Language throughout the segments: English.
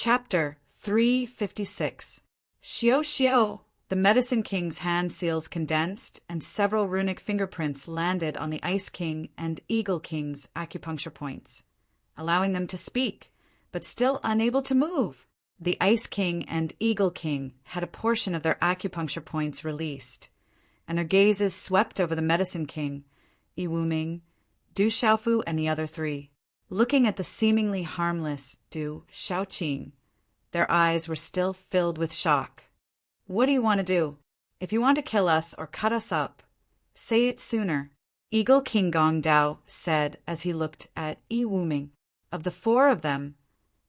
Chapter 356. Xiao Xiao. The Medicine King's hand seals condensed, and several runic fingerprints landed on the Ice King and Eagle King's acupuncture points, allowing them to speak, but still unable to move. The Ice King and Eagle King had a portion of their acupuncture points released, and their gazes swept over the Medicine King, Wuming, Du Xiaofu, and the other three. Looking at the seemingly harmless Du Xiaoqing, their eyes were still filled with shock. "What do you want to do? If you want to kill us or cut us up, say it sooner," Eagle King Gong Dao said as he looked at Wuming. Of the four of them,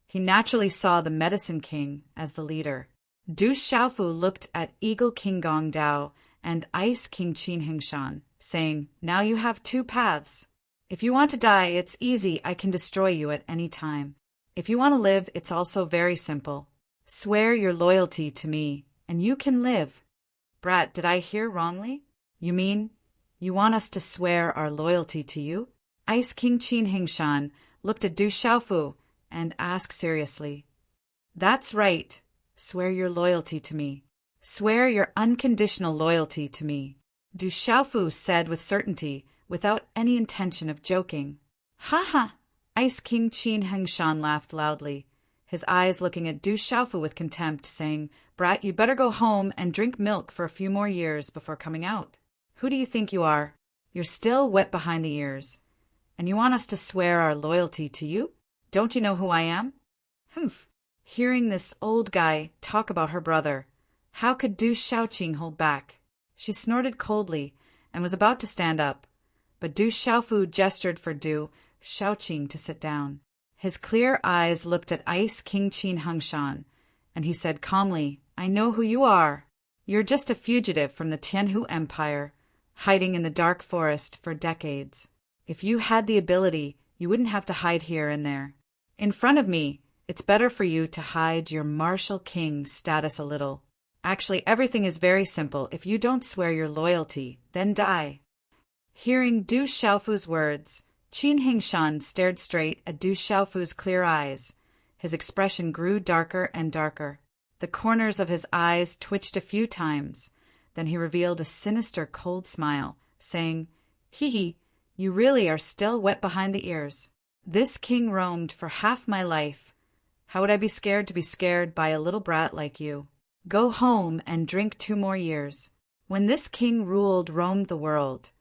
he naturally saw the Medicine King as the leader. Du Xiaofu looked at Eagle King Gong Dao and Ice King Qin Hingshan, saying, "Now you have two paths. If you want to die, it's easy. I can destroy you at any time. If you want to live, it's also very simple. Swear your loyalty to me, and you can live." "Brat, did I hear wrongly? You mean you want us to swear our loyalty to you?" Ice King Qin Hingshan looked at Du Xiaofu and asked seriously. "That's right. Swear your loyalty to me. Swear your unconditional loyalty to me," Du Xiaofu said with certainty, without any intention of joking. "Ha ha!" Ice King Qin Hingshan laughed loudly, his eyes looking at Du Xiaofu with contempt, saying, "Brat, you'd better go home and drink milk for a few more years before coming out. Who do you think you are? You're still wet behind the ears. And you want us to swear our loyalty to you? Don't you know who I am?" Humph! Hearing this old guy talk about her brother, how could Du Xiaoqing hold back? She snorted coldly and was about to stand up, but Du Xiaofu gestured for Du Xiaoqing to sit down. His clear eyes looked at Ice King Qin Hingshan, and he said calmly, "I know who you are. You're just a fugitive from the Tianhu Empire, hiding in the dark forest for decades. If you had the ability, you wouldn't have to hide here and there. In front of me, it's better for you to hide your martial king status a little. Actually, everything is very simple. If you don't swear your loyalty, then die." Hearing Du Xiaofu's words, Qin Hingshan stared straight at Du Xiaofu's clear eyes. His expression grew darker and darker. The corners of his eyes twitched a few times. Then he revealed a sinister, cold smile, saying, "Hee hee, you really are still wet behind the ears. This king roamed for half my life. How would I be scared by a little brat like you? Go home and drink 2 more years. When this king roamed the world,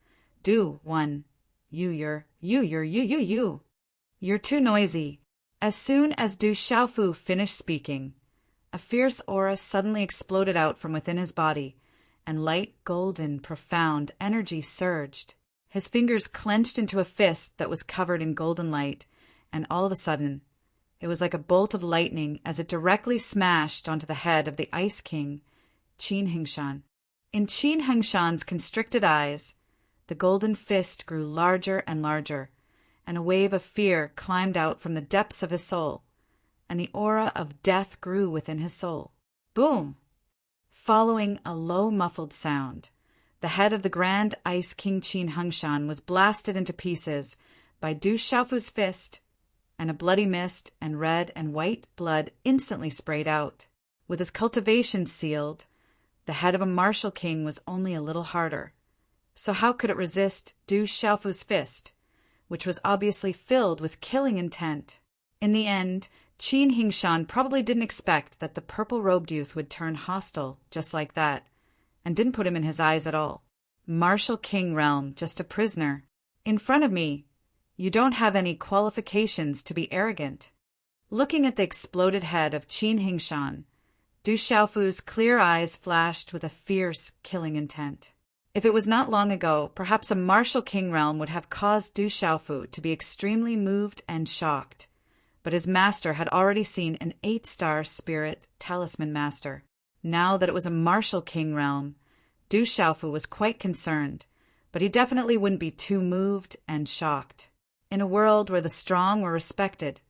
Do one. You're too noisy." As soon as Du Xiaofu finished speaking, a fierce aura suddenly exploded out from within his body, and light, golden, profound energy surged. His fingers clenched into a fist that was covered in golden light, and all of a sudden, it was like a bolt of lightning as it directly smashed onto the head of the Ice King, Qin Hingshan. In Qin Hingshan's constricted eyes, the golden fist grew larger and larger, and a wave of fear climbed out from the depths of his soul, and the aura of death grew within his soul. Boom! Following a low muffled sound, the head of the Grand Ice King Qin Hingshan was blasted into pieces by Du Xiaofu's fist, and a bloody mist and red and white blood instantly sprayed out. With his cultivation sealed, the head of a martial king was only a little harder. So how could it resist Du Xiaofu's fist, which was obviously filled with killing intent? In the end, Qin Hingshan probably didn't expect that the purple-robed youth would turn hostile just like that, and didn't put him in his eyes at all. Martial king realm, just a prisoner. In front of me, you don't have any qualifications to be arrogant. Looking at the exploded head of Qin Hingshan, Du Xiaofu's clear eyes flashed with a fierce, killing intent. If it was not long ago, perhaps a martial king realm would have caused Du Xiaofu to be extremely moved and shocked, but his master had already seen an 8-star spirit talisman master. Now that it was a martial king realm, Du Xiaofu was quite concerned, but he definitely wouldn't be too moved and shocked. In a world where the strong were respected,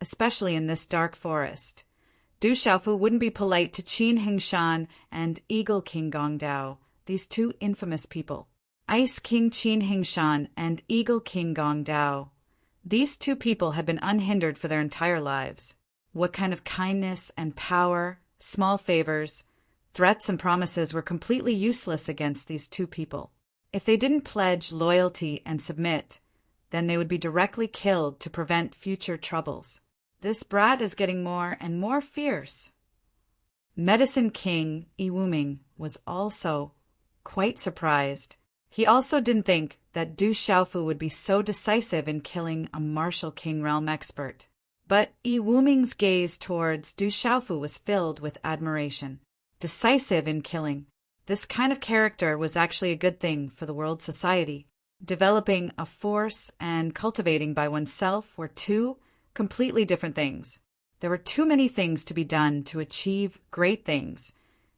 especially in this dark forest, Du Xiaofu wouldn't be polite to Qin Hingshan and Eagle King Gong Dao, these two infamous people. Ice King Qin Hingshan and Eagle King Gong Dao. These two people had been unhindered for their entire lives. What kind of kindness and power, small favors, threats and promises were completely useless against these two people. If they didn't pledge loyalty and submit, then they would be directly killed to prevent future troubles. This brat is getting more and more fierce. Medicine King Iwuming was also quite surprised. He also didn't think that Du Xiaofu would be so decisive in killing a martial king realm expert. But Iwuming's gaze towards Du Xiaofu was filled with admiration. Decisive in killing. This kind of character was actually a good thing for the world society. Developing a force and cultivating by oneself were two completely different things. There were too many things to be done to achieve great things,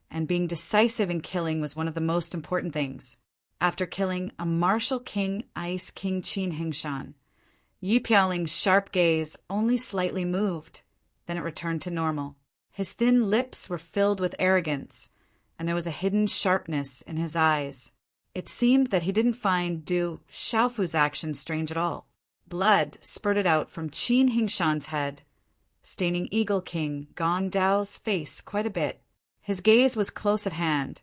and being decisive in killing was one of the most important things. After killing a martial king, Ice King Qin Hingshan, Yi Piaoling's sharp gaze only slightly moved, then it returned to normal. His thin lips were filled with arrogance, and there was a hidden sharpness in his eyes. It seemed that he didn't find Du Xiaofu's actions strange at all. Blood spurted out from Qin Hingshan's head, staining Eagle King Gong Dao's face quite a bit. His gaze was close at hand,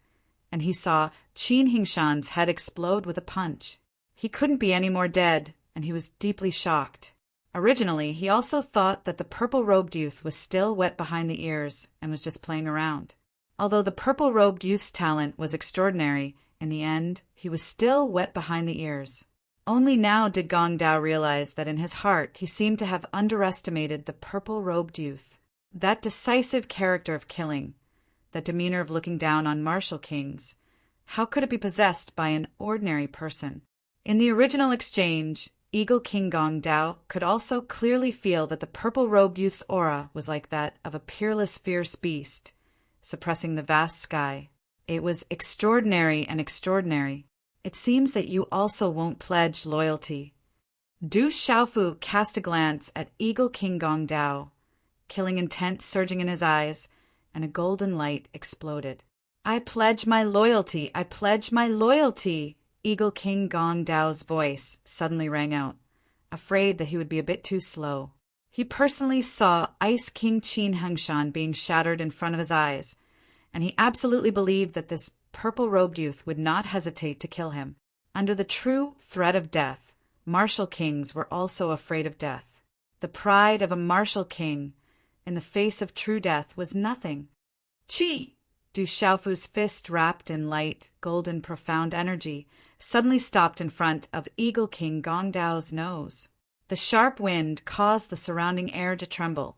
and he saw Qin Hingshan's head explode with a punch. He couldn't be any more dead, and he was deeply shocked. Originally, he also thought that the purple-robed youth was still wet behind the ears and was just playing around. Although the purple-robed youth's talent was extraordinary, in the end, he was still wet behind the ears. Only now did Gong Dao realize that in his heart he seemed to have underestimated the purple-robed youth. That decisive character of killing, that demeanor of looking down on martial kings, how could it be possessed by an ordinary person? In the original exchange, Eagle King Gong Dao could also clearly feel that the purple-robed youth's aura was like that of a peerless, fierce beast, suppressing the vast sky. It was extraordinary and extraordinary. It seems that you also won't pledge loyalty. Du Xiaofu cast a glance at Eagle King Gong Dao, killing intent surging in his eyes, and a golden light exploded. I pledge my loyalty! I pledge my loyalty! Eagle King Gong Dao's voice suddenly rang out, afraid that he would be a bit too slow. He personally saw Ice King Qin Hingshan being shattered in front of his eyes, and he absolutely believed that this purple-robed youth would not hesitate to kill him. Under the true threat of death, martial kings were also afraid of death. The pride of a martial king in the face of true death was nothing. Chi! Du Xiaofu's fist, wrapped in light, golden, profound energy, suddenly stopped in front of Eagle King Gong Dao's nose. The sharp wind caused the surrounding air to tremble,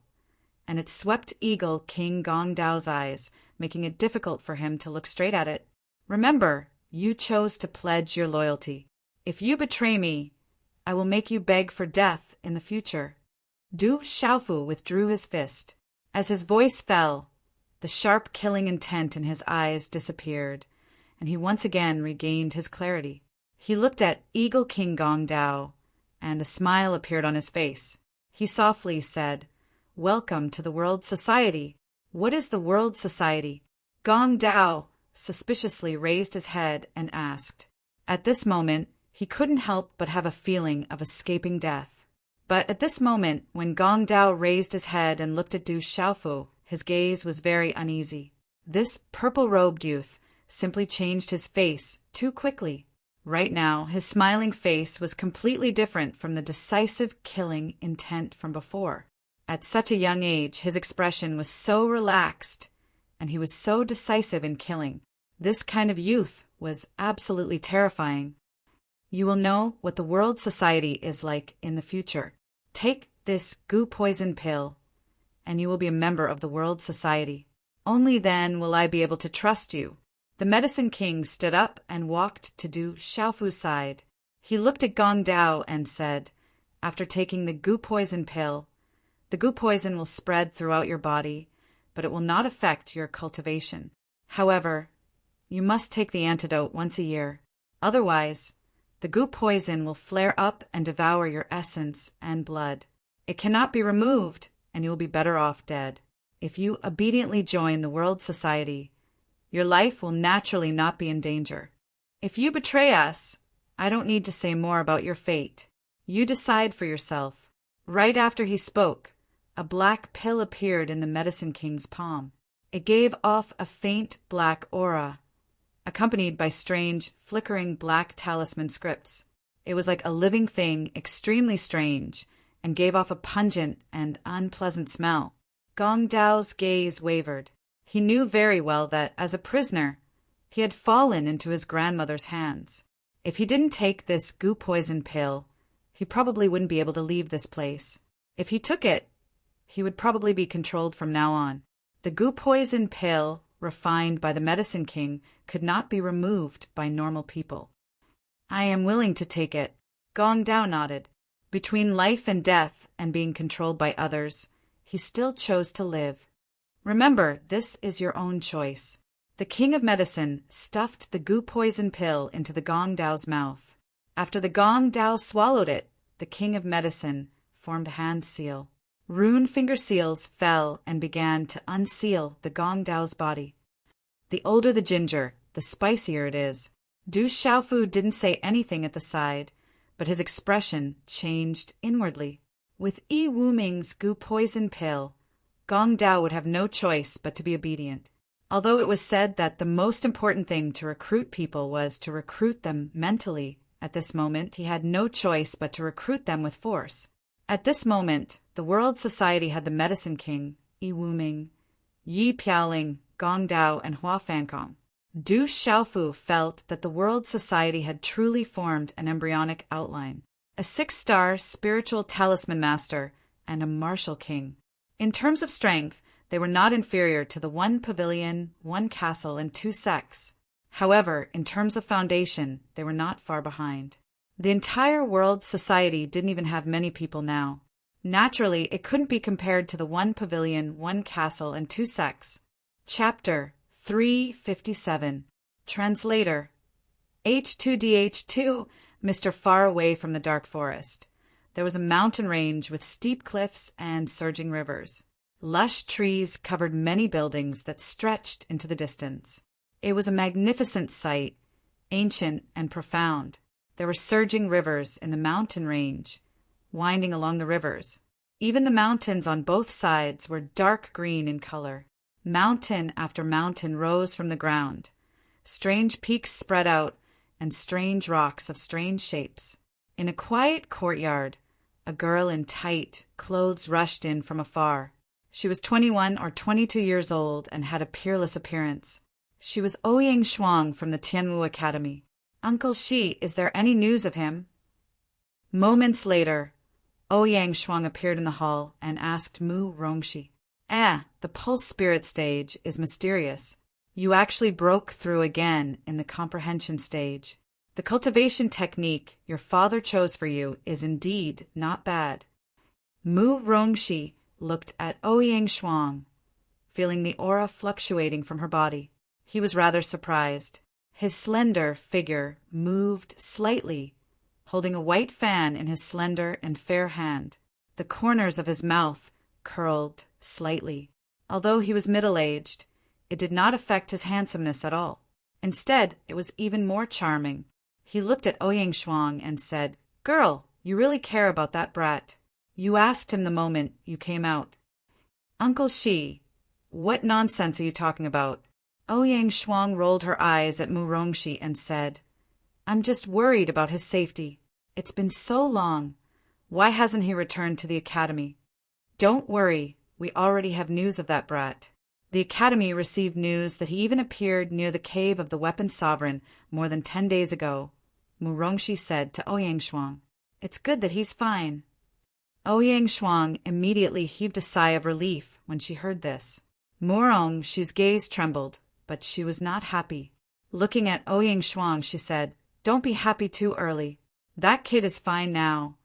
and it swept Eagle King Gong Dao's eyes, making it difficult for him to look straight at it. Remember, you chose to pledge your loyalty. If you betray me, I will make you beg for death in the future. Du Xiaofu withdrew his fist. As his voice fell, the sharp killing intent in his eyes disappeared, and he once again regained his clarity. He looked at Eagle King Gong Dao, and a smile appeared on his face. He softly said, "Welcome to the World Society." "What is the World Society?" Gong Dao suspiciously raised his head and asked. At this moment, he couldn't help but have a feeling of escaping death. But at this moment, when Gong Dao raised his head and looked at Du Xiaofu, his gaze was very uneasy. This purple-robed youth simply changed his face too quickly. Right now, his smiling face was completely different from the decisive killing intent from before. At such a young age, his expression was so relaxed, and he was so decisive in killing. This kind of youth was absolutely terrifying. You will know what the world society is like in the future. Take this goo poison pill, and you will be a member of the world society. Only then will I be able to trust you. The Medicine King stood up and walked to Du Xiaofu's side. He looked at Gong Dao and said, "After taking the goo poison pill, the goo poison will spread throughout your body, but it will not affect your cultivation. However, you must take the antidote once a year. Otherwise, the goo poison will flare up and devour your essence and blood. It cannot be removed, and you will be better off dead. If you obediently join the world society, your life will naturally not be in danger. If you betray us, I don't need to say more about your fate. You decide for yourself." Right after he spoke, a black pill appeared in the Medicine King's palm. It gave off a faint black aura, accompanied by strange, flickering black talisman scripts. It was like a living thing, extremely strange, and gave off a pungent and unpleasant smell. Gong Dao's gaze wavered. He knew very well that, as a prisoner, he had fallen into his grandmother's hands. If he didn't take this goo poison pill, he probably wouldn't be able to leave this place. If he took it, he would probably be controlled from now on. The goo poison pill, refined by the Medicine King, could not be removed by normal people. I am willing to take it. Gong Dao nodded. Between life and death and being controlled by others, he still chose to live. Remember, this is your own choice. The King of Medicine stuffed the goo poison pill into the Gong Dao's mouth. After the Gong Dao swallowed it, the King of Medicine formed a hand seal. Rune finger seals fell and began to unseal the Gong Dao's body. The older the ginger, the spicier it is. Du Xiaofu didn't say anything at the side, but his expression changed inwardly. With Yi Wuming's goo poison pill, Gong Dao would have no choice but to be obedient. Although it was said that the most important thing to recruit people was to recruit them mentally, at this moment he had no choice but to recruit them with force. At this moment, the world society had the Medicine King, Yi Wuming, Yi Piaoling, Gong Dao, and Hua Fankong. Du Xiaofu felt that the world society had truly formed an embryonic outline. A 6-star spiritual talisman master and a martial king. In terms of strength, they were not inferior to the 1 pavilion, 1 castle, and 2 sects. However, in terms of foundation, they were not far behind. The entire world society didn't even have many people now. Naturally, it couldn't be compared to the 1 pavilion, 1 castle, and 2 sects. Chapter 357. Translator. H2DH2, Mr. Far away from the dark forest. There was a mountain range with steep cliffs and surging rivers. Lush trees covered many buildings that stretched into the distance. It was a magnificent sight, ancient and profound. There were surging rivers in the mountain range, winding along the rivers. Even the mountains on both sides were dark green in color. Mountain after mountain rose from the ground. Strange peaks spread out, and strange rocks of strange shapes. In a quiet courtyard, a girl in tight clothes rushed in from afar. She was 21 or 22 years old and had a peerless appearance. She was Ouyang Shuang from the Tianwu Academy. Uncle Shi, is there any news of him? Moments later, Ouyang Shuang appeared in the hall and asked Mu Rongxi. The pulse spirit stage is mysterious. You actually broke through again in the comprehension stage. The cultivation technique your father chose for you is indeed not bad. Mu Rongxi looked at Ouyang Shuang, feeling the aura fluctuating from her body. He was rather surprised. His slender figure moved slightly, holding a white fan in his slender and fair hand. The corners of his mouth curled slightly. Although he was middle-aged, it did not affect his handsomeness at all. Instead, it was even more charming. He looked at Ouyang Shuang and said, "Girl, you really care about that brat. You asked him the moment you came out." "Uncle Shi, what nonsense are you talking about?" Ouyang Shuang rolled her eyes at Mu Rongxi and said, "I'm just worried about his safety. It's been so long. Why hasn't he returned to the academy?" "Don't worry, we already have news of that brat. The academy received news that he even appeared near the cave of the Weapon Sovereign more than 10 days ago," Mu Rongxi said to Ouyang Shuang. "It's good that he's fine." Ouyang Shuang immediately heaved a sigh of relief when she heard this. Mu Rongxi's gaze trembled, but she was not happy. Looking at Ouyang Shuang, she said, "Don't be happy too early. That kid is fine now,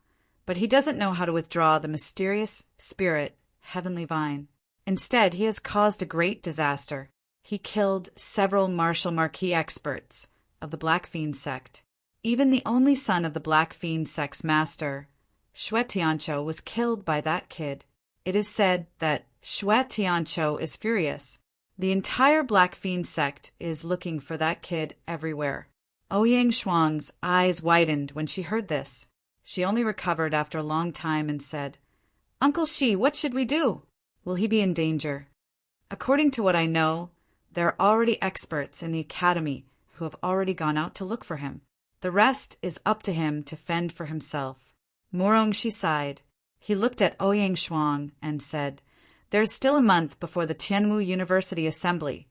but he doesn't know how to withdraw the mysterious spirit, Heavenly Vine. Instead, he has caused a great disaster. He killed several martial marquis experts of the Black Fiend sect. Even the only son of the Black Fiend sect's master, Xue Tianqiu, was killed by that kid. It is said that Xue Tianqiu is furious. The entire Black Fiend sect is looking for that kid everywhere." Ouyang Shuang's eyes widened when she heard this. She only recovered after a long time and said, Uncle Shi, what should we do? Will he be in danger? According to what I know, there are already experts in the academy who have already gone out to look for him. The rest is up to him to fend for himself. Morongshi sighed. He looked at Ouyang Shuang and said, "There is still a month before the Tianwu University Assembly,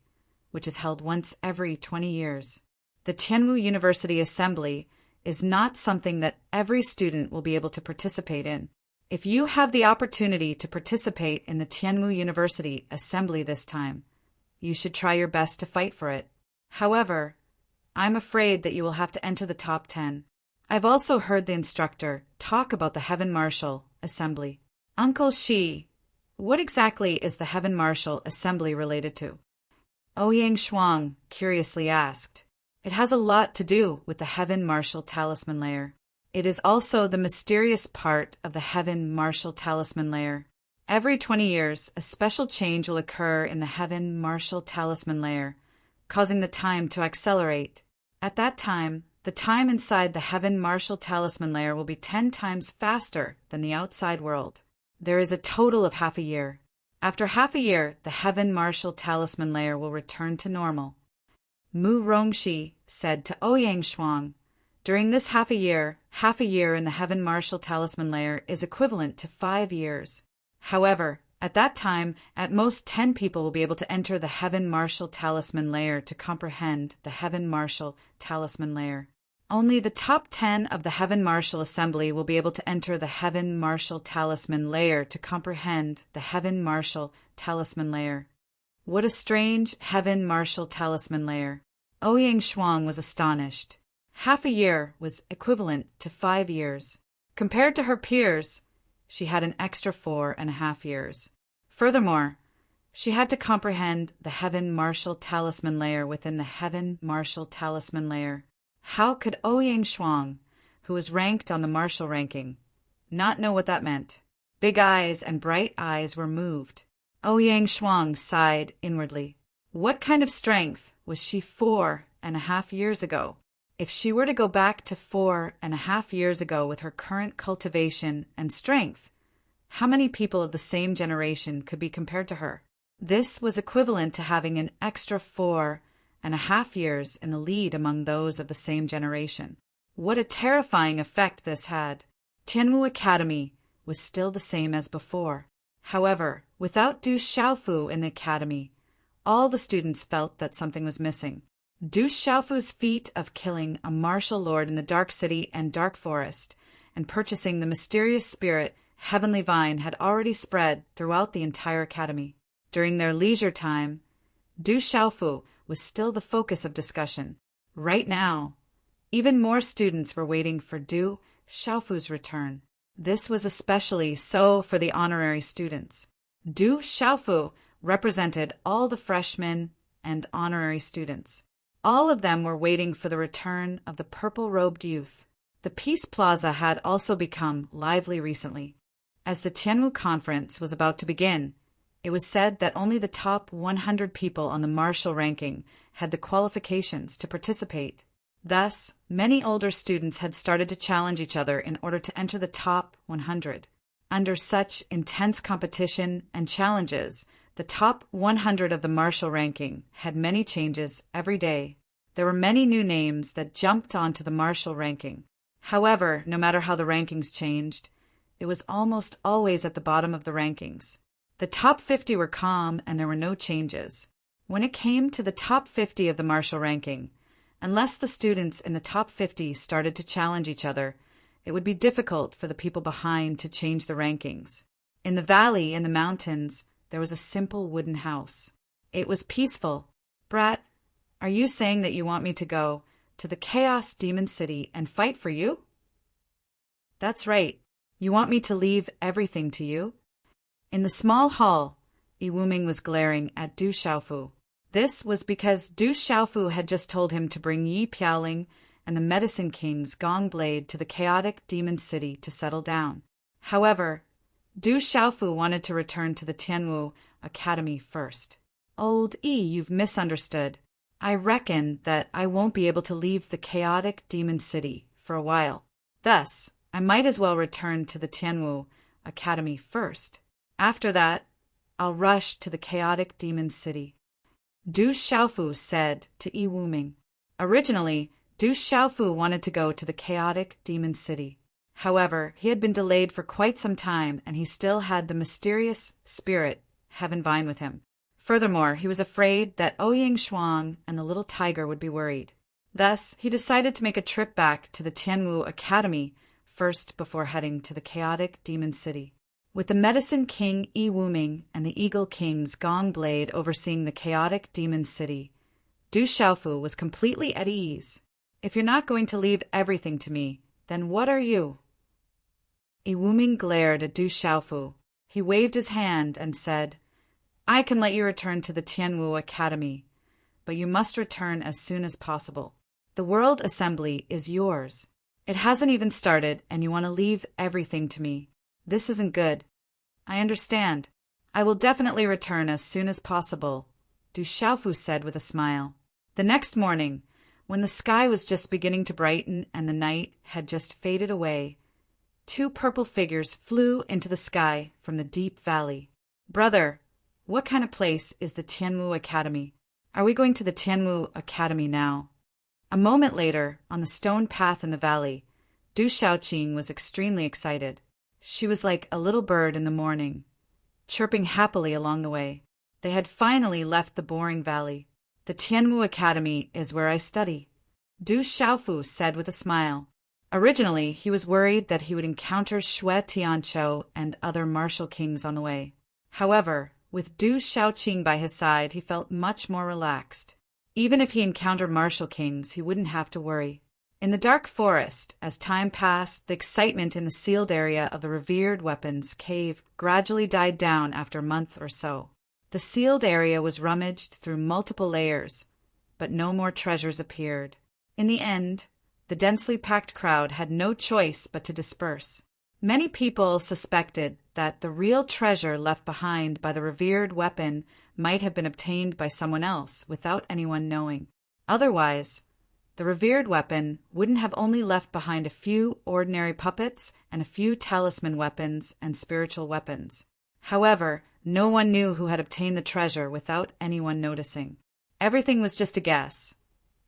which is held once every 20 years. The Tianwu University Assembly is not something that every student will be able to participate in. If you have the opportunity to participate in the Tianwu University Assembly this time, you should try your best to fight for it. However, I'm afraid that you will have to enter the top 10. I've also heard the instructor talk about the Heaven Marshal Assembly." Uncle Shi, what exactly is the Heaven Marshal Assembly related to? Ouyang Shuang curiously asked. It has a lot to do with the Heaven Marshal Talisman Layer. It is also the mysterious part of the Heaven Marshal Talisman Layer. Every 20 years, a special change will occur in the Heaven Marshal Talisman Layer, causing the time to accelerate. At that time, the time inside the Heaven Marshal Talisman Layer will be 10 times faster than the outside world. There is a total of half a year. After half a year, the Heaven Marshal Talisman Layer will return to normal. Mu Rongxi said to Ouyang Shuang, "During this half a year in the Heaven Marshal Talisman Layer is equivalent to 5 years. However, at that time, at most 10 people will be able to enter the Heaven Marshal Talisman Layer to comprehend the Heaven Marshal Talisman Layer. Only the top 10 of the Heaven Marshal Assembly will be able to enter the Heaven Marshal Talisman Layer to comprehend the Heaven Marshal Talisman Layer." What a strange Heaven Marshal Talisman Layer. Ouyang Shuang was astonished. Half a year was equivalent to 5 years. Compared to her peers, she had an extra 4.5 years. Furthermore, she had to comprehend the Heaven Marshal Talisman Layer within the Heaven Marshal Talisman Layer. How could Ouyang Shuang, who was ranked on the Marshal ranking, not know what that meant? Big eyes and bright eyes were moved. Ouyang Shuang sighed inwardly. What kind of strength was she 4.5 years ago? If she were to go back to 4.5 years ago with her current cultivation and strength, how many people of the same generation could be compared to her? This was equivalent to having an extra 4.5 years in the lead among those of the same generation. What a terrifying effect this had! Tianwu Academy was still the same as before. However, without Du Xiaofu in the academy, all the students felt that something was missing. Du Xiaofu's feat of killing a martial lord in the Dark City and Dark Forest and purchasing the mysterious spirit Heavenly Vine had already spread throughout the entire academy. During their leisure time, Du Xiaofu was still the focus of discussion. Right now, even more students were waiting for Du Xiaofu's return. This was especially so for the honorary students. Du Xiaofu represented all the freshmen and honorary students. All of them were waiting for the return of the purple-robed youth. The Peace Plaza had also become lively recently. As the Tianwu conference was about to begin, it was said that only the top 100 people on the martial ranking had the qualifications to participate. Thus, many older students had started to challenge each other in order to enter the top 100. Under such intense competition and challenges, the top 100 of the martial ranking had many changes every day. There were many new names that jumped onto the martial ranking. However, no matter how the rankings changed, it was almost always at the bottom of the rankings. The top 50 were calm and there were no changes. When it came to the top 50 of the martial ranking, unless the students in the top 50 started to challenge each other, it would be difficult for the people behind to change the rankings. In the valley, in the mountains, there was a simple wooden house. It was peaceful. Brat, are you saying that you want me to go to the Chaos Demon City and fight for you? That's right. You want me to leave everything to you? In the small hall, Yi Wuming was glaring at Du Xiaofu. This was because Du Xiaofu had just told him to bring Yi Piaoling and the Medicine King's Gong Blade to the chaotic demon city to settle down. However, Du Xiaofu wanted to return to the Tianwu Academy first. Old Yi, you've misunderstood. I reckon that I won't be able to leave the chaotic demon city for a while. Thus, I might as well return to the Tianwu Academy first. After that, I'll rush to the chaotic demon city," Du Xiaofu said to Yi Wuming. Originally, Du Xiaofu wanted to go to the chaotic demon city. However, he had been delayed for quite some time, and he still had the mysterious spirit Heaven Vine with him. Furthermore, he was afraid that Ouyang Shuang and the little tiger would be worried. Thus, he decided to make a trip back to the Tianwu Academy first before heading to the chaotic demon city. With the Medicine King Yi Wuming and the Eagle King's Gong Blade overseeing the chaotic demon city, Du Xiaofu was completely at ease. "If you're not going to leave everything to me, then what are you?" Yi Wuming glared at Du Xiaofu. He waved his hand and said, "I can let you return to the Tianwu Academy, but you must return as soon as possible. The World Assembly is yours. It hasn't even started, and you want to leave everything to me. This isn't good." "I understand. I will definitely return as soon as possible," Du Xiaofu said with a smile. The next morning, when the sky was just beginning to brighten and the night had just faded away, two purple figures flew into the sky from the deep valley. "Brother, what kind of place is the Tianwu Academy? Are we going to the Tianwu Academy now?" A moment later, on the stone path in the valley, Du Xiaoqing was extremely excited. She was like a little bird in the morning, chirping happily along the way. They had finally left the boring valley. "The Tianwu Academy is where I study," Du Xiaofu said with a smile. Originally, he was worried that he would encounter Xue Tianqiu and other martial kings on the way. However, with Du Xiaoqing by his side, he felt much more relaxed. Even if he encountered martial kings, he wouldn't have to worry. In the dark forest, as time passed, the excitement in the sealed area of the revered weapons cave gradually died down after a month or so. The sealed area was rummaged through multiple layers, but no more treasures appeared. In the end, the densely packed crowd had no choice but to disperse. Many people suspected that the real treasure left behind by the revered weapon might have been obtained by someone else without anyone knowing. Otherwise, the revered weapon wouldn't have only left behind a few ordinary puppets and a few talisman weapons and spiritual weapons. However, no one knew who had obtained the treasure without anyone noticing. Everything was just a guess,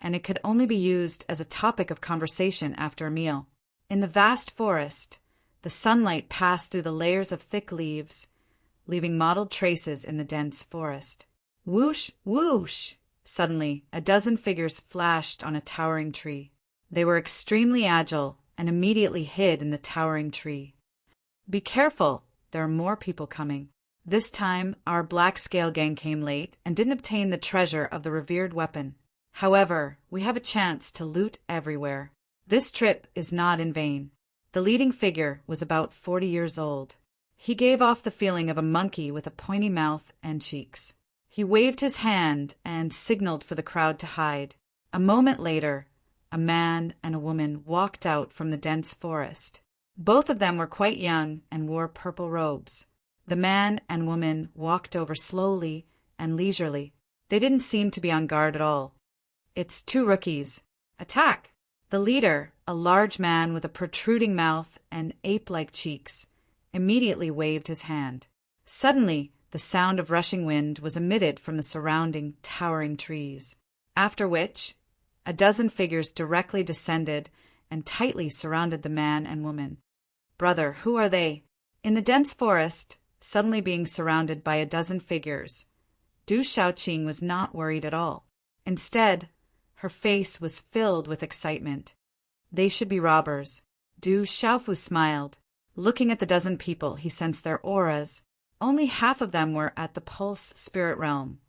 and it could only be used as a topic of conversation after a meal. In the vast forest, the sunlight passed through the layers of thick leaves, leaving mottled traces in the dense forest. Whoosh, whoosh! Suddenly, a dozen figures flashed on a towering tree. They were extremely agile and immediately hid in the towering tree. "Be careful, there are more people coming." This time, our Black Scale Gang came late and didn't obtain the treasure of the revered weapon. However, we have a chance to loot everywhere. This trip is not in vain. The leading figure was about 40 years old. He gave off the feeling of a monkey with a pointy mouth and cheeks. He waved his hand and signaled for the crowd to hide. A moment later, a man and a woman walked out from the dense forest. Both of them were quite young and wore purple robes. The man and woman walked over slowly and leisurely. They didn't seem to be on guard at all. "It's two rookies. Attack!" The leader, a large man with a protruding mouth and ape-like cheeks, immediately waved his hand. Suddenly, the sound of rushing wind was emitted from the surrounding towering trees, after which a dozen figures directly descended and tightly surrounded the man and woman. "Brother, who are they?" In the dense forest, suddenly being surrounded by a dozen figures, Du Xiaoqing was not worried at all. Instead, her face was filled with excitement. They should be robbers. Du Xiaofu smiled. Looking at the dozen people, he sensed their auras. Only half of them were at the Pulse Spirit Realm,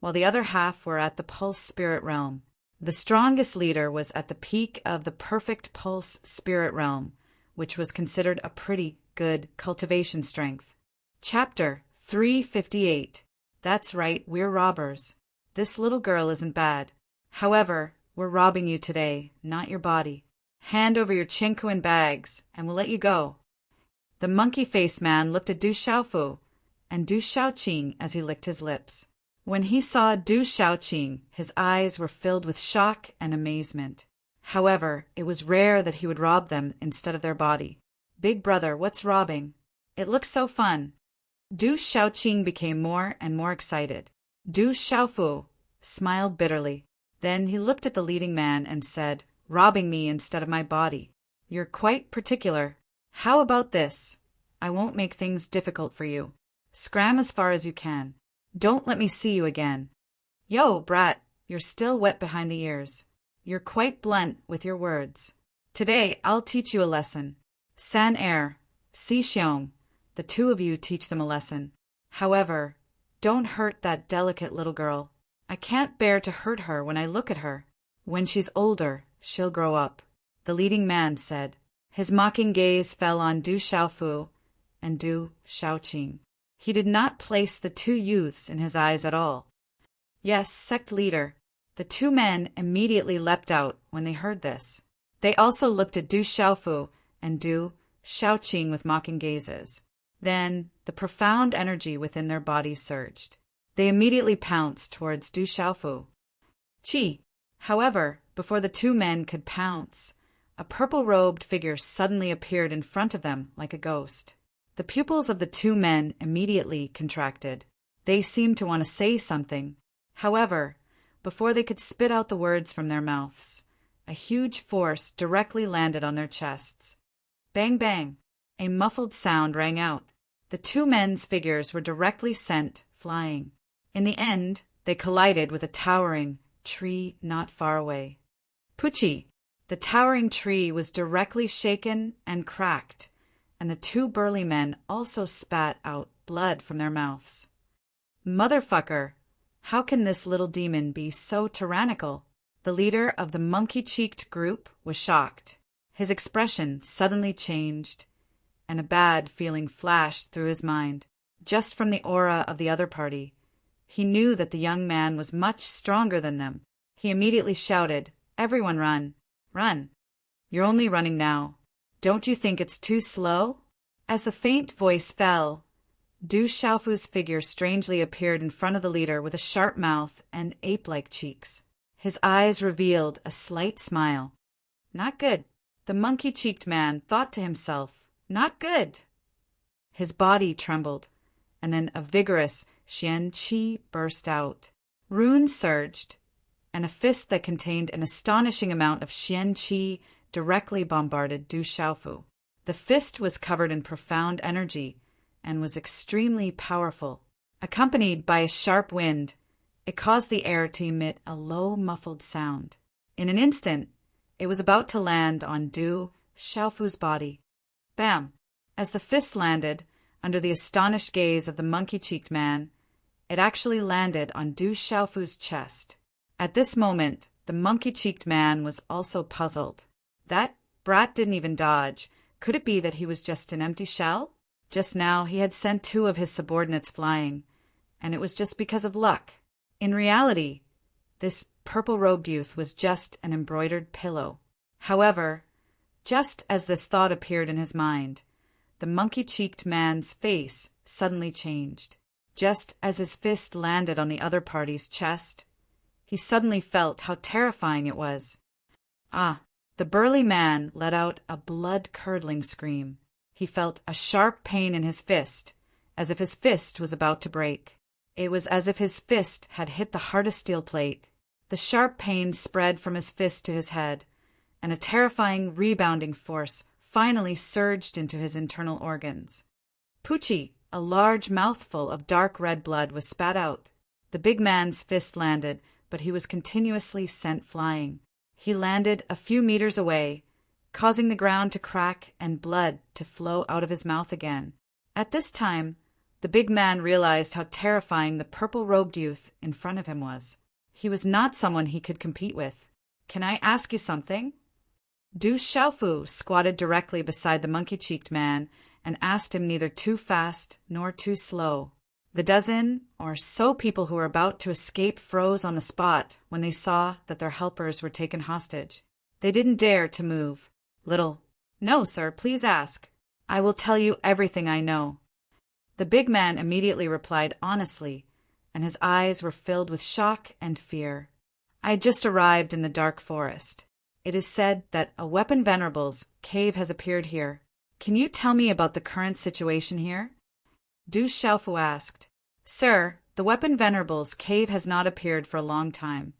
while the other half were at the Pulse Spirit Realm. The strongest leader was at the peak of the Perfect Pulse Spirit Realm, which was considered a pretty good cultivation strength. Chapter 358. That's right, we're robbers. This little girl isn't bad. However, we're robbing you today, not your body. Hand over your Qingquan bags, and we'll let you go. The monkey-faced man looked at Du Xiaofu and Du Xiaoqing as he licked his lips. When he saw Du Xiaoqing, his eyes were filled with shock and amazement. However, it was rare that he would rob them instead of their body. "Big brother, what's robbing?" It looks so fun. Du Shaoqing became more and more excited. Du Xiaofu smiled bitterly. Then he looked at the leading man and said, "Robbing me instead of my body. You're quite particular. How about this? I won't make things difficult for you. Scram as far as you can. Don't let me see you again." "Yo, brat, you're still wet behind the ears. You're quite blunt with your words. Today I'll teach you a lesson. San Er, Si Xiong, the two of you teach them a lesson. However, don't hurt that delicate little girl. I can't bear to hurt her when I look at her. When she's older, she'll grow up," the leading man said. His mocking gaze fell on Du Xiaofu and Du Shaoqing. He did not place the two youths in his eyes at all. "Yes, sect leader." The two men immediately leapt out when they heard this. They also looked at Du Xiaofu and Du Shaoqing with mocking gazes. Then the profound energy within their bodies surged. They immediately pounced towards Du Xiaofu. Chi! However, before the two men could pounce, a purple-robed figure suddenly appeared in front of them like a ghost. The pupils of the two men immediately contracted. They seemed to want to say something. However, before they could spit out the words from their mouths, a huge force directly landed on their chests. Bang, bang! A muffled sound rang out. The two men's figures were directly sent flying. In the end, they collided with a towering tree not far away. Pucci! The towering tree was directly shaken and cracked, and the two burly men also spat out blood from their mouths. Motherfucker! How can this little demon be so tyrannical? The leader of the monkey-cheeked group was shocked. His expression suddenly changed, and a bad feeling flashed through his mind. Just from the aura of the other party, he knew that the young man was much stronger than them. He immediately shouted, "Everyone run! Run! You're only running now. Don't you think it's too slow?" As the faint voice fell, Du Xiaofu's figure strangely appeared in front of the leader with a sharp mouth and ape-like cheeks. His eyes revealed a slight smile. Not good. The monkey-cheeked man thought to himself, not good. His body trembled, and then a vigorous Xian Qi burst out. Runes surged, and a fist that contained an astonishing amount of Xian Qi directly bombarded Du Xiaofu. The fist was covered in profound energy and was extremely powerful. Accompanied by a sharp wind, it caused the air to emit a low, muffled sound. In an instant, it was about to land on Du Xiaofu's body. Bam! As the fist landed, under the astonished gaze of the monkey-cheeked man, it actually landed on Du Xiaofu's chest. At this moment, the monkey-cheeked man was also puzzled. That brat didn't even dodge. Could it be that he was just an empty shell? Just now he had sent two of his subordinates flying, and it was just because of luck. In reality, this purple-robed youth was just an embroidered pillow. However, just as this thought appeared in his mind, the monkey-cheeked man's face suddenly changed. Just as his fist landed on the other party's chest, he suddenly felt how terrifying it was. Ah! The burly man let out a blood-curdling scream. He felt a sharp pain in his fist, as if his fist was about to break. It was as if his fist had hit the hardest steel plate. The sharp pain spread from his fist to his head, and a terrifying rebounding force finally surged into his internal organs. Pucci, a large mouthful of dark red blood, was spat out. The big man's fist landed, but he was continuously sent flying. He landed a few meters away, causing the ground to crack and blood to flow out of his mouth again. At this time, the big man realized how terrifying the purple-robed youth in front of him was. He was not someone he could compete with. "Can I ask you something?" Du Xiaofu squatted directly beside the monkey-cheeked man and asked him neither too fast nor too slow. The dozen or so people who were about to escape froze on the spot when they saw that their helpers were taken hostage. They didn't dare to move. "No, sir, please ask. I will tell you everything I know." The big man immediately replied honestly, and his eyes were filled with shock and fear. "I had just arrived in the dark forest. It is said that a Weapon Venerable's cave has appeared here. Can you tell me about the current situation here? Du Xiaofu asked. Sir, the weapon Venerable's cave has not appeared for a long time,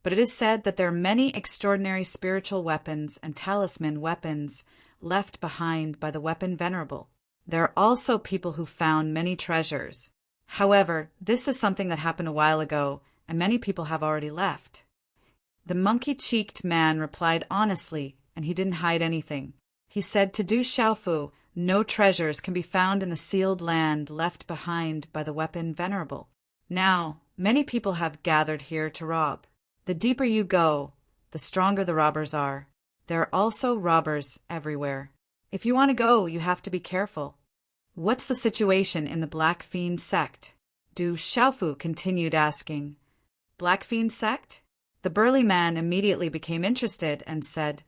but it is said that there are many extraordinary spiritual weapons and talisman weapons left behind by the weapon Venerable. There are also people who found many treasures. However, this is something that happened a while ago, and many people have already left. The monkey-cheeked man replied honestly, and he didn't hide anything. He said to Du Xiaofu, no treasures can be found in the sealed land left behind by the weapon Venerable. Now, many people have gathered here to rob. The deeper you go, the stronger the robbers are. There are also robbers everywhere. If you want to go, you have to be careful. What's the situation in the Black Fiend sect? Du Xiaofu continued asking. Black Fiend sect? The burly man immediately became interested and said,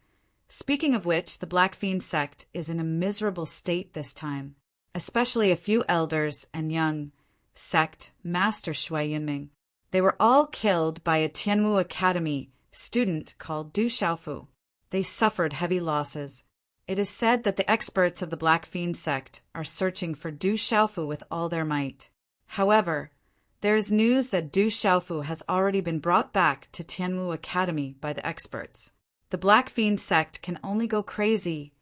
Speaking of which, the Black Fiend sect is in a miserable state this time, especially a few elders and young sect Master Shui Yunming. They were all killed by a Tianwu Academy student called Du Xiaofu. They suffered heavy losses. It is said that the experts of the Black Fiend sect are searching for Du Xiaofu with all their might. However, there is news that Du Xiaofu has already been brought back to Tianwu Academy by the experts. The Black Fiend sect can only go crazy,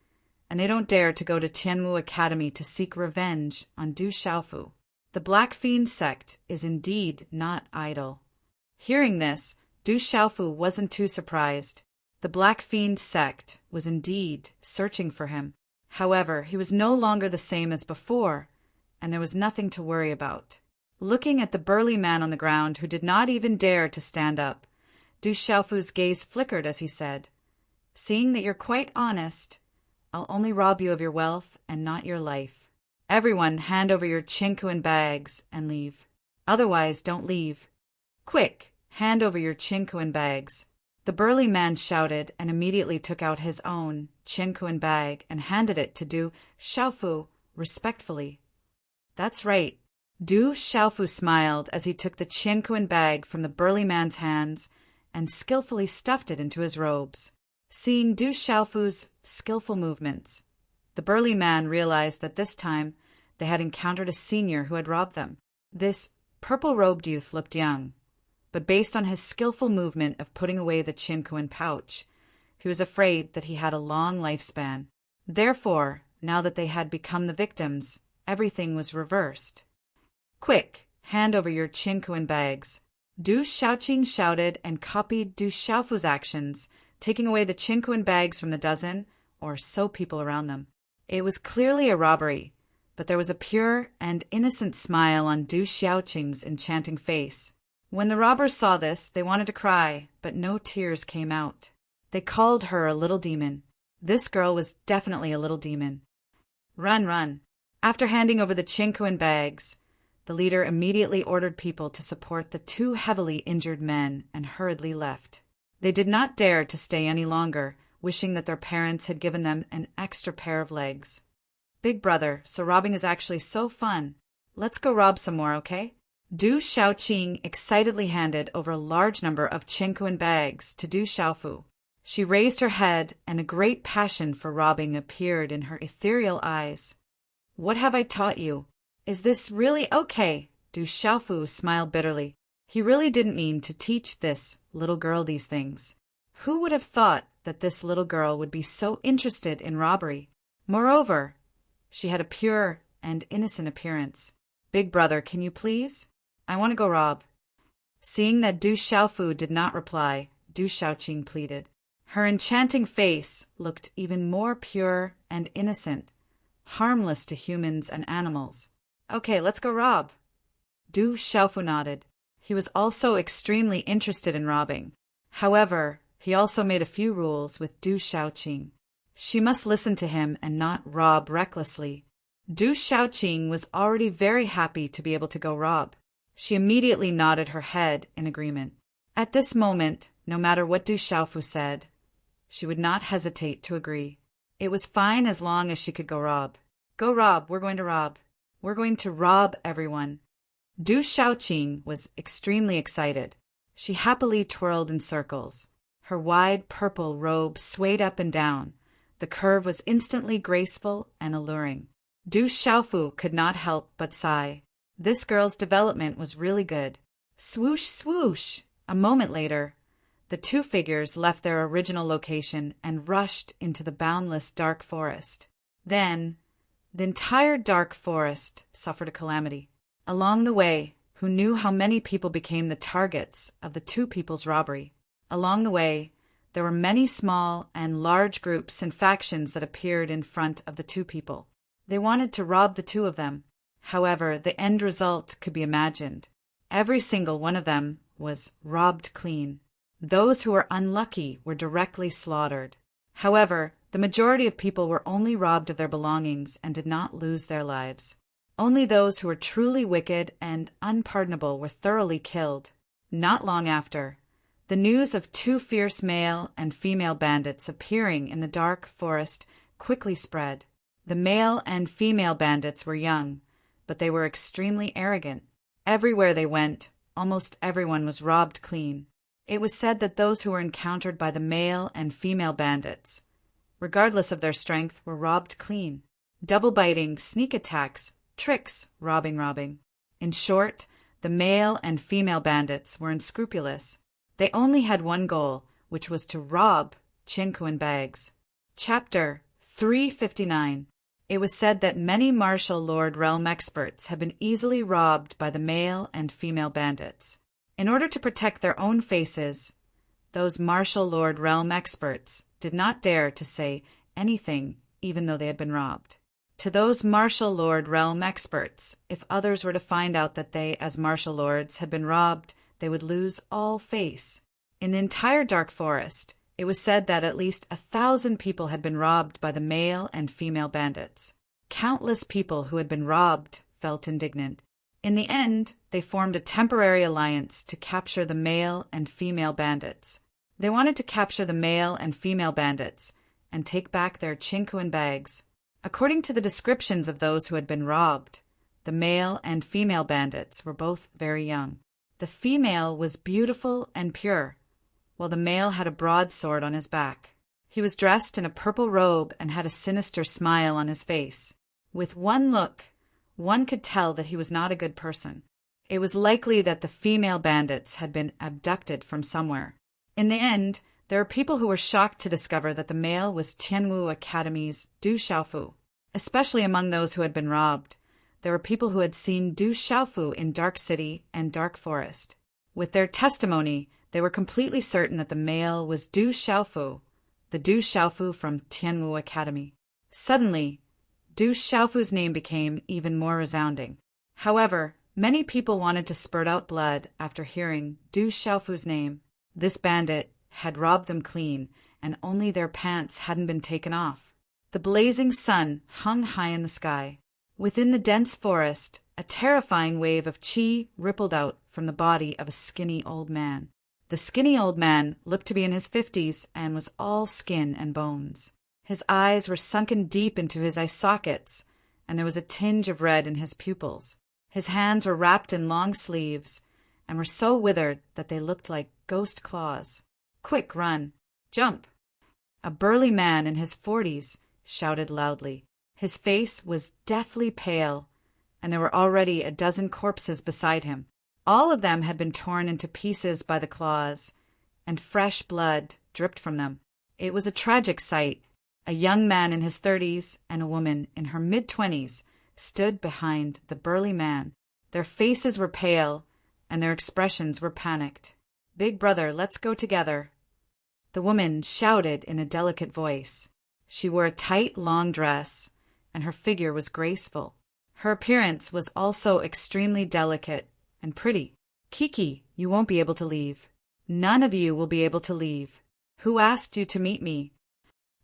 and they don't dare to go to Tianwu Academy to seek revenge on Du Xiaofu. The Black Fiend sect is indeed not idle. Hearing this, Du Xiaofu wasn't too surprised. The Black Fiend sect was indeed searching for him. However, he was no longer the same as before, and there was nothing to worry about. Looking at the burly man on the ground who did not even dare to stand up, Du Xiaofu's gaze flickered as he said, Seeing that you're quite honest, I'll only rob you of your wealth and not your life. Everyone hand over your Qinkuan bags and leave. Otherwise, don't leave. Quick, hand over your Qinkuan bags. The burly man shouted and immediately took out his own Qinkuan bag and handed it to Du Xiaofu respectfully. That's right. Du Xiaofu smiled as he took the Qinkuan bag from the burly man's hands and skillfully stuffed it into his robes. Seeing Du Xiaofu's skillful movements, the burly man realized that this time they had encountered a senior who had robbed them. This purple-robed youth looked young, but based on his skillful movement of putting away the Qinkuan pouch, he was afraid that he had a long lifespan. Therefore, now that they had become the victims, everything was reversed. Quick, hand over your Qinkuan bags. Du Xiaoqing shouted and copied Du Xiaofu's actions, taking away the Qinkuan bags from the dozen or so people around them. It was clearly a robbery, but there was a pure and innocent smile on Du Xiaoqing's enchanting face. When the robbers saw this, they wanted to cry, but no tears came out. They called her a little demon. This girl was definitely a little demon. Run, run. After handing over the Qinkuan bags, the leader immediately ordered people to support the two heavily injured men and hurriedly left. They did not dare to stay any longer, wishing that their parents had given them an extra pair of legs. Big brother, so robbing is actually so fun. Let's go rob some more, okay? Du Xiaoqing excitedly handed over a large number of Qinkuan bags to Du Xiaofu. She raised her head, and a great passion for robbing appeared in her ethereal eyes. What have I taught you? Is this really okay? Du Xiaofu smiled bitterly. He really didn't mean to teach this little girl these things. Who would have thought that this little girl would be so interested in robbery? Moreover, she had a pure and innocent appearance. Big brother, can you please? I want to go rob. Seeing that Du Xiaofu did not reply, Du Xiaoqing pleaded. Her enchanting face looked even more pure and innocent, harmless to humans and animals. Okay, let's go rob. Du Xiaofu nodded. He was also extremely interested in robbing. However, he also made a few rules with Du Xiaoqing. She must listen to him and not rob recklessly. Du Xiaoqing was already very happy to be able to go rob. She immediately nodded her head in agreement. At this moment, no matter what Du Xiaofu said, she would not hesitate to agree. It was fine as long as she could go rob. Go rob, we're going to rob. We're going to rob everyone. Du Xiaoqing was extremely excited. She happily twirled in circles. Her wide purple robe swayed up and down, The curve was instantly graceful and alluring. Du Xiaofu could not help but sigh. This girl's development was really good. Swoosh, swoosh! A moment later, the two figures left their original location and rushed into the boundless dark forest. Then, the entire dark forest suffered a calamity. Along the way, who knew how many people became the targets of the two people's robbery? Along the way, there were many small and large groups and factions that appeared in front of the two people. They wanted to rob the two of them. However, the end result could be imagined. Every single one of them was robbed clean. Those who were unlucky were directly slaughtered. However, the majority of people were only robbed of their belongings and did not lose their lives. Only those who were truly wicked and unpardonable were thoroughly killed. Not long after, the news of two fierce male and female bandits appearing in the dark forest quickly spread. The male and female bandits were young, but they were extremely arrogant. Everywhere they went, almost everyone was robbed clean. It was said that those who were encountered by the male and female bandits, regardless of their strength, were robbed clean. Double biting, sneak attacks, tricks, robbing. In short, the male and female bandits were unscrupulous. They only had one goal, which was to rob Qinkuan bags. Chapter 359. It was said that many martial lord realm experts had been easily robbed by the male and female bandits. In order to protect their own faces, those martial lord realm experts did not dare to say anything even though they had been robbed. To those martial lord realm experts, if others were to find out that they, as martial lords, had been robbed, they would lose all face. In the entire dark forest, it was said that at least 1,000 people had been robbed by the male and female bandits. Countless people who had been robbed felt indignant. In the end, they formed a temporary alliance to capture the male and female bandits. They wanted to capture the male and female bandits and take back their Qinkuan bags. According to the descriptions of those who had been robbed, the male and female bandits were both very young. The female was beautiful and pure, while the male had a broadsword on his back. He was dressed in a purple robe and had a sinister smile on his face. With one look, one could tell that he was not a good person. It was likely that the female bandits had been abducted from somewhere. In the end, there were people who were shocked to discover that the male was Tianwu Academy's Du Xiaofu. Especially among those who had been robbed, there were people who had seen Du Xiaofu in Dark City and Dark Forest. With their testimony, they were completely certain that the male was Du Xiaofu, the Du Xiaofu from Tianwu Academy. Suddenly, Du Xiaofu's name became even more resounding. However, many people wanted to spurt out blood after hearing Du Xiaofu's name. This bandit had robbed them clean, and only their pants hadn't been taken off. The blazing sun hung high in the sky. Within the dense forest, a terrifying wave of qi rippled out from the body of a skinny old man. The skinny old man looked to be in his 50s and was all skin and bones. His eyes were sunken deep into his eye sockets, and there was a tinge of red in his pupils. His hands were wrapped in long sleeves and were so withered that they looked like ghost claws. "Quick, run! Jump!" A burly man in his 40s shouted loudly. His face was deathly pale, and there were already a dozen corpses beside him. All of them had been torn into pieces by the claws, and fresh blood dripped from them. It was a tragic sight. A young man in his 30s and a woman in her mid-20s stood behind the burly man. Their faces were pale, and their expressions were panicked. "Big brother, let's go together." The woman shouted in a delicate voice. She wore a tight, long dress, and her figure was graceful. Her appearance was also extremely delicate and pretty. "Kiki, you won't be able to leave. None of you will be able to leave. Who asked you to meet me?"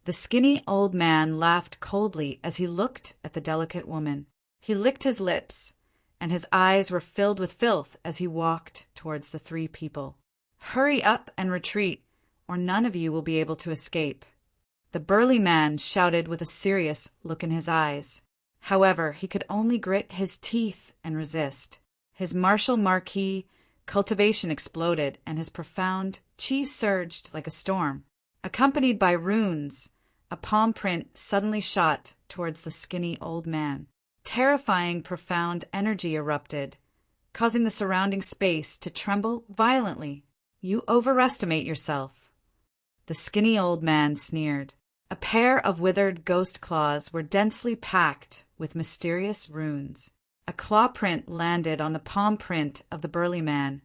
The skinny old man laughed coldly as he looked at the delicate woman. He licked his lips, and his eyes were filled with filth as he walked towards the three people. "Hurry up and retreat, or none of you will be able to escape." The burly man shouted with a serious look in his eyes. However, he could only grit his teeth and resist. His martial marquis cultivation exploded, and his profound qi surged like a storm. Accompanied by runes, a palm print suddenly shot towards the skinny old man. Terrifying, profound energy erupted, causing the surrounding space to tremble violently. "You overestimate yourself," the skinny old man sneered. A pair of withered ghost claws were densely packed with mysterious runes. A claw print landed on the palm print of the burly man,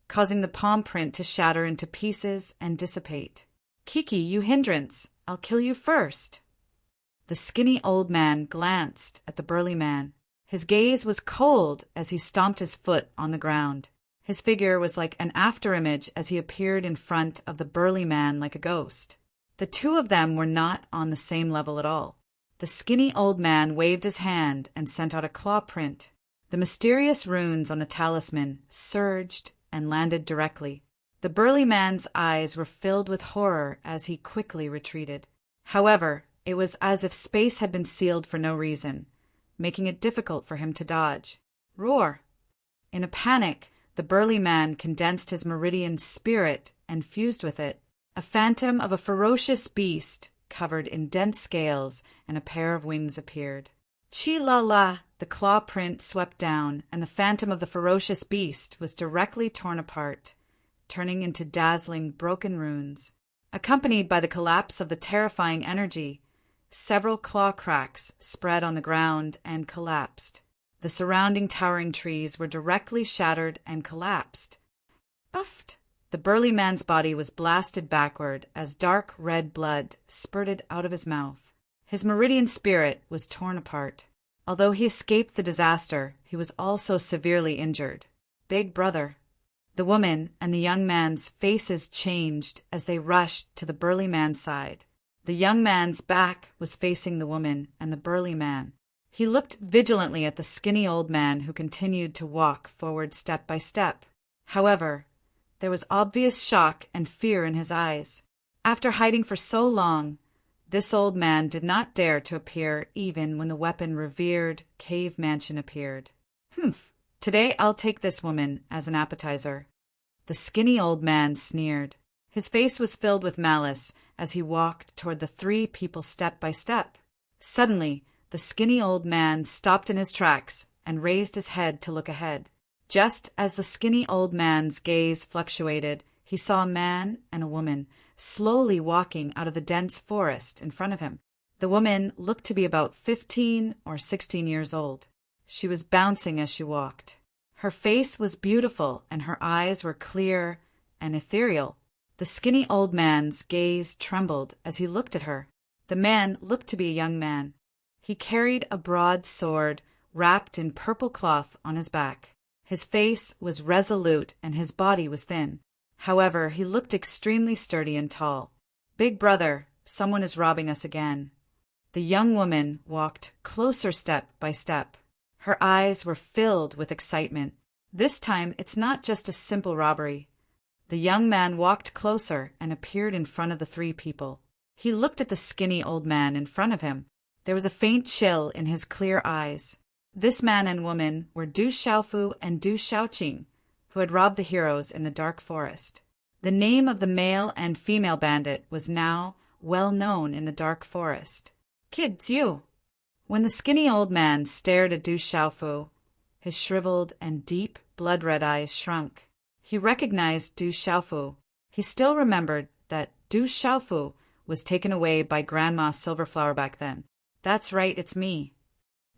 causing the palm print to shatter into pieces and dissipate. "Kiki, you hindrance! I'll kill you first!" The skinny old man glanced at the burly man. His gaze was cold as he stomped his foot on the ground. His figure was like an afterimage as he appeared in front of the burly man like a ghost. The two of them were not on the same level at all. The skinny old man waved his hand and sent out a claw print. The mysterious runes on the talisman surged and landed directly. The burly man's eyes were filled with horror as he quickly retreated. However, it was as if space had been sealed for no reason, making it difficult for him to dodge. Roar! In a panic, the burly man condensed his meridian spirit and fused with it. A phantom of a ferocious beast, covered in dense scales and a pair of wings, appeared. Chi-la-la! The claw print swept down, and the phantom of the ferocious beast was directly torn apart, turning into dazzling, broken runes. Accompanied by the collapse of the terrifying energy, several claw cracks spread on the ground and collapsed. The surrounding towering trees were directly shattered and collapsed. Uffed! The burly man's body was blasted backward as dark red blood spurted out of his mouth. His meridian spirit was torn apart. Although he escaped the disaster, he was also severely injured. Big brother. The woman and the young man's faces changed as they rushed to the burly man's side. The young man's back was facing the woman and the burly man. He looked vigilantly at the skinny old man who continued to walk forward step by step. However, there was obvious shock and fear in his eyes. After hiding for so long, this old man did not dare to appear even when the weapon-revered cave mansion appeared. "Humph! Today I'll take this woman as an appetizer." The skinny old man sneered. His face was filled with malice as he walked toward the three people step by step. Suddenly, the skinny old man stopped in his tracks and raised his head to look ahead. Just as the skinny old man's gaze fluctuated, he saw a man and a woman slowly walking out of the dense forest in front of him. The woman looked to be about 15 or 16 years old. She was bouncing as she walked. Her face was beautiful and her eyes were clear and ethereal. The skinny old man's gaze trembled as he looked at her. The man looked to be a young man. He carried a broad sword wrapped in purple cloth on his back. His face was resolute and his body was thin. However, he looked extremely sturdy and tall. "Big brother, someone is robbing us again." The young woman walked closer step by step. Her eyes were filled with excitement. This time, it's not just a simple robbery. The young man walked closer and appeared in front of the three people. He looked at the skinny old man in front of him. There was a faint chill in his clear eyes. This man and woman were Du Xiaofu and Du Xiaoqing, who had robbed the heroes in the dark forest. The name of the male and female bandit was now well known in the dark forest. "Kid, it's you." When the skinny old man stared at Du Xiaofu, his shriveled and deep blood-red eyes shrunk. He recognized Du Xiaofu. He still remembered that Du Xiaofu was taken away by Grandma Silverflower back then. "That's right, it's me,"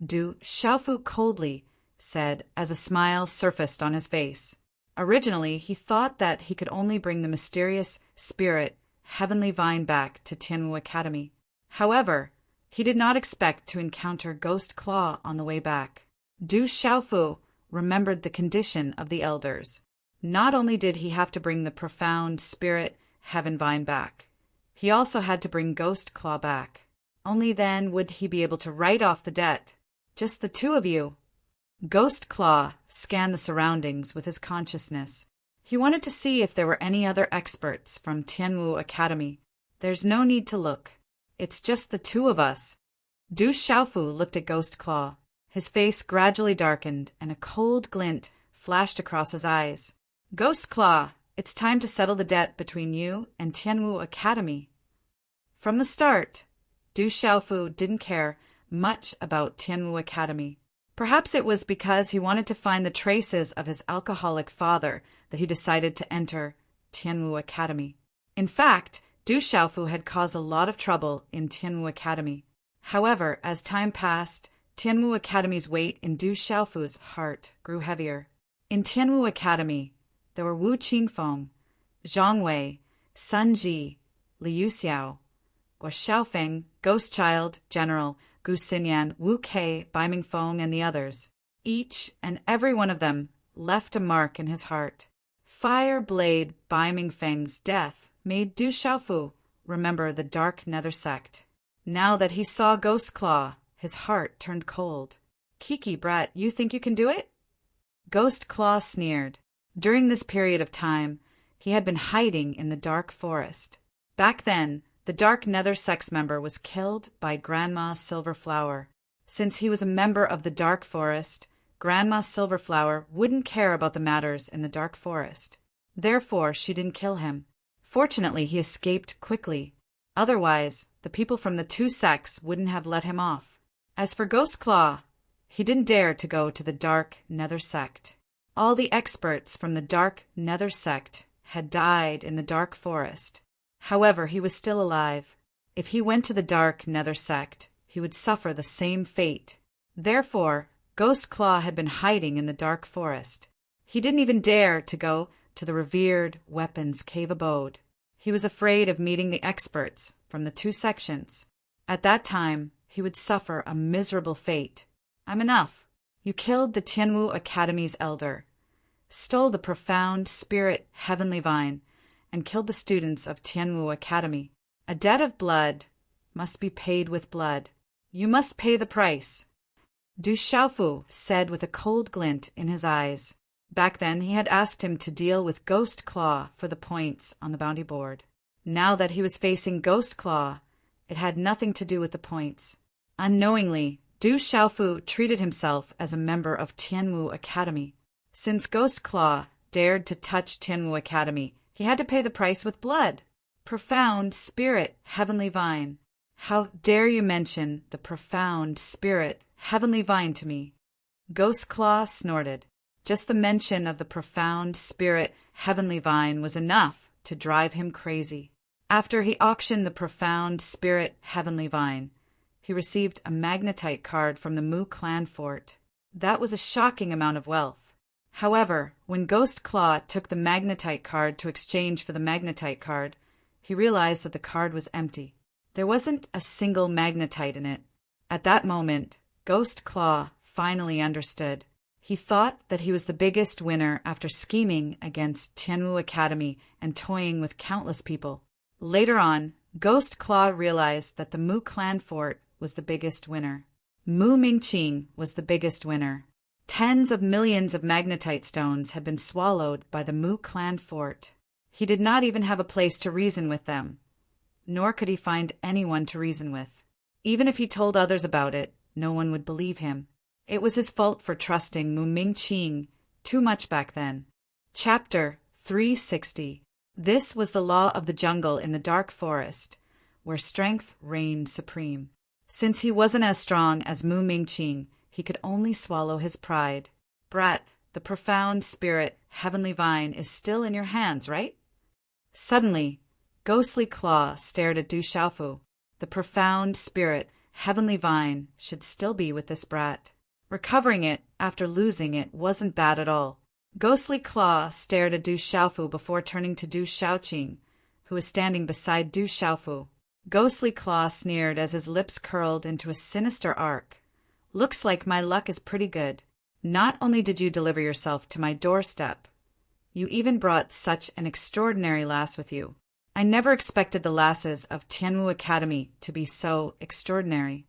Du Xiaofu coldly said as a smile surfaced on his face. Originally, he thought that he could only bring the mysterious spirit Heavenly Vine back to Tianwu Academy. However, he did not expect to encounter Ghost Claw on the way back. Du Xiaofu remembered the condition of the elders. Not only did he have to bring the profound spirit Heaven Vine back, he also had to bring Ghost Claw back. Only then would he be able to write off the debt. "Just the two of you." Ghost Claw scanned the surroundings with his consciousness. He wanted to see if there were any other experts from Tianwu Academy. "There's no need to look. It's just the two of us." Du Xiaofu looked at Ghost Claw. His face gradually darkened, and a cold glint flashed across his eyes. "Ghost Claw, it's time to settle the debt between you and Tianwu Academy." From the start, Du Xiaofu didn't care much about Tianwu Academy. Perhaps it was because he wanted to find the traces of his alcoholic father that he decided to enter Tianwu Academy. In fact, Du Xiaofu had caused a lot of trouble in Tianwu Academy. However, as time passed, Tianwu Academy's weight in Du Xiaofu's heart grew heavier. In Tianwu Academy, there were Wu Qingfeng, Zhang Wei, Sun Ji, Liu Xiao, Guo Xiaofeng, Ghost Child, General, Gu Xinyan, Wu Kei, Bai Mingfeng, and the others. Each and every one of them left a mark in his heart. Fire Blade Bai Mingfeng's death made Du Xiaofu remember the Dark Nether sect. Now that he saw Ghost Claw, his heart turned cold. Kiki, brat, you think you can do it? Ghost Claw sneered. During this period of time, he had been hiding in the dark forest. Back then, the Dark Nether sex member was killed by Grandma Silverflower. Since he was a member of the Dark Forest, Grandma Silverflower wouldn't care about the matters in the Dark Forest. Therefore, she didn't kill him. Fortunately, he escaped quickly. Otherwise, the people from the two sects wouldn't have let him off. As for Ghost Claw, he didn't dare to go to the Dark Nether sect. All the experts from the Dark Nether sect had died in the Dark Forest. However, he was still alive. If he went to the Dark Nether sect, he would suffer the same fate. Therefore, Ghost Claw had been hiding in the Dark Forest. He didn't even dare to go to the revered Weapons Cave abode. He was afraid of meeting the experts from the two sections. At that time, he would suffer a miserable fate. I'm enough. You killed the Tianwu Academy's elder, stole the profound spirit heavenly vine, and killed the students of Tianwu Academy. A debt of blood must be paid with blood. You must pay the price. Du Xiaofu said with a cold glint in his eyes. Back then, he had asked him to deal with Ghost Claw for the points on the bounty board. Now that he was facing Ghost Claw, it had nothing to do with the points. Unknowingly, Du Xiaofu treated himself as a member of Tianwu Academy. Since Ghost Claw dared to touch Tianwu Academy, he had to pay the price with blood. Profound spirit, heavenly vine. How dare you mention the profound spirit, heavenly vine to me? Ghost Claw snorted. Just the mention of the profound spirit, heavenly vine was enough to drive him crazy. After he auctioned the profound spirit, heavenly vine, he received a magnetite card from the Mu clan fort. That was a shocking amount of wealth. However, when Ghost Claw took the magnetite card to exchange for the magnetite card, he realized that the card was empty. There wasn't a single magnetite in it. At that moment, Ghost Claw finally understood. He thought that he was the biggest winner after scheming against Tianwu Academy and toying with countless people. Later on, Ghost Claw realized that the Mu clan fort was the biggest winner. Mu Mingqing was the biggest winner. Tens of millions of magnetite stones had been swallowed by the Mu clan fort. He did not even have a place to reason with them, nor could he find anyone to reason with. Even if he told others about it, no one would believe him. It was his fault for trusting Mu Mingqing too much back then. Chapter 360. This was the law of the jungle in the dark forest, where strength reigned supreme. Since he wasn't as strong as Mu Mingqing, he could only swallow his pride. Brat, the profound spirit, heavenly vine is still in your hands, right? Suddenly, Ghostly Claw stared at Du Xiaofu. The profound spirit, heavenly vine, should still be with this brat. Recovering it after losing it wasn't bad at all. Ghostly Claw stared at Du Xiaofu before turning to Du Xiaoqing, who was standing beside Du Xiaofu. Ghostly Claw sneered as his lips curled into a sinister arc. Looks like my luck is pretty good. Not only did you deliver yourself to my doorstep, you even brought such an extraordinary lass with you. I never expected the lasses of Tianwu Academy to be so extraordinary.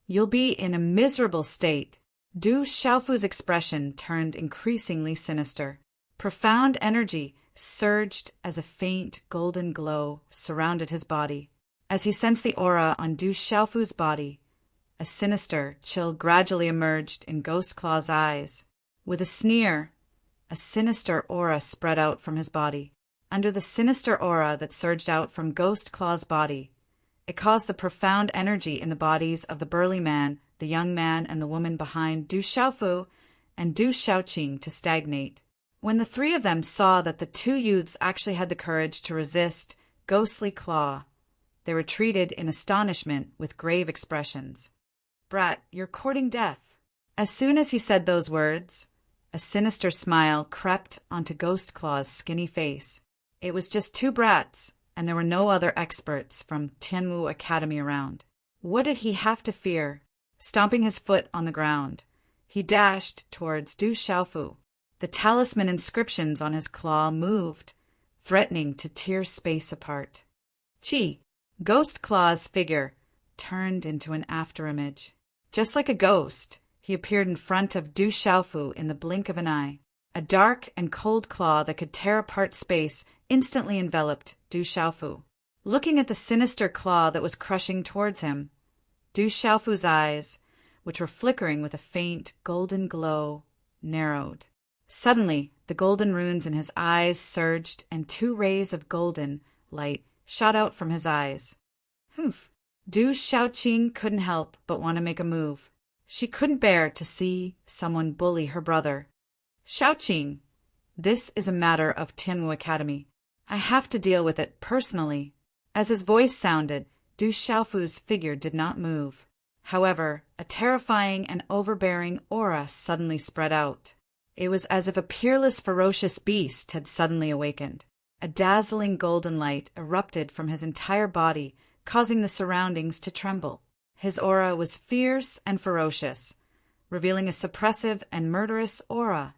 You'll be in a miserable state. Du Xiaofu's expression turned increasingly sinister. Profound energy surged as a faint golden glow surrounded his body. As he sensed the aura on Du Xiaofu's body, a sinister chill gradually emerged in Ghost Claw's eyes. With a sneer, a sinister aura spread out from his body. Under the sinister aura that surged out from Ghost Claw's body, It caused the profound energy in the bodies of the burly man, the young man, and the woman behind Du Xiaofu and Du Xiaoqing to stagnate. When the three of them saw that the two youths actually had the courage to resist Ghostly Claw, they retreated in astonishment with grave expressions. "Brat, you're courting death." As soon as he said those words, a sinister smile crept onto Ghost Claw's skinny face. It was just two brats, and there were no other experts from Tianwu Academy around. What did he have to fear? Stomping his foot on the ground, he dashed towards Du Xiaofu. The talisman inscriptions on his claw moved, threatening to tear space apart. Chi, Ghost Claw's figure, turned into an afterimage. Just like a ghost, he appeared in front of Du Xiaofu in the blink of an eye. A dark and cold claw that could tear apart space instantly enveloped Du Xiaofu. Looking at the sinister claw that was crushing towards him, Du Xiaofu's eyes, which were flickering with a faint golden glow, narrowed. Suddenly, the golden runes in his eyes surged and two rays of golden light shot out from his eyes. Humph! Du Xiaoqing couldn't help but want to make a move. She couldn't bear to see someone bully her brother. "Xiaoqing, this is a matter of Tianwu Academy. I have to deal with it personally." As his voice sounded, Du Xiaofu's figure did not move. However, a terrifying and overbearing aura suddenly spread out. It was as if a peerless, ferocious beast had suddenly awakened. A dazzling golden light erupted from his entire body, causing the surroundings to tremble. His aura was fierce and ferocious, revealing a suppressive and murderous aura.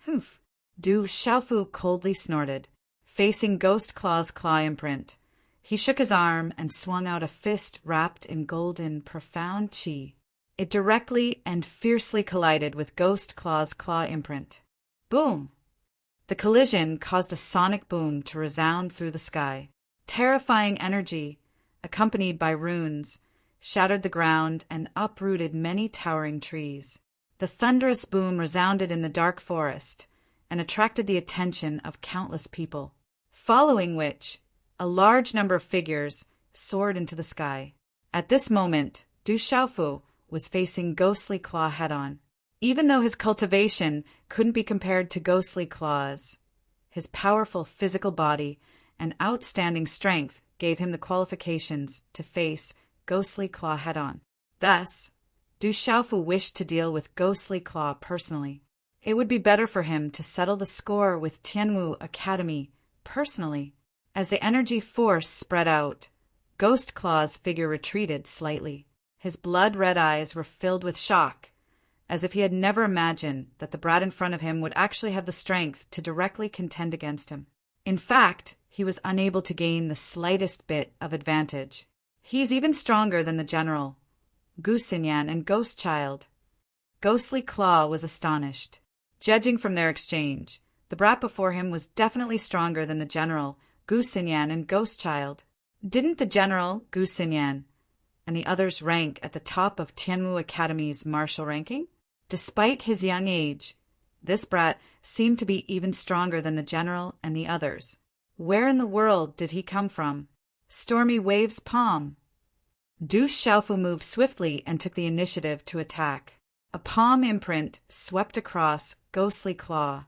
Humph! Du Xiaofu coldly snorted, facing Ghost Claw's claw imprint. He shook his arm and swung out a fist wrapped in golden, profound qi. It directly and fiercely collided with Ghost Claw's claw imprint. Boom! The collision caused a sonic boom to resound through the sky. Terrifying energy, accompanied by runes, shattered the ground and uprooted many towering trees. The thunderous boom resounded in the dark forest and attracted the attention of countless people, following which a large number of figures soared into the sky. At this moment, Du Xiaofu was facing Ghostly Claw head-on. Even though his cultivation couldn't be compared to Ghostly Claw's, his powerful physical body and outstanding strength gave him the qualifications to face Ghostly Claw head-on. Thus, Du Xiaofu wished to deal with Ghostly Claw personally. It would be better for him to settle the score with Tianwu Academy personally. As the energy force spread out, Ghost Claw's figure retreated slightly. His blood-red eyes were filled with shock, as if he had never imagined that the brat in front of him would actually have the strength to directly contend against him. In fact, he was unable to gain the slightest bit of advantage. He's even stronger than the general, Gu Xinyan and Ghost Child. Ghostly Claw was astonished. Judging from their exchange, the brat before him was definitely stronger than the general, Gu Xinyan and Ghost Child. Didn't the general, Gu Xinyan, and the others rank at the top of Tianwu Academy's martial ranking? Despite his young age, this brat seemed to be even stronger than the general and the others. Where in the world did he come from? Stormy Wave's palm. Du Xiaofu moved swiftly and took the initiative to attack. A palm imprint swept across Ghostly Claw,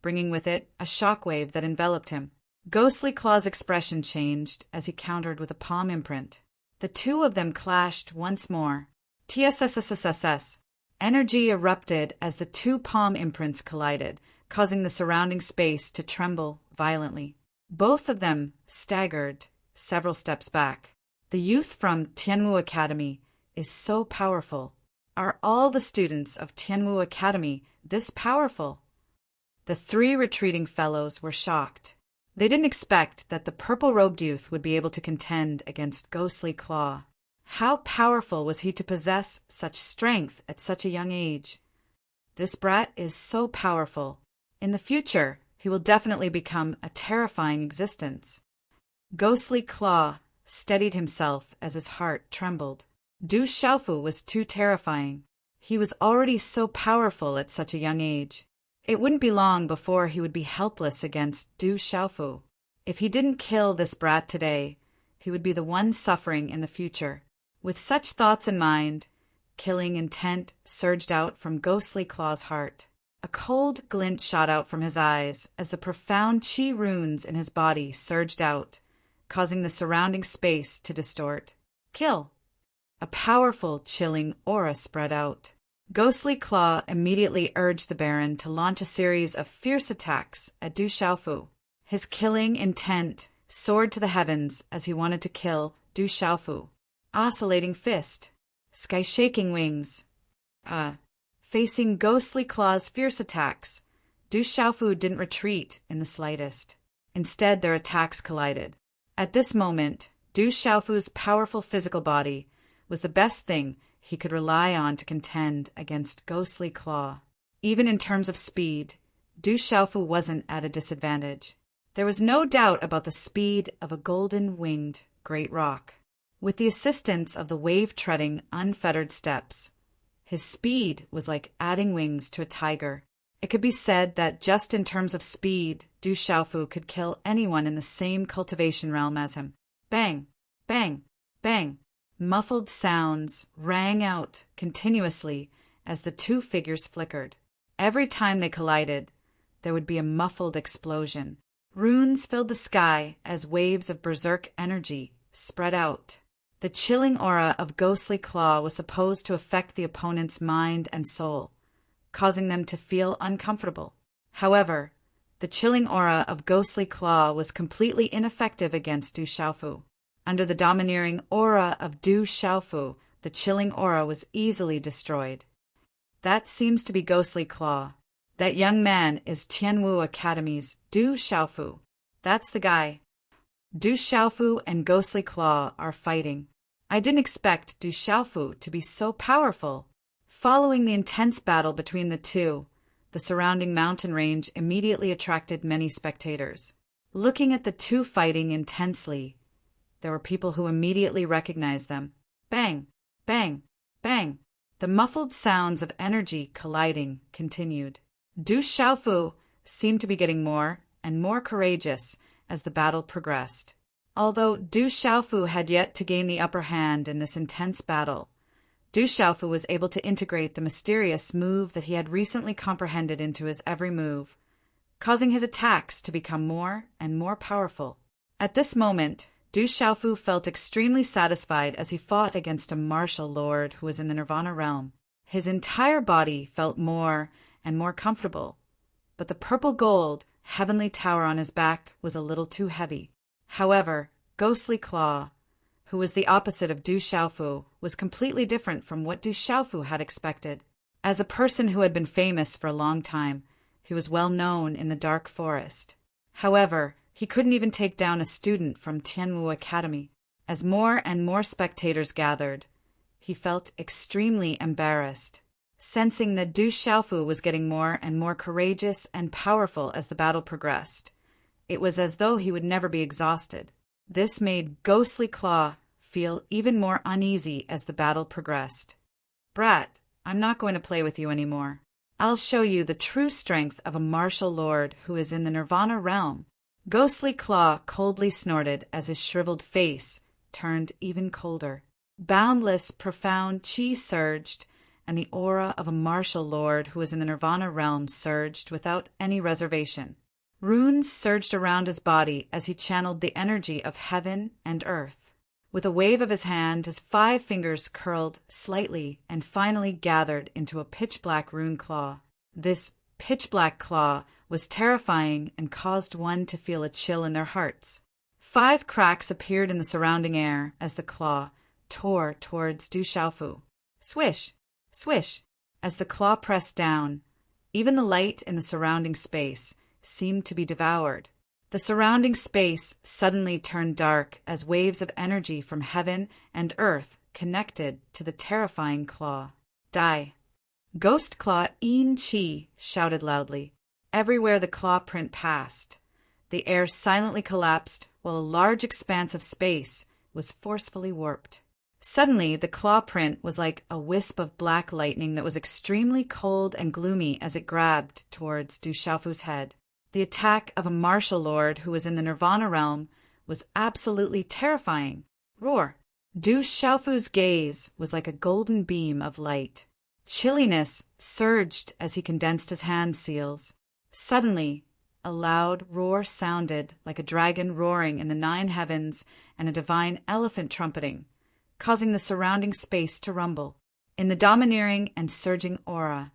bringing with it a shockwave that enveloped him. Ghostly Claw's expression changed as he countered with a palm imprint. The two of them clashed once more. TSSSSSS. Energy erupted as the two palm imprints collided, causing the surrounding space to tremble violently. Both of them staggered several steps back. The youth from Tianwu Academy is so powerful. Are all the students of Tianwu Academy this powerful? The three retreating fellows were shocked. They didn't expect that the purple-robed youth would be able to contend against Ghostly Claw. How powerful was he to possess such strength at such a young age? This brat is so powerful. In the future, he will definitely become a terrifying existence. Ghostly Claw steadied himself as his heart trembled. Du Xiaofu was too terrifying. He was already so powerful at such a young age. It wouldn't be long before he would be helpless against Du Xiaofu. If he didn't kill this brat today, he he would be the one suffering in the future. With such thoughts in mind, killing intent surged out from Ghostly Claw's heart. A cold glint shot out from his eyes as the profound chi runes in his body surged out, causing the surrounding space to distort. Kill! A powerful, chilling aura spread out. Ghostly Claw immediately urged the Baron to launch a series of fierce attacks at Du Xiaofu. His killing intent soared to the heavens as he wanted to kill Du Xiaofu. Oscillating fist. Sky-shaking wings. Facing Ghostly Claw's fierce attacks, Du Xiaofu didn't retreat in the slightest. Instead, their attacks collided. At this moment, Du Xiaofu's powerful physical body was the best thing he could rely on to contend against Ghostly Claw. Even in terms of speed, Du Xiaofu wasn't at a disadvantage. There was no doubt about the speed of a golden-winged great rock. With the assistance of the wave-treading, unfettered steps, his speed was like adding wings to a tiger. It could be said that just in terms of speed, Du Xiaofu could kill anyone in the same cultivation realm as him. Bang! Bang! Bang! Muffled sounds rang out continuously as the two figures flickered. Every time they collided, there would be a muffled explosion. Runes filled the sky as waves of berserk energy spread out. The chilling aura of Ghostly Claw was supposed to affect the opponent's mind and soul, causing them to feel uncomfortable. However, the chilling aura of Ghostly Claw was completely ineffective against Du Xiaofu. Under the domineering aura of Du Xiaofu, the chilling aura was easily destroyed. That seems to be Ghostly Claw. That young man is Tianwu Academy's Du Xiaofu. That's the guy. Du Xiaofu and Ghostly Claw are fighting. I didn't expect Du Xiaofu to be so powerful. Following the intense battle between the two, the surrounding mountain range immediately attracted many spectators. Looking at the two fighting intensely, there were people who immediately recognized them. Bang! Bang! Bang! The muffled sounds of energy colliding continued. Du Xiaofu seemed to be getting more and more courageous as the battle progressed. Although Du Xiaofu had yet to gain the upper hand in this intense battle, Du Xiaofu was able to integrate the mysterious move that he had recently comprehended into his every move, causing his attacks to become more and more powerful. At this moment, Du Xiaofu felt extremely satisfied as he fought against a martial lord who was in the Nirvana realm. His entire body felt more and more comfortable, but the purple gold heavenly tower on his back was a little too heavy. However, Ghostly Claw, who was the opposite of Du Xiaofu, was completely different from what Du Xiaofu had expected. As a person who had been famous for a long time, he was well known in the dark forest. However, he couldn't even take down a student from Tianwu Academy. As more and more spectators gathered, he felt extremely embarrassed. Sensing that Du Xiaofu was getting more and more courageous and powerful as the battle progressed, it was as though he would never be exhausted. This made Ghostly Claw feel even more uneasy as the battle progressed. Brat, I'm not going to play with you anymore. I'll show you the true strength of a martial lord who is in the Nirvana realm. Ghostly Claw coldly snorted as his shriveled face turned even colder. Boundless, profound chi surged, and the aura of a martial lord who was in the Nirvana realm surged without any reservation. Runes surged around his body as he channeled the energy of heaven and earth. With a wave of his hand, his 5 fingers curled slightly and finally gathered into a pitch-black rune claw. This pitch-black claw was terrifying and caused one to feel a chill in their hearts. 5 cracks appeared in the surrounding air as the claw tore towards Du Xiaofu. Swish! Swish! As the claw pressed down, even the light in the surrounding space seemed to be devoured. The surrounding space suddenly turned dark as waves of energy from heaven and earth connected to the terrifying claw. Die! Ghost Claw Yin Chi shouted loudly. Everywhere the claw print passed, the air silently collapsed while a large expanse of space was forcefully warped. Suddenly, the claw print was like a wisp of black lightning that was extremely cold and gloomy as it grabbed towards Du Xiaofu's head. The attack of a martial lord who was in the Nirvana realm was absolutely terrifying. Roar! Du Xiaofu's gaze was like a golden beam of light. Chilliness surged as he condensed his hand seals. Suddenly, a loud roar sounded like a dragon roaring in the 9 heavens and a divine elephant trumpeting, causing the surrounding space to rumble. In the domineering and surging aura,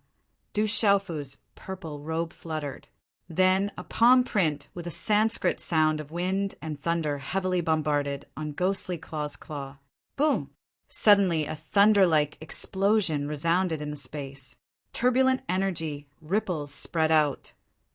Du Xiaofu's purple robe fluttered. Then a palm print with a Sanskrit sound of wind and thunder heavily bombarded on Ghostly Claw's claw. Boom! Suddenly a thunder-like explosion resounded in the space. Turbulent energy ripples spread out,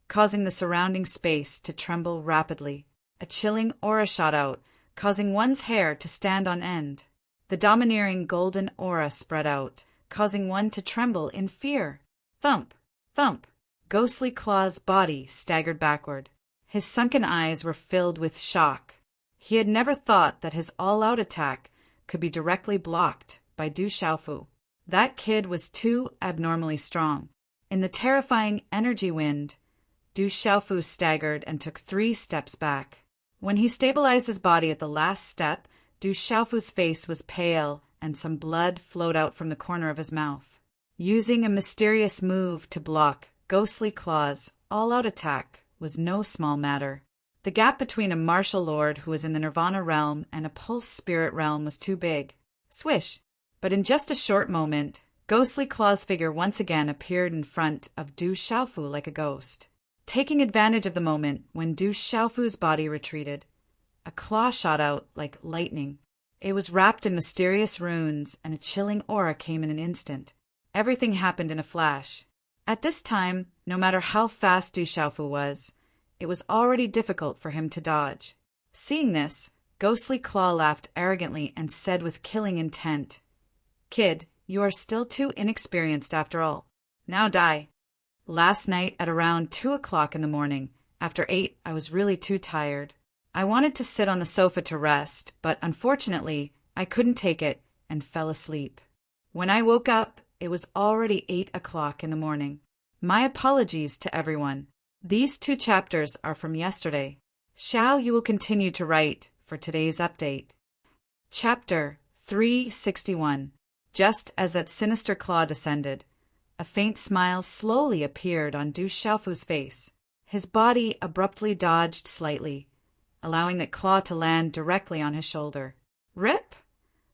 causing the surrounding space to tremble rapidly. A chilling aura shot out, causing one's hair to stand on end. The domineering golden aura spread out, causing one to tremble in fear. Thump! Thump! Ghostly Claw's body staggered backward. His sunken eyes were filled with shock. He had never thought that his all-out attack could be directly blocked by Du Xiaofu. That kid was too abnormally strong. In the terrifying energy wind, Du Xiaofu staggered and took 3 steps back. When he stabilized his body at the last step, Du Xiaofu's face was pale and some blood flowed out from the corner of his mouth. Using a mysterious move to block Ghostly Claw's all-out attack was no small matter. The gap between a martial lord who was in the Nirvana realm and a pulse spirit realm was too big. Swish! But in just a short moment, Ghostly Claw's figure once again appeared in front of Du Xiaofu like a ghost. Taking advantage of the moment when Du Xiaofu's body retreated, a claw shot out like lightning. It was wrapped in mysterious runes, and a chilling aura came in an instant. Everything happened in a flash. At this time, no matter how fast Du Xiaofu was, it was already difficult for him to dodge. Seeing this, Ghostly Claw laughed arrogantly and said with killing intent, "Kid, you are still too inexperienced after all. Now die." Last night at around 2 o'clock in the morning, after 8, I was really too tired. I wanted to sit on the sofa to rest, but unfortunately, I couldn't take it and fell asleep. When I woke up, it was already 8 o'clock in the morning. My apologies to everyone. These 2 chapters are from yesterday. Xiao, you will continue to write for today's update. Chapter 361. Just as that sinister claw descended, a faint smile slowly appeared on Du Xiaofu's face. His body abruptly dodged slightly, allowing that claw to land directly on his shoulder. Rip!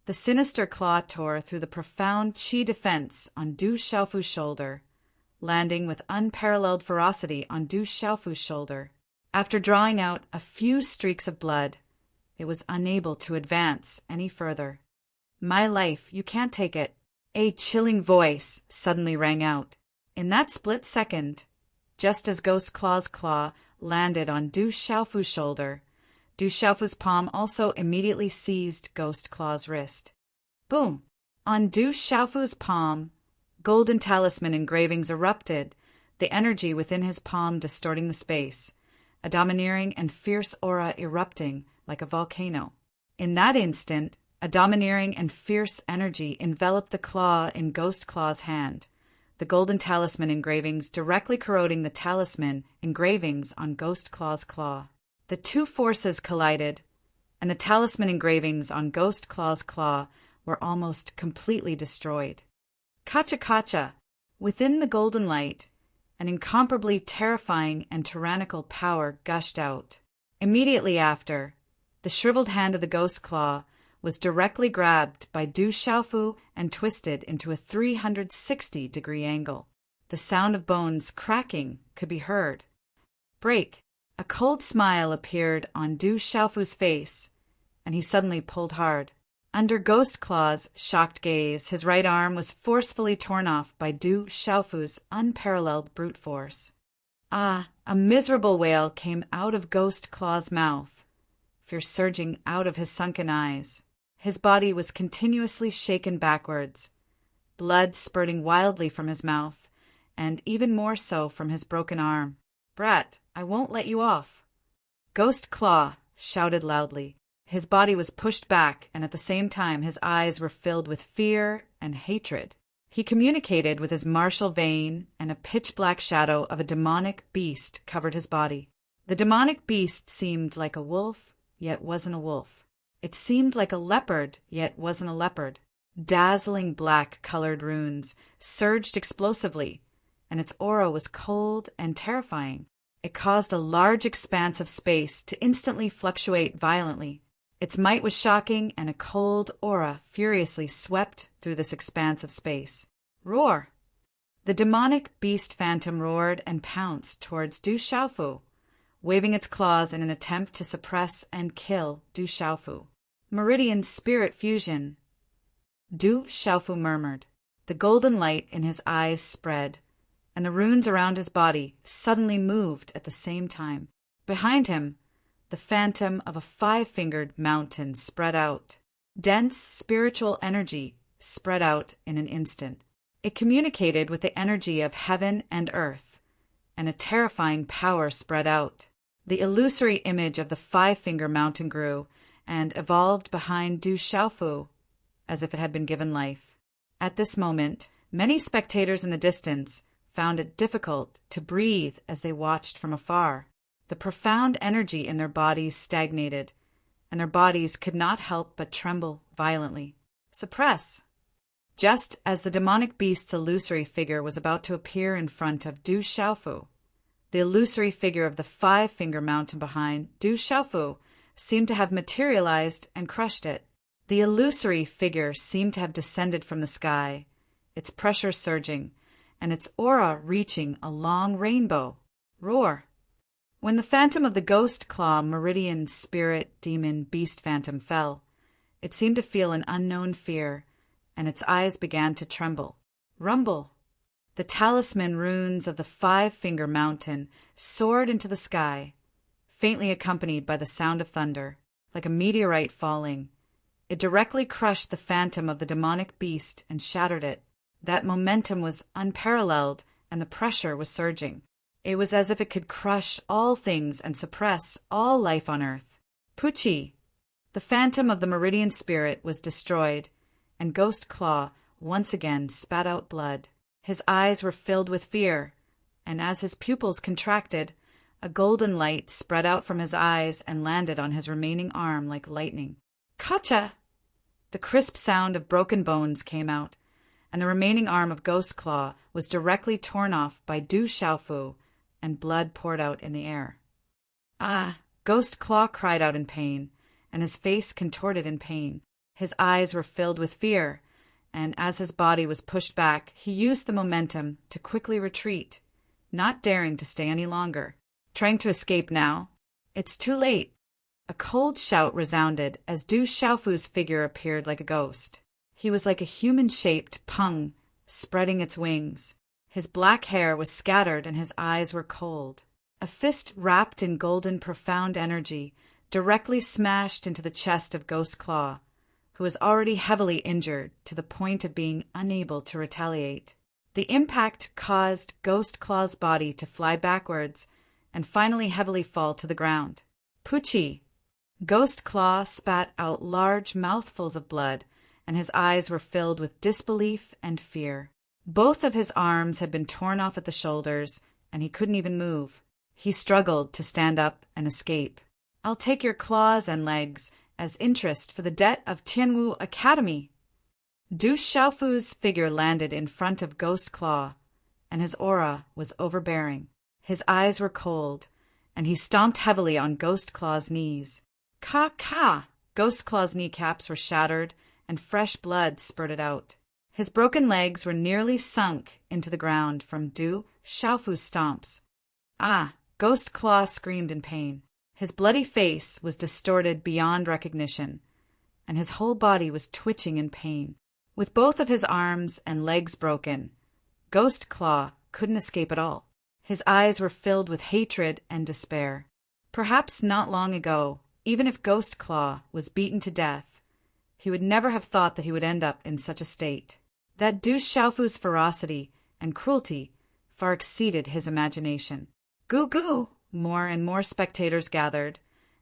The sinister claw tore through the profound qi defense on Du Xiaofu's shoulder, landing with unparalleled ferocity on Du Xiaofu's shoulder. After drawing out a few streaks of blood, it was unable to advance any further. "My life, you can't take it," a chilling voice suddenly rang out. In that split second, just as Ghost Claw's claw landed on Du Xiaofu's shoulder, Du Xiaofu's palm also immediately seized Ghost Claw's wrist. Boom! On Du Xiaofu's palm, golden talisman engravings erupted, the energy within his palm distorting the space, a domineering and fierce aura erupting like a volcano. In that instant, a domineering and fierce energy enveloped the claw in Ghost Claw's hand, the golden talisman engravings directly corroding the talisman engravings on Ghost Claw's claw. The 2 forces collided, and the talisman engravings on Ghost Claw's claw were almost completely destroyed. Kacha kacha! Within the golden light, an incomparably terrifying and tyrannical power gushed out. Immediately after, the shriveled hand of the Ghost Claw was directly grabbed by Du Xiaofu and twisted into a 360-degree angle. The sound of bones cracking could be heard. Break! A cold smile appeared on Du Xiaofu's face, and he suddenly pulled hard. Under Ghost Claw's shocked gaze, his right arm was forcefully torn off by Du Xiaofu's unparalleled brute force. Ah! A miserable wail came out of Ghost Claw's mouth, fear surging out of his sunken eyes. His body was continuously shaken backwards, blood spurting wildly from his mouth, and even more so from his broken arm. "Brat, I won't let you off!" Ghost Claw shouted loudly. His body was pushed back, and at the same time his eyes were filled with fear and hatred. He communicated with his martial vein, and a pitch-black shadow of a demonic beast covered his body. The demonic beast seemed like a wolf yet wasn't a wolf. It seemed like a leopard, yet wasn't a leopard. Dazzling black-colored runes surged explosively, and its aura was cold and terrifying. It caused a large expanse of space to instantly fluctuate violently. Its might was shocking, and a cold aura furiously swept through this expanse of space. Roar! The demonic beast phantom roared and pounced towards Du Xiaofu, waving its claws in an attempt to suppress and kill Du Xiaofu. Meridian spirit fusion. Du Xiaofu murmured. The golden light in his eyes spread, and the runes around his body suddenly moved at the same time. Behind him, the phantom of a five-fingered mountain spread out. Dense spiritual energy spread out in an instant. It communicated with the energy of heaven and earth, and a terrifying power spread out. The illusory image of the five-finger mountain grew and evolved behind Du Xiaofu as if it had been given life. At this moment, many spectators in the distance found it difficult to breathe as they watched from afar. The profound energy in their bodies stagnated, and their bodies could not help but tremble violently. Suppress! Just as the demonic beast's illusory figure was about to appear in front of Du Xiaofu, the illusory figure of the five-finger mountain behind Du Xiaofu seemed to have materialized and crushed it. The illusory figure seemed to have descended from the sky, its pressure surging, and its aura reaching a long rainbow. Roar! When the phantom of the ghost claw meridian spirit demon beast phantom fell, it seemed to feel an unknown fear, and its eyes began to tremble. Rumble! The talisman runes of the five-finger mountain soared into the sky, faintly accompanied by the sound of thunder, like a meteorite falling. It directly crushed the phantom of the demonic beast and shattered it. That momentum was unparalleled, and the pressure was surging. It was as if it could crush all things and suppress all life on earth. Pucci! The phantom of the meridian spirit was destroyed, and Ghost Claw once again spat out blood. His eyes were filled with fear, and as his pupils contracted, a golden light spread out from his eyes and landed on his remaining arm like lightning. Kacha! The crisp sound of broken bones came out, and the remaining arm of Ghost Claw was directly torn off by Du Xiaofu, and blood poured out in the air. Ah! Ghost Claw cried out in pain, and his face contorted in pain. His eyes were filled with fear, and as his body was pushed back, he used the momentum to quickly retreat, not daring to stay any longer. Trying to escape now? It's too late. A cold shout resounded as Du Xiaofu's figure appeared like a ghost. He was like a human-shaped pung, spreading its wings. His black hair was scattered and his eyes were cold. A fist wrapped in golden profound energy directly smashed into the chest of Ghost Claw, who was already heavily injured to the point of being unable to retaliate. The impact caused Ghost Claw's body to fly backwards and finally heavily fall to the ground. Pucci! Ghost Claw spat out large mouthfuls of blood, and his eyes were filled with disbelief and fear. Both of his arms had been torn off at the shoulders, and he couldn't even move. He struggled to stand up and escape. I'll take your claws and legs as interest for the debt of Tianwu Academy. Du Xiaofu's figure landed in front of Ghost Claw, and his aura was overbearing. His eyes were cold, and he stomped heavily on Ghost Claw's knees. Ka! Ghost Claw's kneecaps were shattered, and fresh blood spurted out. His broken legs were nearly sunk into the ground from Du Xiaofu's stomps. Ah! Ghost Claw screamed in pain. His bloody face was distorted beyond recognition, and his whole body was twitching in pain. With both of his arms and legs broken, Ghost Claw couldn't escape at all. His eyes were filled with hatred and despair. Perhaps not long ago, even if Ghost Claw was beaten to death, he would never have thought that he would end up in such a state. That Du Xiaofu's ferocity and cruelty far exceeded his imagination. Goo goo! More and more spectators gathered,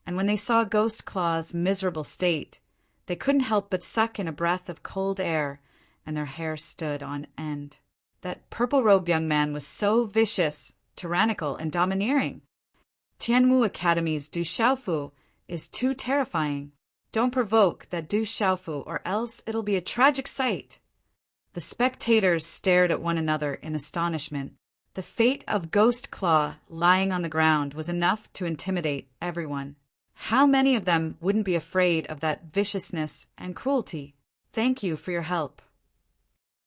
and when they saw Ghost Claw's miserable state, they couldn't help but suck in a breath of cold air, and their hair stood on end. That purple-robed young man was so vicious, tyrannical, and domineering. Tianwu Academy's Du Xiaofu is too terrifying. Don't provoke that Du Xiaofu, or else it'll be a tragic sight." The spectators stared at one another in astonishment. The fate of Ghost Claw lying on the ground was enough to intimidate everyone. How many of them wouldn't be afraid of that viciousness and cruelty? "Thank you for your help."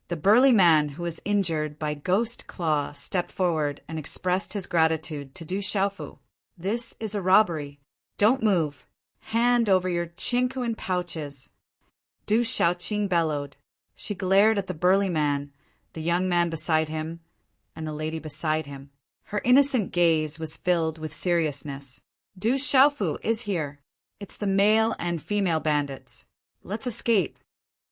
The burly man who was injured by Ghost Claw stepped forward and expressed his gratitude to Du Xiaofu. "This is a robbery. Don't move. Hand over your Qingquan pouches." Du Xiaoqing bellowed. She glared at the burly man, the young man beside him, and the lady beside him. Her innocent gaze was filled with seriousness. "Du Xiaofu is here. It's the male and female bandits. Let's escape.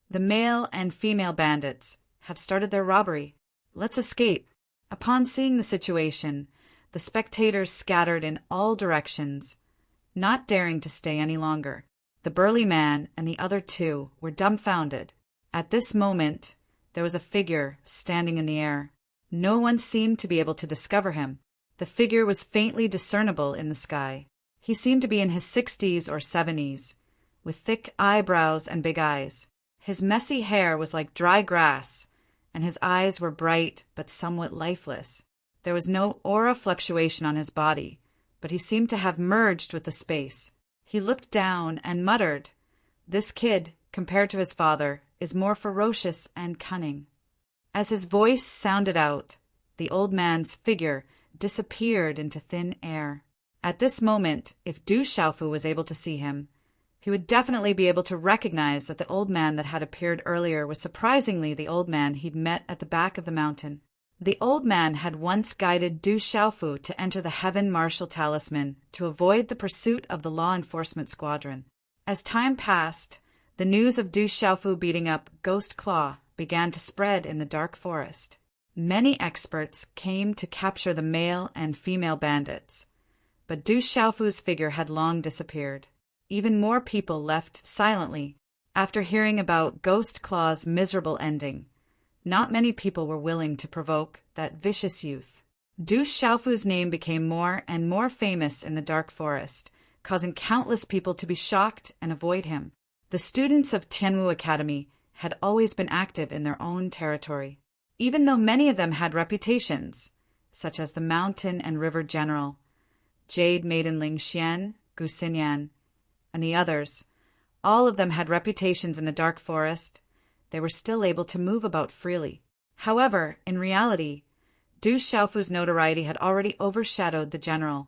The male and female bandits have started their robbery. Let's escape." Upon seeing the situation, the spectators scattered in all directions, not daring to stay any longer. The burly man and the other two were dumbfounded. At this moment, there was a figure standing in the air. No one seemed to be able to discover him. The figure was faintly discernible in the sky. He seemed to be in his 60s or 70s, with thick eyebrows and big eyes. His messy hair was like dry grass, and his eyes were bright but somewhat lifeless. There was no aura fluctuation on his body, but he seemed to have merged with the space. He looked down and muttered, "This kid, compared to his father, is more ferocious and cunning." As his voice sounded out, the old man's figure disappeared into thin air. At this moment, if Du Xiaofu was able to see him, he would definitely be able to recognize that the old man that had appeared earlier was surprisingly the old man he'd met at the back of the mountain. The old man had once guided Du Xiaofu to enter the Heaven Marshal Talisman to avoid the pursuit of the law enforcement squadron. As time passed, the news of Du Xiaofu beating up Ghost Claw began to spread in the dark forest. Many experts came to capture the male and female bandits, but Du Xiaofu's figure had long disappeared. Even more people left silently. After hearing about Ghost Claw's miserable ending, not many people were willing to provoke that vicious youth. Du Xiaofu's name became more and more famous in the dark forest, causing countless people to be shocked and avoid him. The students of Tianwu Academy had always been active in their own territory, even though many of them had reputations, such as the Mountain and River General, Jade Maiden Ling Xian, Gu Xinyan, and the others. All of them had reputations in the dark forest. They were still able to move about freely. However, in reality, Du Xiaofu's notoriety had already overshadowed the general,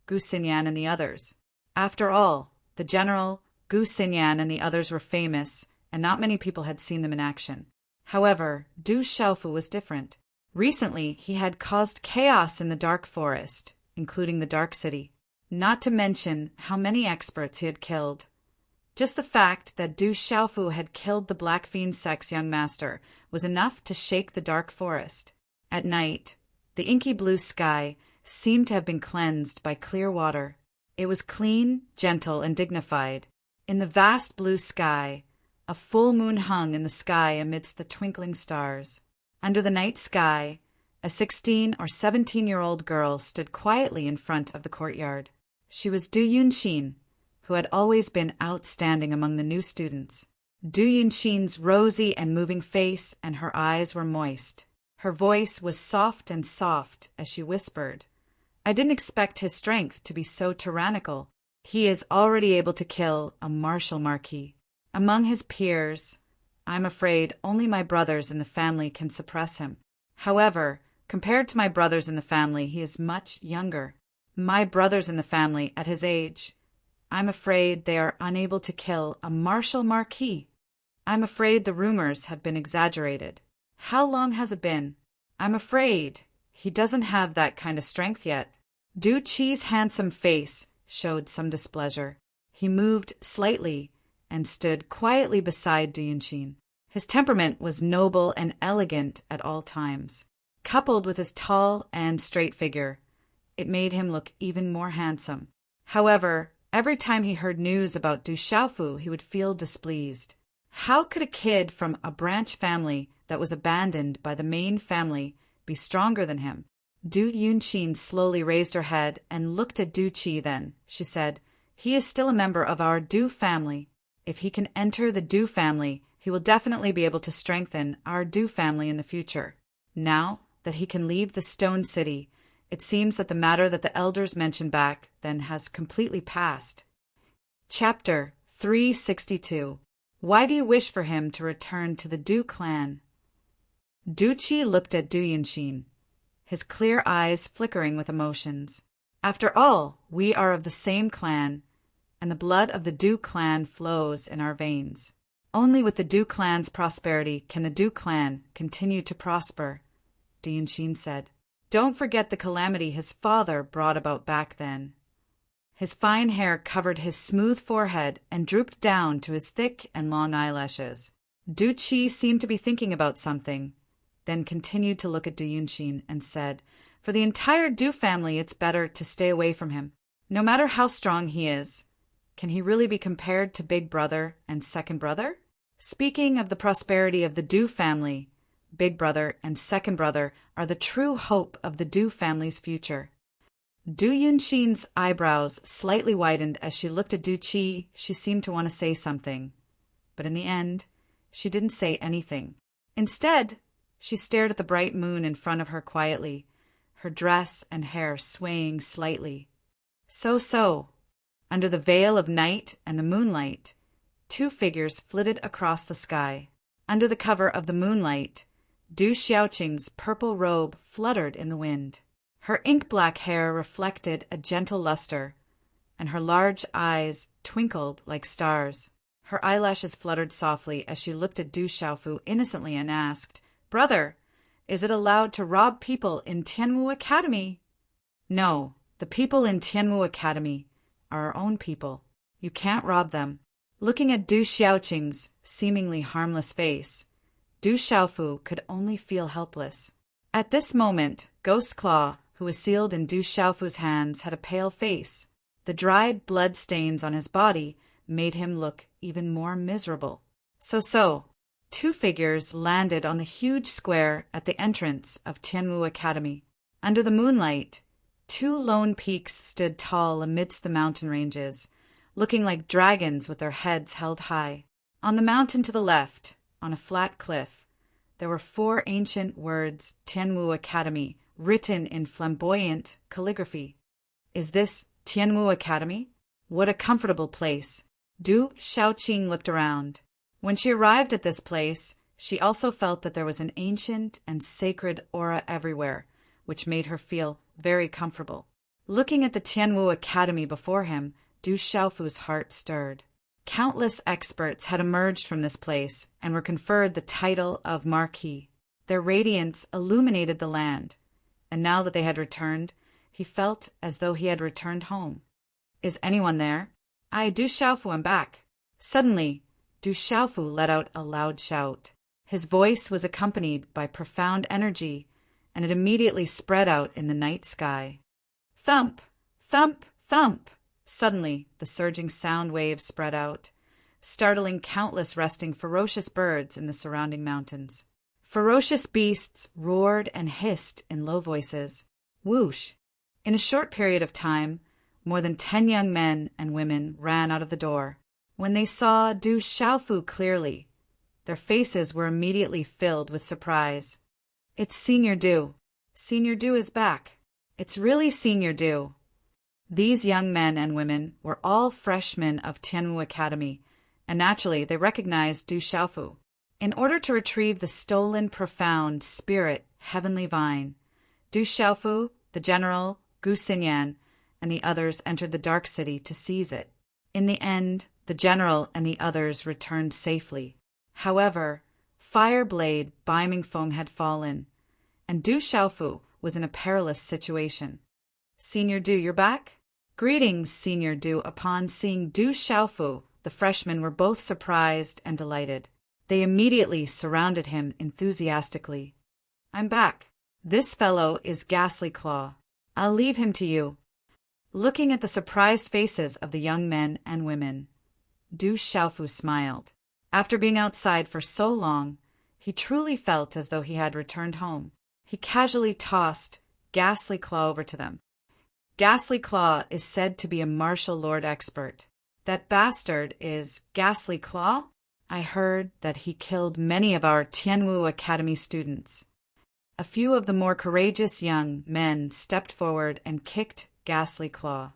Gu Xinyan, and the others. After all, the general, Gu Xinyan, and the others were famous, and not many people had seen them in action. However, Du Xiaofu was different. Recently, he had caused chaos in the dark forest, including the Dark City, not to mention how many experts he had killed. Just the fact that Du Xiaofu had killed the Black Fiend Sect's young master was enough to shake the dark forest. At night, the inky blue sky seemed to have been cleansed by clear water. It was clean, gentle, and dignified. In the vast blue sky, a full moon hung in the sky amidst the twinkling stars. Under the night sky, a 16 or 17-year-old girl stood quietly in front of the courtyard. She was Du Yunqin, who had always been outstanding among the new students. Du Yunqin's rosy and moving face and her eyes were moist. Her voice was soft as she whispered, "I didn't expect his strength to be so tyrannical. He is already able to kill a martial marquis. Among his peers, I'm afraid only my brothers in the family can suppress him. However, compared to my brothers in the family, he is much younger. My brothers in the family, at his age, I'm afraid they are unable to kill a martial marquis. I'm afraid the rumors have been exaggerated. How long has it been? I'm afraid he doesn't have that kind of strength yet." Du Qi's handsome face showed some displeasure. He moved slightly and stood quietly beside Du Yunqin. His temperament was noble and elegant at all times. Coupled with his tall and straight figure, it made him look even more handsome. However, every time he heard news about Du Xiaofu, he would feel displeased. How could a kid from a branch family that was abandoned by the main family be stronger than him? Du Yunqin slowly raised her head and looked at Du Qi. Then she said, He is still a member of our Du family. If he can enter the Du family, he will definitely be able to strengthen our Du family in the future. Now that he can leave the Stone City, it seems that the matter that the elders mentioned back then has completely passed. Chapter 362. Why do you wish for him to return to the Du clan? Duchi looked at Du Yunshin, his clear eyes flickering with emotions. After all, we are of the same clan, and the blood of the Du clan flows in our veins. Only with the Du clan's prosperity can the Du clan continue to prosper, Du Yunshin said. Don't forget the calamity his father brought about back then. His fine hair covered his smooth forehead and drooped down to his thick and long eyelashes. Du Qi seemed to be thinking about something, then continued to look at Du Yunshin and said, For the entire Du family, it's better to stay away from him. No matter how strong he is, can he really be compared to Big Brother and Second Brother? Speaking of the prosperity of the Du family, Big Brother and Second Brother are the true hope of the Du family's future. Du Yunshin's eyebrows slightly widened as she looked at Du Qi. She seemed to want to say something, but in the end, she didn't say anything. Instead, she stared at the bright moon in front of her quietly, her dress and hair swaying slightly. So, under the veil of night and the moonlight, two figures flitted across the sky. Under the cover of the moonlight, Du Xiaoqing's purple robe fluttered in the wind. Her ink-black hair reflected a gentle luster, and her large eyes twinkled like stars. Her eyelashes fluttered softly as she looked at Du Xiaofu innocently and asked, Brother, is it allowed to rob people in Tianwu Academy? No, the people in Tianwu Academy are our own people. You can't rob them. Looking at Du Xiaoqing's seemingly harmless face, Du Xiaofu could only feel helpless. At this moment, Ghost Claw, who was sealed in Du Xiaofu's hands, had a pale face. The dried blood stains on his body made him look even more miserable. So, two figures landed on the huge square at the entrance of Tianwu Academy. Under the moonlight, two lone peaks stood tall amidst the mountain ranges, looking like dragons with their heads held high. On the mountain to the left, on a flat cliff, there were 4 ancient words, Tianwu Academy, written in flamboyant calligraphy. Is this Tianwu Academy? What a comfortable place. Du Xiaoqing looked around. When she arrived at this place, she also felt that there was an ancient and sacred aura everywhere, which made her feel very comfortable. Looking at the Tianwu Academy before him, Du Xiaofu's heart stirred. Countless experts had emerged from this place and were conferred the title of Marquis. Their radiance illuminated the land, and now that they had returned, he felt as though he had returned home. Is anyone there? I, Du Xiaofu, am back. Suddenly, Du Xiaofu let out a loud shout. His voice was accompanied by profound energy, and it immediately spread out in the night sky. Thump! Thump! Thump! Suddenly, the surging sound waves spread out, startling countless resting ferocious birds in the surrounding mountains. Ferocious beasts roared and hissed in low voices. Whoosh! In a short period of time, more than 10 young men and women ran out of the door. When they saw Du Xiaofu clearly, their faces were immediately filled with surprise. It's Senior Du. Senior Du is back. It's really Senior Du. These young men and women were all freshmen of Tianwu Academy, and naturally they recognized Du Xiaofu. In order to retrieve the stolen profound spirit heavenly vine, Du Xiaofu, the general, Gu Xinyan, and the others entered the Dark City to seize it. In the end, the general and the others returned safely. However, Fireblade Baimingfeng had fallen, and Du Xiaofu was in a perilous situation. Senior Du, you're back? Greetings, Senior Du. Upon seeing Du Xiaofu, the freshmen were both surprised and delighted. They immediately surrounded him enthusiastically. I'm back. This fellow is Ghastly Claw. I'll leave him to you. Looking at the surprised faces of the young men and women, Du Xiaofu smiled. After being outside for so long, he truly felt as though he had returned home. He casually tossed Ghastly Claw over to them. Ghastly Claw is said to be a martial lord expert. That bastard is Ghastly Claw? I heard that he killed many of our Tianwu Academy students. A few of the more courageous young men stepped forward and kicked Ghastly Claw.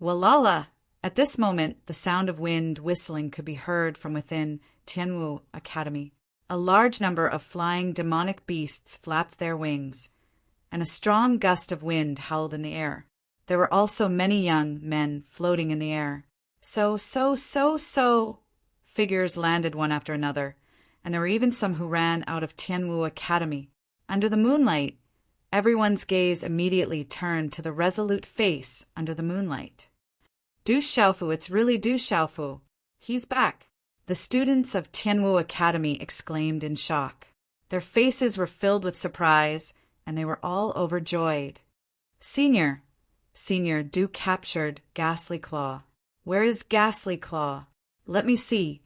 Walala! At this moment, the sound of wind whistling could be heard from within Tianwu Academy. A large number of flying demonic beasts flapped their wings, and a strong gust of wind howled in the air. There were also many young men floating in the air. So. Figures landed one after another, and there were even some who ran out of Tianwu Academy. Under the moonlight, everyone's gaze immediately turned to the resolute face under the moonlight. Du Xiaofu, it's really Du Xiaofu. He's back. The students of Tianwu Academy exclaimed in shock. Their faces were filled with surprise, and they were all overjoyed. Senior, Du captured Ghastly Claw. Where is Ghastly Claw? Let me see.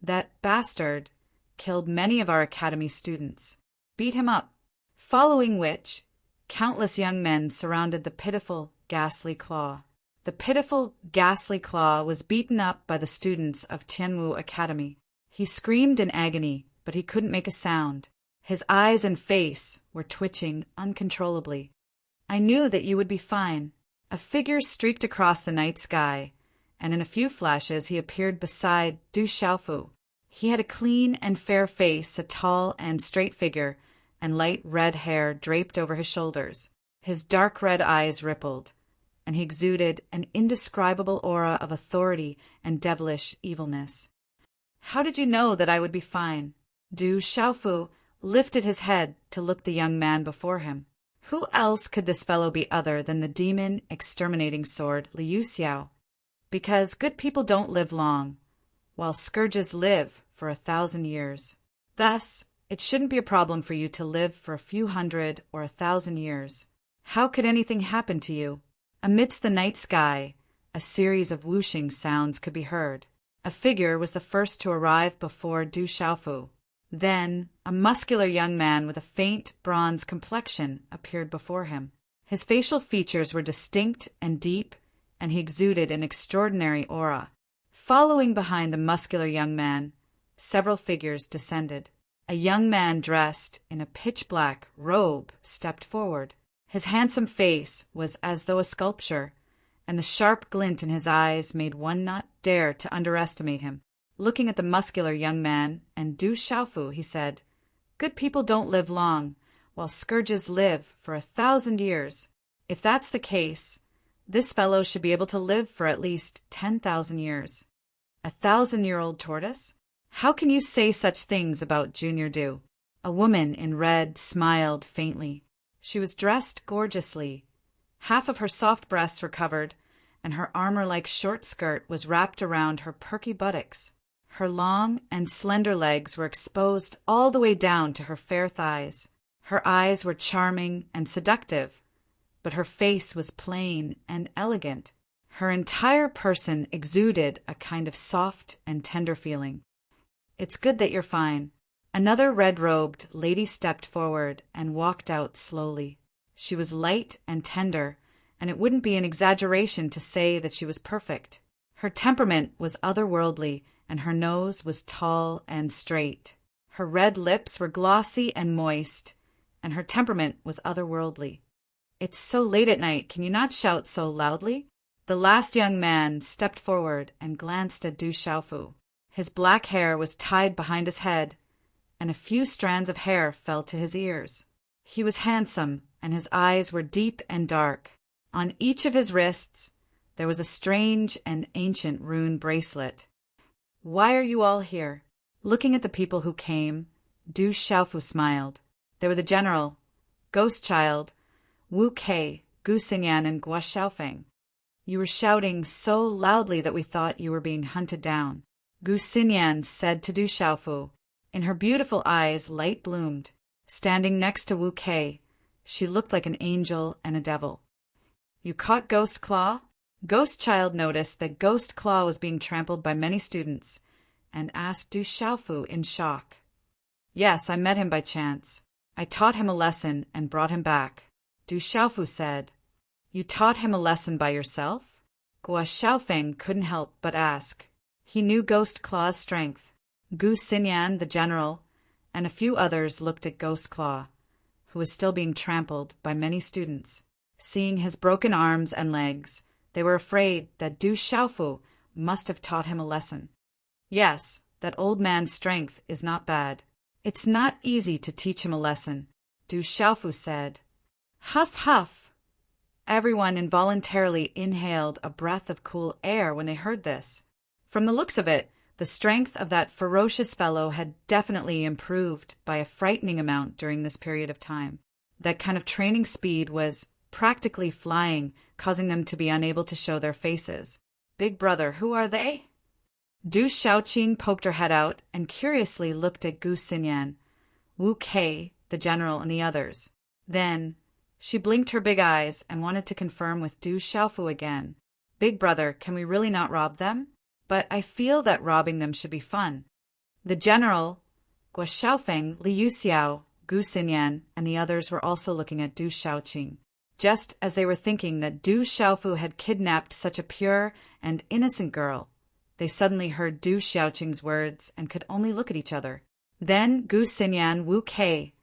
That bastard killed many of our academy students. Beat him up. Following which, countless young men surrounded the pitiful Ghastly Claw. The pitiful Ghastly Claw was beaten up by the students of Tianwu Academy. He screamed in agony, but he couldn't make a sound. His eyes and face were twitching uncontrollably. I knew that you would be fine. A figure streaked across the night sky, and in a few flashes he appeared beside Du Xiaofu. He had a clean and fair face, a tall and straight figure, and light red hair draped over his shoulders. His dark red eyes rippled, and he exuded an indescribable aura of authority and devilish evilness. How did you know that I would be fine? Du Xiaofu lifted his head to look the young man before him. Who else could this fellow be other than the demon exterminating sword Liu Xiao? Because good people don't live long, while scourges live for 1,000 years. Thus, it shouldn't be a problem for you to live for a few hundred or 1,000 years. How could anything happen to you? Amidst the night sky, a series of whooshing sounds could be heard. A figure was the first to arrive before Du Xiaofu. Then, a muscular young man with a faint bronze complexion appeared before him. His facial features were distinct and deep, and he exuded an extraordinary aura. Following behind the muscular young man, several figures descended. A young man dressed in a pitch-black robe stepped forward. His handsome face was as though a sculpture, and the sharp glint in his eyes made one not dare to underestimate him. Looking at the muscular young man and Du Xiaofu, he said, "Good people don't live long, while scourges live for 1,000 years. If that's the case, this fellow should be able to live for at least 10,000 years. 1,000-year-old tortoise? How can you say such things about Junior Du?" A woman in red smiled faintly. She was dressed gorgeously. Half of her soft breasts were covered, and her armor-like short skirt was wrapped around her perky buttocks. Her long and slender legs were exposed all the way down to her fair thighs. Her eyes were charming and seductive, but her face was plain and elegant. Her entire person exuded a kind of soft and tender feeling. "It's good that you're fine." Another red-robed lady stepped forward and walked out slowly. She was light and tender, and it wouldn't be an exaggeration to say that she was perfect. Her temperament was otherworldly, and her nose was tall and straight. Her red lips were glossy and moist, and her temperament was otherworldly. "It's so late at night, can you not shout so loudly?" The last young man stepped forward and glanced at Du Xiaofu. His black hair was tied behind his head, and a few strands of hair fell to his ears. He was handsome, and his eyes were deep and dark. On each of his wrists there was a strange and ancient rune bracelet. "Why are you all here?" Looking at the people who came, Du Xiaofu smiled. There were the general, Ghost Child, Wu Kei, Gu Xingyan, and Guo Xiaofeng. "You were shouting so loudly that we thought you were being hunted down," Gu Xingyan said to Du Xiaofu. In her beautiful eyes light bloomed. Standing next to Wu Kei, she looked like an angel and a devil. "You caught Ghost Claw?" Ghost Child noticed that Ghost Claw was being trampled by many students, and asked Du Xiaofu in shock. "Yes, I met him by chance. I taught him a lesson and brought him back." Du Xiaofu said, You taught him a lesson by yourself? Gua Xiaofeng couldn't help but ask. He knew Ghost Claw's strength. Gu Xinyan, the general, and a few others looked at Ghost Claw, who was still being trampled by many students. Seeing his broken arms and legs, they were afraid that Du Xiaofu must have taught him a lesson. Yes, that old man's strength is not bad. It's not easy to teach him a lesson, Du Xiaofu said. Huff, huff. Everyone involuntarily inhaled a breath of cool air when they heard this. From the looks of it, the strength of that ferocious fellow had definitely improved by a frightening amount during this period of time. That kind of training speed was practically flying, causing them to be unable to show their faces. Big brother, who are they? Du Xiaoqing poked her head out and curiously looked at Gu Xinyan, Wu Kei, the general, and the others. Then she blinked her big eyes and wanted to confirm with Du Xiaofu again. Big brother, can we really not rob them? But I feel that robbing them should be fun. The general, Gua Xiaofeng, Liu Xiao, Gu Xinyan, and the others were also looking at Du Xiaoqing. Just as they were thinking that Du Xiaofu had kidnapped such a pure and innocent girl, they suddenly heard Du Xiaoqing's words and could only look at each other. Then Gu Xinyan, Wu Kei,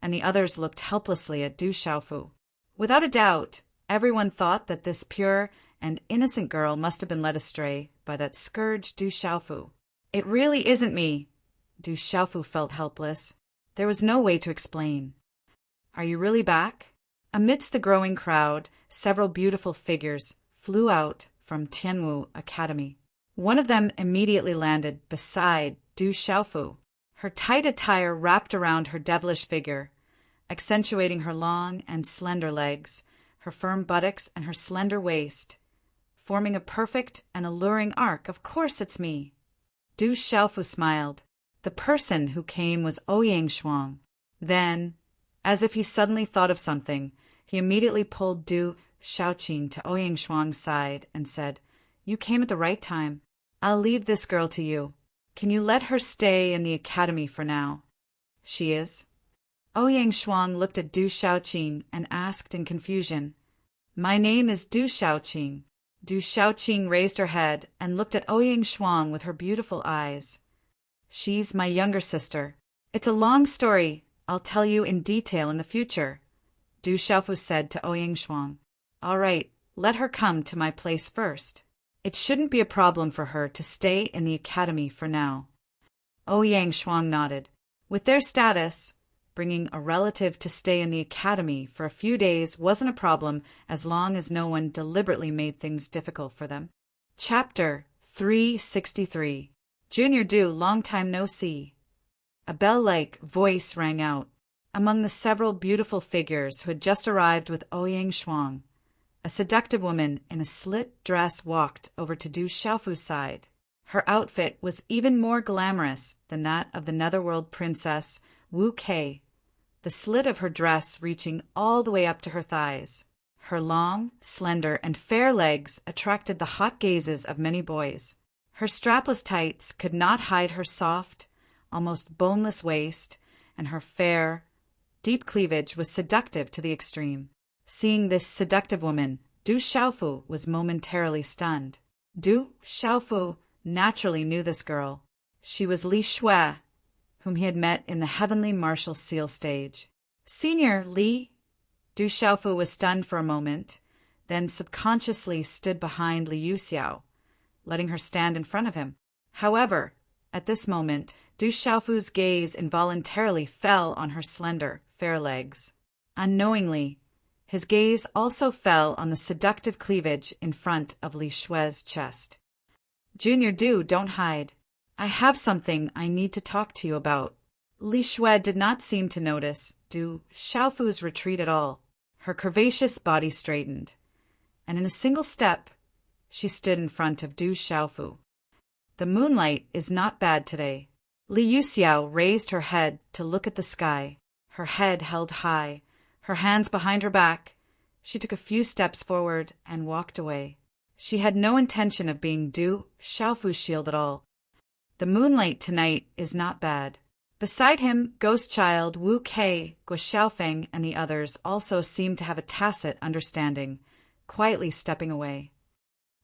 and the others looked helplessly at Du Xiaofu. Without a doubt, everyone thought that this pure and innocent girl must have been led astray by that scourge Du Xiaofu. It really isn't me. Du Xiaofu felt helpless. There was no way to explain. Are you really back? Amidst the growing crowd, several beautiful figures flew out from Tianwu Academy. One of them immediately landed beside Du Xiaofu. Her tight attire wrapped around her devilish figure, accentuating her long and slender legs, her firm buttocks, and her slender waist, forming a perfect and alluring arc. Of course it's me. Du Xiaofu smiled. The person who came was Ouyang Shuang. Then, as if he suddenly thought of something, he immediately pulled Du Xiaoqing to Ouyang Shuang's side and said, You came at the right time. I'll leave this girl to you. Can you let her stay in the academy for now? She is. Ouyang Shuang looked at Du Xiaoqing and asked in confusion, My name is Du Xiaoqing. Du Xiaoqing raised her head and looked at Ouyang Shuang with her beautiful eyes. She's my younger sister. It's a long story. I'll tell you in detail in the future, Du Xiaofu said to Ouyang Shuang. All right, let her come to my place first. It shouldn't be a problem for her to stay in the academy for now. Ouyang Shuang nodded. With their status, bringing a relative to stay in the academy for a few days wasn't a problem as long as no one deliberately made things difficult for them. Chapter 363. Junior Du, long time no see. A bell-like voice rang out. Among the several beautiful figures who had just arrived with Ouyang Shuang, a seductive woman in a slit dress walked over to Du Xiaofu's side. Her outfit was even more glamorous than that of the netherworld princess Wu Kei, the slit of her dress reaching all the way up to her thighs. Her long, slender, and fair legs attracted the hot gazes of many boys. Her strapless tights could not hide her soft, almost boneless waist, and her fair, deep cleavage was seductive to the extreme. Seeing this seductive woman, Du Xiaofu was momentarily stunned. Du Xiaofu naturally knew this girl. She was Li Shui, whom he had met in the heavenly martial seal stage. Senior Li. Du Xiaofu was stunned for a moment, then subconsciously stood behind Liu Xiao, letting her stand in front of him. However, at this moment, Du Xiaofu's gaze involuntarily fell on her slender, fair legs. Unknowingly, his gaze also fell on the seductive cleavage in front of Li Shui's chest. Junior Du, don't hide. I have something I need to talk to you about. Li Shui did not seem to notice Du Xiaofu's retreat at all. Her curvaceous body straightened, and in a single step, she stood in front of Du Xiaofu. The moonlight is not bad today. Liu Xiao raised her head to look at the sky, her head held high, her hands behind her back. She took a few steps forward and walked away. She had no intention of being Du Xiaofu's shield at all. The moonlight tonight is not bad. Beside him, Ghost Child, Wu Kei, Guo Xiaofeng, and the others also seemed to have a tacit understanding, quietly stepping away.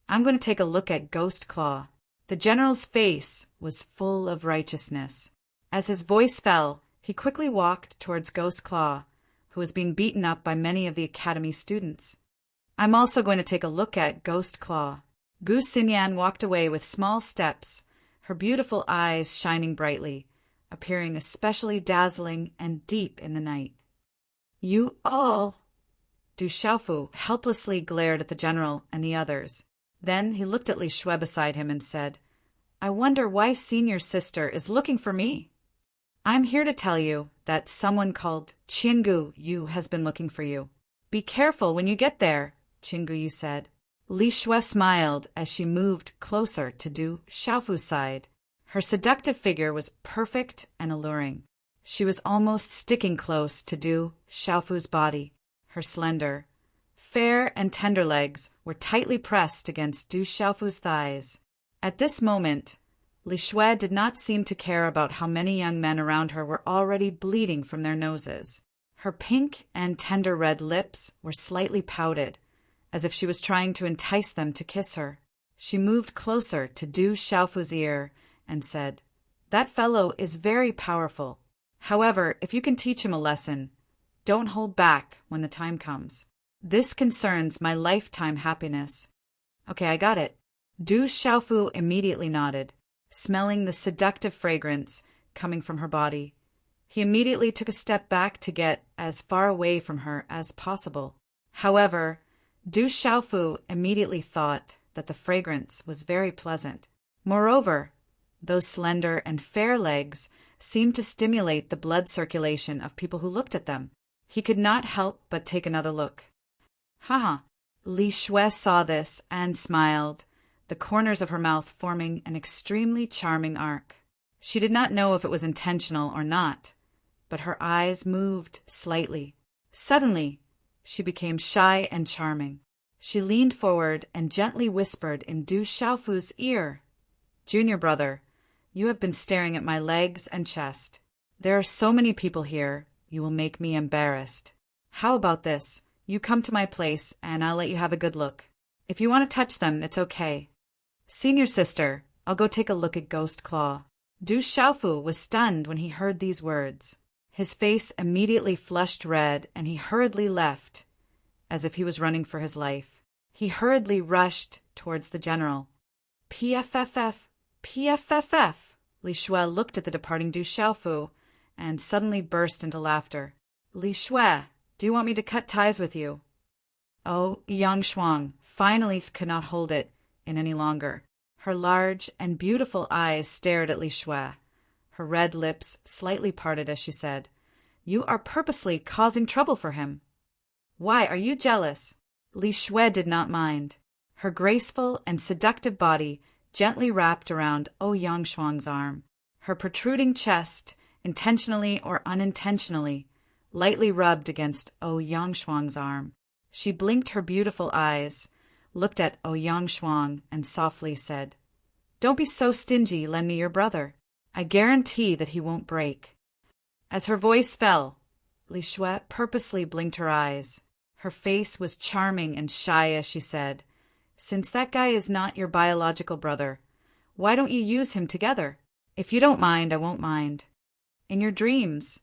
I'm going to take a look at Ghost Claw. The general's face was full of righteousness. As his voice fell, he quickly walked towards Ghost Claw, who was being beaten up by many of the academy students. I'm also going to take a look at Ghost Claw. Gu Xinyan walked away with small steps, her beautiful eyes shining brightly, appearing especially dazzling and deep in the night. You all! Du Xiaofu helplessly glared at the general and the others. Then he looked at Li Shui beside him and said, I wonder why senior sister is looking for me. I'm here to tell you that someone called Qinggu Yu has been looking for you. Be careful when you get there, Qinggu Yu said. Li Shui smiled as she moved closer to Du Xiaofu's side. Her seductive figure was perfect and alluring. She was almost sticking close to Du Xiaofu's body. Her slender, fair and tender legs were tightly pressed against Du Xiaofu's thighs. At this moment, Li Shui did not seem to care about how many young men around her were already bleeding from their noses. Her pink and tender red lips were slightly pouted, as if she was trying to entice them to kiss her. She moved closer to Du Xiaofu's ear and said, That fellow is very powerful. However, if you can teach him a lesson, don't hold back when the time comes. This concerns my lifetime happiness. Okay, I got it. Du Xiaofu immediately nodded, smelling the seductive fragrance coming from her body. He immediately took a step back to get as far away from her as possible. However, Du Xiaofu immediately thought that the fragrance was very pleasant. Moreover, those slender and fair legs seemed to stimulate the blood circulation of people who looked at them. He could not help but take another look. Haha. Li Shui saw this and smiled, the corners of her mouth forming an extremely charming arc. She did not know if it was intentional or not, but her eyes moved slightly. Suddenly, she became shy and charming. She leaned forward and gently whispered in Du Xiaofu's ear, Junior brother, you have been staring at my legs and chest. There are so many people here, you will make me embarrassed. How about this? You come to my place, and I'll let you have a good look. If you want to touch them, it's okay. Senior sister, I'll go take a look at Ghost Claw. Du Xiaofu was stunned when he heard these words. His face immediately flushed red, and he hurriedly left, as if he was running for his life. He hurriedly rushed towards the general. PFFF, PFFF. Li Shui looked at the departing Du Xiaofu, and suddenly burst into laughter. Li Shui, do you want me to cut ties with you? Oh, Yang Shuang finally could not hold it in any longer. Her large and beautiful eyes stared at Li Shui. Her red lips slightly parted as she said, You are purposely causing trouble for him. Why, are you jealous? Li Shui did not mind. Her graceful and seductive body gently wrapped around Yang Shuang's arm. Her protruding chest, intentionally or unintentionally, lightly rubbed against Yang Shuang's arm. She blinked her beautiful eyes, looked at Yang Shuang, and softly said, Don't be so stingy, lend me your brother. I guarantee that he won't break. As her voice fell, Li Shui purposely blinked her eyes. Her face was charming and shy as she said, Since that guy is not your biological brother, why don't you use him together? If you don't mind, I won't mind. In your dreams,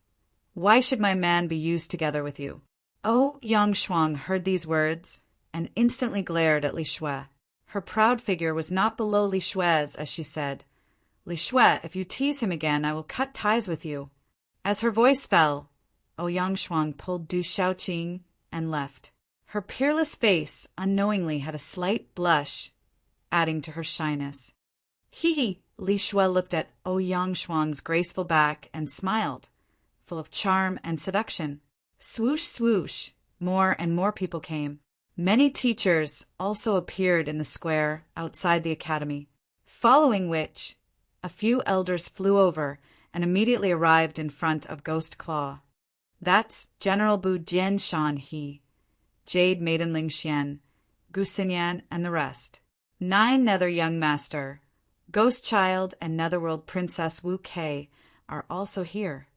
why should my man be used together with you? Yang Shuang heard these words and instantly glared at Li Shui. Her proud figure was not below Li Shui's as she said, Li Shui, if you tease him again, I will cut ties with you. As her voice fell, Yang Shuang pulled Du Xiaoqing and left. Her peerless face unknowingly had a slight blush, adding to her shyness. Hee. Li Shui looked at Yang Shuang's graceful back and smiled, full of charm and seduction. Swoosh, swoosh, more and more people came. Many teachers also appeared in the square outside the academy, following which, a few elders flew over and immediately arrived in front of Ghost Claw. That's General Bu Jian Shan He, Jade Maiden Ling Xian, Gu Xinyan, and the rest. 9 Nether Young Master, Ghost Child, and Netherworld Princess Wu Kei are also here.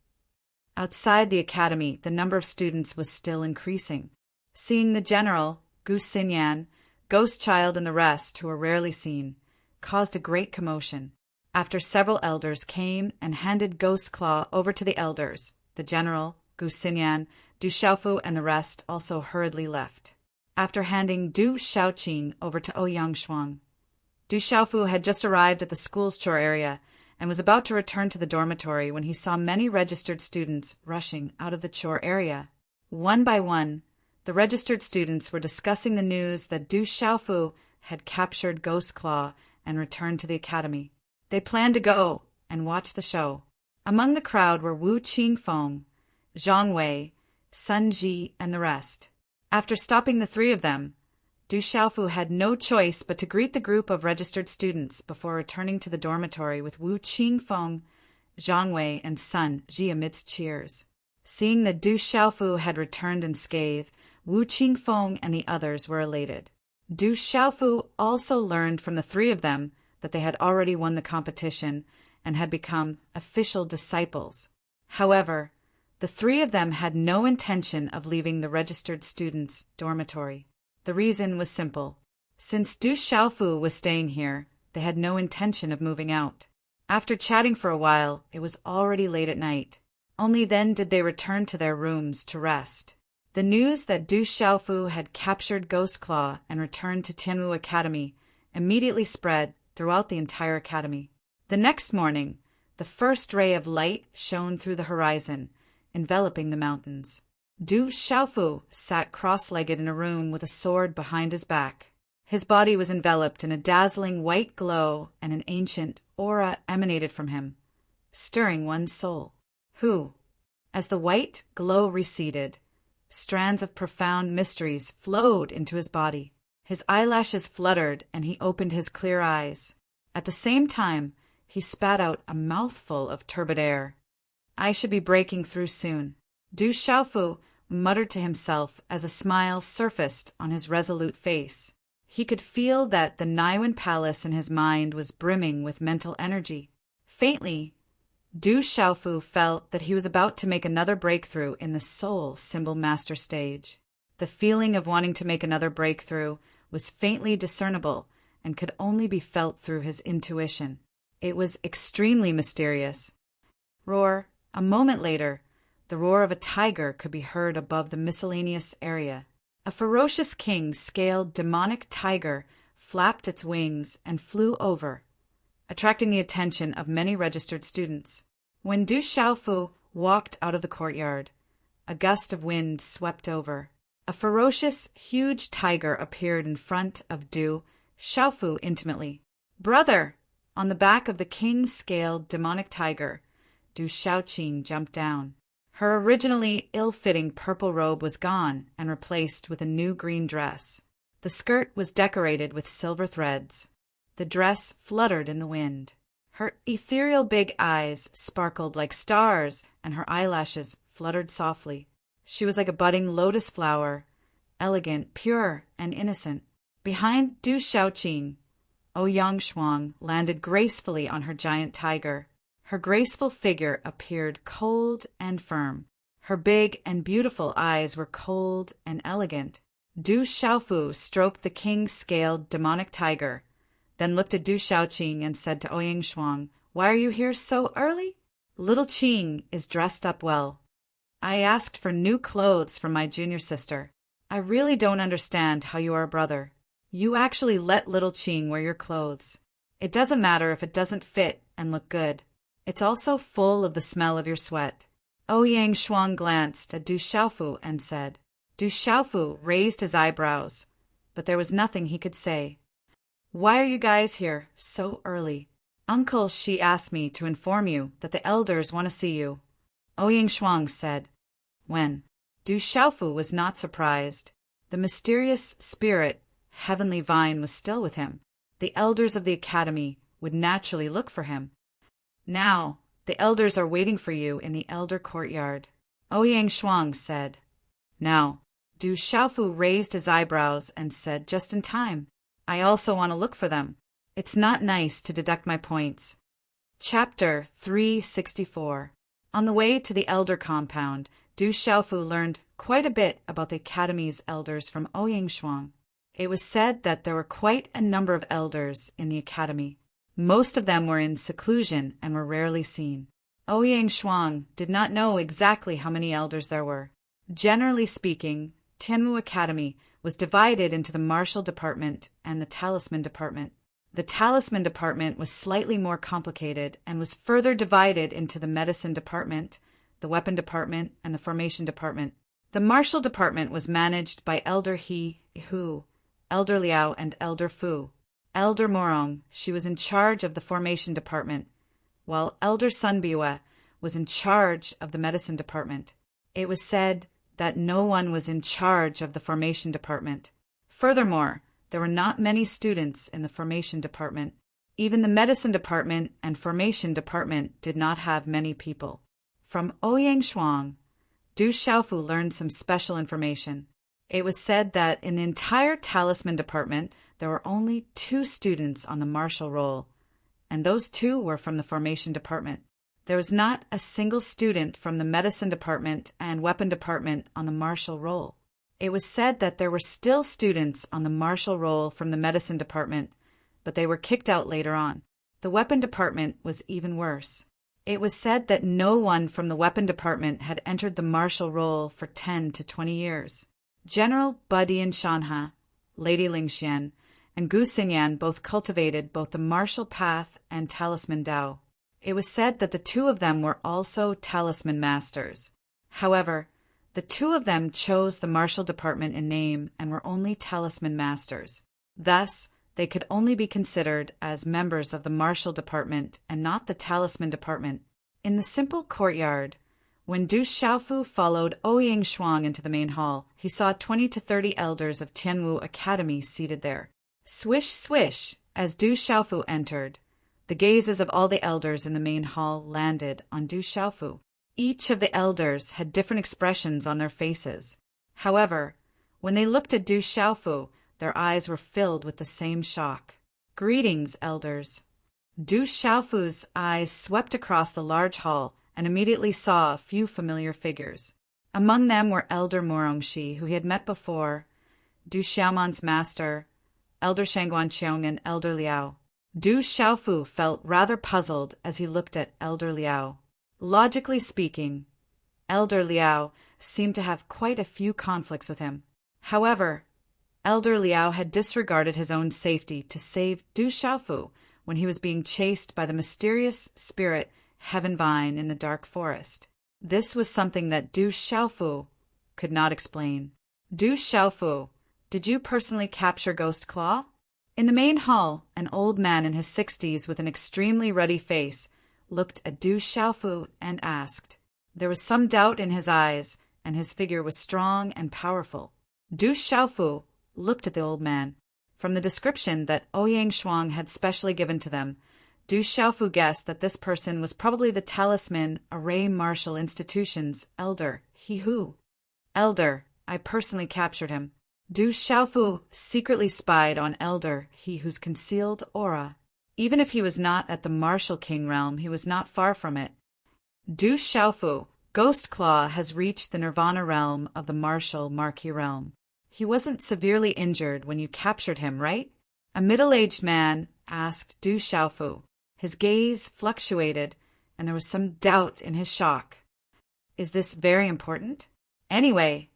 Outside the academy, the number of students was still increasing. Seeing the general, Gu Xinyan, Ghost Child and the rest, who were rarely seen, caused a great commotion. After several elders came and handed Ghost Claw over to the elders, the general, Gu Xinyan, Du Xiaofu and the rest also hurriedly left. After handing Du Xiaoqing over to Ouyang Shuang, Du Xiaofu had just arrived at the school's chore area and was about to return to the dormitory when he saw many registered students rushing out of the chore area. One by one, the registered students were discussing the news that Du Xiaofu had captured Ghost Claw and returned to the academy. They planned to go and watch the show. Among the crowd were Wu Qingfeng, Zhang Wei, Sun Ji, and the rest. After stopping the three of them, Du Xiaofu had no choice but to greet the group of registered students before returning to the dormitory with Wu Qingfeng, Zhang Wei, and Sun Ji amidst cheers. Seeing that Du Xiaofu had returned unscathed, Wu Qingfeng and the others were elated. Du Xiaofu also learned from the three of them that they had already won the competition and had become official disciples. However, the three of them had no intention of leaving the registered students' dormitory. The reason was simple. Since Du Xiaofu was staying here, they had no intention of moving out. After chatting for a while, it was already late at night. Only then did they return to their rooms to rest. The news that Du Xiaofu had captured Ghost Claw and returned to Tianwu Academy immediately spread throughout the entire academy. The next morning, the first ray of light shone through the horizon, enveloping the mountains. Du Xiaofu sat cross-legged in a room with a sword behind his back. His body was enveloped in a dazzling white glow, and an ancient aura emanated from him, stirring one's soul. As the white glow receded, strands of profound mysteries flowed into his body. His eyelashes fluttered, and he opened his clear eyes. At the same time, he spat out a mouthful of turbid air. I should be breaking through soon, Du Xiaofu muttered to himself as a smile surfaced on his resolute face. He could feel that the Naiwan palace in his mind was brimming with mental energy. Faintly, Du Xiaofu felt that he was about to make another breakthrough in the soul symbol master stage. The feeling of wanting to make another breakthrough was faintly discernible and could only be felt through his intuition. It was extremely mysterious. Roar. A moment later, the roar of a tiger could be heard above the miscellaneous area. A ferocious king-scaled demonic tiger flapped its wings and flew over, attracting the attention of many registered students. When Du Xiaofu walked out of the courtyard, a gust of wind swept over. A ferocious, huge tiger appeared in front of Du Xiaofu intimately. Brother! On the back of the king-scaled demonic tiger, Du Xiaoqing jumped down. Her originally ill-fitting purple robe was gone and replaced with a new green dress. The skirt was decorated with silver threads. The dress fluttered in the wind. Her ethereal big eyes sparkled like stars, and her eyelashes fluttered softly. She was like a budding lotus flower, elegant, pure, and innocent. Behind Du Xiaoqing, Ouyang Shuang landed gracefully on her giant tiger. Her graceful figure appeared cold and firm. Her big and beautiful eyes were cold and elegant. Du Xiaofu stroked the king-scaled demonic tiger, then looked at Du Xiaoqing and said to Ouyang Shuang, "Why are you here so early?" "Little Qing is dressed up well. I asked for new clothes from my junior sister. I really don't understand how you are a brother. You actually let little Qing wear your clothes. It doesn't matter if it doesn't fit and look good. It's also full of the smell of your sweat." Ouyang Shuang glanced at Du Xiaofu and said. Du Xiaofu raised his eyebrows, but there was nothing he could say. "Why are you guys here so early?" "Uncle Shi asked me to inform you that the elders want to see you," Ouyang Shuang said. When Du Xiaofu was not surprised. The mysterious spirit, Heavenly Vine, was still with him. The elders of the academy would naturally look for him. "Now, the elders are waiting for you in the elder courtyard," Ouyang Shuang said. Now, Du Xiaofu raised his eyebrows and said just in time, "I also want to look for them. It's not nice to deduct my points." Chapter 364. On the way to the elder compound, Du Xiaofu learned quite a bit about the academy's elders from Ouyang Shuang. It was said that there were quite a number of elders in the academy. Most of them were in seclusion and were rarely seen. Ouyang Shuang did not know exactly how many elders there were. Generally speaking, Tianwu Academy was divided into the martial department and the talisman department. The talisman department was slightly more complicated and was further divided into the medicine department, the weapon department, and the formation department. The martial department was managed by Elder He Hu, Elder Liao, and Elder Fu. Elder Morong, she was in charge of the formation department, while Elder Sun Biwa was in charge of the medicine department. It was said that no one was in charge of the formation department. Furthermore, there were not many students in the formation department. Even the medicine department and formation department did not have many people. From Ouyang Shuang, Du Xiaofu learned some special information. It was said that in the entire talisman department, there were only 2 students on the martial roll, and those 2 were from the formation department. There was not a single student from the medicine department and weapon department on the martial roll. It was said that there were still students on the martial roll from the medicine department, but they were kicked out later on. The weapon department was even worse. It was said that no one from the weapon department had entered the martial roll for 10 to 20 years. General Budian Shanha, Lady Lingxian, and Gu Xingyan both cultivated both the martial path and talisman Dao. It was said that the 2 of them were also talisman masters. However, the 2 of them chose the martial department in name and were only talisman masters. Thus, they could only be considered as members of the martial department and not the talisman department. In the simple courtyard, when Du Xiaofu followed Ouyang Shuang into the main hall, he saw 20 to 30 elders of Tianwu Academy seated there. Swish, swish, as Du Xiaofu entered, the gazes of all the elders in the main hall landed on Du Xiaofu. Each of the elders had different expressions on their faces. However, when they looked at Du Xiaofu, their eyes were filled with the same shock. Greetings, elders. Du Xiaofu's eyes swept across the large hall and immediately saw a few familiar figures. Among them were Elder Morongxi, who he had met before, Du Xiaoman's master, Elder Shangguanqiong, and Elder Liao. Du Xiaofu felt rather puzzled as he looked at Elder Liao. Logically speaking, Elder Liao seemed to have quite a few conflicts with him. However, Elder Liao had disregarded his own safety to save Du Xiaofu when he was being chased by the mysterious spirit Heaven Vine in the dark forest. This was something that Du Xiaofu could not explain. Du Xiaofu, did you personally capture Ghost Claw? In the main hall, an old man in his 60s with an extremely ruddy face looked at Du Xiaofu and asked. There was some doubt in his eyes, and his figure was strong and powerful. Du Xiaofu looked at the old man. From the description that Ouyang Shuang had specially given to them, Du Xiaofu guessed that this person was probably the talisman Array Martial Institution's Elder He Hu. Elder, I personally captured him. Du Xiaofu secretly spied on Elder He Hu's concealed aura. Even if he was not at the Martial King realm, he was not far from it. Du Xiaofu, Ghost Claw has reached the Nirvana realm of the Martial Marquis realm. He wasn't severely injured when you captured him, right? A middle-aged man asked Du Xiaofu. His gaze fluctuated, and there was some doubt in his shock. Is this very important? Anyway,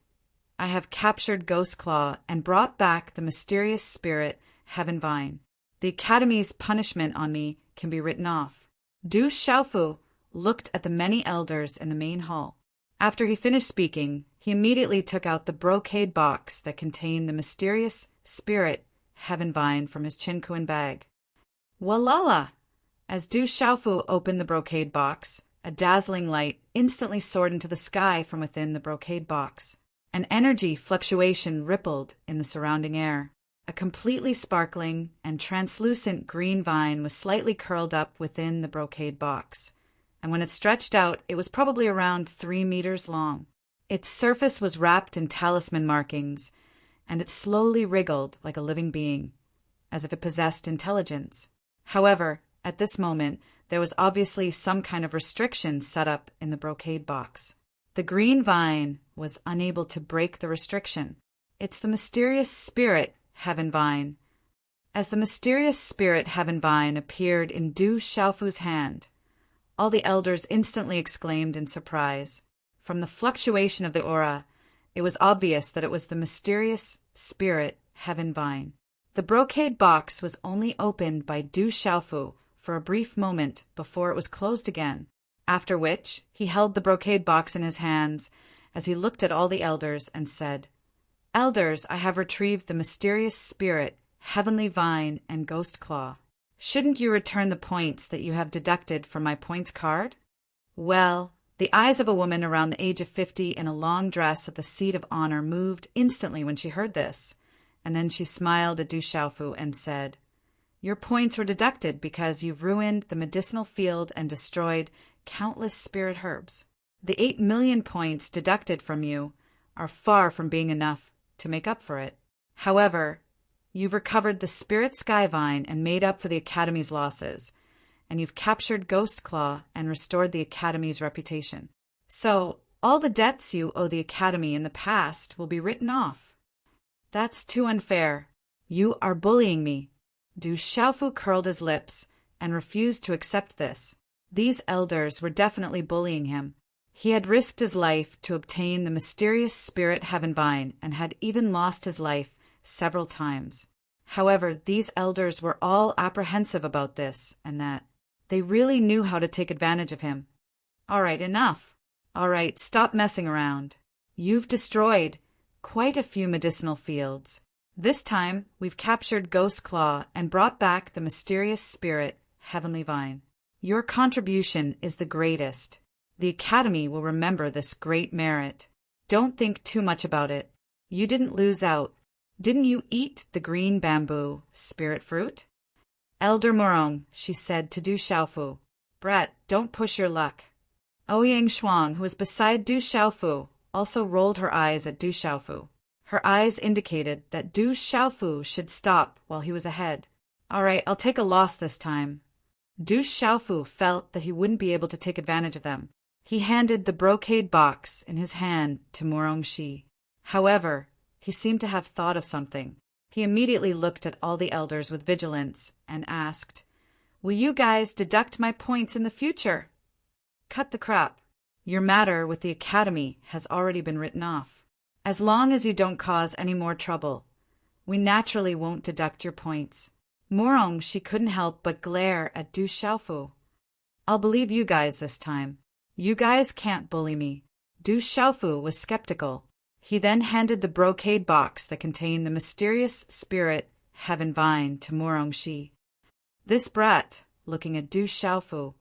I have captured Ghost Claw and brought back the mysterious spirit Heaven Vine. The Academy's punishment on me can be written off. Du Xiaofu looked at the many elders in the main hall. After he finished speaking, he immediately took out the brocade box that contained the mysterious spirit Heaven Vine from his chinkuan bag. Walala! As Du Xiaofu opened the brocade box, a dazzling light instantly soared into the sky from within the brocade box. An energy fluctuation rippled in the surrounding air. A completely sparkling and translucent green vine was slightly curled up within the brocade box, and when it stretched out, it was probably around 3 meters long. Its surface was wrapped in talisman markings, and it slowly wriggled like a living being, as if it possessed intelligence. However, at this moment, there was obviously some kind of restriction set up in the brocade box. The green vine was unable to break the restriction. It's the mysterious spirit Heaven Vine. As the mysterious spirit Heaven Vine appeared in Du Xiaofu's hand, all the elders instantly exclaimed in surprise. From the fluctuation of the aura, it was obvious that it was the mysterious spirit Heaven Vine. The brocade box was only opened by Du Xiaofu for a brief moment before it was closed again, after which he held the brocade box in his hands as he looked at all the elders and said, "Elders, I have retrieved the mysterious spirit, Heavenly Vine, and Ghost Claw. Shouldn't you return the points that you have deducted from my points card?" Well, the eyes of a woman around the age of 50 in a long dress at the seat of honor moved instantly when she heard this, and then she smiled at Du Xiaofu and said, "Your points were deducted because you've ruined the medicinal field and destroyed countless spirit herbs. The 8 million points deducted from you are far from being enough to make up for it. However, you've recovered the Spirit Skyvine and made up for the Academy's losses, and you've captured Ghost Claw and restored the Academy's reputation. So, all the debts you owe the Academy in the past will be written off." "That's too unfair. You are bullying me." Du Xiaofu curled his lips and refused to accept this. These elders were definitely bullying him. He had risked his life to obtain the mysterious spirit Heaven Vine and had even lost his life several times. However, these elders were all apprehensive about this and that. They really knew how to take advantage of him. "All right, enough. All right, stop messing around. You've destroyed quite a few medicinal fields. This time, we've captured Ghost Claw and brought back the mysterious spirit, Heavenly Vine. Your contribution is the greatest. The Academy will remember this great merit. Don't think too much about it. You didn't lose out. Didn't you eat the green bamboo spirit fruit?" "Elder Morong," she said to Du Xiaofu, "Brett, don't push your luck." Ouyang Shuang, who was beside Du Xiaofu, also rolled her eyes at Du Xiaofu. Her eyes indicated that Du Xiaofu should stop while he was ahead. "All right, I'll take a loss this time." Du Xiaofu felt that he wouldn't be able to take advantage of them. He handed the brocade box in his hand to Morong Shi. However, he seemed to have thought of something. He immediately looked at all the elders with vigilance and asked, "Will you guys deduct my points in the future?" "Cut the crap. Your matter with the Academy has already been written off. As long as you don't cause any more trouble, we naturally won't deduct your points." Morong Shi couldn't help but glare at Du Xiaofu. "I'll believe you guys this time. You guys can't bully me." Du Xiaofu was skeptical. He then handed the brocade box that contained the mysterious spirit Heaven Vine to Morong Shi. This brat, looking at Du Xiaofu,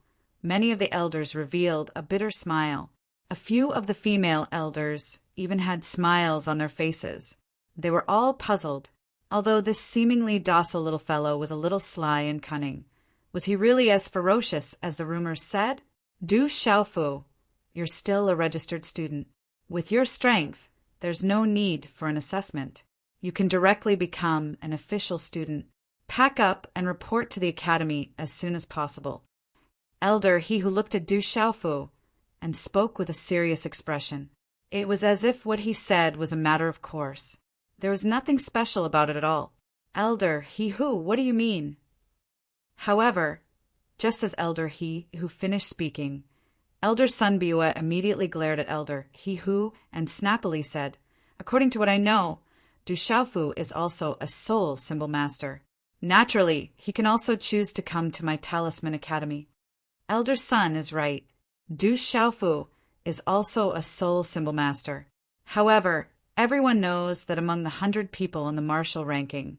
many of the elders revealed a bitter smile. A few of the female elders even had smiles on their faces. They were all puzzled. Although this seemingly docile little fellow was a little sly and cunning, was he really as ferocious as the rumors said? Du Xiaofu, you're still a registered student. With your strength, there's no need for an assessment. You can directly become an official student. Pack up and report to the Academy as soon as possible." Elder, he who looked at Du Xiaofu and spoke with a serious expression. It was as if what he said was a matter of course. There was nothing special about it at all. "Elder, he who, what do you mean?" However, just as Elder he who finished speaking, Elder Sun Biwa immediately glared at Elder he who and snappily said, "According to what I know, Du Xiaofu is also a soul symbol master. Naturally, he can also choose to come to my Talisman Academy." Elder Sun is right. Du Xiaofu is also a soul symbol master. However, everyone knows that among the 100 people in the martial ranking,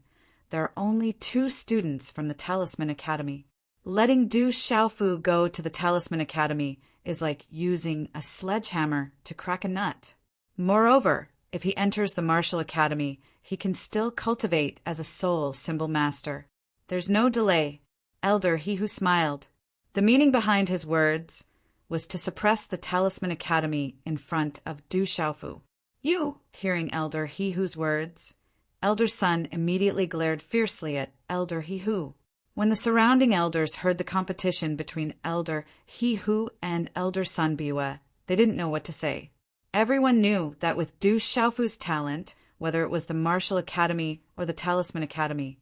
there are only 2 students from the Talisman Academy. Letting Du Xiaofu go to the Talisman Academy is like using a sledgehammer to crack a nut. Moreover, if he enters the Martial Academy, he can still cultivate as a soul symbol master. There's no delay. Elder, he who smiled. The meaning behind his words was to suppress the Talisman Academy in front of Du Xiaofu. "You!" Hearing Elder he who's words, Elder Sun immediately glared fiercely at Elder he who. When the surrounding elders heard the competition between Elder he who and Elder Sun Biwa, they didn't know what to say. Everyone knew that with Du Xiaofu's talent, whether it was the Martial Academy or the Talisman Academy.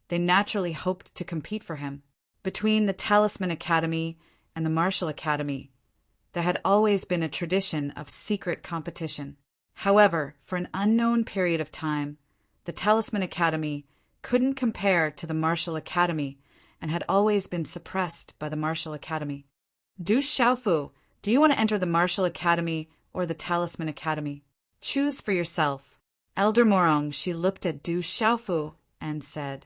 They naturally hoped to compete for him. Between the Talisman Academy and the Martial Academy, there had always been a tradition of secret competition. However, for an unknown period of time, the Talisman Academy couldn't compare to the Martial Academy and had always been suppressed by the Martial Academy. Du Xiaofu, do you want to enter the Martial Academy or the Talisman Academy? Choose for yourself. Elder Morong, she looked at Du Xiaofu and said,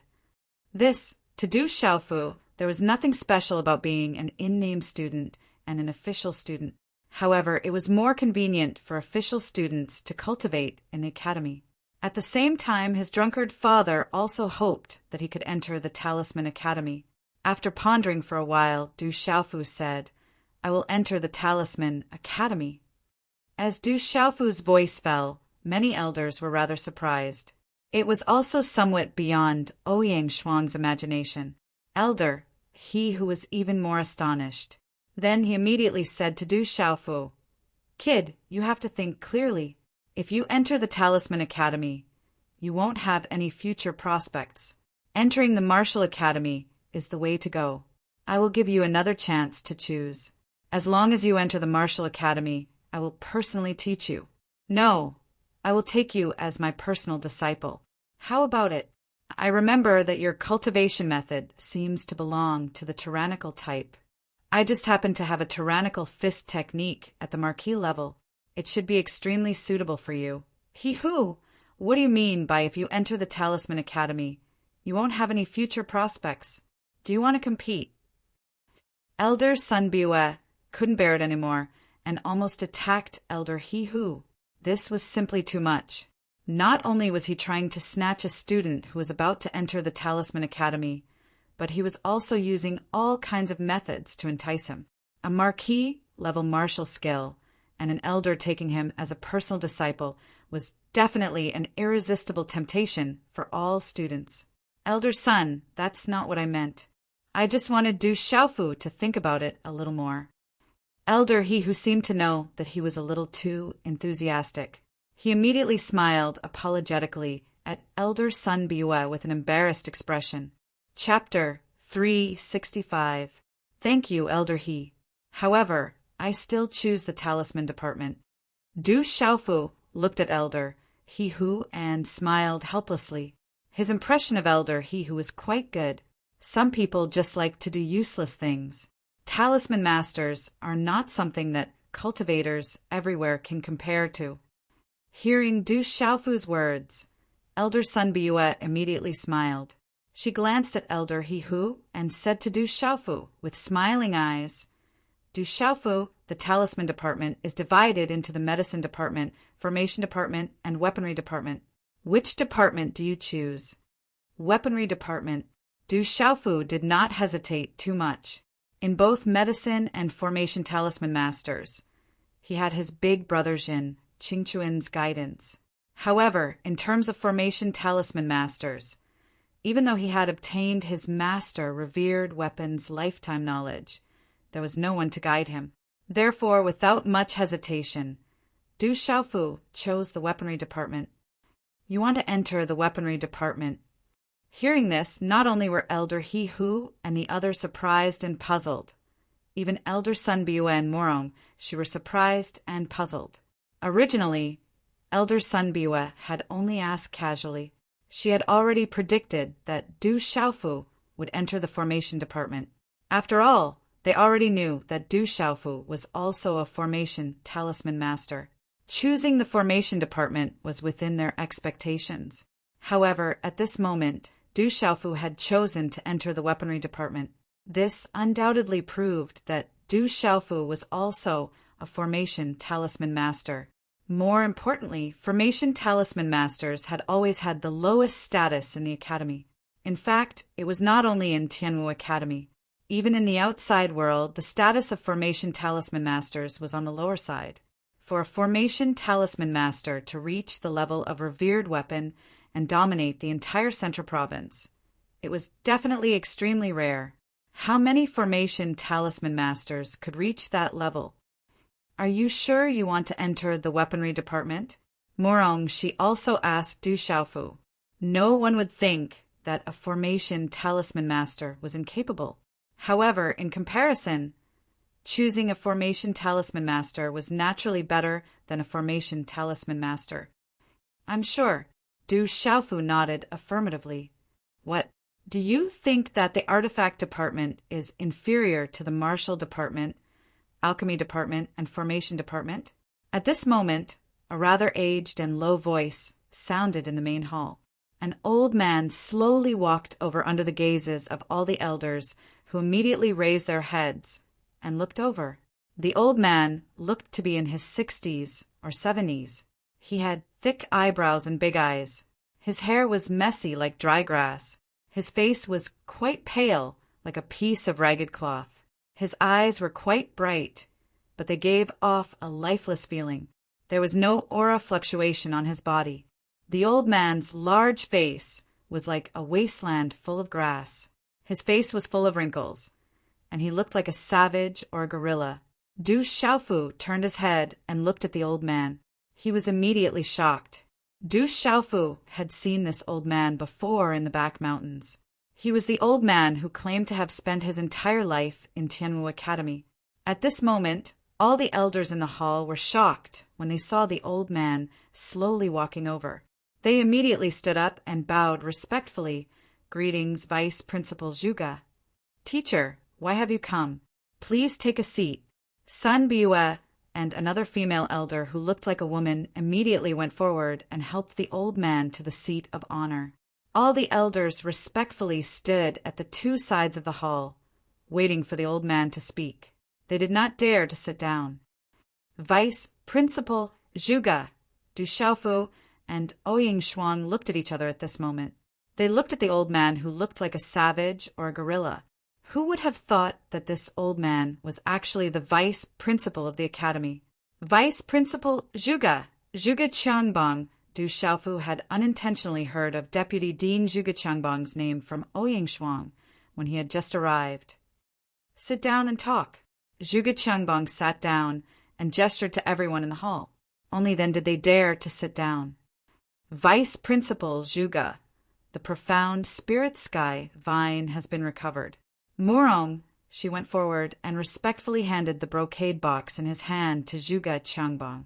To Du Xiaofu, there was nothing special about being an in-name student and an official student. However, it was more convenient for official students to cultivate in the academy. At the same time, his drunkard father also hoped that he could enter the Talisman Academy. After pondering for a while, Du Xiaofu said, I will enter the Talisman Academy. As Du Xiaofu's voice fell, many elders were rather surprised. It was also somewhat beyond Ouyang Shuang's imagination. Elder, he who was even more astonished. Then he immediately said to Du Xiaofu, Kid, you have to think clearly. If you enter the Talisman Academy, you won't have any future prospects. Entering the Martial Academy is the way to go. I will give you another chance to choose. As long as you enter the Martial Academy, I will personally teach you. No, I will take you as my personal disciple. How about it? I remember that your cultivation method seems to belong to the tyrannical type. I just happen to have a tyrannical fist technique at the marquis level. It should be extremely suitable for you. He-hoo! What do you mean by if you enter the Talisman Academy, you won't have any future prospects? Do you want to compete? Elder Sun Biue couldn't bear it anymore and almost attacked Elder He-hoo. This was simply too much. Not only was he trying to snatch a student who was about to enter the Talisman Academy, but he was also using all kinds of methods to entice him. A marquis-level martial skill and an elder taking him as a personal disciple was definitely an irresistible temptation for all students. Elder Sun, that's not what I meant. I just wanted Du Xiaofu to think about it a little more. Elder He who seemed to know that he was a little too enthusiastic. He immediately smiled apologetically at Elder Sun Biue with an embarrassed expression. Chapter 365. Thank you, Elder He. However, I still choose the Talisman Department. Du Xiaofu looked at Elder He who and smiled helplessly. His impression of Elder He who was quite good. Some people just like to do useless things. Talisman masters are not something that cultivators everywhere can compare to. Hearing Du Xiaofu's words, Elder Sun Biue immediately smiled. She glanced at Elder He who and said to Du Xiaofu with smiling eyes, Du Xiaofu, the Talisman Department is divided into the Medicine Department, Formation Department, and Weaponry Department. Which department do you choose? Weaponry Department. Du Xiaofu did not hesitate too much. In both Medicine and Formation Talisman Masters, he had his big brother Jin, Qingquan's guidance. However, in terms of Formation Talisman Masters, even though he had obtained his master revered weapon's lifetime knowledge, there was no one to guide him. Therefore, without much hesitation, Du Xiaofu chose the Weaponry Department. You want to enter the Weaponry Department. Hearing this, not only were Elder He Hu and the others surprised and puzzled, even Elder Sun Biue and Morong, she were surprised and puzzled. Originally, Elder Sun Biue had only asked casually. She had already predicted that Du Xiaofu would enter the Formation Department. After all, they already knew that Du Xiaofu was also a Formation Talisman Master. Choosing the Formation Department was within their expectations. However, at this moment, Du Xiaofu had chosen to enter the Weaponry Department. This undoubtedly proved that Du Xiaofu was also a Formation Talisman Master. More importantly, Formation Talisman Masters had always had the lowest status in the academy. In fact, it was not only in Tianwu Academy. Even in the outside world, the status of Formation Talisman Masters was on the lower side. For a Formation Talisman Master to reach the level of revered weapon and dominate the entire Central Province, it was definitely extremely rare. How many Formation Talisman Masters could reach that level? Are you sure you want to enter the Weaponry Department? Morong, she also asked Du Xiaofu. No one would think that a formation talisman master was incapable. However, in comparison, choosing a formation talisman master was naturally better than a formation talisman master. I'm sure. Du Xiaofu nodded affirmatively. What? Do you think that the artifact department is inferior to the martial department, alchemy department, and formation department? At this moment, a rather aged and low voice sounded in the main hall. An old man slowly walked over under the gazes of all the elders, who immediately raised their heads and looked over. The old man looked to be in his 60s or 70s. He had thick eyebrows and big eyes. His hair was messy like dry grass. His face was quite pale, like a piece of ragged cloth. His eyes were quite bright, but they gave off a lifeless feeling. There was no aura fluctuation on his body. The old man's large face was like a wasteland full of grass. His face was full of wrinkles, and he looked like a savage or a gorilla. Du Xiaofu turned his head and looked at the old man. He was immediately shocked. Du Xiaofu had seen this old man before in the back mountains. He was the old man who claimed to have spent his entire life in Tianwu Academy. At this moment, all the elders in the hall were shocked when they saw the old man slowly walking over. They immediately stood up and bowed respectfully. Greetings, Vice Principal Zhuge. Teacher, why have you come? Please take a seat. Sun Biue and another female elder who looked like a woman immediately went forward and helped the old man to the seat of honor. All the elders respectfully stood at the two sides of the hall, waiting for the old man to speak. They did not dare to sit down. Vice Principal Zhuge, Du Xiaofu, and Ouying Xuan looked at each other at this moment. They looked at the old man who looked like a savage or a gorilla. Who would have thought that this old man was actually the vice principal of the academy? Vice Principal Zhuge Qiangbang. Du Xiaofu had unintentionally heard of Deputy Dean Zhuge Qiangbang's name from Ouying Xuan when he had just arrived. Sit down and talk. Zhuge Qiangbang sat down and gestured to everyone in the hall. Only then did they dare to sit down. Vice Principal Zhuge, the profound spirit sky vine has been recovered. Morong, she went forward and respectfully handed the brocade box in his hand to Zhuge Qiangbang.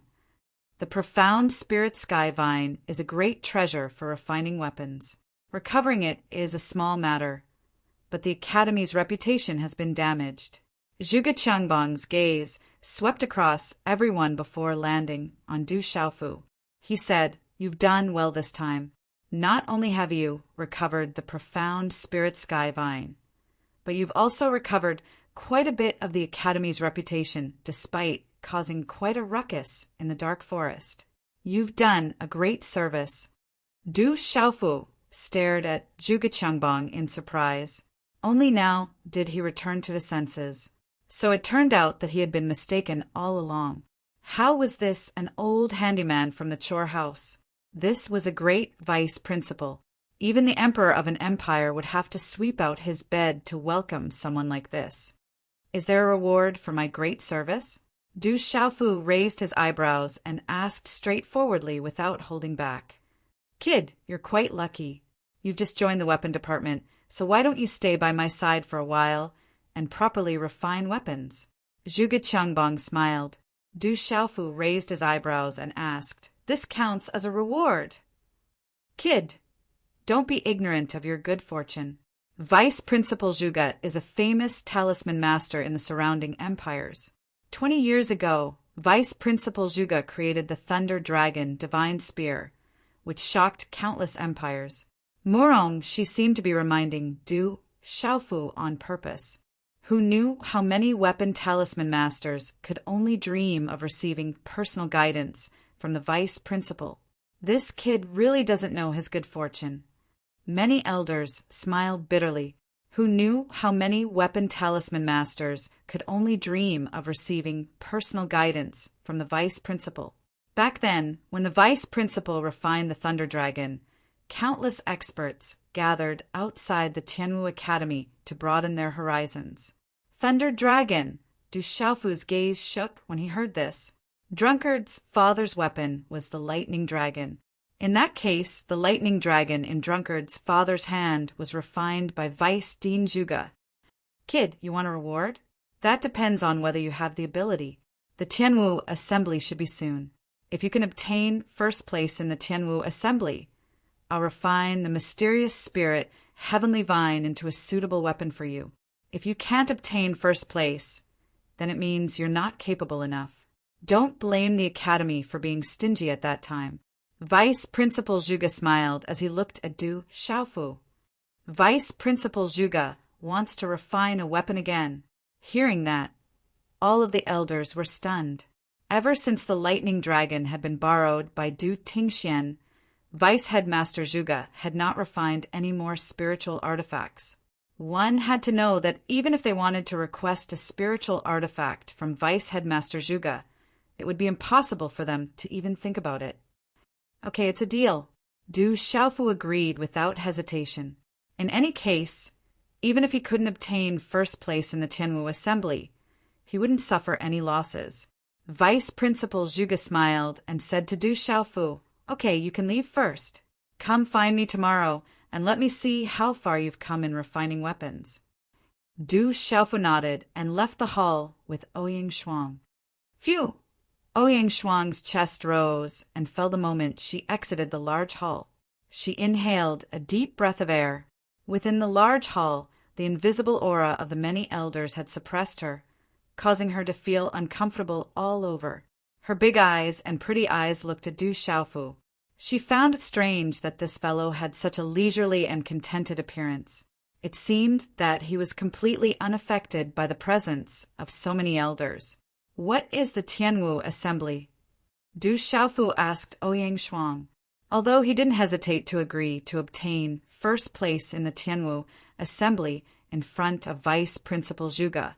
The profound spirit sky vine is a great treasure for refining weapons. Recovering it is a small matter, but the academy's reputation has been damaged. Zhuge Qiangbang's gaze swept across everyone before landing on Du Xiaofu. He said, "You've done well this time. Not only have you recovered the profound spirit sky vine, but you've also recovered quite a bit of the academy's reputation despite causing quite a ruckus in the dark forest. You've done a great service." Du Xiaofu stared at Zhuge Qiangbang in surprise. Only now did he return to his senses. So it turned out that he had been mistaken all along. How was this an old handyman from the chore house? This was a great vice principal. Even the emperor of an empire would have to sweep out his bed to welcome someone like this. Is there a reward for my great service? Du Xiaofu raised his eyebrows and asked straightforwardly without holding back. Kid, you're quite lucky. You've just joined the weapon department, so why don't you stay by my side for a while and properly refine weapons? Zhuge Qiangbang smiled. Du Xiaofu raised his eyebrows and asked, This counts as a reward. Kid, don't be ignorant of your good fortune. Vice Principal Zhuge is a famous talisman master in the surrounding empires. 20 years ago, Vice Principal Zhuge created the Thunder Dragon Divine Spear, which shocked countless empires. Morong, she seemed to be reminding Du Xiaofu on purpose, who knew how many weapon talisman masters could only dream of receiving personal guidance from the Vice Principal. This kid really doesn't know his good fortune. Many elders smiled bitterly, who knew how many weapon talisman masters could only dream of receiving personal guidance from the Vice Principal. Back then, when the Vice Principal refined the Thunder Dragon, countless experts gathered outside the Tianwu Academy to broaden their horizons. Thunder Dragon! Du Xiaofu's gaze shook when he heard this. Drunkard's father's weapon was the lightning dragon. In that case, the lightning dragon in Drunkard's father's hand was refined by Vice Dean Zhuge. Kid, you want a reward? That depends on whether you have the ability. The Tianwu assembly should be soon. If you can obtain first place in the Tianwu assembly, I'll refine the mysterious spirit heavenly vine into a suitable weapon for you. If you can't obtain first place, then it means you're not capable enough. Don't blame the academy for being stingy at that time. Vice Principal Zhuge smiled as he looked at Du Xiaofu. Vice Principal Zhuge wants to refine a weapon again. Hearing that, all of the elders were stunned. Ever since the lightning dragon had been borrowed by Du Tingxian, Vice Headmaster Zhuge had not refined any more spiritual artifacts. One had to know that even if they wanted to request a spiritual artifact from Vice Headmaster Zhuge, it would be impossible for them to even think about it. Okay, it's a deal. Du Xiaofu agreed without hesitation. In any case, even if he couldn't obtain first place in the Tianwu assembly, he wouldn't suffer any losses. Vice Principal Zhuge smiled and said to Du Xiaofu, "Okay, you can leave first. Come find me tomorrow and let me see how far you've come in refining weapons." Du Xiaofu nodded and left the hall with Ouyang Shuang. Phew! Ouyang Shuang's chest rose and fell the moment she exited the large hall. She inhaled a deep breath of air. Within the large hall, the invisible aura of the many elders had suppressed her, causing her to feel uncomfortable all over. Her big eyes and pretty eyes looked at Du Xiaofu. She found it strange that this fellow had such a leisurely and contented appearance. It seemed that he was completely unaffected by the presence of so many elders. "What is the Tianwu assembly?" Du Xiaofu asked Ouyang Shuang. Although he didn't hesitate to agree to obtain first place in the Tianwu assembly in front of Vice Principal Zhuge,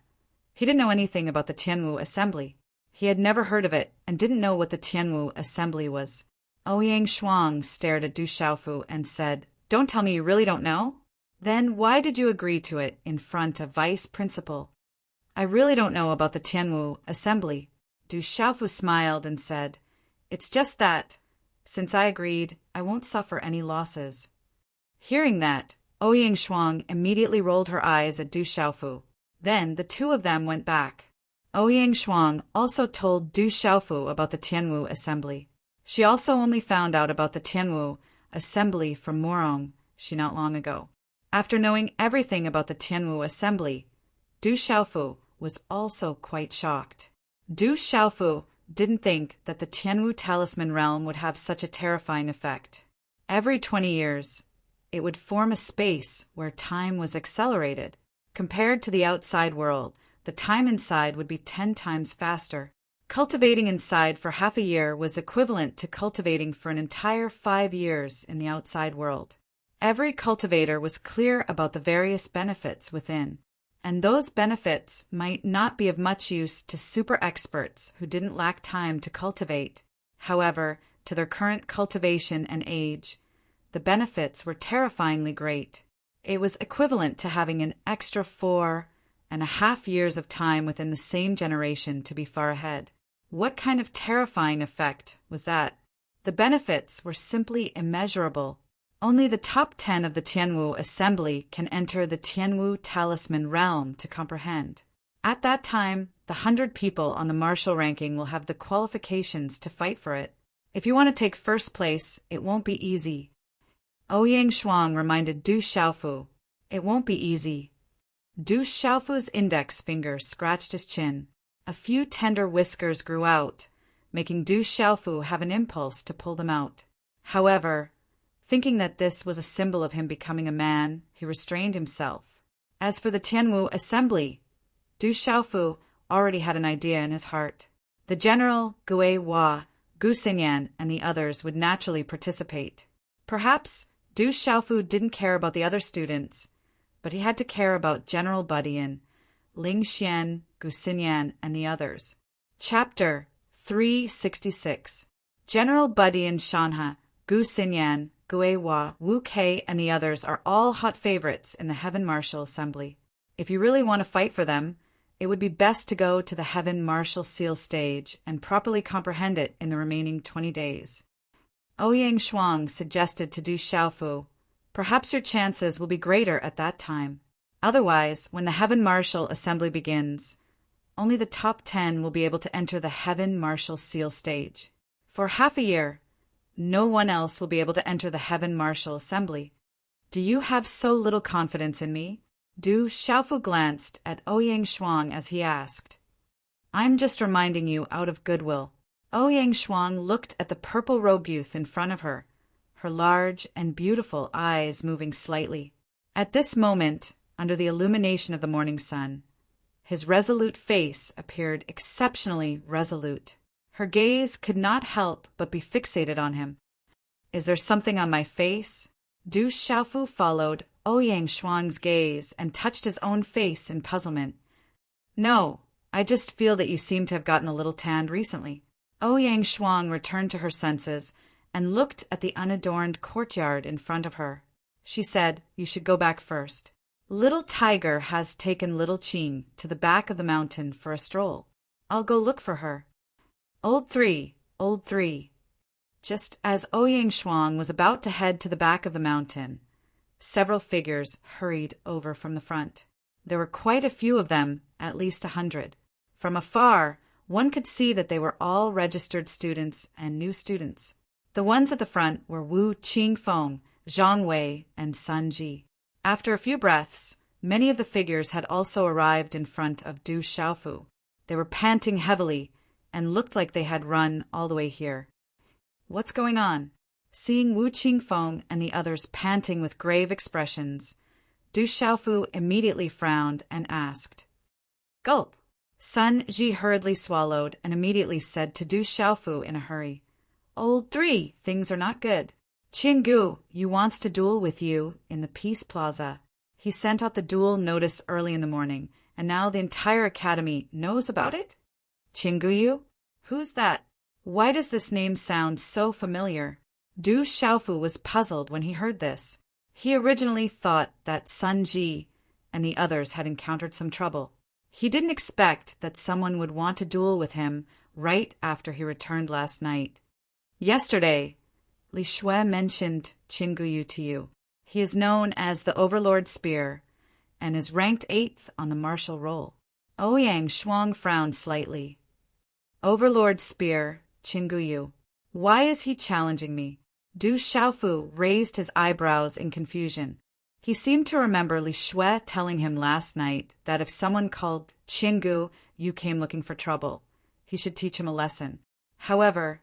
he didn't know anything about the Tianwu assembly. He had never heard of it and didn't know what the Tianwu assembly was. Ouyang Shuang stared at Du Xiaofu and said, "Don't tell me you really don't know? Then why did you agree to it in front of Vice Principal?" "I really don't know about the Tianwu assembly." Du Xiaofu smiled and said, "It's just that, since I agreed, I won't suffer any losses." Hearing that, Ouyang Shuang immediately rolled her eyes at Du Xiaofu. Then the two of them went back. Ouyang Shuang also told Du Xiaofu about the Tianwu assembly. She also only found out about the Tianwu assembly from Morong she not long ago. After knowing everything about the Tianwu assembly, Du Xiaofu was also quite shocked. Du Xiaofu didn't think that the Tianwu talisman realm would have such a terrifying effect. Every 20 years, it would form a space where time was accelerated. Compared to the outside world, the time inside would be 10 times faster. Cultivating inside for half a year was equivalent to cultivating for an entire 5 years in the outside world. Every cultivator was clear about the various benefits within, and those benefits might not be of much use to super experts who didn't lack time to cultivate. However, to their current cultivation and age, the benefits were terrifyingly great. It was equivalent to having an extra 4.5 years of time within the same generation to be far ahead. What kind of terrifying effect was that? The benefits were simply immeasurable. Only the top 10 of the Tianwu assembly can enter the Tianwu talisman realm to comprehend. At that time, the 100 people on the martial ranking will have the qualifications to fight for it. If you want to take first place, it won't be easy. Ouyang Shuang reminded Du Xiaofu, "It won't be easy." Du Xiaofu's index finger scratched his chin. A few tender whiskers grew out, making Du Xiaofu have an impulse to pull them out. However, thinking that this was a symbol of him becoming a man, he restrained himself. As for the Tianwu assembly, Du Xiaofu already had an idea in his heart. The general, Gui Hua, Gu Xinyan, and the others would naturally participate. Perhaps Du Xiaofu didn't care about the other students, but he had to care about General Budian, Ling Xian, Gu Xinyan, and the others. Chapter 366. General Budian Shanha, Gu Xinyan, Gui Hua, Wu Kei, and the others are all hot favorites in the Heaven Martial Assembly. If you really want to fight for them, It would be best to go to the Heaven Martial Seal stage and properly comprehend it in the remaining 20 days. Ouyang Shuang suggested to Du Xiaofu, perhaps your chances will be greater at that time. Otherwise, when the Heaven Martial Assembly begins, only the top 10 will be able to enter the Heaven Martial Seal stage. For half a year, no one else will be able to enter the Heaven Martial Assembly. Do you have so little confidence in me? Du Xiaofu glanced at Ouyang Shuang as he asked. I'm just reminding you out of goodwill. Ouyang Shuang looked at the purple-robed youth in front of her, her large and beautiful eyes moving slightly. At this moment, under the illumination of the morning sun, his resolute face appeared exceptionally resolute. Her gaze could not help but be fixated on him. Is there something on my face? Du Xiaofu followed Ouyang Shuang's gaze and touched his own face in puzzlement. No, I just feel that you seem to have gotten a little tanned recently. Ouyang Shuang returned to her senses and looked at the unadorned courtyard in front of her. She said, you should go back first. Little Tiger has taken Little Qing to the back of the mountain for a stroll. I'll go look for her. Old three. Just as Ouyang Shuang was about to head to the back of the mountain, several figures hurried over from the front. There were quite a few of them, at least 100. From afar, one could see that they were all registered students and new students. The ones at the front were Wu Qingfeng, Zhang Wei, and Sun Ji. After a few breaths, many of the figures had also arrived in front of Du Xiaofu. They were panting heavily and looked like they had run all the way here. What's going on? Seeing Wu Qingfeng and the others panting with grave expressions, Du Xiaofu immediately frowned and asked. Gulp! Sun Ji hurriedly swallowed and immediately said to Du Xiaofu in a hurry, Old three, things are not good. Qinggu, you wants to duel with you in the Peace Plaza. He sent out the duel notice early in the morning, and now the entire academy knows about it? Qinggu? Who's that? Why does this name sound so familiar? Du Xiaofu was puzzled when he heard this. He originally thought that Sun Ji and the others had encountered some trouble. He didn't expect that someone would want to duel with him right after he returned last night. Yesterday, Li Shui mentioned Qinggu to you. He is known as the Overlord Spear and is ranked 8th on the martial roll. Ouyang Shuang frowned slightly. Overlord Spear, Qinggu. Why is he challenging me? Du Xiaofu raised his eyebrows in confusion. He seemed to remember Li Shui telling him last night that if someone called Qinggu Yu came looking for trouble, he should teach him a lesson. However,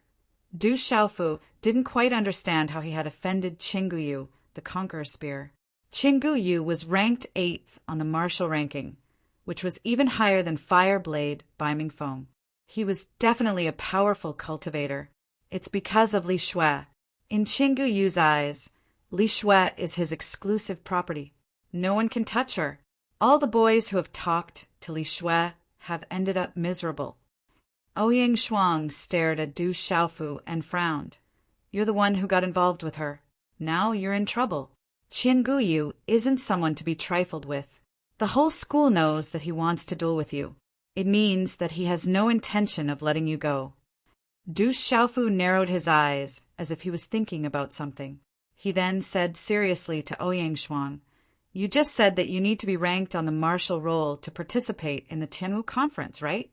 Du Xiaofu didn't quite understand how he had offended Qinggu Yu, the Conqueror Spear. Qinggu Yu was ranked 8th on the martial ranking, which was even higher than Fireblade Bai Mingfeng. He was definitely a powerful cultivator. It's because of Li Shui. In Qinggu Yu's eyes, Li Shui is his exclusive property. No one can touch her. All the boys who have talked to Li Shui have ended up miserable. Ouyang Shuang stared at Du Xiaofu and frowned. You're the one who got involved with her. Now you're in trouble. Qinggu Yu isn't someone to be trifled with. The whole school knows that he wants to duel with you. It means that he has no intention of letting you go. Du Xiaofu narrowed his eyes as if he was thinking about something. He then said seriously to Ouyang Shuang, You just said that you need to be ranked on the martial roll to participate in the Tianwu conference, right?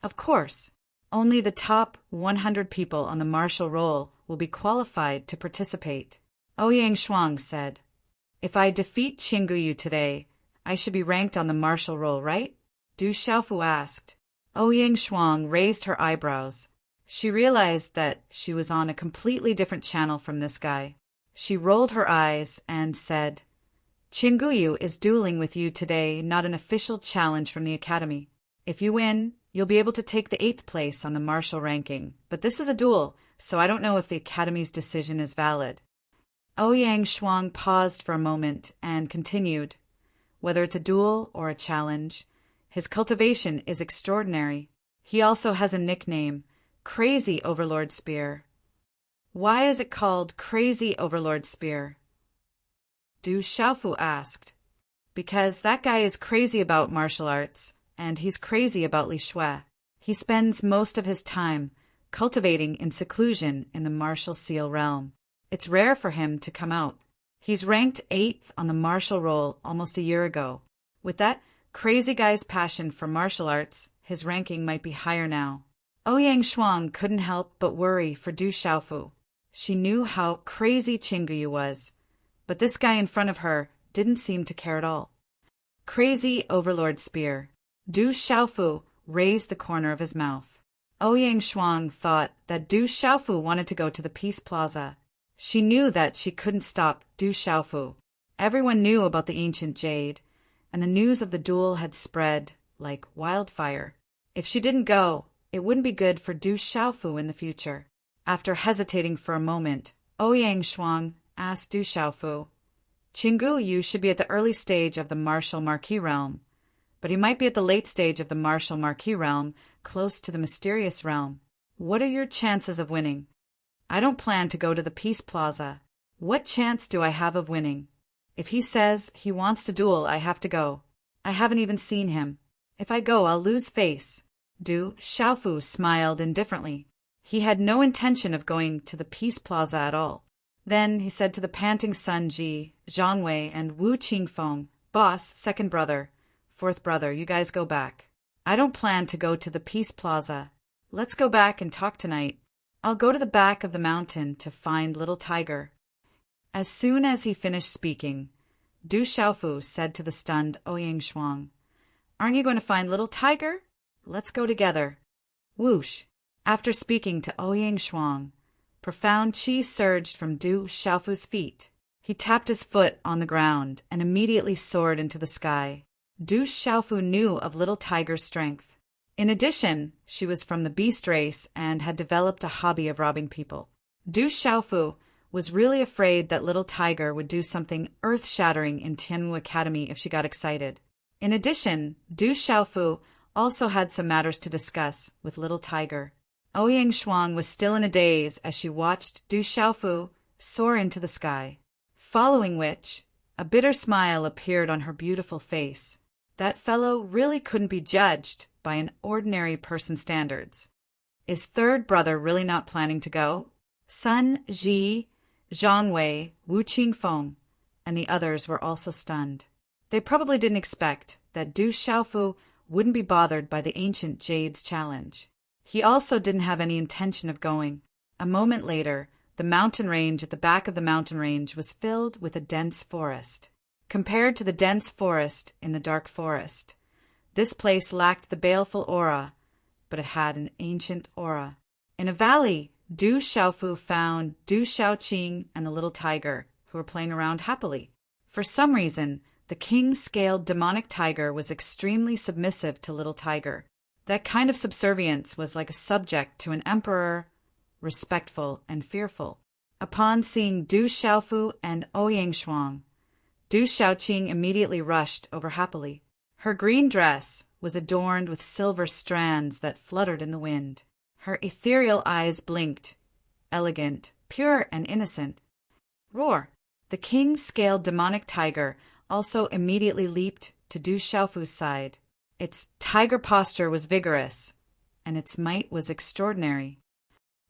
Of course. Only the top 100 people on the martial roll will be qualified to participate. Ouyang Shuang said, If I defeat Qinggu Yu today, I should be ranked on the martial roll, right? Du Xiaofu asked. Ouyang Shuang raised her eyebrows. She realized that she was on a completely different channel from this guy. She rolled her eyes and said, Qinggu Yu is dueling with you today, not an official challenge from the academy. If you win, you'll be able to take the 8th place on the martial ranking, but this is a duel, so I don't know if the academy's decision is valid. Ouyang Shuang paused for a moment and continued, Whether it's a duel or a challenge, his cultivation is extraordinary. He also has a nickname, Crazy Overlord Spear. Why is it called Crazy Overlord Spear? Du Xiaofu asked. Because that guy is crazy about martial arts, and he's crazy about Li Shui. He spends most of his time cultivating in seclusion in the martial seal realm. It's rare for him to come out. He's ranked 8th on the martial roll almost a year ago. With that crazy guy's passion for martial arts, his ranking might be higher now. Ouyang Shuang couldn't help but worry for Du Xiaofu. She knew how crazy Qingguyu was, but this guy in front of her didn't seem to care at all. Crazy Overlord Spear. Du Xiaofu raised the corner of his mouth. Ouyang Shuang thought that Du Xiaofu wanted to go to the Peace Plaza. She knew that she couldn't stop Du Xiaofu. Everyone knew about the ancient jade, and the news of the duel had spread like wildfire. If she didn't go, it wouldn't be good for Du Xiaofu in the future. After hesitating for a moment, Ouyang Shuang asked Du Xiaofu, Qingguyu should be at the early stage of the martial marquis realm, but he might be at the late stage of the martial marquis realm, close to the mysterious realm. What are your chances of winning? I don't plan to go to the Peace Plaza. What chance do I have of winning? If he says he wants to duel, I have to go. I haven't even seen him. If I go, I'll lose face. Du Xiaofu smiled indifferently. He had no intention of going to the Peace Plaza at all. Then he said to the panting Sun Ji, Zhang Wei, and Wu Qingfeng, Boss, second brother, fourth brother, you guys go back. I don't plan to go to the Peace Plaza. Let's go back and talk tonight. I'll go to the back of the mountain to find Little Tiger. As soon as he finished speaking, Du Xiaofu said to the stunned Ouyang Shuang, Aren't you going to find Little Tiger? Let's go together. Whoosh! After speaking to Ouyang Shuang, profound qi surged from Du Xiaofu's feet. He tapped his foot on the ground and immediately soared into the sky. Du Xiaofu knew of Little Tiger's strength. In addition, she was from the beast race and had developed a hobby of robbing people. Du Xiaofu was really afraid that Little Tiger would do something earth-shattering in Tianwu Academy if she got excited. In addition, Du Xiaofu also had some matters to discuss with Little Tiger. Ouyang Shuang was still in a daze as she watched Du Xiaofu soar into the sky, following which a bitter smile appeared on her beautiful face. That fellow really couldn't be judged by an ordinary person's standards. Is third brother really not planning to go? Sun Ji, Zhang Wei, Wu Qingfeng, and the others were also stunned. They probably didn't expect that Du Xiaofu wouldn't be bothered by the ancient jade's challenge. He also didn't have any intention of going. A moment later, the mountain range at the back of the mountain range was filled with a dense forest. Compared to the dense forest in the dark forest, this place lacked the baleful aura, but it had an ancient aura. In a valley, Du Xiaofu found Du Xiaoqing and the Little Tiger, who were playing around happily. For some reason, the king-scaled demonic tiger was extremely submissive to Little Tiger. That kind of subservience was like a subject to an emperor, respectful and fearful. Upon seeing Du Xiaofu and Ouyang Shuang, Du Xiaoqing immediately rushed over happily. Her green dress was adorned with silver strands that fluttered in the wind. Her ethereal eyes blinked, elegant, pure and innocent. Roar! The king-scaled demonic tiger also immediately leaped to Du Xiaofu's side. Its tiger posture was vigorous, and its might was extraordinary.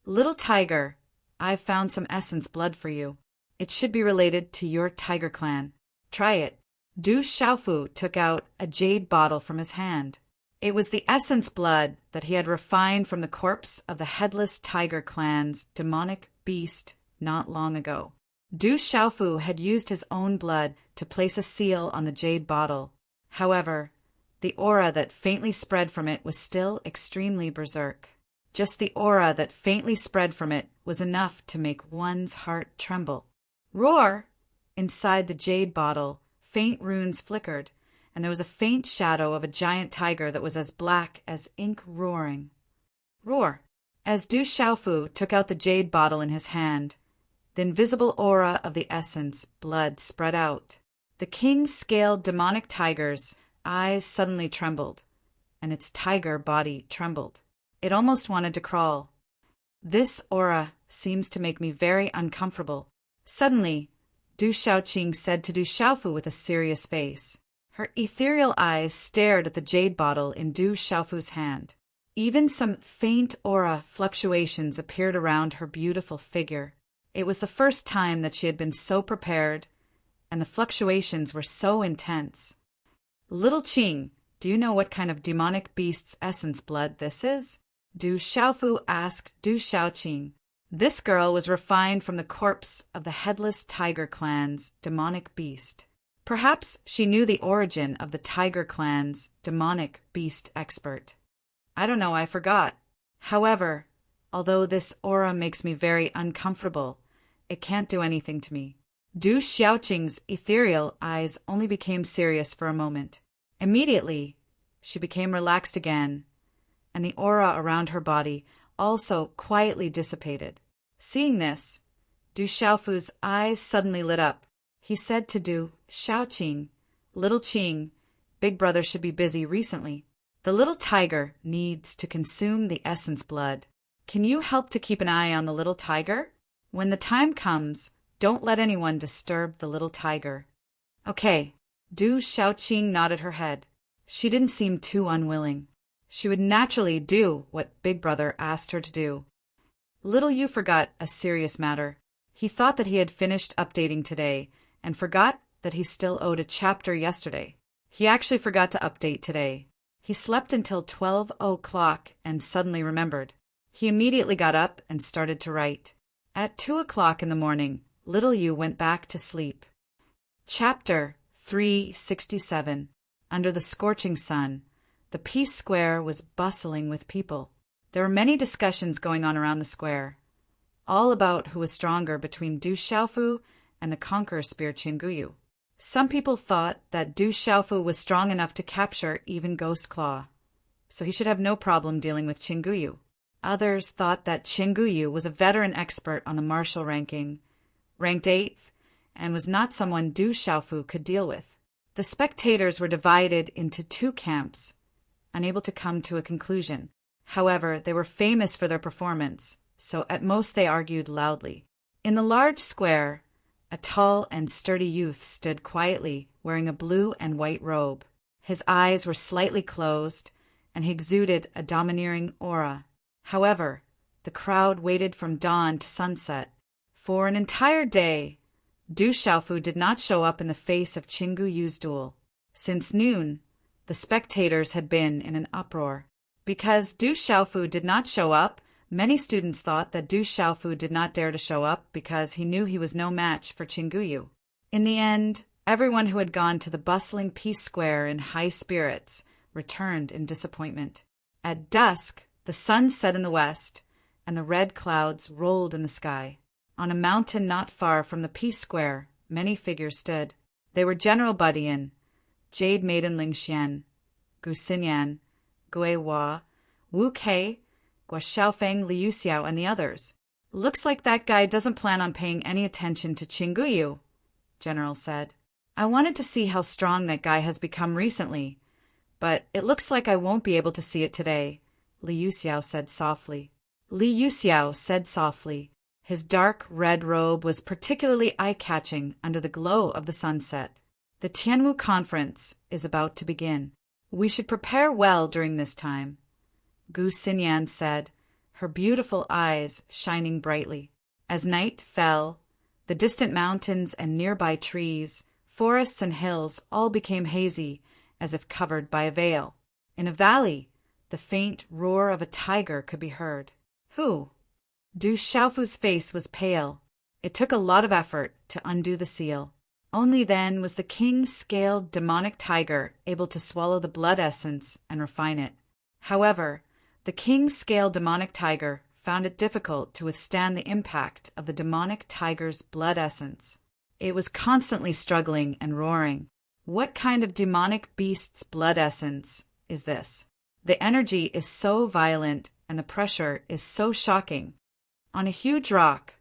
Little Tiger, I've found some essence blood for you. It should be related to your tiger clan. Try it. Du Xiaofu took out a jade bottle from his hand. It was the essence blood that he had refined from the corpse of the headless tiger clan's demonic beast not long ago. Du Xiaofu had used his own blood to place a seal on the jade bottle. However, the aura that faintly spread from it was still extremely berserk. Just the aura that faintly spread from it was enough to make one's heart tremble. Roar! Inside the jade bottle, faint runes flickered, and there was a faint shadow of a giant tiger that was as black as ink roaring. Roar! As Du Xiaofu took out the jade bottle in his hand, the invisible aura of the essence blood spread out. The king-scaled demonic tiger's eyes suddenly trembled, and its tiger body trembled. It almost wanted to crawl. This aura seems to make me very uncomfortable. Suddenly, Du Xiaoqing said to Du Xiaofu with a serious face, Her ethereal eyes stared at the jade bottle in Du Xiaofu's hand. Even some faint aura fluctuations appeared around her beautiful figure. It was the first time that she had been so prepared, and the fluctuations were so intense. Little Qing, do you know what kind of demonic beast's essence blood this is? Du Xiaofu asked Du Xiaoqing. This girl was refined from the corpse of the headless tiger clan's demonic beast. Perhaps she knew the origin of the tiger clan's demonic beast expert. I don't know, I forgot. However, although this aura makes me very uncomfortable, it can't do anything to me. Du Xiaoqing's ethereal eyes only became serious for a moment. Immediately, she became relaxed again, and the aura around her body also quietly dissipated. Seeing this, Du Xiaofu's eyes suddenly lit up. He said to Du Xiaoqing, "Little Qing, Big Brother should be busy recently. The little tiger needs to consume the essence blood. Can you help to keep an eye on the little tiger? When the time comes, don't let anyone disturb the little tiger." Okay. Du Xiaoqing nodded her head. She didn't seem too unwilling. She would naturally do what Big Brother asked her to do. Little Yu forgot a serious matter. He thought that he had finished updating today and forgot that he still owed a chapter yesterday. He actually forgot to update today. He slept until 12 o'clock and suddenly remembered. He immediately got up and started to write. At 2 o'clock in the morning, Little Yu went back to sleep. Chapter 367. Under the scorching sun, the Peace Square was bustling with people. There were many discussions going on around the square, all about who was stronger between Du Xiaofu and the Conqueror Spear Qinguyu. Some people thought that Du Xiaofu was strong enough to capture even Ghost Claw, so he should have no problem dealing with Qinguyu. Others thought that Qinguyu was a veteran expert on the martial ranking, ranked 8th, and was not someone Du Xiaofu could deal with. The spectators were divided into two camps, unable to come to a conclusion. However, they were famous for their performance, so at most they argued loudly. In the large square, a tall and sturdy youth stood quietly, wearing a blue and white robe. His eyes were slightly closed, and he exuded a domineering aura. However, the crowd waited from dawn to sunset. For an entire day, Du Xiaofu did not show up in the face of Qinguyu's duel. Since noon, the spectators had been in an uproar. Because Du Xiaofu did not show up, many students thought that Du Xiaofu did not dare to show up because he knew he was no match for Qinguyu. In the end, everyone who had gone to the bustling Peace Square in high spirits returned in disappointment. At dusk, the sun set in the west, and the red clouds rolled in the sky. On a mountain not far from the Peace Square, many figures stood. They were General Budian, Jade Maiden Lingxian, Gu Xinyan, Gui Hua, Wu Kei, Guo Xiaofeng, Liu Xiao, and the others. "Looks like that guy doesn't plan on paying any attention to Qinguyu," General said. "I wanted to see how strong that guy has become recently, but it looks like I won't be able to see it today," Liu Xiao said softly. Liu Xiao said softly. His dark red robe was particularly eye-catching under the glow of the sunset. "The Tianwu conference is about to begin. We should prepare well during this time," Gu Xinyan said, her beautiful eyes shining brightly. As night fell, the distant mountains and nearby trees, forests and hills all became hazy, as if covered by a veil. In a valley, the faint roar of a tiger could be heard. "Who?" Du Xiaofu's face was pale. It took a lot of effort to undo the seal. Only then was the king-scaled demonic tiger able to swallow the blood essence and refine it. However, the king-scaled demonic tiger found it difficult to withstand the impact of the demonic tiger's blood essence. It was constantly struggling and roaring. What kind of demonic beast's blood essence is this? The energy is so violent and the pressure is so shocking. On a huge rock,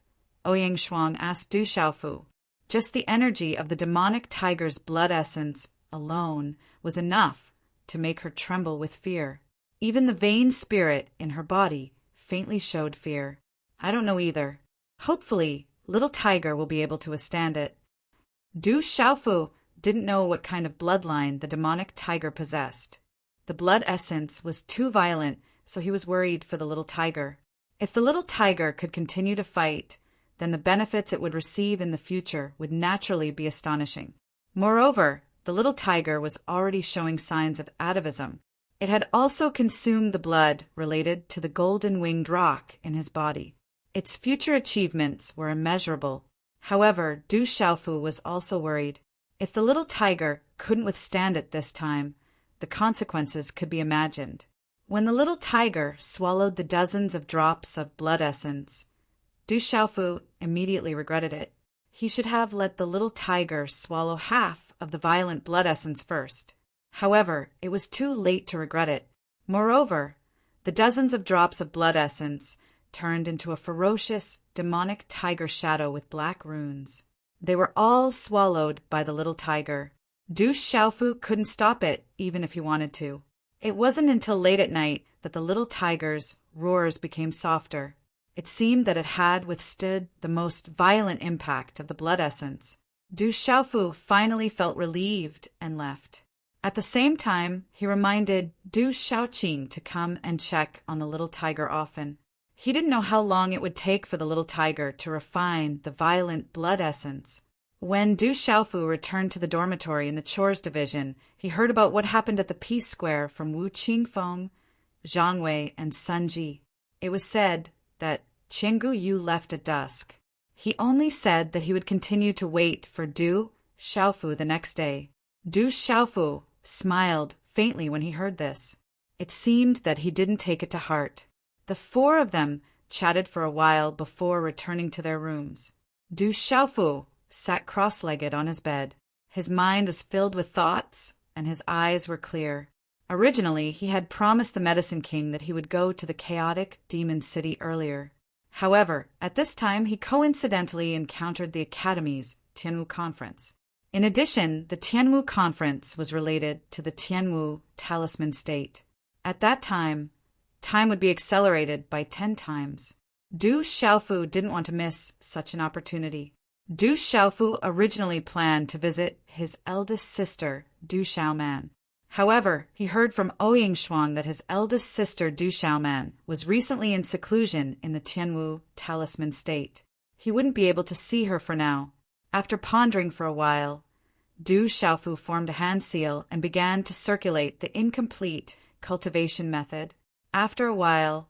Ouyang Shuang asked Du Xiaofu. Just the energy of the demonic tiger's blood essence alone was enough to make her tremble with fear. Even the vain spirit in her body faintly showed fear. "I don't know either. Hopefully, little tiger will be able to withstand it." Du Xiaofu, didn't know what kind of bloodline the demonic tiger possessed. The blood essence was too violent, so he was worried for the little tiger. If the little tiger could continue to fight, then the benefits it would receive in the future would naturally be astonishing. Moreover, the little tiger was already showing signs of atavism. It had also consumed the blood related to the golden-winged roc in his body. Its future achievements were immeasurable. However, Du Xiaofu was also worried. If the little tiger couldn't withstand it this time, the consequences could be imagined. When the little tiger swallowed the dozens of drops of blood essence, Du Xiaofu immediately regretted it. He should have let the little tiger swallow half of the violent blood essence first. However, it was too late to regret it. Moreover, the dozens of drops of blood essence turned into a ferocious, demonic tiger shadow with black runes. They were all swallowed by the little tiger. Du Xiaofu couldn't stop it, even if he wanted to. It wasn't until late at night that the little tiger's roars became softer. It seemed that it had withstood the most violent impact of the blood essence. Du Xiaofu finally felt relieved and left. At the same time, he reminded Du Xiaoqing to come and check on the little tiger often. He didn't know how long it would take for the little tiger to refine the violent blood essence. When Du Xiaofu returned to the dormitory in the chores division, he heard about what happened at the Peace Square from Wu Qingfeng, Zhang Wei, and Sun Ji. It was said that Qiangu Yu left at dusk. He only said that he would continue to wait for Du Xiaofu the next day. Du Xiaofu smiled faintly when he heard this. It seemed that he didn't take it to heart. The four of them chatted for a while before returning to their rooms. Du Xiaofu sat cross-legged on his bed. His mind was filled with thoughts, and his eyes were clear. Originally, he had promised the Medicine King that he would go to the chaotic demon city earlier. However, at this time he coincidentally encountered the Academy's Tianwu Conference. In addition, the Tianwu Conference was related to the Tianwu Talisman State. At that time would be accelerated by 10 times. Du Xiaofu didn't want to miss such an opportunity. Du Xiaofu originally planned to visit his eldest sister, Du Xiaoman. However, he heard from Ouying Shuang that his eldest sister, Du Xiaoman, was recently in seclusion in the Tianwu Talisman State. He wouldn't be able to see her for now. After pondering for a while, Du Xiaofu formed a hand seal and began to circulate the incomplete cultivation method. After a while,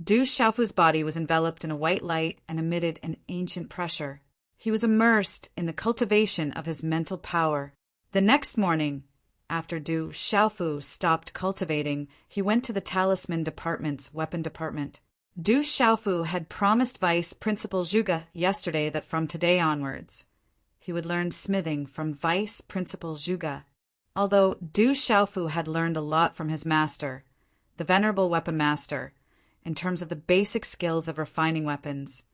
Du Xiaofu's body was enveloped in a white light and emitted an ancient pressure. He was immersed in the cultivation of his mental power. The next morning, after Du Xiaofu stopped cultivating, he went to the Talisman Department's weapon department. Du Xiaofu had promised Vice Principal Zhuge yesterday that from today onwards, he would learn smithing from Vice Principal Zhuge. Although Du Xiaofu had learned a lot from his master, the Venerable Weapon Master, in terms of the basic skills of refining weapons,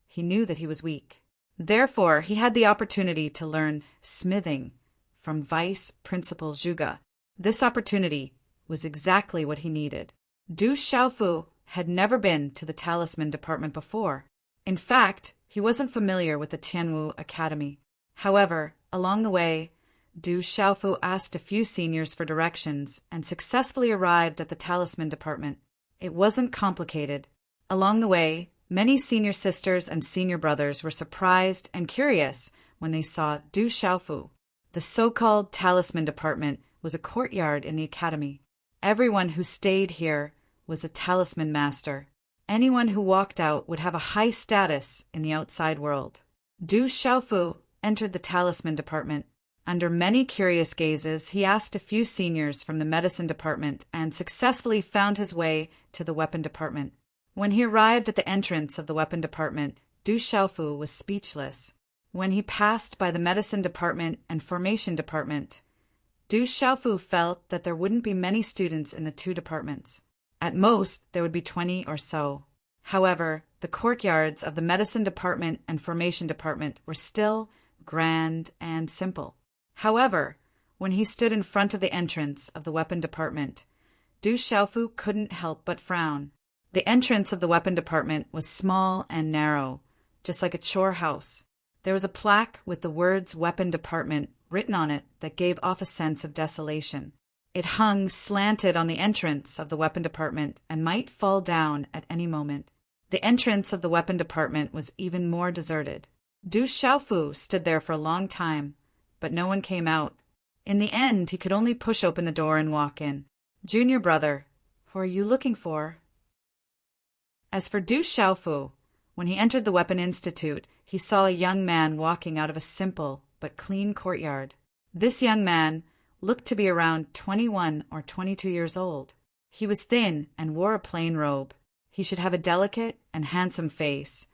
he knew that he was weak. Therefore, he had the opportunity to learn smithing from Vice Principal Zhuge. This opportunity was exactly what he needed. Du Xiaofu had never been to the Talisman Department before. In fact, he wasn't familiar with the Tianwu Academy. However, along the way, Du Xiaofu asked a few seniors for directions and successfully arrived at the Talisman Department. It wasn't complicated. Along the way, many senior sisters and senior brothers were surprised and curious when they saw Du Xiaofu. The so-called Talisman Department was a courtyard in the academy. Everyone who stayed here was a talisman master. Anyone who walked out would have a high status in the outside world. Du Xiaofu entered the Talisman Department. Under many curious gazes, he asked a few seniors from the medicine department and successfully found his way to the weapon department. When he arrived at the entrance of the weapon department, Du Xiaofu was speechless. When he passed by the medicine department and formation department, Du Xiaofu felt that there wouldn't be many students in the two departments. At most, there would be 20 or so. However, the courtyards of the medicine department and formation department were still grand and simple. However, when he stood in front of the entrance of the weapon department, Du Xiaofu couldn't help but frown. The entrance of the weapon department was small and narrow, just like a chore house. There was a plaque with the words weapon department written on it that gave off a sense of desolation. It hung slanted on the entrance of the weapon department and might fall down at any moment. The entrance of the weapon department was even more deserted. Du Xiaofu stood there for a long time, but no one came out. In the end, he could only push open the door and walk in. "Junior brother, who are you looking for?" As for Du Xiaofu, when he entered the Weapon Institute, he saw a young man walking out of a simple but clean courtyard. This young man looked to be around 21 or 22 years old. He was thin and wore a plain robe. He should have a delicate and handsome face,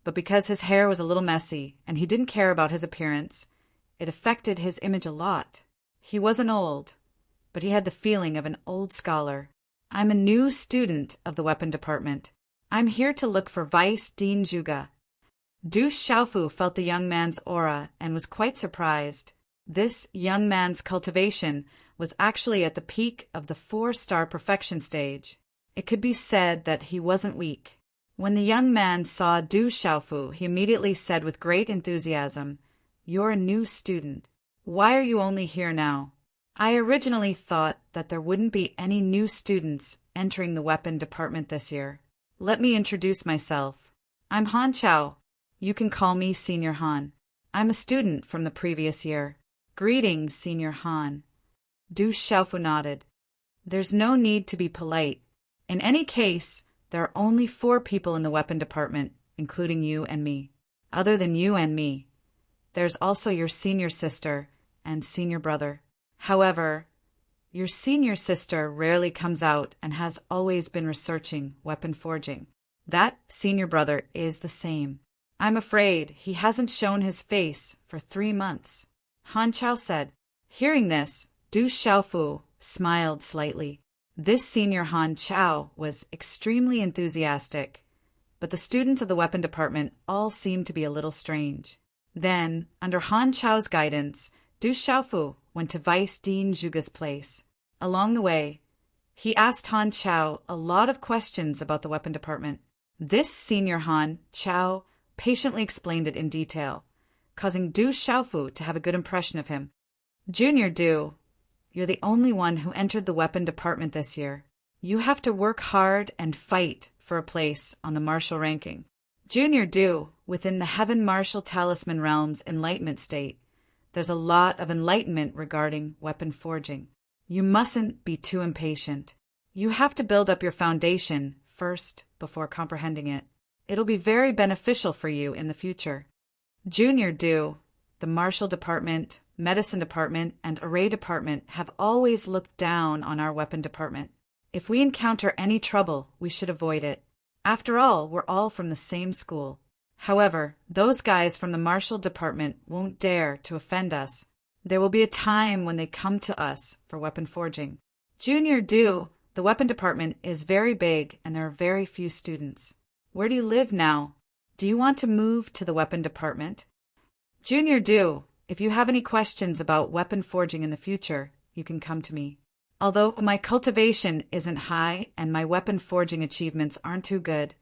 but because his hair was a little messy and he didn't care about his appearance, it affected his image a lot. He wasn't old, but he had the feeling of an old scholar. "I'm a new student of the weapon department. I'm here to look for Vice Dean Zhuge." Du Xiaofu felt the young man's aura and was quite surprised. This young man's cultivation was actually at the peak of the 4-star perfection stage. It could be said that he wasn't weak. When the young man saw Du Xiaofu, he immediately said with great enthusiasm, "You're a new student. Why are you only here now?" "I originally thought that there wouldn't be any new students entering the weapon department this year. Let me introduce myself. I'm Han Chao. You can call me Senior Han. I'm a student from the previous year." "Greetings, Senior Han." Du Xiaofu nodded. "There's no need to be polite. In any case, there are only 4 people in the weapon department, including you and me. Other than you and me, there's also your senior sister and senior brother. However, your senior sister rarely comes out and has always been researching weapon forging. That senior brother is the same. I'm afraid he hasn't shown his face for 3 months." Han Chao said. Hearing this, Du Xiaofu smiled slightly. This senior Han Chao was extremely enthusiastic, but the students of the weapon department all seemed to be a little strange. Then, under Han Chao's guidance, Du Xiaofu went to Vice Dean Zhuge's place. Along the way, he asked Han Chao a lot of questions about the weapon department. This senior Han Chao patiently explained it in detail, causing Du Xiaofu to have a good impression of him. "Junior Du, you're the only one who entered the weapon department this year. You have to work hard and fight for a place on the martial ranking. Junior Du, within the Heaven Martial Talisman Realm's enlightenment state, there's a lot of enlightenment regarding weapon forging. You mustn't be too impatient. You have to build up your foundation first before comprehending it. It'll be very beneficial for you in the future. Junior Du, the martial department, medicine department, and array department have always looked down on our weapon department. If we encounter any trouble, we should avoid it. After all, we're all from the same school. However, those guys from the martial department won't dare to offend us. There will be a time when they come to us for weapon forging. Junior Du, the weapon department is very big and there are very few students. Where do you live now? Do you want to move to the weapon department? Junior Du, if you have any questions about weapon forging in the future, you can come to me. Although my cultivation isn't high and my weapon forging achievements aren't too good,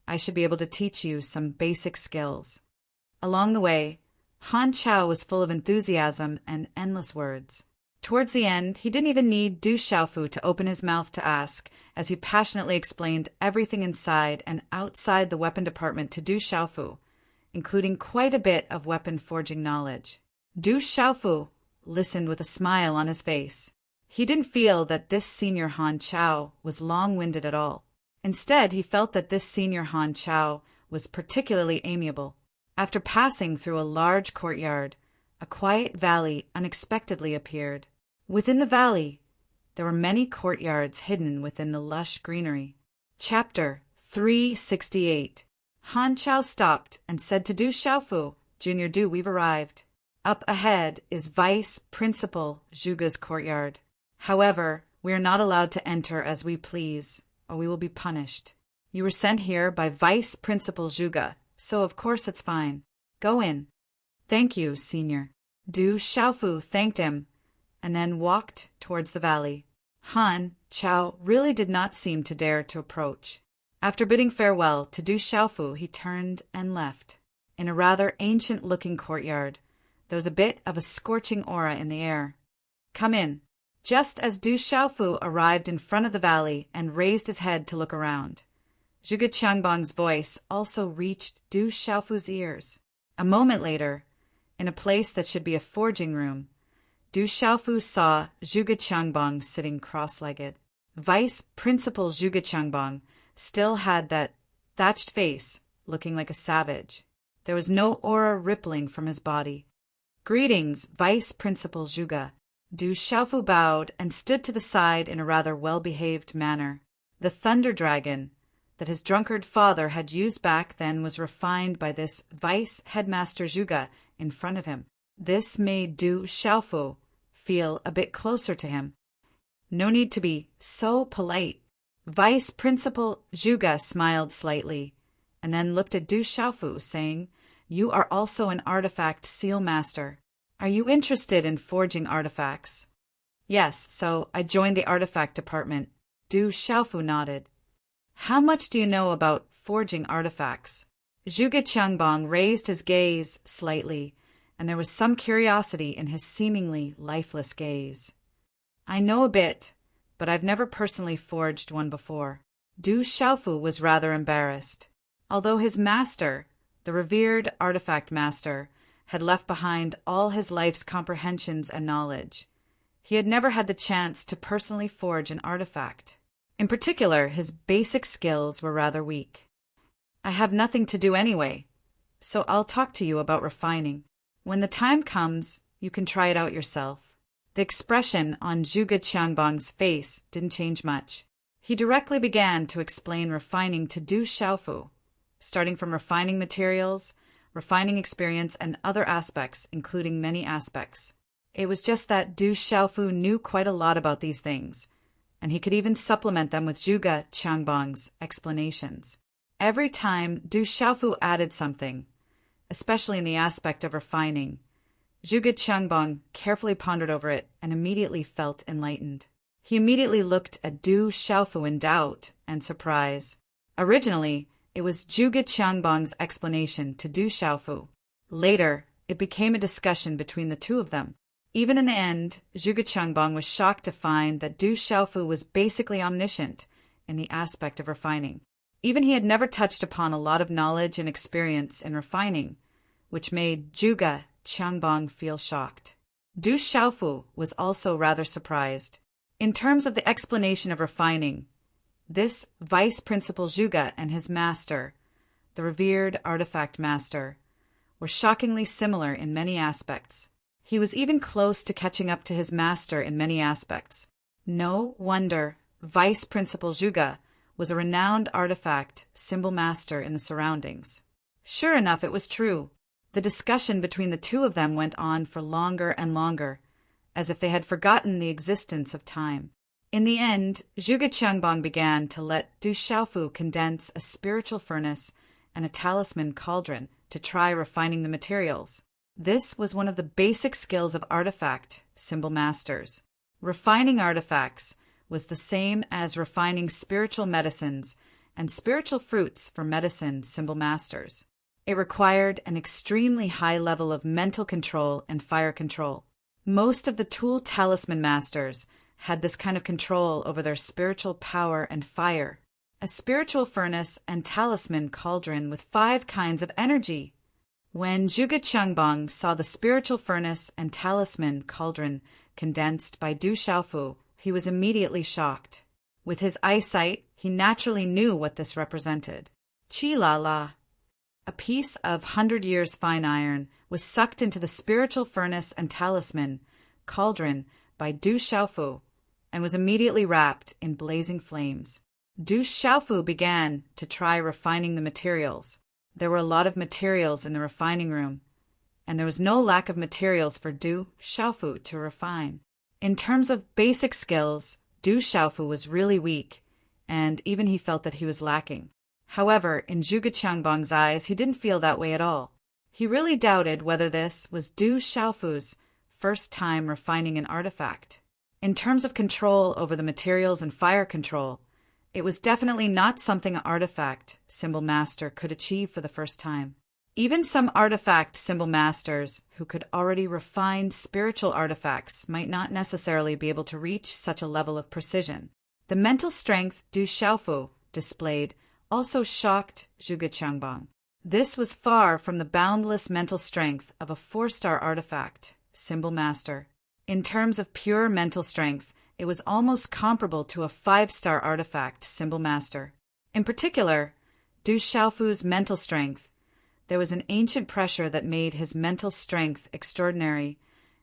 I should be able to teach you some basic skills." Along the way, Han Chao was full of enthusiasm and endless words. Towards the end, he didn't even need Du Xiaofu to open his mouth to ask, as he passionately explained everything inside and outside the weapon department to Du Xiaofu, including quite a bit of weapon forging knowledge. Du Xiaofu listened with a smile on his face. He didn't feel that this senior Han Chao was long-winded at all. Instead, he felt that this senior Han Chao was particularly amiable. After passing through a large courtyard, a quiet valley unexpectedly appeared. Within the valley, there were many courtyards hidden within the lush greenery. Chapter 368. Han Chao stopped and said to Du Xiaofu, "Junior Du, we've arrived. Up ahead is Vice Principal Zhuge's courtyard. However, we are not allowed to enter as we please, or we will be punished. You were sent here by Vice Principal Zhuge, so of course it's fine. Go in." "Thank you, Senior." Du Xiaofu thanked him and then walked towards the valley. Han Chao really did not seem to dare to approach. After bidding farewell to Du Xiaofu, he turned and left. In a rather ancient-looking courtyard, There was a bit of a scorching aura in the air. "Come in." Just as Du Xiaofu arrived in front of the valley and raised his head to look around, Zhuge Qiangbang's voice also reached Du Xiaofu's ears. A moment later, in a place that should be a forging room, Du Xiaofu saw Zhuge Qiangbang sitting cross-legged. Vice Principal Zhuge Qiangbang still had that thatched face, looking like a savage. There was no aura rippling from his body. "Greetings, Vice Principal Zhuge." Du Xiaofu bowed and stood to the side in a rather well-behaved manner. The thunder dragon that his drunkard father had used back then was refined by this Vice Headmaster Zhuge in front of him. This made Du Xiaofu feel a bit closer to him. No need to be so polite. Vice Principal Zhuge smiled slightly and then looked at Du Xiaofu, saying, "You are also an artifact seal master. Are you interested in forging artifacts?" "Yes, so I joined the artifact department." Du Xiaofu nodded. "How much do you know about forging artifacts?" Zhuge Qiangbang raised his gaze slightly, and there was some curiosity in his seemingly lifeless gaze. "I know a bit, but I've never personally forged one before." Du Xiaofu was rather embarrassed. Although his master, the revered artifact master, had left behind all his life's comprehensions and knowledge, he had never had the chance to personally forge an artifact. In particular, his basic skills were rather weak. "I have nothing to do anyway, so I'll talk to you about refining. When the time comes, you can try it out yourself." The expression on Zhuge Qiangbang's face didn't change much. He directly began to explain refining to Du Xiaofu, starting from refining materials, refining experience, and other aspects, including many aspects. It was just that Du Xiaofu knew quite a lot about these things, and he could even supplement them with Zhuge Qiangbang's explanations. Every time Du Xiaofu added something, especially in the aspect of refining, Zhuge Qiangbang carefully pondered over it and immediately felt enlightened. He immediately looked at Du Xiaofu in doubt and surprise. Originally, it was Zhuge Qiangbang's explanation to Du Xiaofu. Later, it became a discussion between the two of them. Even in the end, Zhuge Qiangbang was shocked to find that Du Xiaofu was basically omniscient in the aspect of refining. Even he had never touched upon a lot of knowledge and experience in refining, which made Zhuge Qiangbang feel shocked. Du Xiaofu was also rather surprised. In terms of the explanation of refining, this Vice Principal Zhuge and his master, the revered artifact master, were shockingly similar in many aspects. He was even close to catching up to his master in many aspects. No wonder Vice Principal Zhuge was a renowned artifact symbol master in the surroundings. Sure enough, it was true. The discussion between the two of them went on for longer and longer, as if they had forgotten the existence of time. In the end, Zhuge Qiangbang began to let Du Xiaofu condense a spiritual furnace and a talisman cauldron to try refining the materials. This was one of the basic skills of artifact symbol masters. Refining artifacts was the same as refining spiritual medicines and spiritual fruits for medicine symbol masters. It required an extremely high level of mental control and fire control. Most of the tool talisman masters had this kind of control over their spiritual power and fire. A spiritual furnace and talisman cauldron with 5 kinds of energy. When Zhuge Qiangbang saw the spiritual furnace and talisman cauldron condensed by Du Xiaofu, he was immediately shocked. With his eyesight, he naturally knew what this represented. Chi la la. A piece of 100 years fine iron was sucked into the spiritual furnace and talisman cauldron by Du Xiaofu and was immediately wrapped in blazing flames. Du Xiaofu began to try refining the materials. There were a lot of materials in the refining room, and there was no lack of materials for Du Xiaofu to refine. In terms of basic skills, Du Xiaofu was really weak, and even he felt that he was lacking. However, in Zhuge Qiangbang's eyes, he didn't feel that way at all. He really doubted whether this was Du Xiaofu's first time refining an artifact. In terms of control over the materials and fire control, it was definitely not something an artifact symbol master could achieve for the first time. Even some artifact symbol masters who could already refine spiritual artifacts might not necessarily be able to reach such a level of precision. The mental strength Du Xiaofu displayed also shocked Zhuge Qiangbang. This was far from the boundless mental strength of a 4-star artifact symbol master. In terms of pure mental strength, it was almost comparable to a 5-star artifact symbol master. In particular, Du Xiaofu's mental strength. There was an ancient pressure that made his mental strength extraordinary,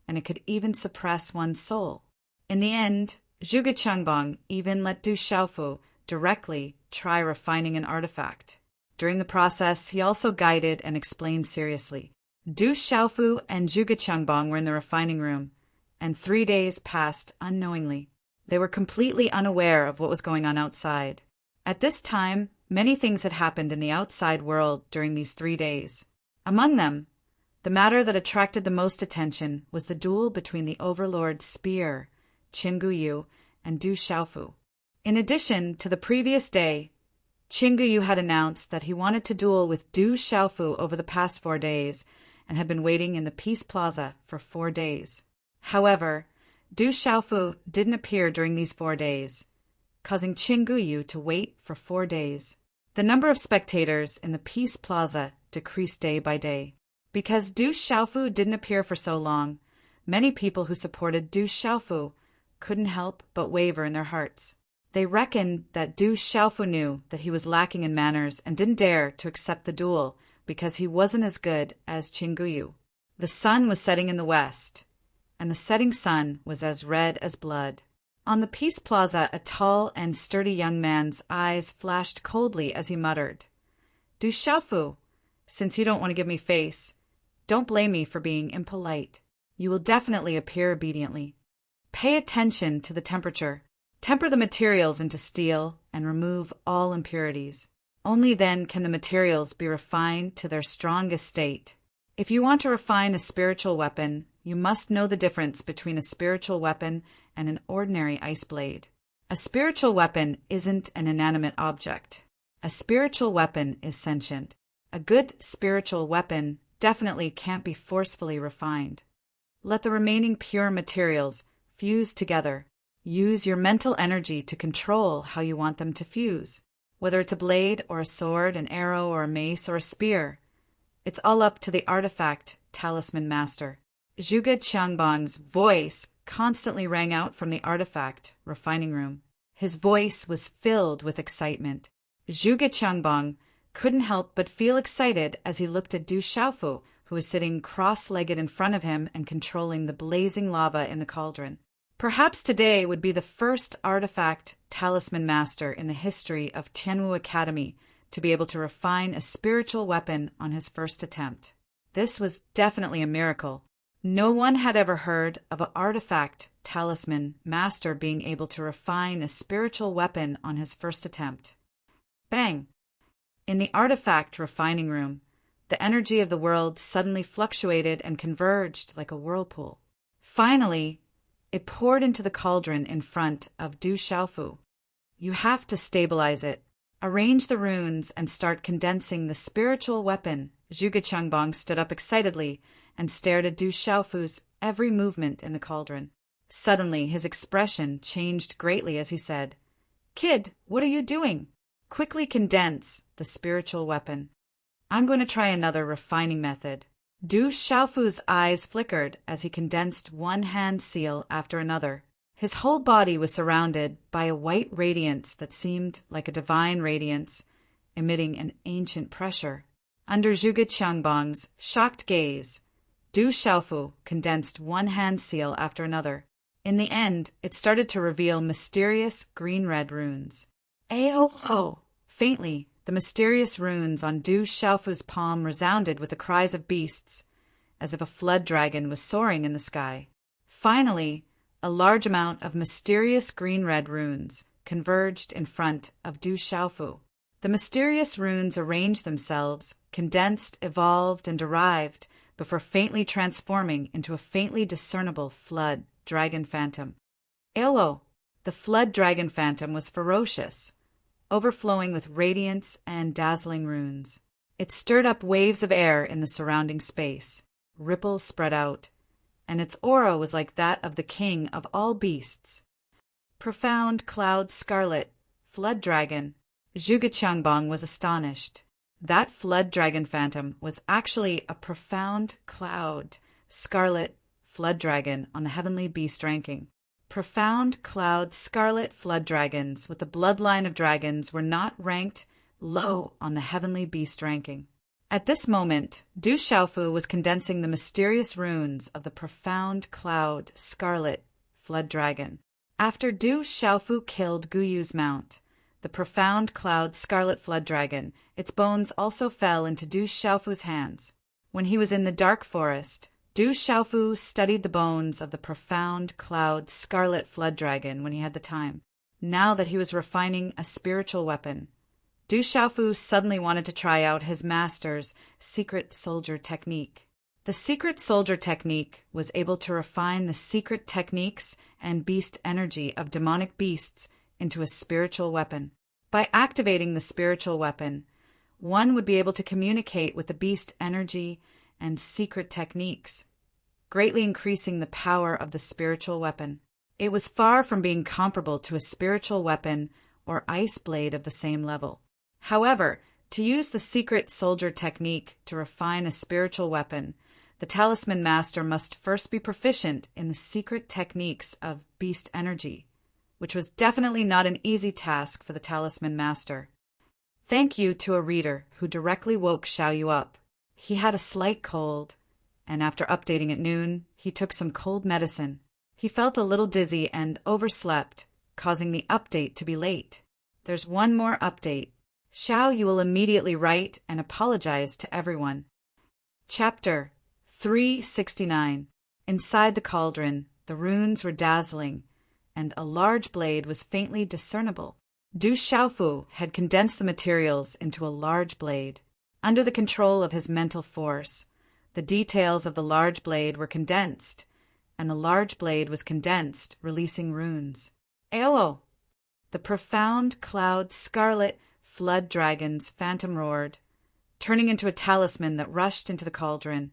and it could even suppress one's soul. In the end, Zhuge Qiangbang even let Du Xiaofu directly try refining an artifact. During the process, he also guided and explained seriously. Du Xiaofu and Zhuge Qiangbang were in the refining room, and 3 days passed unknowingly. They were completely unaware of what was going on outside. At this time, many things had happened in the outside world during these 3 days. Among them, the matter that attracted the most attention was the duel between the Overlord's spear, Qin Guyu, and Du Xiaofu. In addition to the previous day, Qin Guyu had announced that he wanted to duel with Du Xiaofu over the past 4 days and had been waiting in the Peace Plaza for 4 days. However, Du Xiaofu didn't appear during these 4 days, causing Qin Guyu to wait for 4 days. The number of spectators in the Peace Plaza decreased day by day. Because Du Xiaofu didn't appear for so long, many people who supported Du Xiaofu couldn't help but waver in their hearts. They reckoned that Du Xiaofu knew that he was lacking in manners and didn't dare to accept the duel because he wasn't as good as Qin Guyu. The sun was setting in the west, and the setting sun was as red as blood. On the Peace Plaza, a tall and sturdy young man's eyes flashed coldly as he muttered, Du Xiaofu, since you don't want to give me face, don't blame me for being impolite. You will definitely appear obediently. Pay attention to the temperature. Temper the materials into steel and remove all impurities. Only then can the materials be refined to their strongest state. If you want to refine a spiritual weapon, you must know the difference between a spiritual weapon and an ordinary ice blade. A spiritual weapon isn't an inanimate object. A spiritual weapon is sentient. A good spiritual weapon definitely can't be forcefully refined. Let the remaining pure materials fuse together. Use your mental energy to control how you want them to fuse. Whether it's a blade or a sword, an arrow or a mace or a spear, it's all up to the artifact talisman master. Zhuge Qiangbang's voice constantly rang out from the artifact refining room. His voice was filled with excitement. Zhuge Qiangbang couldn't help but feel excited as he looked at Du Xiaofu, who was sitting cross-legged in front of him and controlling the blazing lava in the cauldron. Perhaps today would be the first artifact talisman master in the history of Tianwu Academy to be able to refine a spiritual weapon on his first attempt. This was definitely a miracle. No one had ever heard of an artifact talisman master being able to refine a spiritual weapon on his first attempt. Bang! In the artifact refining room, the energy of the world suddenly fluctuated and converged like a whirlpool. Finally, it poured into the cauldron in front of Du Xiaofu. You have to stabilize it. Arrange the runes and start condensing the spiritual weapon. Zhuge Qiangbang stood up excitedly and stared at Du Xiaofu's every movement in the cauldron. Suddenly, his expression changed greatly as he said, Kid, what are you doing? Quickly condense the spiritual weapon. I'm going to try another refining method. Du Xiaofu's eyes flickered as he condensed one hand seal after another. His whole body was surrounded by a white radiance that seemed like a divine radiance, emitting an ancient pressure. Under Zhuge Qiangbang's shocked gaze, Du Xiaofu condensed one hand seal after another. In the end, it started to reveal mysterious green-red runes. Aoho! Faintly, the mysterious runes on Du Xiaofu's palm resounded with the cries of beasts, as if a flood dragon was soaring in the sky. Finally, a large amount of mysterious green-red runes converged in front of Du Xiaofu. The mysterious runes arranged themselves, condensed, evolved, and derived before faintly transforming into a faintly discernible flood dragon phantom. Elo! The flood dragon phantom was ferocious, overflowing with radiance and dazzling runes. It stirred up waves of air in the surrounding space. Ripples spread out, and its aura was like that of the king of all beasts. Profound cloud scarlet, flood dragon. Zhuge was astonished. That flood dragon phantom was actually a profound cloud, scarlet, flood dragon on the heavenly beast ranking. Profound cloud scarlet flood dragons with the bloodline of dragons were not ranked low on the heavenly beast ranking. At this moment, Du Xiaofu was condensing the mysterious runes of the profound cloud scarlet flood dragon. After Du Xiaofu killed Guyu's mount, the profound cloud scarlet flood dragon, its bones also fell into Du Xiaofu's hands. When he was in the dark forest, Du Xiaofu studied the bones of the profound cloud scarlet flood dragon when he had the time. Now that he was refining a spiritual weapon, Du Xiaofu suddenly wanted to try out his master's secret soldier technique. The secret soldier technique was able to refine the secret techniques and beast energy of demonic beasts into a spiritual weapon. By activating the spiritual weapon, one would be able to communicate with the beast energy and secret techniques, greatly increasing the power of the spiritual weapon. It was far from being comparable to a spiritual weapon or ice blade of the same level. However, to use the secret soldier technique to refine a spiritual weapon, the talisman master must first be proficient in the secret techniques of beast energy, which was definitely not an easy task for the talisman master. Thank you to a reader who directly woke Xiaoyu up. He had a slight cold, and after updating at noon, he took some cold medicine. He felt a little dizzy and overslept, causing the update to be late. There's one more update. Xiaoyu will immediately write and apologize to everyone. Chapter 369. Inside the cauldron, the runes were dazzling, and a large blade was faintly discernible. Du Xiaofu had condensed the materials into a large blade. Under the control of his mental force, the details of the large blade were condensed, and the large blade was condensed, releasing runes. Aowo! The profound cloud scarlet flood dragon's phantom roared, turning into a talisman that rushed into the cauldron,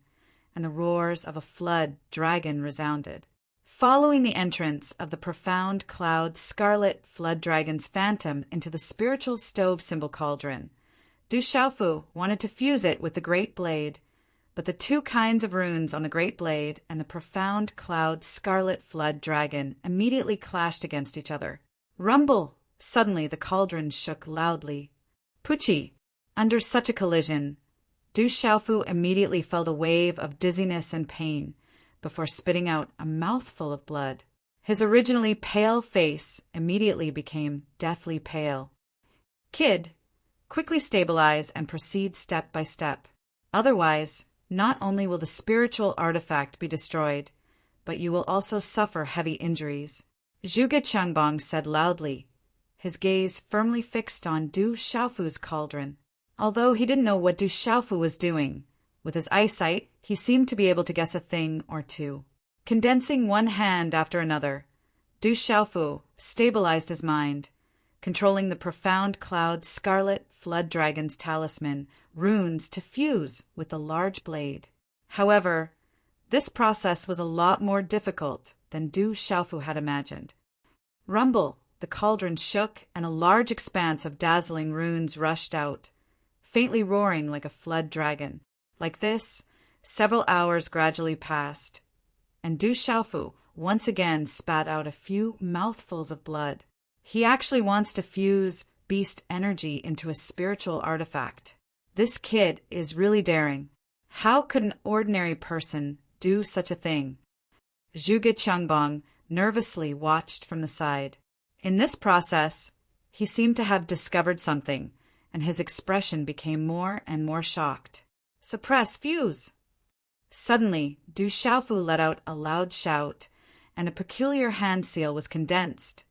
and the roars of a flood dragon resounded. Following the entrance of the profound cloud scarlet flood dragon's phantom into the spiritual stove symbol cauldron, Du Xiaofu wanted to fuse it with the great blade, but the two kinds of runes on the great blade and the profound cloud scarlet flood dragon immediately clashed against each other. Rumble! Suddenly the cauldron shook loudly. Pucci! Under such a collision, Du Xiaofu immediately felt a wave of dizziness and pain before spitting out a mouthful of blood. His originally pale face immediately became deathly pale. Kid, quickly stabilize and proceed step by step. Otherwise, not only will the spiritual artifact be destroyed, but you will also suffer heavy injuries. Zhuge Changbang said loudly, his gaze firmly fixed on Du Xiaofu's cauldron. Although he didn't know what Du Xiaofu was doing, with his eyesight, he seemed to be able to guess a thing or two. Condensing one hand after another, Du Xiaofu stabilized his mind, controlling the profound cloud scarlet flood dragon's talisman runes to fuse with the large blade. However, this process was a lot more difficult than Du Xiaofu had imagined. Rumble! The cauldron shook, and a large expanse of dazzling runes rushed out, faintly roaring like a flood dragon. Like this, several hours gradually passed, and Du Xiaofu once again spat out a few mouthfuls of blood. He actually wants to fuse beast energy into a spiritual artifact. This kid is really daring. How could an ordinary person do such a thing? Zhuge Changbang nervously watched from the side. In this process, he seemed to have discovered something, and his expression became more and more shocked. Suppress fuse! Suddenly, Du Xiaofu let out a loud shout, and a peculiar hand seal was condensed,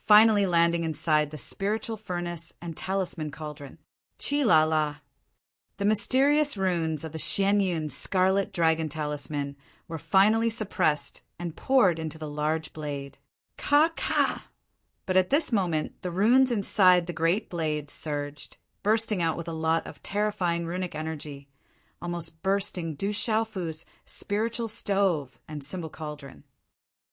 finally landing inside the spiritual furnace and talisman cauldron. Chi-la-la! The mysterious runes of the Xianyun scarlet dragon talisman were finally suppressed and poured into the large blade. Ka-ka! But at this moment, the runes inside the great blade surged, bursting out with a lot of terrifying runic energy, almost bursting Du Xiaofu's spiritual stove and symbol cauldron.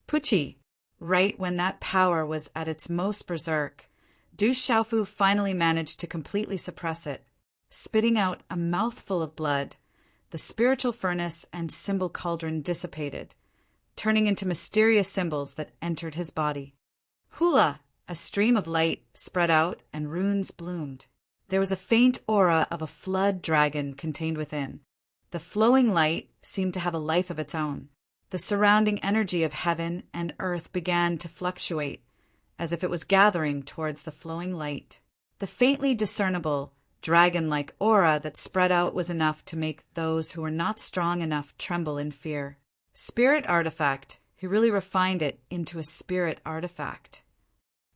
Pucci, right when that power was at its most berserk, Du Xiaofu finally managed to completely suppress it, spitting out a mouthful of blood. The spiritual furnace and symbol cauldron dissipated, turning into mysterious symbols that entered his body. Hula! A stream of light spread out and runes bloomed. There was a faint aura of a flood dragon contained within. The flowing light seemed to have a life of its own. The surrounding energy of heaven and earth began to fluctuate, as if it was gathering towards the flowing light. The faintly discernible, dragon-like aura that spread out was enough to make those who were not strong enough tremble in fear. Spirit artifact. He really refined it into a spirit artifact.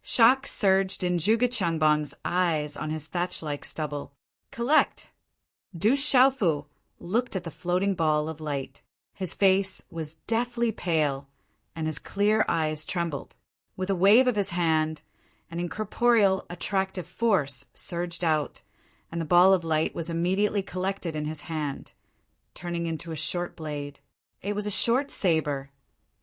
Shock surged in Zhuge Qiangbang's eyes on his thatch-like stubble. Collect! Du Xiaofu looked at the floating ball of light. His face was deathly pale, and his clear eyes trembled. With a wave of his hand, an incorporeal, attractive force surged out, and the ball of light was immediately collected in his hand, turning into a short blade. It was a short saber,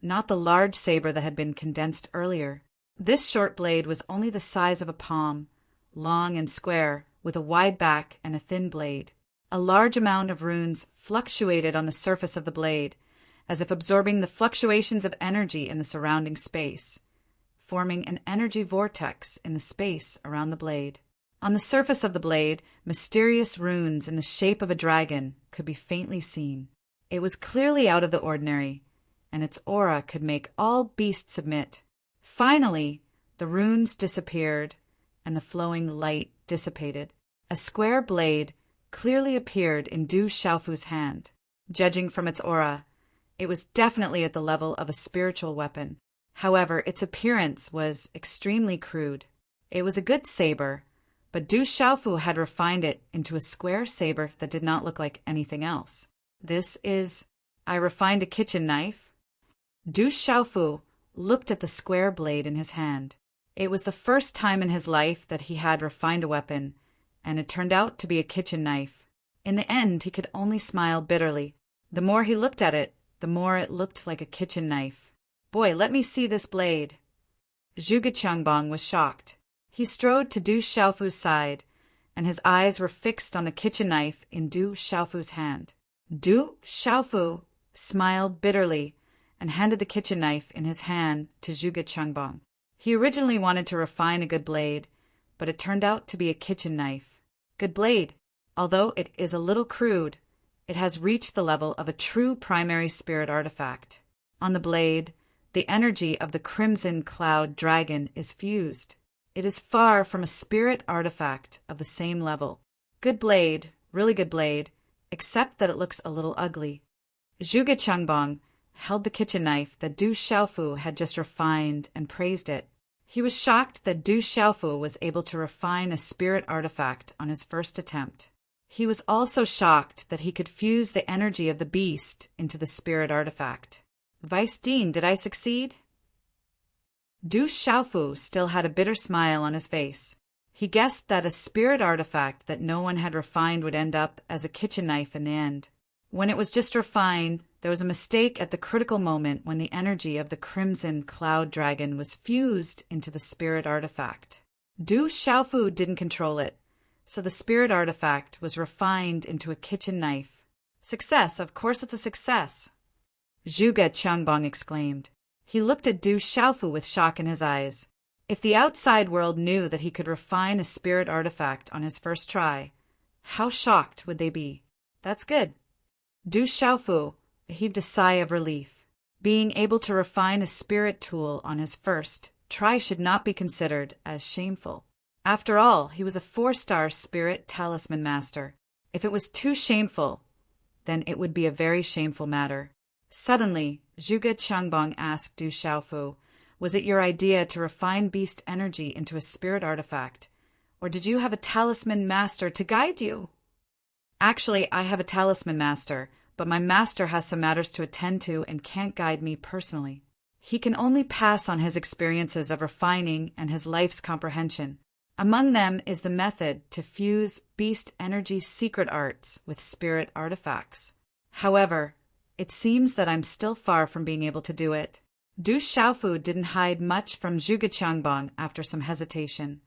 not the large saber that had been condensed earlier. This short blade was only the size of a palm, long and square, with a wide back and a thin blade. A large amount of runes fluctuated on the surface of the blade, as if absorbing the fluctuations of energy in the surrounding space, forming an energy vortex in the space around the blade. On the surface of the blade, mysterious runes in the shape of a dragon could be faintly seen. It was clearly out of the ordinary, and its aura could make all beasts submit. Finally, the runes disappeared, and the flowing light dissipated. A square blade clearly appeared in Du Xiaofu's hand. Judging from its aura, it was definitely at the level of a spiritual weapon. However, its appearance was extremely crude. It was a good saber, but Du Xiaofu had refined it into a square saber that did not look like anything else. I refined a kitchen knife. Du Xiaofu looked at the square blade in his hand. It was the first time in his life that he had refined a weapon, and it turned out to be a kitchen knife. In the end, he could only smile bitterly. The more he looked at it, the more it looked like a kitchen knife. Boy, let me see this blade. Zhuge Qiangbang was shocked. He strode to Du Xiaofu's side, and his eyes were fixed on the kitchen knife in Du Xiaofu's hand. Du Xiaofu smiled bitterly and handed the kitchen knife in his hand to Zhuge Qiangbang. He originally wanted to refine a good blade, but it turned out to be a kitchen knife. Good blade. Although it is a little crude, it has reached the level of a true primary spirit artifact. On the blade, the energy of the crimson cloud dragon is fused. It is far from a spirit artifact of the same level. Good blade, really good blade, except that it looks a little ugly. Zhuge Qiangbang held the kitchen knife that Du Xiaofu had just refined and praised it. He was shocked that Du Xiaofu was able to refine a spirit artifact on his first attempt. He was also shocked that he could fuse the energy of the beast into the spirit artifact. Vice Dean, did I succeed? Du Xiaofu still had a bitter smile on his face. He guessed that a spirit artifact that no one had refined would end up as a kitchen knife in the end. When it was just refined, there was a mistake at the critical moment when the energy of the crimson cloud dragon was fused into the spirit artifact. Du Xiaofu didn't control it, so the spirit artifact was refined into a kitchen knife. Success, of course it's a success, Zhuge Qiangbang exclaimed. He looked at Du Xiaofu with shock in his eyes. If the outside world knew that he could refine a spirit artifact on his first try, how shocked would they be? That's good. Du Xiaofu heaved a sigh of relief. Being able to refine a spirit tool on his first try should not be considered as shameful. After all, he was a 4-star spirit talisman master. If it was too shameful, then it would be a very shameful matter. Suddenly, Zhuge Qiangbang asked Du Xiaofu, was it your idea to refine beast energy into a spirit artifact, or did you have a talisman master to guide you? Actually, I have a talisman master, but my master has some matters to attend to and can't guide me personally. He can only pass on his experiences of refining and his life's comprehension. Among them is the method to fuse beast energy secret arts with spirit artifacts. However, it seems that I'm still far from being able to do it. Du Xiaofu didn't hide much from Zhuge Qiangbang after some hesitation.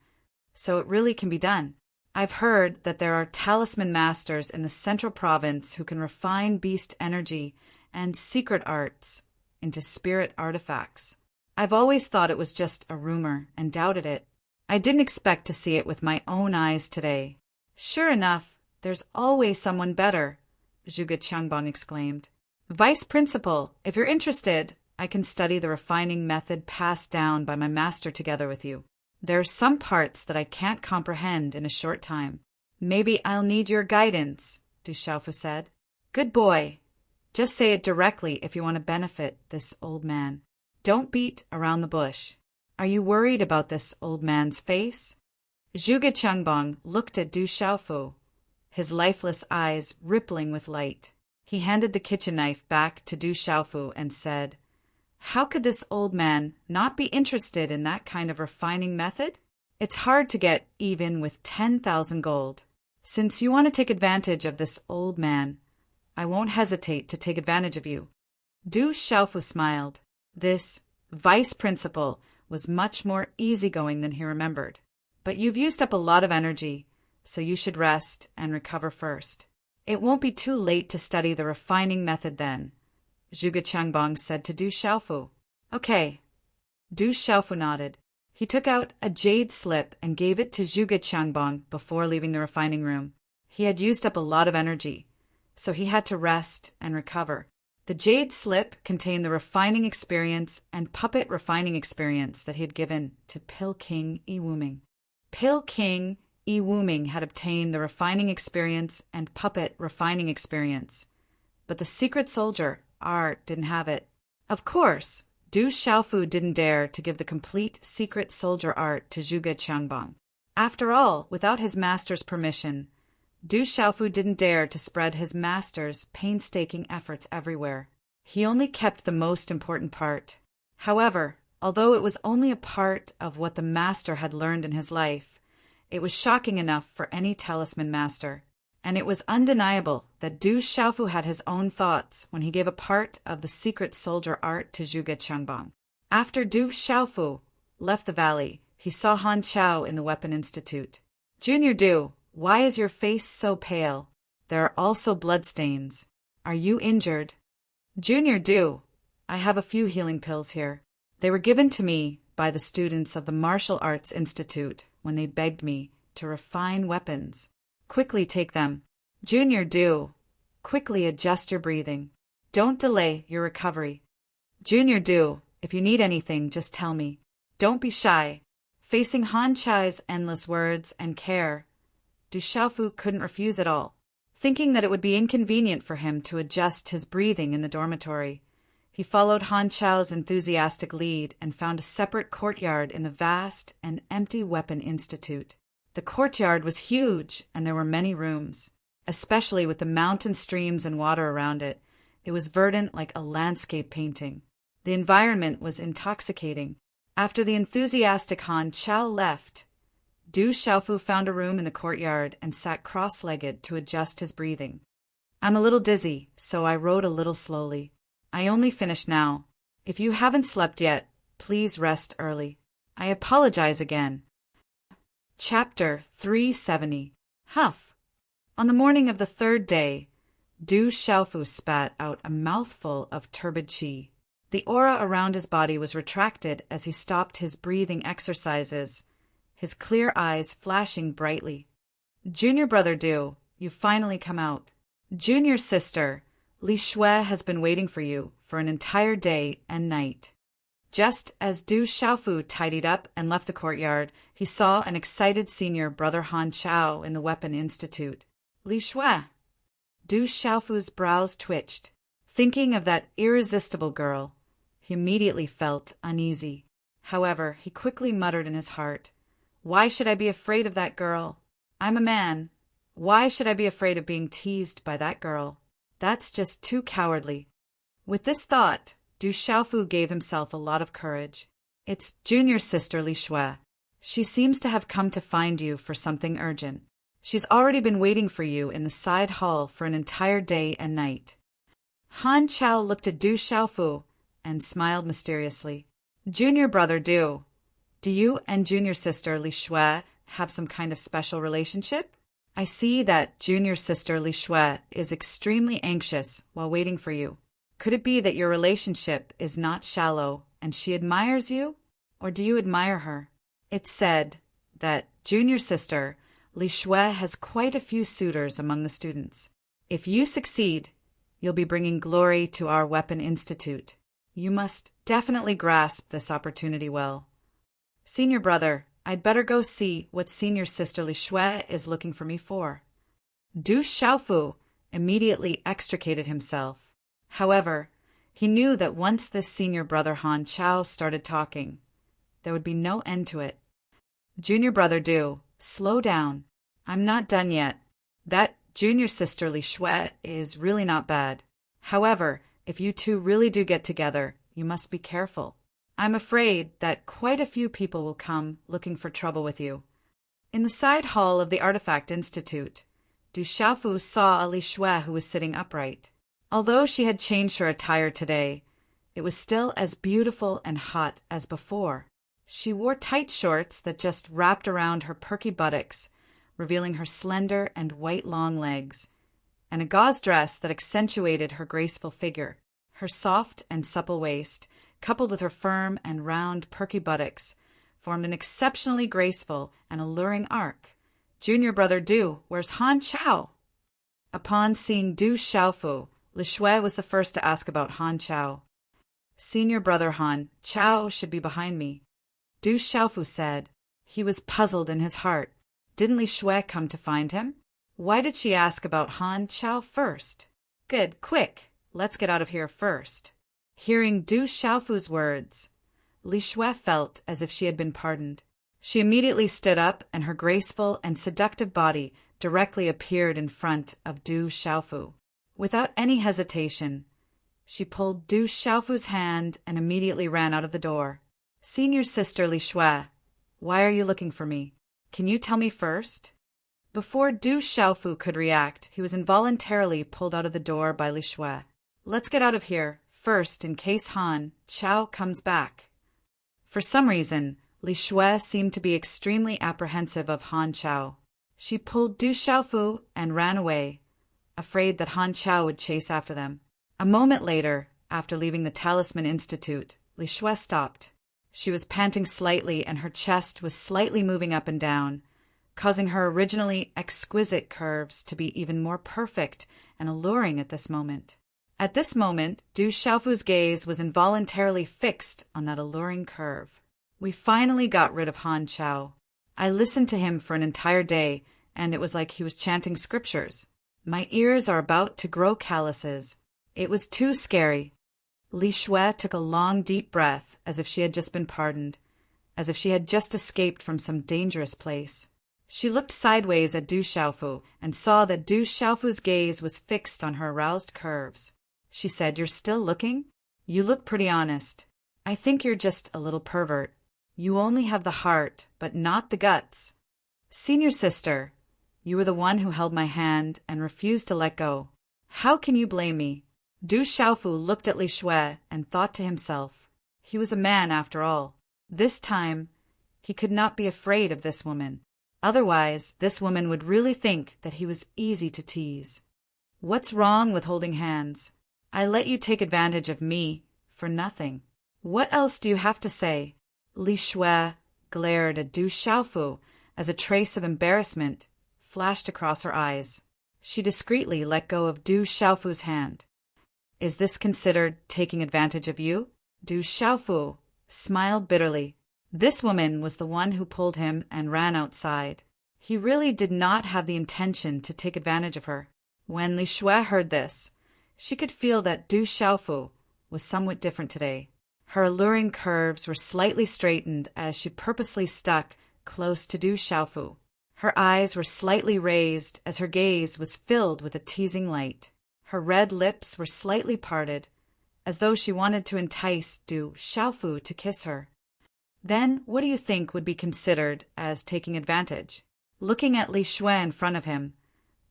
So it really can be done. I've heard that there are talisman masters in the central province who can refine beast energy and secret arts into spirit artifacts. I've always thought it was just a rumor and doubted it. I didn't expect to see it with my own eyes today. Sure enough, there's always someone better, Zhuge Qiangbang exclaimed. Vice Principal, if you're interested, I can study the refining method passed down by my master together with you. There are some parts that I can't comprehend in a short time. Maybe I'll need your guidance, Du Xiaofu said. Good boy. Just say it directly if you want to benefit this old man. Don't beat around the bush. Are you worried about this old man's face? Zhuge Qiangbang looked at Du Xiaofu, his lifeless eyes rippling with light. He handed the kitchen knife back to Du Xiaofu and said, How could this old man not be interested in that kind of refining method? It's hard to get even with 10,000 gold. Since you want to take advantage of this old man, I won't hesitate to take advantage of you. Du Xiaofu smiled. This vice principal was much more easygoing than he remembered. But you've used up a lot of energy, so you should rest and recover first. It won't be too late to study the refining method then, Zhuge Qiangbang said to Du Xiaofu. Okay. Du Xiaofu nodded. He took out a jade slip and gave it to Zhuge Qiangbang before leaving the refining room. He had used up a lot of energy, so he had to rest and recover. The jade slip contained the refining experience and puppet refining experience that he had given to Pill King Yi Wuming. Pill King Yi Wuming had obtained the refining experience and puppet refining experience, but the secret soldier, Art, didn't have it. Of course, Du Xiaofu didn't dare to give the complete secret soldier art to Zhuge Qiangbang. After all, without his master's permission, Du Xiaofu didn't dare to spread his master's painstaking efforts everywhere. He only kept the most important part. However, although it was only a part of what the master had learned in his life, it was shocking enough for any talisman master. And it was undeniable that Du Xiaofu had his own thoughts when he gave a part of the secret soldier art to Zhuge Qiangbang. After Du Xiaofu left the valley, he saw Han Chao in the Weapon Institute. Junior Du, why is your face so pale? There are also bloodstains. Are you injured? Junior Du, I have a few healing pills here. They were given to me by the students of the Martial Arts Institute when they begged me to refine weapons. Quickly take them. Junior Du, quickly adjust your breathing. Don't delay your recovery. Junior Du, if you need anything, just tell me. Don't be shy. Facing Han Chai's endless words and care, Du Xiaofu couldn't refuse at all. Thinking that it would be inconvenient for him to adjust his breathing in the dormitory, he followed Han Chao's enthusiastic lead and found a separate courtyard in the vast and empty Weapon Institute. The courtyard was huge, and there were many rooms. Especially with the mountain streams and water around it, it was verdant like a landscape painting. The environment was intoxicating. After the enthusiastic Han Chao left, Du Xiaofu found a room in the courtyard and sat cross-legged to adjust his breathing. I'm a little dizzy, so I rode a little slowly. I only finished now. If you haven't slept yet, please rest early. I apologize again. Chapter 370. Huff. On the morning of the third day, Du Xiaofu spat out a mouthful of turbid qi. The aura around his body was retracted as he stopped his breathing exercises, his clear eyes flashing brightly. Junior brother Du, you've finally come out. Junior sister, Li Shui has been waiting for you for an entire day and night. Just as Du Xiaofu tidied up and left the courtyard, he saw an excited senior brother Han Chao in the Weapon Institute. Li Shui. Du Xiaofu's brows twitched. Thinking of that irresistible girl, he immediately felt uneasy. However, he quickly muttered in his heart, Why should I be afraid of that girl? I'm a man. Why should I be afraid of being teased by that girl? That's just too cowardly. With this thought, Du Xiaofu gave himself a lot of courage. It's junior sister Li Shui. She seems to have come to find you for something urgent. She's already been waiting for you in the side hall for an entire day and night." Han Chao looked at Du Xiaofu and smiled mysteriously. "Junior brother Du, do you and junior sister Li Shui have some kind of special relationship? I see that junior sister Li Shui is extremely anxious while waiting for you. Could it be that your relationship is not shallow and she admires you, or do you admire her? It's said that junior sister Li Shui has quite a few suitors among the students. If you succeed, you'll be bringing glory to our Weapon Institute. You must definitely grasp this opportunity well. Senior brother, I'd better go see what senior sister Li Shui is looking for me for." Du Xiaofu immediately extricated himself. However, he knew that once this senior brother Han Chao started talking, there would be no end to it. "Junior brother Du, slow down. I'm not done yet. That junior sister Li Shui is really not bad. However, if you two really do get together, you must be careful. I'm afraid that quite a few people will come looking for trouble with you." In the side hall of the Artifact Institute, Du Xiaofu saw a Li Shui who was sitting upright. Although she had changed her attire today, it was still as beautiful and hot as before. She wore tight shorts that just wrapped around her perky buttocks, revealing her slender and white long legs, and a gauze dress that accentuated her graceful figure. Her soft and supple waist, coupled with her firm and round perky buttocks, formed an exceptionally graceful and alluring arc. "Junior brother Du, where's Han Chao?" Upon seeing Du Xiaofu, Li Shui was the first to ask about Han Chao. "Senior brother Han Chao should be behind me," Du Xiaofu said. He was puzzled in his heart. Didn't Li Shui come to find him? Why did she ask about Han Chao first? "Good, quick, let's get out of here first." Hearing Du Xiaofu's words, Li Shui felt as if she had been pardoned. She immediately stood up, and her graceful and seductive body directly appeared in front of Du Xiaofu. Without any hesitation, she pulled Du Xiaofu's hand and immediately ran out of the door. "Senior sister Li Shui, why are you looking for me? Can you tell me first?" Before Du Xiaofu could react, he was involuntarily pulled out of the door by Li Shui. "Let's get out of here first in case Han Chao comes back." For some reason, Li Shui seemed to be extremely apprehensive of Han Chao. She pulled Du Xiaofu and ran away, afraid that Han Chao would chase after them. A moment later, after leaving the Talisman Institute, Li Shui stopped. She was panting slightly and her chest was slightly moving up and down, causing her originally exquisite curves to be even more perfect and alluring at this moment. At this moment, Du Xiaofu's gaze was involuntarily fixed on that alluring curve. We finally got rid of Han Chao. I listened to him for an entire day, and it was like he was chanting scriptures. My ears are about to grow calluses. It was too scary. Li Shui took a long, deep breath, as if she had just been pardoned, as if she had just escaped from some dangerous place. She looked sideways at Du Xiaofu and saw that Du Xiaofu's gaze was fixed on her aroused curves. She said, "You're still looking? You look pretty honest. I think you're just a little pervert. You only have the heart, but not the guts. Senior sister, you were the one who held my hand and refused to let go. How can you blame me?" Du Xiaofu looked at Li Shui and thought to himself, he was a man after all. This time, he could not be afraid of this woman. Otherwise, this woman would really think that he was easy to tease. What's wrong with holding hands? I let you take advantage of me for nothing. What else do you have to say? Li Shui glared at Du Xiaofu as a trace of embarrassment flashed across her eyes. She discreetly let go of Du Xiaofu's hand. Is this considered taking advantage of you? Du Xiaofu smiled bitterly. This woman was the one who pulled him and ran outside. He really did not have the intention to take advantage of her. When Li Shui heard this, she could feel that Du Xiaofu was somewhat different today. Her alluring curves were slightly straightened as she purposely stuck close to Du Xiaofu. Her eyes were slightly raised as her gaze was filled with a teasing light. Her red lips were slightly parted, as though she wanted to entice Du Xiaofu to kiss her. Then what do you think would be considered as taking advantage? Looking at Li Shui in front of him,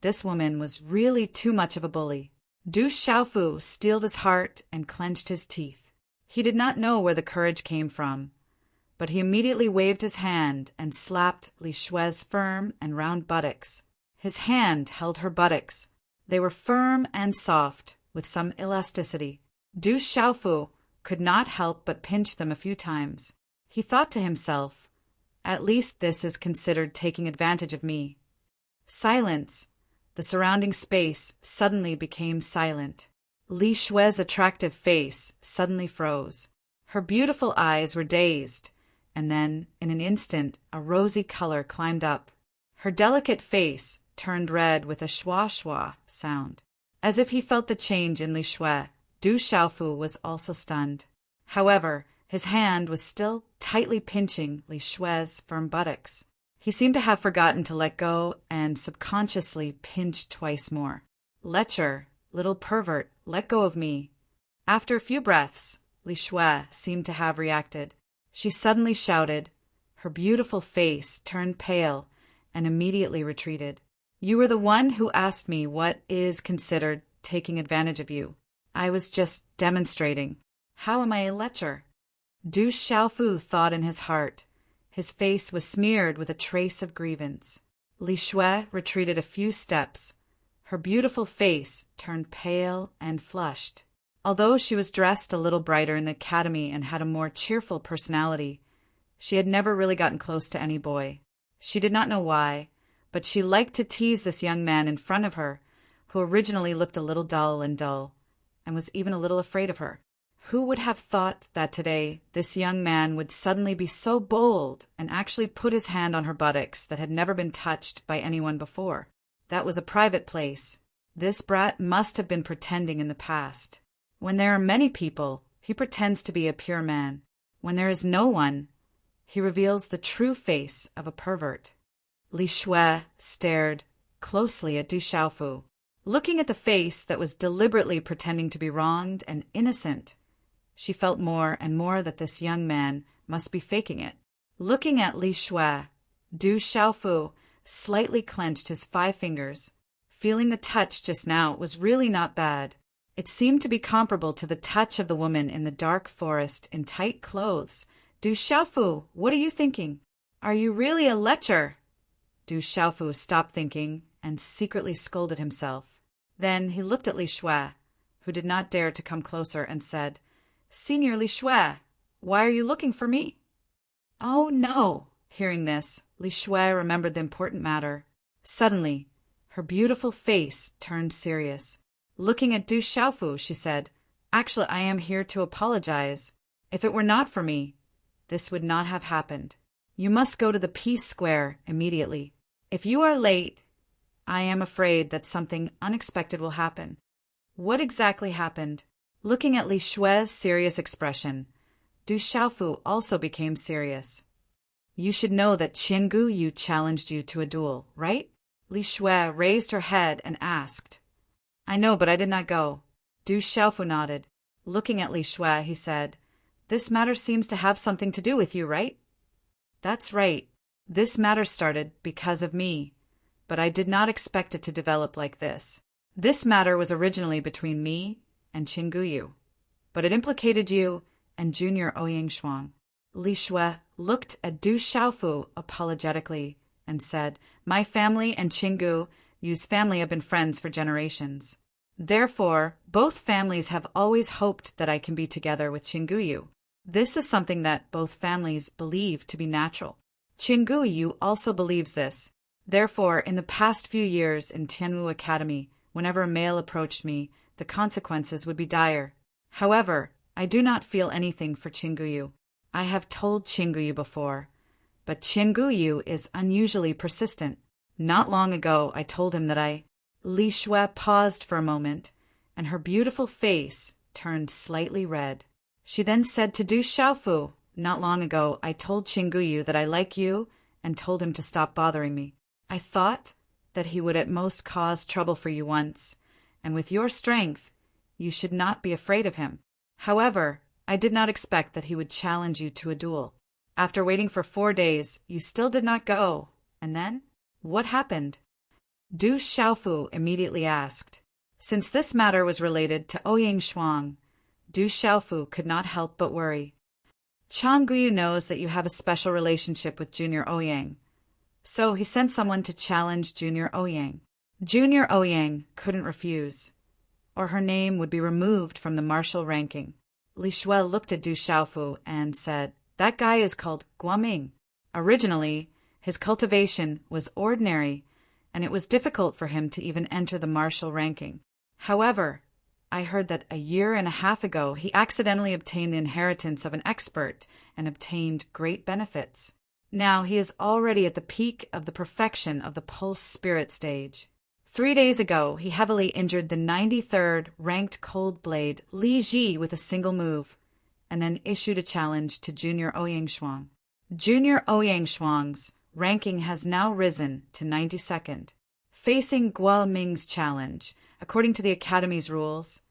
this woman was really too much of a bully. Du Xiaofu steeled his heart and clenched his teeth. He did not know where the courage came from, but he immediately waved his hand and slapped Li Shui's firm and round buttocks. His hand held her buttocks. They were firm and soft, with some elasticity. Du Xiaofu could not help but pinch them a few times. He thought to himself, "At least this is considered taking advantage of me." Silence. The surrounding space suddenly became silent. Li Shui's attractive face suddenly froze. Her beautiful eyes were dazed, and then, in an instant, a rosy color climbed up. Her delicate face turned red with a schwa-schwa sound. As if he felt the change in Li Shui, Du Xiaofu was also stunned. However, his hand was still tightly pinching Li Shui's firm buttocks. He seemed to have forgotten to let go and subconsciously pinched twice more. "Lecher, little pervert, let go of me." After a few breaths, Li Shui seemed to have reacted. She suddenly shouted. Her beautiful face turned pale and immediately retreated. "You were the one who asked me what is considered taking advantage of you. I was just demonstrating. How am I a lecher?" Du Xiaofu thought in his heart. His face was smeared with a trace of grievance. Li Shui retreated a few steps. Her beautiful face turned pale and flushed. Although she was dressed a little brighter in the academy and had a more cheerful personality, she had never really gotten close to any boy. She did not know why, but she liked to tease this young man in front of her, who originally looked a little dull, and was even a little afraid of her. Who would have thought that today this young man would suddenly be so bold and actually put his hand on her buttocks that had never been touched by anyone before? That was a private place. This brat must have been pretending in the past. When there are many people, he pretends to be a pure man. When there is no one, he reveals the true face of a pervert. Li Shui stared closely at Du Xiaofu, looking at the face that was deliberately pretending to be wronged and innocent. She felt more and more that this young man must be faking it. Looking at Li Shui, Du Xiaofu slightly clenched his 5 fingers. Feeling the touch just now was really not bad. It seemed to be comparable to the touch of the woman in the dark forest in tight clothes. "Du Xiaofu, what are you thinking? Are you really a lecher?" Du Xiaofu stopped thinking and secretly scolded himself. Then he looked at Li Shui, who did not dare to come closer, and said, "Senior Li Shui, why are you looking for me?" "Oh, no." Hearing this, Li Shui remembered the important matter. Suddenly, her beautiful face turned serious. Looking at Du Xiaofu, she said, "Actually, I am here to apologize. If it were not for me, this would not have happened. You must go to the Peace Square immediately. If you are late, I am afraid that something unexpected will happen." What exactly happened? Looking at Li Shui's serious expression, Du Xiaofu also became serious. "You should know that Qin Guyu challenged you to a duel, right?" Li Shui raised her head and asked. "I know, but I did not go." Du Xiaofu nodded. Looking at Li Shui, he said, "This matter seems to have something to do with you, right?" "That's right. This matter started because of me, but I did not expect it to develop like this. This matter was originally between me and Qin Guyu, but it implicated you and Junior Ouyang Shuang." Li Shui looked at Du Xiaofu apologetically and said, "My family and Qin Guyu's family have been friends for generations. Therefore, both families have always hoped that I can be together with Qin Guyu. This is something that both families believe to be natural. Qin Guyu also believes this. Therefore, in the past few years in Tianwu Academy, whenever a male approached me, the consequences would be dire. However, I do not feel anything for Qin Guyu. I have told Qin Guyu before, but Qin Guyu is unusually persistent. Not long ago, I told him that I—" Li Shui paused for a moment, and her beautiful face turned slightly red. She then said to Du Xiaofu, "Not long ago, I told Qin Guyu that I like you and told him to stop bothering me. I thought that he would at most cause trouble for you once, and with your strength, you should not be afraid of him. However, I did not expect that he would challenge you to a duel. After waiting for 4 days, you still did not go. And then? What happened? Du Xiaofu immediately asked. Since this matter was related to Ouyang Shuang, Du Xiaofu could not help but worry. Chang Guyu knows that you have a special relationship with Junior Ouyang, so he sent someone to challenge Junior Ouyang. Junior Ouyang couldn't refuse, or her name would be removed from the martial ranking. Li Shuai looked at Du Xiaofu and said, "That guy is called Guoming. Originally, his cultivation was ordinary, and it was difficult for him to even enter the martial ranking. However, I heard that a year and a half ago he accidentally obtained the inheritance of an expert and obtained great benefits. Now he is already at the peak of the perfection of the pulse spirit stage. 3 days ago, he heavily injured the 93rd ranked cold blade Li Ji with a single move, and then issued a challenge to Junior Ouyang Shuang. Junior Ouyang Shuang's ranking has now risen to 92nd. Facing Guo Ming's challenge, according to the Academy's rules,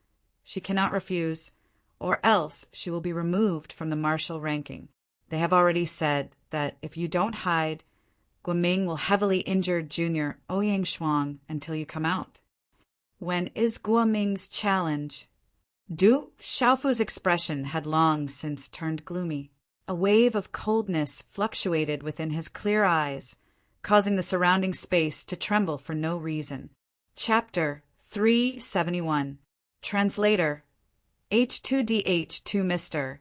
she cannot refuse, or else she will be removed from the martial ranking. They have already said that if you don't hide, Guoming will heavily injure Junior Ouyang Shuang until you come out." "When is Guoming's challenge?" Du Xiaofu's expression had long since turned gloomy. A wave of coldness fluctuated within his clear eyes, causing the surrounding space to tremble for no reason. Chapter 371. Translator. H2DH2 Mr.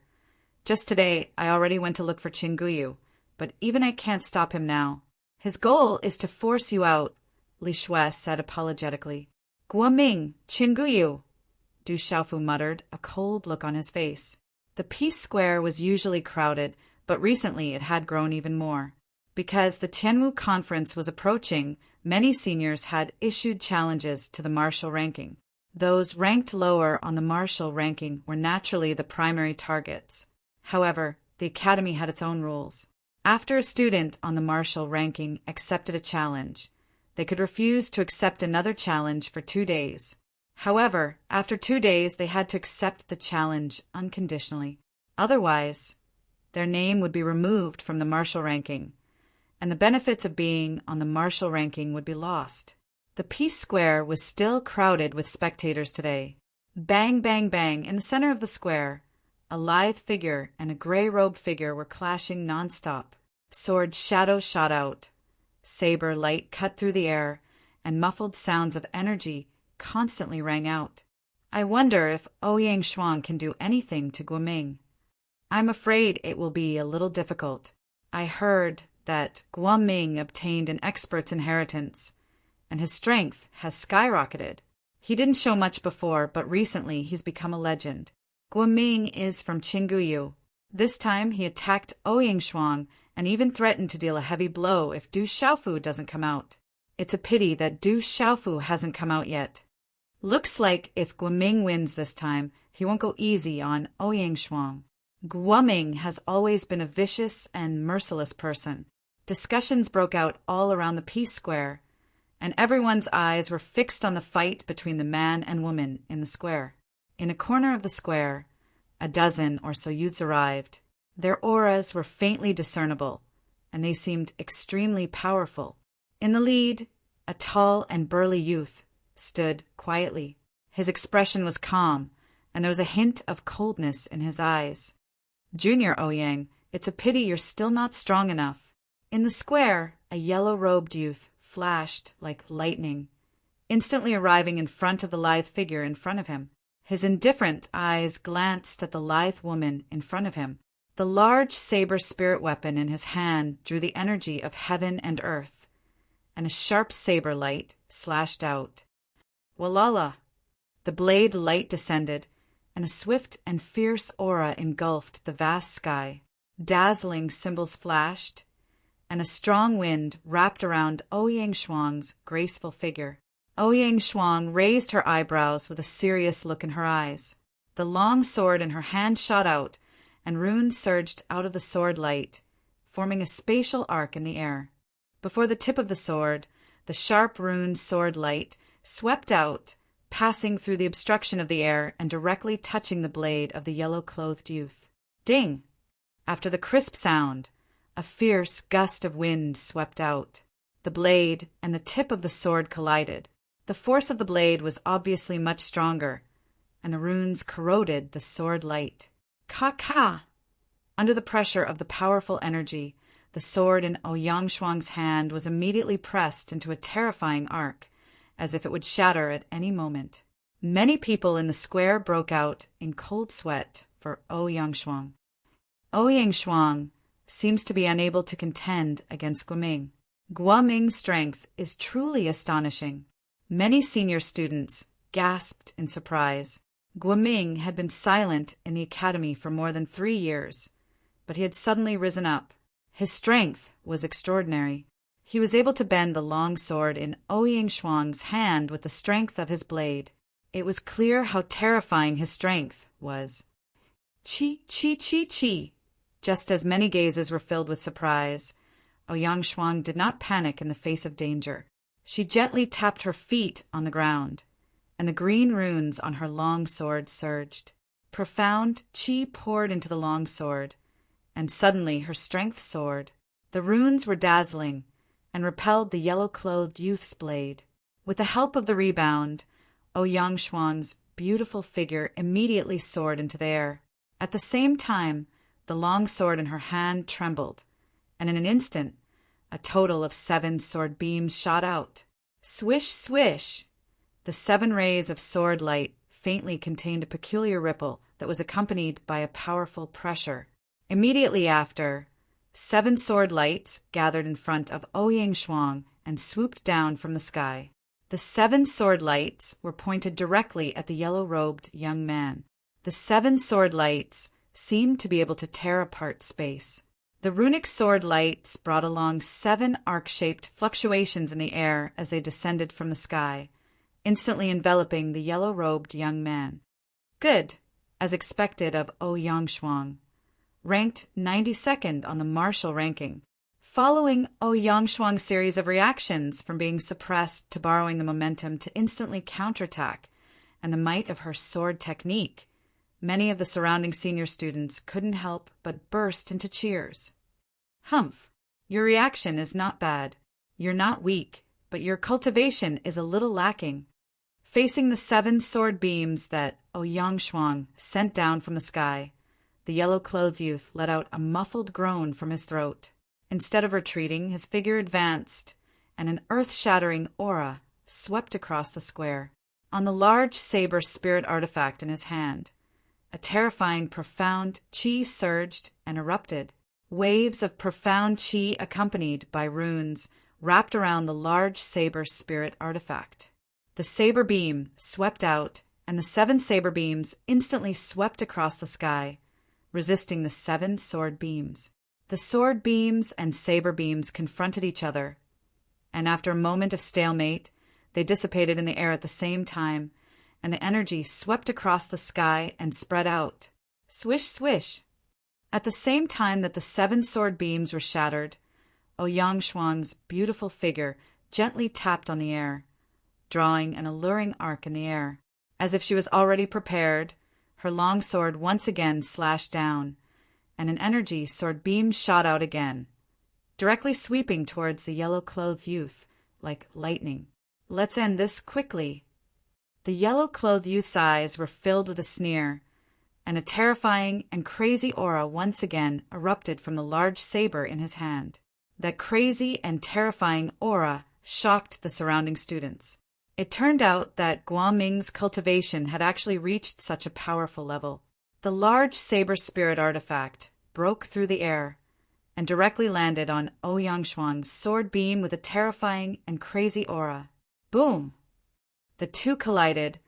Just today, I already went to look for Chinguyu, but even I can't stop him now. His goal is to force you out, Li Shuai said apologetically. "Guoming, Chinguyu," Du Xiaofu muttered, a cold look on his face. The Peace Square was usually crowded, but recently it had grown even more. Because the Tianwu conference was approaching, many seniors had issued challenges to the martial ranking. Those ranked lower on the martial ranking were naturally the primary targets. However, the Academy had its own rules. After a student on the martial ranking accepted a challenge, they could refuse to accept another challenge for 2 days. However, after 2 days, they had to accept the challenge unconditionally. Otherwise, their name would be removed from the martial ranking, and the benefits of being on the martial ranking would be lost. The Peace Square was still crowded with spectators today. Bang, bang, bang, in the center of the square, a lithe figure and a gray-robed figure were clashing non-stop. Sword shadow shot out. Saber light cut through the air, and muffled sounds of energy constantly rang out. I wonder if Ouyang Shuang can do anything to Guoming. I'm afraid it will be a little difficult. I heard that Guoming obtained an expert's inheritance, and his strength has skyrocketed. He didn't show much before, but recently he's become a legend. Guoming is from Chinguyu. This time he attacked Ouyang Shuang and even threatened to deal a heavy blow if Du Xiaofu doesn't come out. It's a pity that Du Xiaofu hasn't come out yet. Looks like if Guoming wins this time, he won't go easy on Ouyang Shuang. Guoming has always been a vicious and merciless person. Discussions broke out all around the Peace Square, and everyone's eyes were fixed on the fight between the man and woman in the square. In a corner of the square, a dozen or so youths arrived. Their auras were faintly discernible, and they seemed extremely powerful. In the lead, a tall and burly youth stood quietly. His expression was calm, and there was a hint of coldness in his eyes. "Junior Ouyang, it's a pity you're still not strong enough." In the square, a yellow-robed youth flashed like lightning, instantly arriving in front of the lithe figure in front of him. His indifferent eyes glanced at the lithe woman in front of him. The large saber spirit weapon in his hand drew the energy of heaven and earth, and a sharp saber light slashed out. Walala! The blade light descended, and a swift and fierce aura engulfed the vast sky. Dazzling symbols flashed, and a strong wind wrapped around Ouyang Shuang's graceful figure. Ouyang Shuang raised her eyebrows with a serious look in her eyes. The long sword in her hand shot out, and runes surged out of the sword light, forming a spatial arc in the air. Before the tip of the sword, the sharp rune sword light swept out, passing through the obstruction of the air and directly touching the blade of the yellow-clothed youth. Ding! After the crisp sound, a fierce gust of wind swept out. The blade and the tip of the sword collided. The force of the blade was obviously much stronger, and the runes corroded the sword light. Ka-ka! Under the pressure of the powerful energy, the sword in Ouyang Shuang's hand was immediately pressed into a terrifying arc, as if it would shatter at any moment. Many people in the square broke out in cold sweat for Ouyang Shuang. Ouyang Shuang seems to be unable to contend against Guoming. Guoming's strength is truly astonishing. Many senior students gasped in surprise. Guoming had been silent in the academy for more than 3 years, but he had suddenly risen up. His strength was extraordinary. He was able to bend the long sword in Ouyang Shuang's hand with the strength of his blade. It was clear how terrifying his strength was. Chi, chi, chi, chi. Just as many gazes were filled with surprise, Ouyang Shuang did not panic in the face of danger. She gently tapped her feet on the ground, and the green runes on her long sword surged. Profound chi poured into the long sword, and suddenly her strength soared. The runes were dazzling and repelled the yellow-clothed youth's blade. With the help of the rebound, Ouyang Shuang's beautiful figure immediately soared into the air. At the same time, the long sword in her hand trembled, and in an instant, a total of 7 sword beams shot out. Swish, swish! The 7 rays of sword light faintly contained a peculiar ripple that was accompanied by a powerful pressure. Immediately after, 7 sword lights gathered in front of Ouyang Shuang and swooped down from the sky. The 7 sword lights were pointed directly at the yellow-robed young man. The 7 sword lights seemed to be able to tear apart space. The runic sword lights brought along 7 arc-shaped fluctuations in the air as they descended from the sky, instantly enveloping the yellow-robed young man. Good, as expected of Ouyang Shuang. Ranked 92nd on the martial ranking. Following Ouyang Shuang's series of reactions from being suppressed to borrowing the momentum to instantly counterattack and the might of her sword technique, many of the surrounding senior students couldn't help but burst into cheers. Humph, your reaction is not bad. You're not weak, but your cultivation is a little lacking. Facing the 7 sword beams that Ouyang Shuang sent down from the sky, the yellow-clothed youth let out a muffled groan from his throat. Instead of retreating, his figure advanced, and an earth-shattering aura swept across the square. On the large saber spirit artifact in his hand, a terrifying profound chi surged and erupted. Waves of profound chi accompanied by runes wrapped around the large saber spirit artifact. The saber beam swept out, and the 7 saber beams instantly swept across the sky, resisting the 7 sword beams. The sword beams and saber beams confronted each other, and after a moment of stalemate, they dissipated in the air at the same time, and the energy swept across the sky and spread out. Swish, swish! At the same time that the 7 sword beams were shattered, Ouyang Shuang's beautiful figure gently tapped on the air, drawing an alluring arc in the air. As if she was already prepared, her long sword once again slashed down, and an energy sword beam shot out again, directly sweeping towards the yellow-clothed youth like lightning. Let's end this quickly. The yellow-clothed youth's eyes were filled with a sneer, and a terrifying and crazy aura once again erupted from the large saber in his hand. That crazy and terrifying aura shocked the surrounding students. It turned out that Guoming's cultivation had actually reached such a powerful level. The large saber spirit artifact broke through the air and directly landed on Ouyang Shuang's sword beam with a terrifying and crazy aura. Boom! The two collided,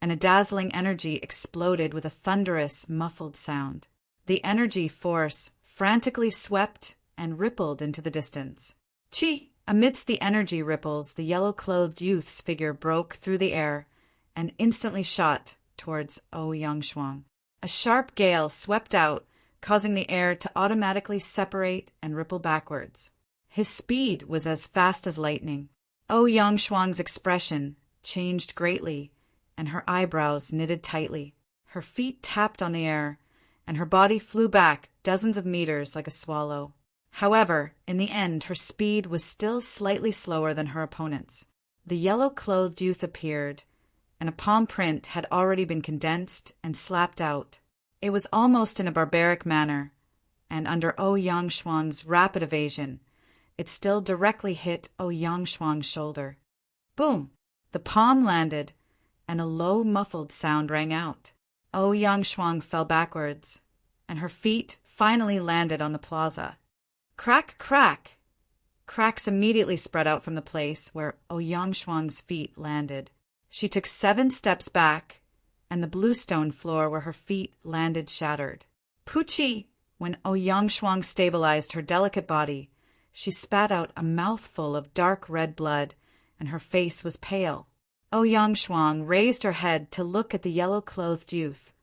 and a dazzling energy exploded with a thunderous, muffled sound. The energy force frantically swept and rippled into the distance. Chi! Amidst the energy ripples, the yellow-clothed youth's figure broke through the air and instantly shot towards Ouyang Shuang. A sharp gale swept out, causing the air to automatically separate and ripple backwards. His speed was as fast as lightning. Ouyang Shuang's expression changed greatly, and her eyebrows knitted tightly. Her feet tapped on the air, and her body flew back dozens of meters like a swallow. However, in the end, her speed was still slightly slower than her opponent's. The yellow-clothed youth appeared, and a palm print had already been condensed and slapped out. It was almost in a barbaric manner, and under Yang Shuang's rapid evasion, it still directly hit Yang Shuang's shoulder. Boom! The palm landed, and a low, muffled sound rang out. Yang Shuang fell backwards, and her feet finally landed on the plaza. Crack, crack! Cracks immediately spread out from the place where Yang Shuang's feet landed. She took 7 steps back, and the bluestone floor where her feet landed shattered. Poochie! When Yang Shuang stabilized her delicate body, she spat out a mouthful of dark red blood, and her face was pale. Yang Shuang raised her head to look at the yellow-clothed youth,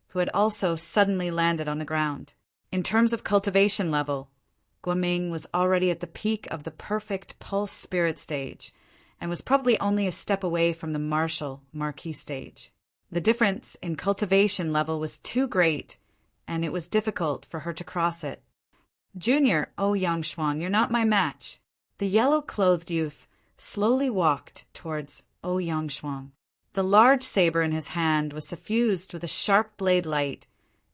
who had also suddenly landed on the ground. In terms of cultivation level, Guoming was already at the peak of the perfect pulse spirit stage, and was probably only a step away from the martial marquis stage. The difference in cultivation level was too great, and it was difficult for her to cross it. Junior, Yang Shuang, you're not my match. The yellow-clothed youth slowly walked towards Yang Shuang. The large saber in his hand was suffused with a sharp blade light,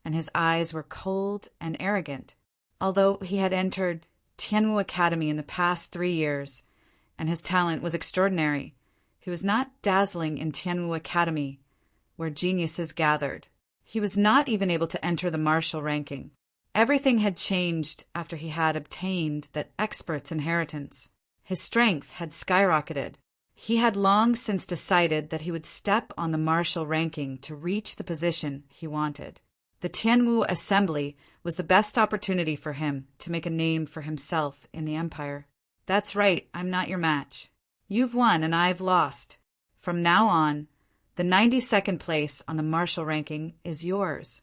and his eyes were cold and arrogant. Although he had entered Tianwu Academy in the past 3 years, and his talent was extraordinary, he was not dazzling in Tianwu Academy, where geniuses gathered. He was not even able to enter the martial ranking. Everything had changed after he had obtained that expert's inheritance. His strength had skyrocketed. He had long since decided that he would step on the martial ranking to reach the position he wanted. The Tianwu Assembly was the best opportunity for him to make a name for himself in the empire. That's right, I'm not your match. You've won and I've lost. From now on, the 92nd place on the martial ranking is yours.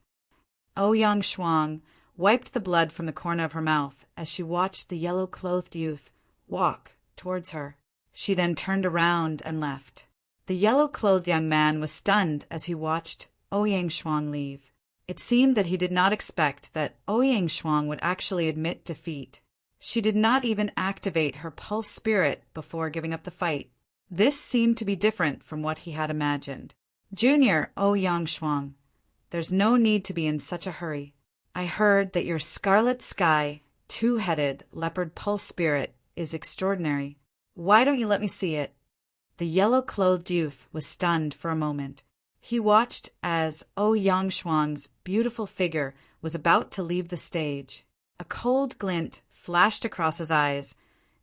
Yang Shuang wiped the blood from the corner of her mouth as she watched the yellow-clothed youth walk towards her. She then turned around and left. The yellow-clothed young man was stunned as he watched Yang Shuang leave. It seemed that he did not expect that Yang Shuang would actually admit defeat. She did not even activate her pulse spirit before giving up the fight. This seemed to be different from what he had imagined. Junior, Yang Shuang, there's no need to be in such a hurry. I heard that your scarlet sky, 2-headed leopard pulse spirit is extraordinary. Why don't you let me see it? The yellow-clothed youth was stunned for a moment. He watched as Yang Shuang's beautiful figure was about to leave the stage. A cold glint flashed across his eyes,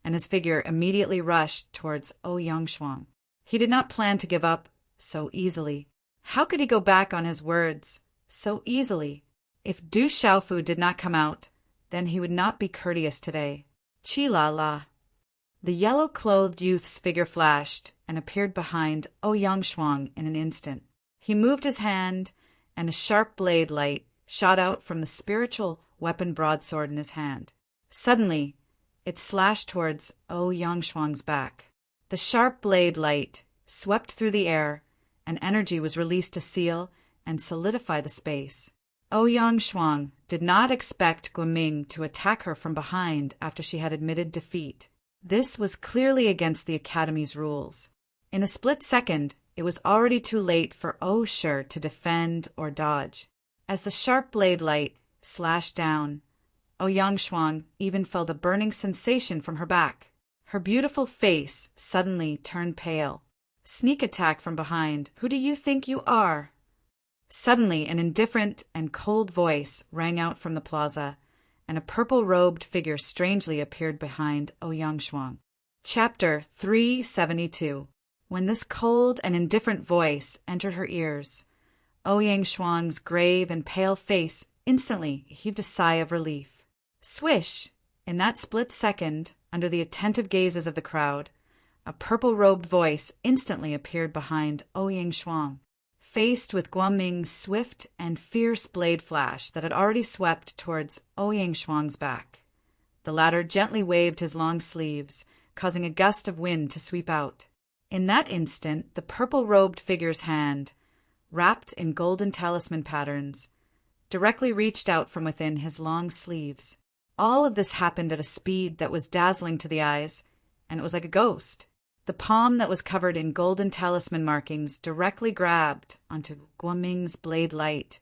and his figure immediately rushed towards Yang Shuang. He did not plan to give up so easily. How could he go back on his words so easily? If Du Xiaofu did not come out, then he would not be courteous today. Chi-la-la. The yellow-clothed youth's figure flashed and appeared behind Yang Shuang in an instant. He moved his hand, and a sharp blade light shot out from the spiritual weapon broadsword in his hand. Suddenly, it slashed towards Yang Shuang's back. The sharp blade light swept through the air, and energy was released to seal and solidify the space. Yang Shuang did not expect Guoming to attack her from behind after she had admitted defeat. This was clearly against the Academy's rules. In a split second, it was already too late for Shi to defend or dodge. As the sharp blade light slashed down, Yang Shuang even felt a burning sensation from her back. Her beautiful face suddenly turned pale. Sneak attack from behind. Who do you think you are? Suddenly, an indifferent and cold voice rang out from the plaza, and a purple-robed figure strangely appeared behind Yang Shuang. Chapter 372. When this cold and indifferent voice entered her ears, Yang Shuang's grave and pale face instantly heaved a sigh of relief. Swish! In that split second, under the attentive gazes of the crowd, a purple-robed voice instantly appeared behind Yang Shuang. Faced with Guoming's swift and fierce blade flash that had already swept towards Yang Shuang's back, the latter gently waved his long sleeves, causing a gust of wind to sweep out. In that instant, the purple-robed figure's hand, wrapped in golden talisman patterns, directly reached out from within his long sleeves. All of this happened at a speed that was dazzling to the eyes, and it was like a ghost. The palm that was covered in golden talisman markings directly grabbed onto Guoming's blade light,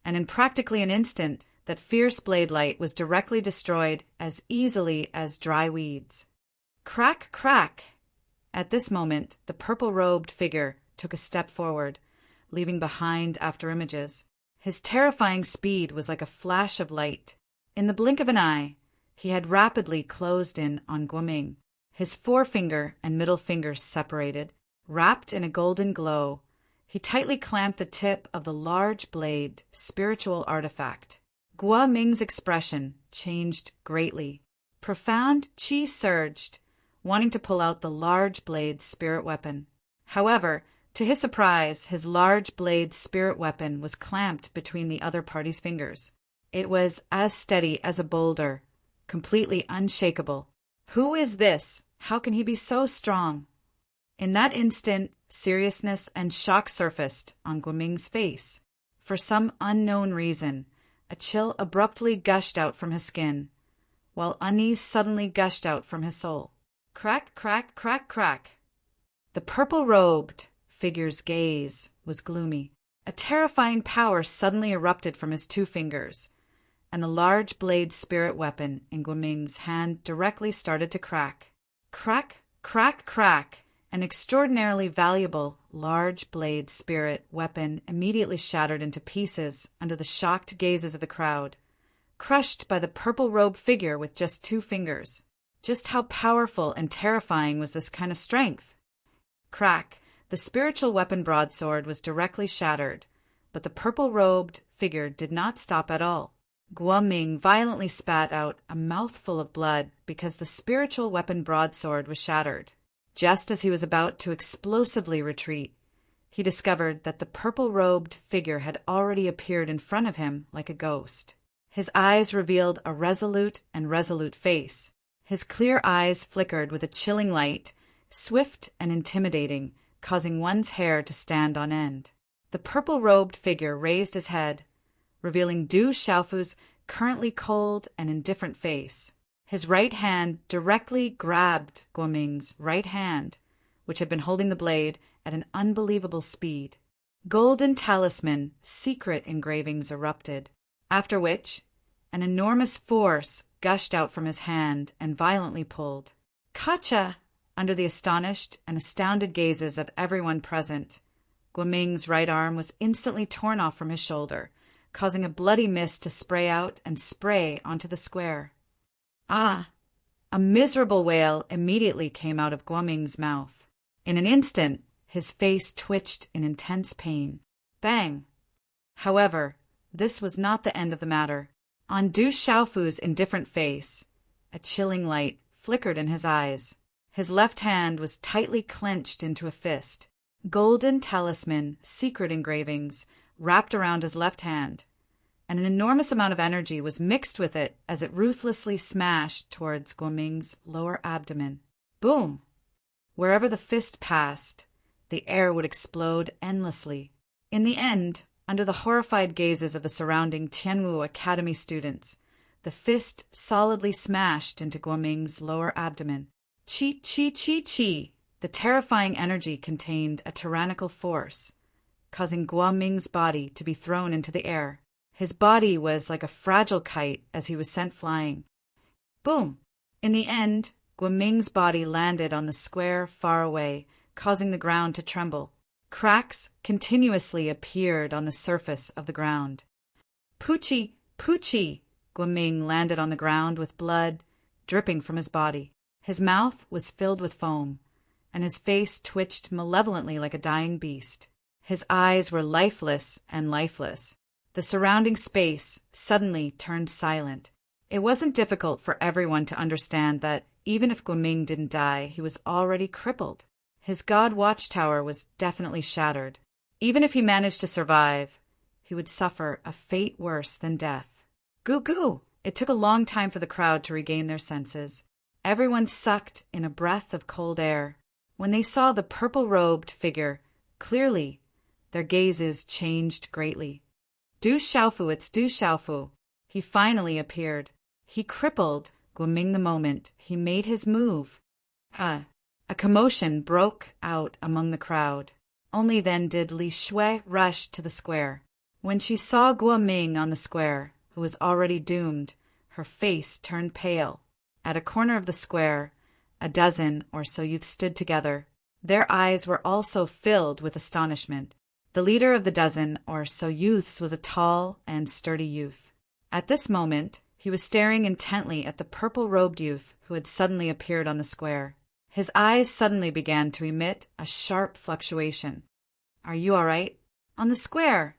and in practically an instant, that fierce blade light was directly destroyed as easily as dry weeds. Crack, crack! At this moment, the purple-robed figure took a step forward, leaving behind afterimages. His terrifying speed was like a flash of light. In the blink of an eye, he had rapidly closed in on Guoming. His forefinger and middle fingers separated. Wrapped in a golden glow, he tightly clamped the tip of the large blade spiritual artifact. Guoming's expression changed greatly. Profound qi surged, wanting to pull out the large blade spirit weapon. However, to his surprise, his large blade spirit weapon was clamped between the other party's fingers. It was as steady as a boulder, completely unshakable. Who is this? How can he be so strong? In that instant, seriousness and shock surfaced on Guoming's face. For some unknown reason, a chill abruptly gushed out from his skin, while unease suddenly gushed out from his soul. Crack, crack, crack, crack. The purple-robed figure's gaze was gloomy. A terrifying power suddenly erupted from his two fingers, and the large blade spirit weapon in Guoming's hand directly started to crack. Crack, crack, crack. An extraordinarily valuable, large blade spirit weapon immediately shattered into pieces under the shocked gazes of the crowd, crushed by the purple-robed figure with just two fingers. Just how powerful and terrifying was this kind of strength? Crack! The spiritual weapon broadsword was directly shattered, but the purple-robed figure did not stop at all. Guoming violently spat out a mouthful of blood because the spiritual weapon broadsword was shattered. Just as he was about to explosively retreat, he discovered that the purple-robed figure had already appeared in front of him like a ghost. His eyes revealed a resolute face. His clear eyes flickered with a chilling light, swift and intimidating, causing one's hair to stand on end. The purple-robed figure raised his head, revealing Du Xiaofu's currently cold and indifferent face. His right hand directly grabbed Guoming's right hand, which had been holding the blade at an unbelievable speed. Golden talisman secret engravings erupted, after which an enormous force gushed out from his hand and violently pulled. Gotcha! Under the astonished and astounded gazes of everyone present, Guoming's right arm was instantly torn off from his shoulder, causing a bloody mist to spray out and spray onto the square. Ah! A miserable wail immediately came out of Guoming's mouth. In an instant, his face twitched in intense pain. Bang! However, this was not the end of the matter. On Du Xiaofu's indifferent face, a chilling light flickered in his eyes. His left hand was tightly clenched into a fist. Golden talisman secret engravings wrapped around his left hand, and an enormous amount of energy was mixed with it as it ruthlessly smashed towards Guoming's lower abdomen. Boom! Wherever the fist passed, the air would explode endlessly. In the end, under the horrified gazes of the surrounding Tianwu Academy students, the fist solidly smashed into Guoming's lower abdomen. Chi, chi, chi, chi! The terrifying energy contained a tyrannical force, causing Guoming's body to be thrown into the air. His body was like a fragile kite as he was sent flying. Boom! In the end, Guoming's body landed on the square far away, causing the ground to tremble. Cracks continuously appeared on the surface of the ground. Poochie! Poochie! Guoming landed on the ground with blood dripping from his body. His mouth was filled with foam, and his face twitched malevolently like a dying beast. His eyes were lifeless and lifeless. The surrounding space suddenly turned silent. It wasn't difficult for everyone to understand that even if Guoming didn't die, he was already crippled. His god watchtower was definitely shattered. Even if he managed to survive, he would suffer a fate worse than death. Goo goo! It took a long time for the crowd to regain their senses. Everyone sucked in a breath of cold air. When they saw the purple-robed figure clearly, their gazes changed greatly. Du Xiaofu, it's Du Xiaofu. He finally appeared. He crippled Guoming the moment he made his move. A commotion broke out among the crowd. Only then did Li Shui rush to the square. When she saw Guoming on the square, who was already doomed, her face turned pale. At a corner of the square, a dozen or so youths stood together. Their eyes were also filled with astonishment. The leader of the dozen or so youths was a tall and sturdy youth. At this moment, he was staring intently at the purple-robed youth who had suddenly appeared on the square. His eyes suddenly began to emit a sharp fluctuation. "Are you all right?" "On the square."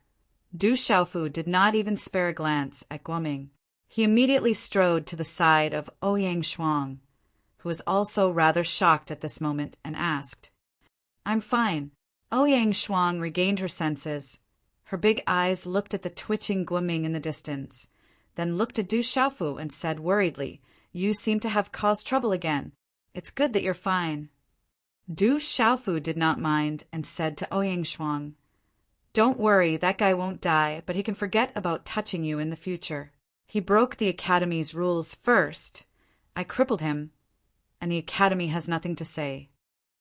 Du Xiaofu did not even spare a glance at Guoming. He immediately strode to the side of Ouyang Shuang, who was also rather shocked at this moment, and asked, "I'm fine." Ouyang Shuang regained her senses. Her big eyes looked at the twitching Guoming in the distance, then looked at Du Xiaofu and said worriedly, "You seem to have caused trouble again. It's good that you're fine." Du Xiaofu did not mind and said to Ouyang Shuang, "Don't worry, that guy won't die, but he can forget about touching you in the future. He broke the Academy's rules first. I crippled him, and the Academy has nothing to say.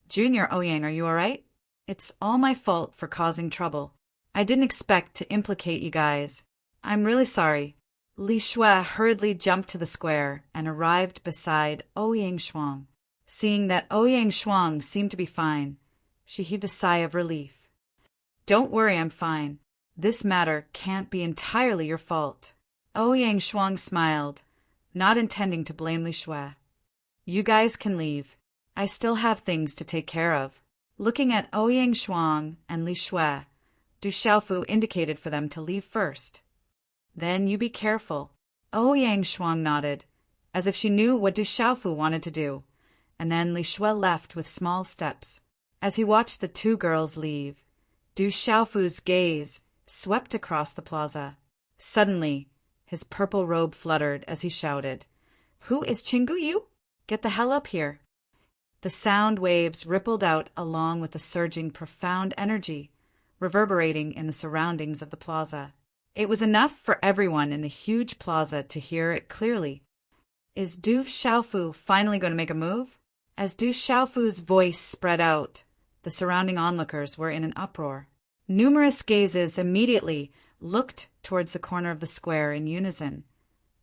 Junior Ouyang, are you all right? It's all my fault for causing trouble. I didn't expect to implicate you guys. I'm really sorry." Li Shui hurriedly jumped to the square and arrived beside Ouyang Shuang. Seeing that Ouyang Shuang seemed to be fine, she heaved a sigh of relief. "Don't worry, I'm fine. This matter can't be entirely your fault." Ouyang Shuang smiled, not intending to blame Li Shui. "You guys can leave. I still have things to take care of." Looking at Ouyang Shuang and Li Shui, Du Xiaofu indicated for them to leave first. "Then you be careful." Ouyang Shuang nodded, as if she knew what Du Xiaofu wanted to do, and then Li Shui left with small steps. As he watched the two girls leave, Du Xiaofu's gaze swept across the plaza. Suddenly, his purple robe fluttered as he shouted, "Who is Chinguyu? Get the hell up here." The sound waves rippled out along with the surging profound energy, reverberating in the surroundings of the plaza. It was enough for everyone in the huge plaza to hear it clearly. Is Du Xiaofu finally going to make a move? As Du Xiaofu's voice spread out, the surrounding onlookers were in an uproar. Numerous gazes immediately looked towards the corner of the square in unison,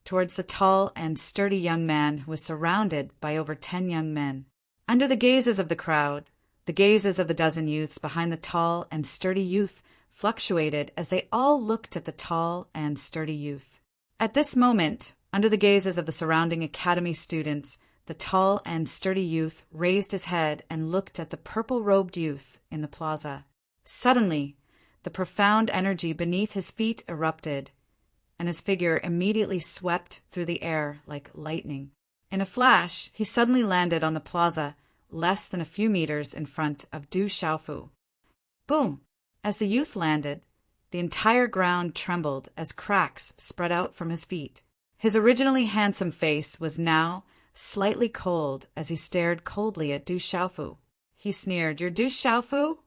towards the tall and sturdy young man who was surrounded by over 10 young men. Under the gazes of the crowd, the gazes of the dozen youths behind the tall and sturdy youth fluctuated as they all looked at the tall and sturdy youth. At this moment, under the gazes of the surrounding academy students, the tall and sturdy youth raised his head and looked at the purple-robed youth in the plaza. Suddenly, the profound energy beneath his feet erupted, and his figure immediately swept through the air like lightning. In a flash, he suddenly landed on the plaza less than a few meters in front of Du Xiaofu. Boom! As the youth landed, the entire ground trembled as cracks spread out from his feet. His originally handsome face was now slightly cold as he stared coldly at Du Xiaofu. He sneered, "You're Du Xiaofu?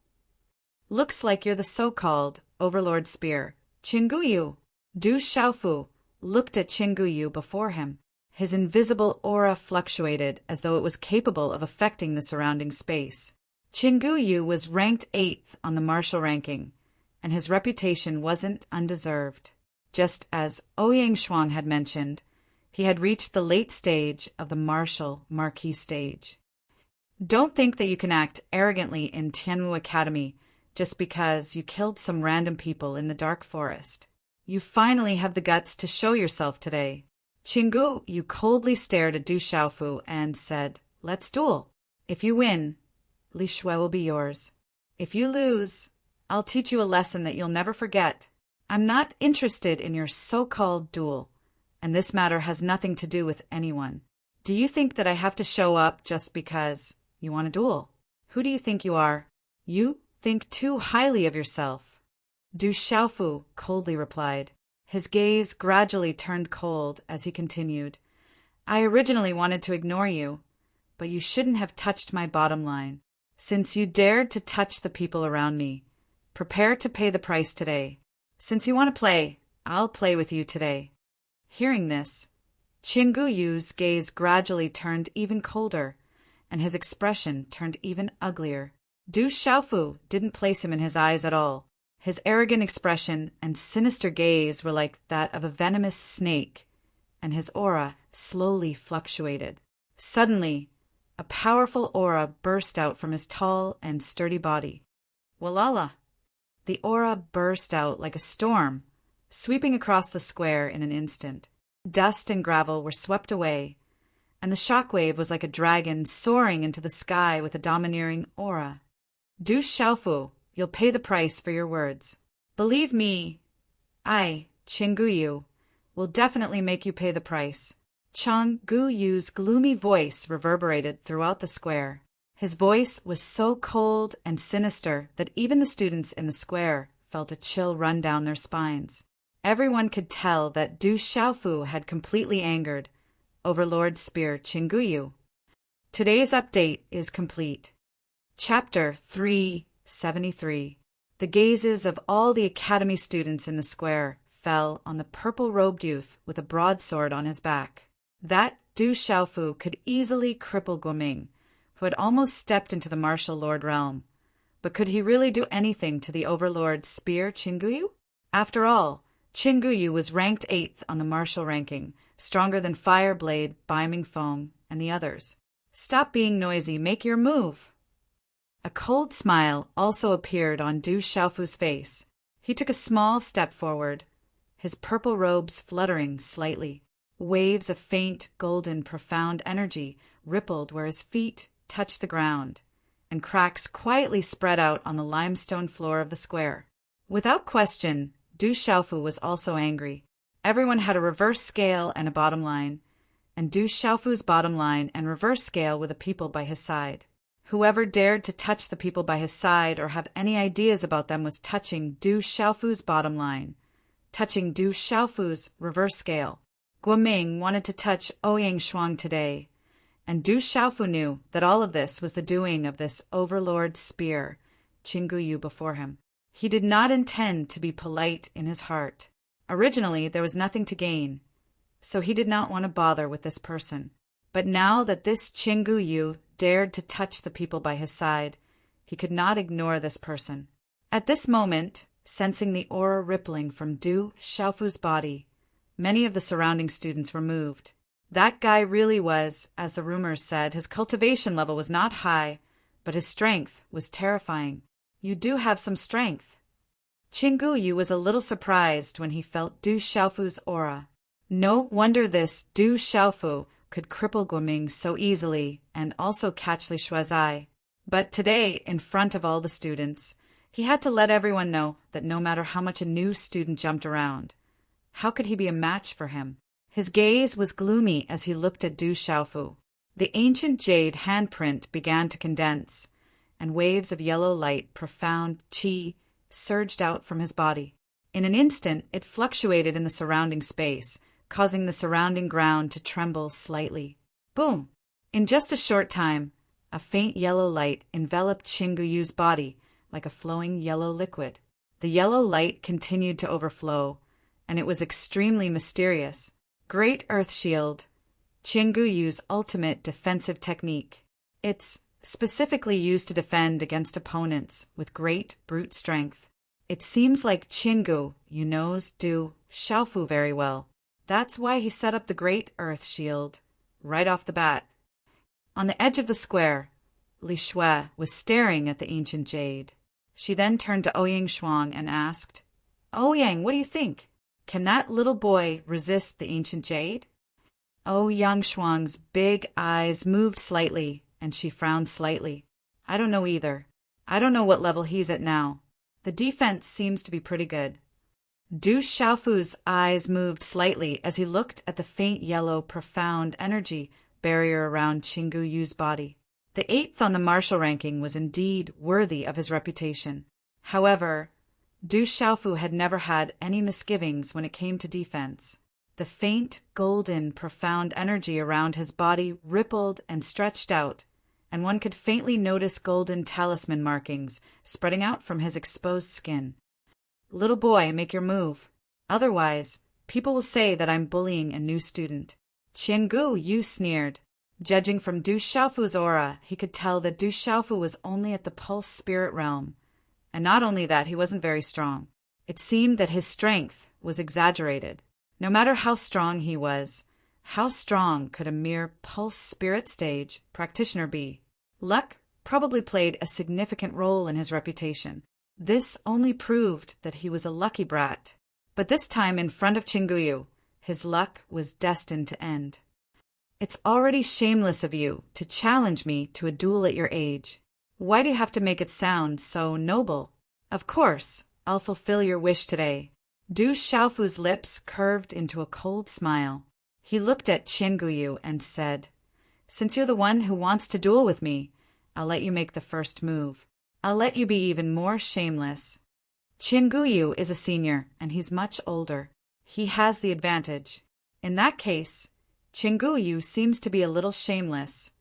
Looks like you're the so-called Overlord Spear, Chinguyu." Du Xiaofu looked at Chinguyu before him. His invisible aura fluctuated as though it was capable of affecting the surrounding space. Chinguyu was ranked 8th on the martial ranking, and his reputation wasn't undeserved. Just as Ouyang Shuang had mentioned, he had reached the late stage of the martial marquee stage. Don't think that you can act arrogantly in Tianwu Academy just because you killed some random people in the dark forest. You finally have the guts to show yourself today. Chingu coldly stared at Du Xiaofu and said, "Let's duel. If you win, Li Shui will be yours. If you lose, I'll teach you a lesson that you'll never forget. I'm not interested in your so-called duel, and this matter has nothing to do with anyone. Do you think that I have to show up just because you want a duel? Who do you think you are? You think too highly of yourself." Du Xiaofu coldly replied. His gaze gradually turned cold as he continued, "I originally wanted to ignore you, but you shouldn't have touched my bottom line. Since you dared to touch the people around me, prepare to pay the price today. Since you want to play, I'll play with you today." Hearing this, Qingguyu's gaze gradually turned even colder, and his expression turned even uglier. Du Xiaofu didn't place him in his eyes at all. His arrogant expression and sinister gaze were like that of a venomous snake, and his aura slowly fluctuated. Suddenly, a powerful aura burst out from his tall and sturdy body. Walala! The aura burst out like a storm, sweeping across the square in an instant. Dust and gravel were swept away, and the shockwave was like a dragon soaring into the sky with a domineering aura. Du Xiaofu, you'll pay the price for your words. Believe me, I, Qingguyu, will definitely make you pay the price. Chang Guyu's gloomy voice reverberated throughout the square. His voice was so cold and sinister that even the students in the square felt a chill run down their spines. Everyone could tell that Du Xiaofu had completely angered Overlord Spear Qingguyu. Today's update is complete. Chapter 373. The gazes of all the academy students in the square fell on the purple-robed youth with a broadsword on his back. That Du Xiaofu could easily cripple Guoming, who had almost stepped into the martial lord realm. But could he really do anything to the overlord Spear Qingguyu? After all, Qingguyu was ranked 8th on the martial ranking, stronger than Fireblade, Bai Mingfeng, and the others. Stop being noisy, make your move! A cold smile also appeared on Du Xiaofu's face. He took a small step forward, his purple robes fluttering slightly. Waves of faint, golden, profound energy rippled where his feet touched the ground, and cracks quietly spread out on the limestone floor of the square. Without question, Du Xiaofu was also angry. Everyone had a reverse scale and a bottom line, and Du Xiaofu's bottom line and reverse scale were the people by his side. Whoever dared to touch the people by his side or have any ideas about them was touching Du Xiaofu's bottom line, touching Du Xiaofu's reverse scale. Guoming wanted to touch Ouyang Shuang today, and Du Xiaofu knew that all of this was the doing of this overlord Spear Qingguyu before him. He did not intend to be polite in his heart. Originally, there was nothing to gain, so he did not want to bother with this person. But now that this Qingguyu dared to touch the people by his side, he could not ignore this person. At this moment, sensing the aura rippling from Du Xiaofu's body, many of the surrounding students were moved. That guy really was, as the rumors said, his cultivation level was not high, but his strength was terrifying. You do have some strength. Qingguyu was a little surprised when he felt Du Xiaofu's aura. No wonder this Du Xiaofu could cripple Guoming so easily and also catch Li Shuai's eye. But today, in front of all the students, he had to let everyone know that no matter how much a new student jumped around, how could he be a match for him? His gaze was gloomy as he looked at Du Xiaofu. The ancient jade handprint began to condense, and waves of yellow light, profound qi, surged out from his body. In an instant, it fluctuated in the surrounding space, causing the surrounding ground to tremble slightly. Boom! In just a short time, a faint yellow light enveloped Qingguyu's body like a flowing yellow liquid. The yellow light continued to overflow, and it was extremely mysterious. Great Earth Shield, Qingguyu's ultimate defensive technique. It's specifically used to defend against opponents with great brute strength. It seems like Qinggu knows Du Xiaofu very well. That's why he set up the Great Earth Shield right off the bat. On the edge of the square, Li Shuai was staring at the ancient jade. She then turned to Ouyang Shuang and asked, "Ouyang, what do you think? Can that little boy resist the ancient jade?" Ouyang Shuang's big eyes moved slightly, and she frowned slightly. "I don't know either. I don't know what level he's at now. The defense seems to be pretty good." Du Xiaofu's eyes moved slightly as he looked at the faint yellow, profound energy barrier around Qingguyu's body. The 8th on the martial ranking was indeed worthy of his reputation. However, Du Xiaofu had never had any misgivings when it came to defense. The faint, golden, profound energy around his body rippled and stretched out, and one could faintly notice golden talisman markings spreading out from his exposed skin. "Little boy, make your move." Otherwise, people will say that I'm bullying a new student." Qiangu Yu sneered. Judging from Du Xiaofu's aura, he could tell that Du Xiaofu was only at the pulse spirit realm. And not only that, he wasn't very strong. It seemed that his strength was exaggerated. No matter how strong he was, how strong could a mere pulse spirit stage practitioner be? Luck probably played a significant role in his reputation. This only proved that he was a lucky brat. But this time in front of Chinguyu, his luck was destined to end. "It's already shameless of you to challenge me to a duel at your age. Why do you have to make it sound so noble?" "Of course, I'll fulfill your wish today." Du Xiaofu's lips curved into a cold smile. He looked at Qianguyu and said, "Since you're the one who wants to duel with me, I'll let you make the first move. I'll let you be even more shameless." Qianguyu is a senior, and he's much older. He has the advantage. In that case, Qianguyu seems to be a little shameless.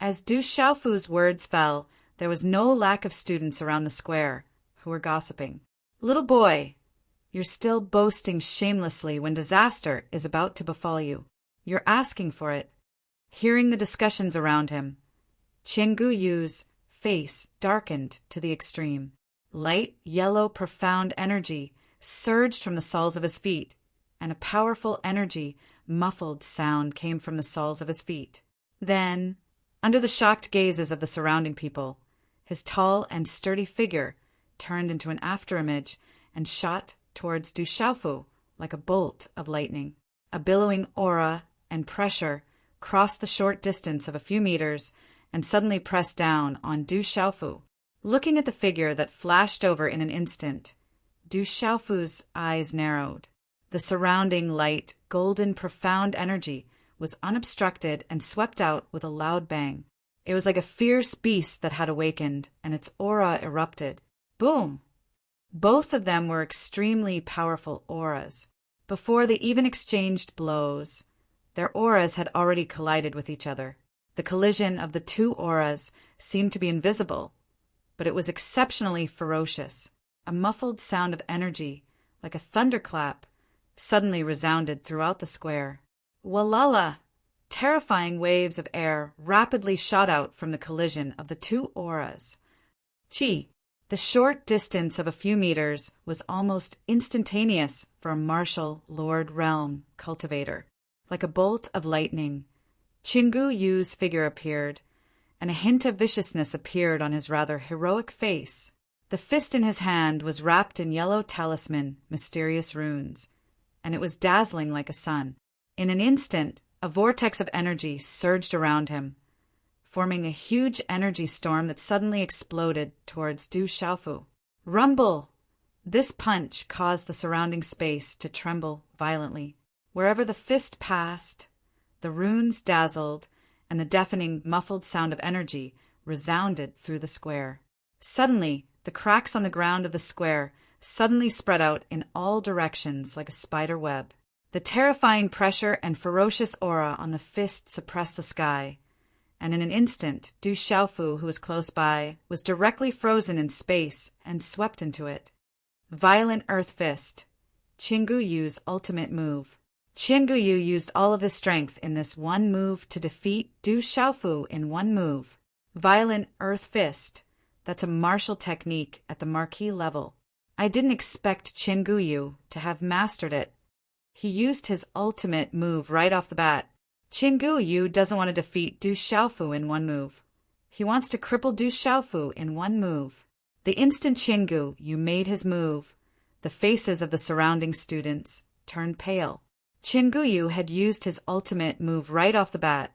As Du Xiaofu's words fell, there was no lack of students around the square who were gossiping. "Little boy, you're still boasting shamelessly when disaster is about to befall you. You're asking for it." Hearing the discussions around him, Qianguyu's face darkened to the extreme. Light yellow profound energy surged from the soles of his feet, and a powerful energy muffled sound came from the soles of his feet. Then, under the shocked gazes of the surrounding people, his tall and sturdy figure turned into an afterimage and shot towards Du Xiaofu like a bolt of lightning. A billowing aura and pressure crossed the short distance of a few meters and suddenly pressed down on Du Xiaofu. Looking at the figure that flashed over in an instant, Du Xiaofu's eyes narrowed. The surrounding light, golden, profound energy was unobstructed and swept out with a loud bang. It was like a fierce beast that had awakened, and its aura erupted. Boom! Both of them were extremely powerful auras. Before they even exchanged blows, their auras had already collided with each other. The collision of the two auras seemed to be invisible, but it was exceptionally ferocious. A muffled sound of energy, like a thunderclap, suddenly resounded throughout the square. Walala! Terrifying waves of air rapidly shot out from the collision of the two auras. Chi! The short distance of a few meters was almost instantaneous for a martial Lord Realm cultivator. Like a bolt of lightning, Chingu Yu's figure appeared, and a hint of viciousness appeared on his rather heroic face. The fist in his hand was wrapped in yellow talisman, mysterious runes, and it was dazzling like a sun. In an instant, a vortex of energy surged around him, forming a huge energy storm that suddenly exploded towards Du Xiaofu. Rumble! This punch caused the surrounding space to tremble violently. Wherever the fist passed, the runes dazzled, and the deafening, muffled sound of energy resounded through the square. Suddenly, the cracks on the ground of the square suddenly spread out in all directions like a spider web. The terrifying pressure and ferocious aura on the fist suppressed the sky, and in an instant Du Xiaofu, who was close by, was directly frozen in space and swept into it. Violent Earth Fist, Chingu Yu's ultimate move. Chingu Yu used all of his strength in this one move to defeat Du Xiaofu in one move. Violent Earth Fist, that's a martial technique at the marquis level. I didn't expect Chingu Yu to have mastered it. He used his ultimate move right off the bat. Chingu Yu doesn't want to defeat Du Xiaofu in one move. He wants to cripple Du Xiaofu in one move. The instant Chingu Yu made his move, the faces of the surrounding students turned pale. Chingu Yu had used his ultimate move right off the bat,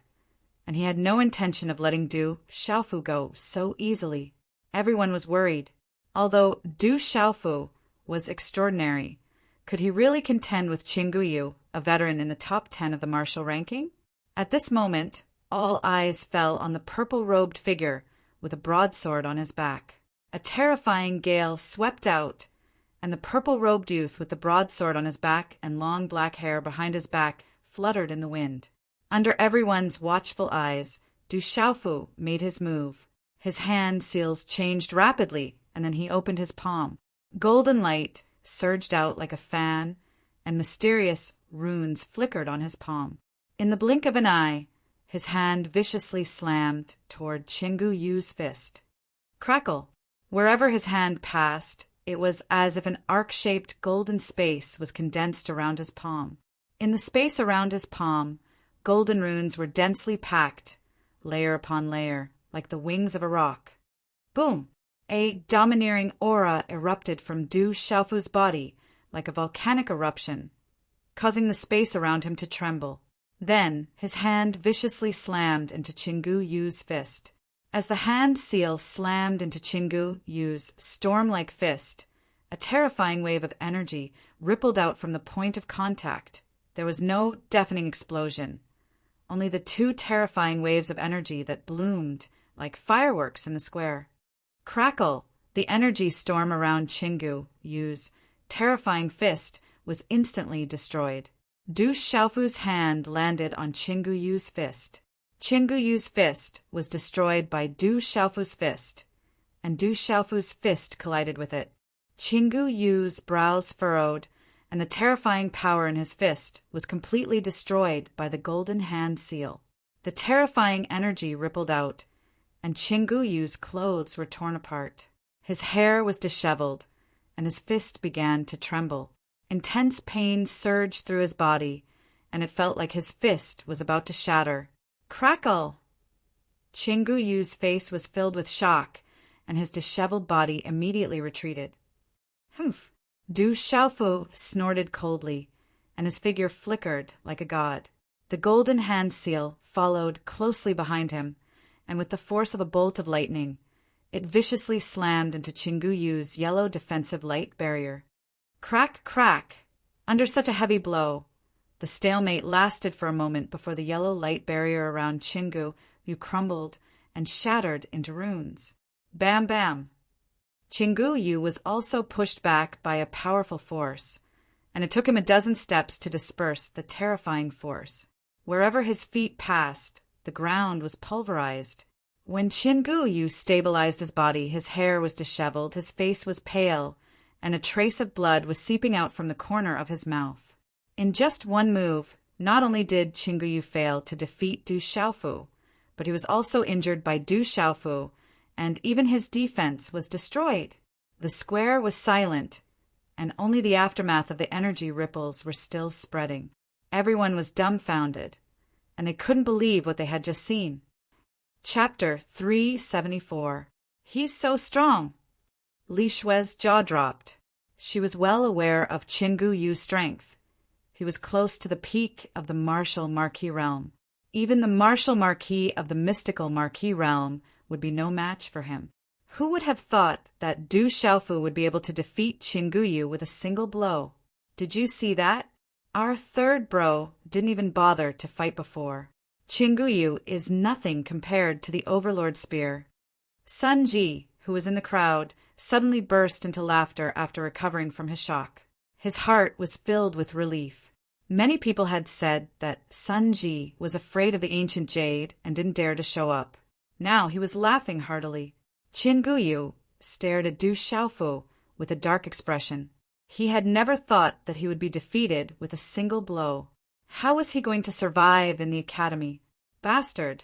and he had no intention of letting Du Xiaofu go so easily. Everyone was worried. Although Du Xiaofu was extraordinary, could he really contend with Chingu Yu, a veteran in the top 10 of the martial ranking? At this moment, all eyes fell on the purple-robed figure with a broadsword on his back. A terrifying gale swept out, and the purple-robed youth with the broadsword on his back and long black hair behind his back fluttered in the wind. Under everyone's watchful eyes, Du Xiaofu made his move. His hand seals changed rapidly, and then he opened his palm. Golden light surged out like a fan, and mysterious runes flickered on his palm. In the blink of an eye, his hand viciously slammed toward Chingu Yu's fist. Crackle! Wherever his hand passed, it was as if an arc-shaped golden space was condensed around his palm. In the space around his palm, golden runes were densely packed, layer upon layer, like the wings of a rock. Boom! A domineering aura erupted from Du Xiaofu's body like a volcanic eruption, causing the space around him to tremble. Then his hand viciously slammed into Chingu Yu's fist. As the hand seal slammed into Chingu Yu's storm-like fist, a terrifying wave of energy rippled out from the point of contact. There was no deafening explosion, only the two terrifying waves of energy that bloomed like fireworks in the square. Crackle! The energy storm around Chingu Yu's terrifying fist was instantly destroyed. Du Xiaofu's hand landed on Chingu Yu's fist. Chingu Yu's fist was destroyed by Du Xiaofu's fist, and Du Xiaofu's fist collided with it. Chingu Yu's brows furrowed, and the terrifying power in his fist was completely destroyed by the golden hand seal. The terrifying energy rippled out, and Chingu Yu's clothes were torn apart. His hair was disheveled, and his fist began to tremble. Intense pain surged through his body, and it felt like his fist was about to shatter. Crackle! Chingu Yu's face was filled with shock, and his disheveled body immediately retreated. Humph! Du Xiaofu snorted coldly, and his figure flickered like a god. The golden hand seal followed closely behind him, and with the force of a bolt of lightning, it viciously slammed into Chingu Yu's yellow defensive light barrier. Crack, crack! Under such a heavy blow, the stalemate lasted for a moment before the yellow light barrier around Chingu Yu crumbled and shattered into runes. Bam, bam! Chingu Yu was also pushed back by a powerful force, and it took him a dozen steps to disperse the terrifying force. Wherever his feet passed, the ground was pulverized. When Chingu Yu stabilized his body, his hair was disheveled, his face was pale, and a trace of blood was seeping out from the corner of his mouth. In just one move, not only did Chingu Yu fail to defeat Du Xiaofu, but he was also injured by Du Xiaofu, and even his defense was destroyed. The square was silent, and only the aftermath of the energy ripples were still spreading. Everyone was dumbfounded, and they couldn't believe what they had just seen. Chapter 374. He's so strong! Li Shui's jaw dropped. She was well aware of Chingu Yu's strength. He was close to the peak of the martial Marquis realm. Even the martial Marquis of the mystical Marquis realm would be no match for him. Who would have thought that Du Xiaofu would be able to defeat Chingu Yu with a single blow? Did you see that? Our third bro didn't even bother to fight before. Chingu Yu is nothing compared to the Overlord Spear. Sun Ji, who was in the crowd, suddenly burst into laughter after recovering from his shock. His heart was filled with relief. Many people had said that Sun Ji was afraid of the ancient jade and didn't dare to show up. Now he was laughing heartily. Chingu Yu stared at Du Xiaofu with a dark expression. He had never thought that he would be defeated with a single blow. How was he going to survive in the academy? Bastard!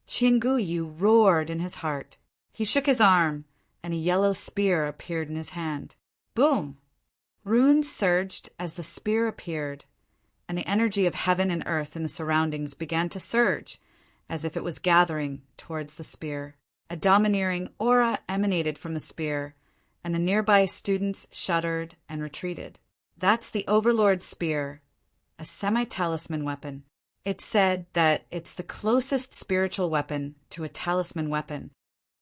Chingu Yu roared in his heart. He shook his arm, and a yellow spear appeared in his hand. Boom! Runes surged as the spear appeared, and the energy of heaven and earth in the surroundings began to surge, as if it was gathering towards the spear. A domineering aura emanated from the spear, and the nearby students shuddered and retreated. That's the Overlord Spear, a semi-talisman weapon. It's said that it's the closest spiritual weapon to a talisman weapon.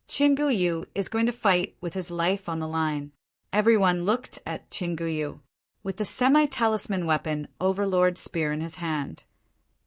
Chingu Yu is going to fight with his life on the line. Everyone looked at Chingu Yu. With the semi-talisman weapon Overlord Spear in his hand,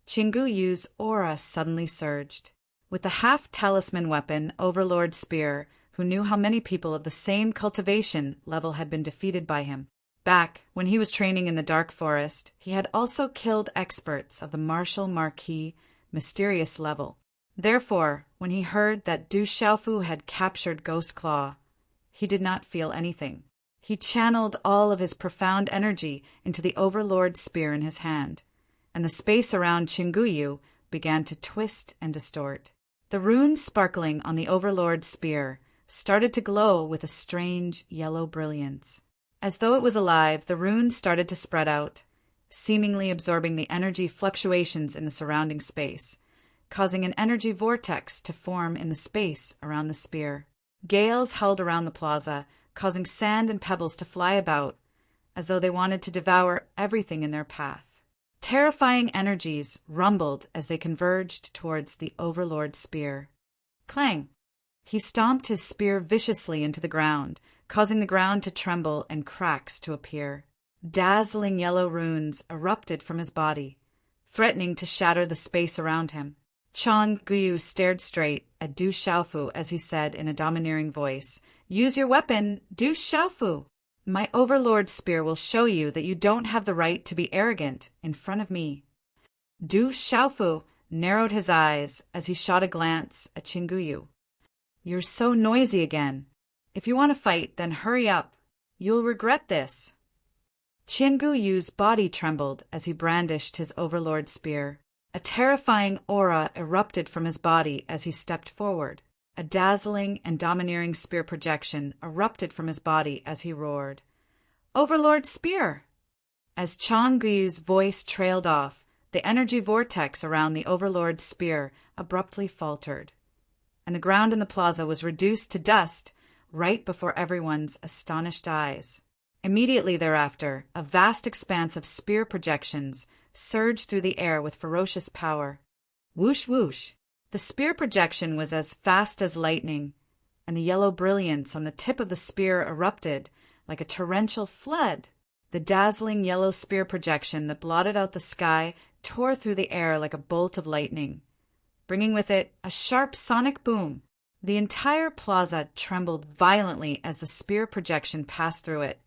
Chingu Yu's aura suddenly surged. With the half-talisman weapon Overlord Spear, who knew how many people of the same cultivation level had been defeated by him. Back when he was training in the Dark Forest, he had also killed experts of the martial Marquis mysterious level. Therefore, when he heard that Du Xiaofu had captured Ghost Claw, he did not feel anything. He channeled all of his profound energy into the Overlord spear in his hand, and the space around Chinguyu began to twist and distort. The runes sparkling on the Overlord spear started to glow with a strange yellow brilliance. As though it was alive, the runes started to spread out, seemingly absorbing the energy fluctuations in the surrounding space, causing an energy vortex to form in the space around the spear. Gales howled around the plaza, causing sand and pebbles to fly about, as though they wanted to devour everything in their path. Terrifying energies rumbled as they converged towards the Overlord spear. Clang! He stomped his spear viciously into the ground, causing the ground to tremble and cracks to appear. Dazzling yellow runes erupted from his body, threatening to shatter the space around him. Chang Guyu stared straight at Du Xiaofu as he said in a domineering voice, "Use your weapon, Du Xiaofu! My Overlord spear will show you that you don't have the right to be arrogant in front of me." Du Xiaofu narrowed his eyes as he shot a glance at Chinguyu. "You're so noisy again. If you want to fight, then hurry up. You'll regret this." Chingu-yu's body trembled as he brandished his Overlord spear. A terrifying aura erupted from his body as he stepped forward. A dazzling and domineering spear projection erupted from his body as he roared, "Overlord spear!" As Chang-Guyu's voice trailed off, the energy vortex around the Overlord spear abruptly faltered, and the ground in the plaza was reduced to dust right before everyone's astonished eyes. Immediately thereafter, a vast expanse of spear projections surged through the air with ferocious power. Whoosh whoosh! The spear projection was as fast as lightning, and the yellow brilliance on the tip of the spear erupted like a torrential flood. The dazzling yellow spear projection that blotted out the sky tore through the air like a bolt of lightning, bringing with it a sharp sonic boom. The entire plaza trembled violently as the spear projection passed through it,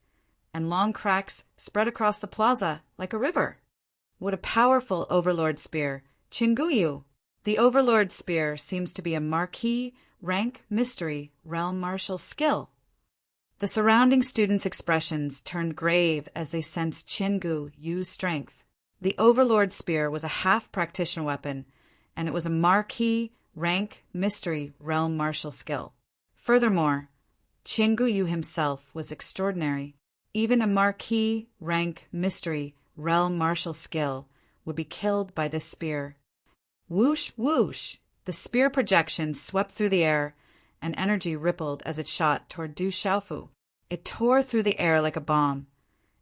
and long cracks spread across the plaza like a river. What a powerful Overlord spear! Chinguyu! The Overlord spear seems to be a marquee, rank, mystery, realm martial skill. The surrounding students' expressions turned grave as they sensed Chingu use strength. The Overlord spear was a half-practitioner weapon, and it was a marquee, rank, mystery, realm martial skill. Furthermore, Chingu himself was extraordinary. Even a marquee, rank, mystery, realm martial skill would be killed by this spear. Whoosh, whoosh! The spear projection swept through the air, and energy rippled as it shot toward Du Xiaofu. It tore through the air like a bomb,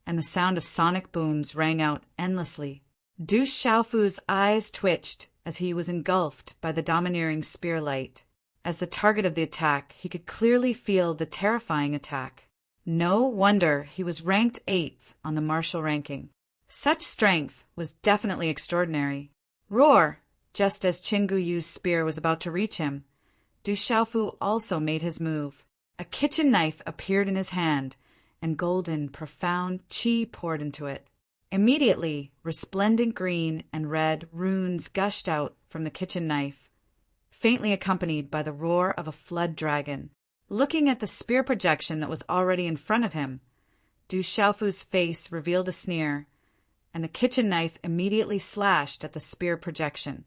and the sound of sonic booms rang out endlessly. Du Xiaofu's eyes twitched as he was engulfed by the domineering spear light. As the target of the attack, he could clearly feel the terrifying attack. No wonder he was ranked 8th on the martial ranking. Such strength was definitely extraordinary. Roar! Just as Chingu-yu's spear was about to reach him, Du Xiaofu also made his move. A kitchen knife appeared in his hand, and golden, profound qi poured into it. Immediately, resplendent green and red runes gushed out from the kitchen knife, faintly accompanied by the roar of a flood dragon. Looking at the spear projection that was already in front of him, Du Xiaofu's face revealed a sneer, and the kitchen knife immediately slashed at the spear projection.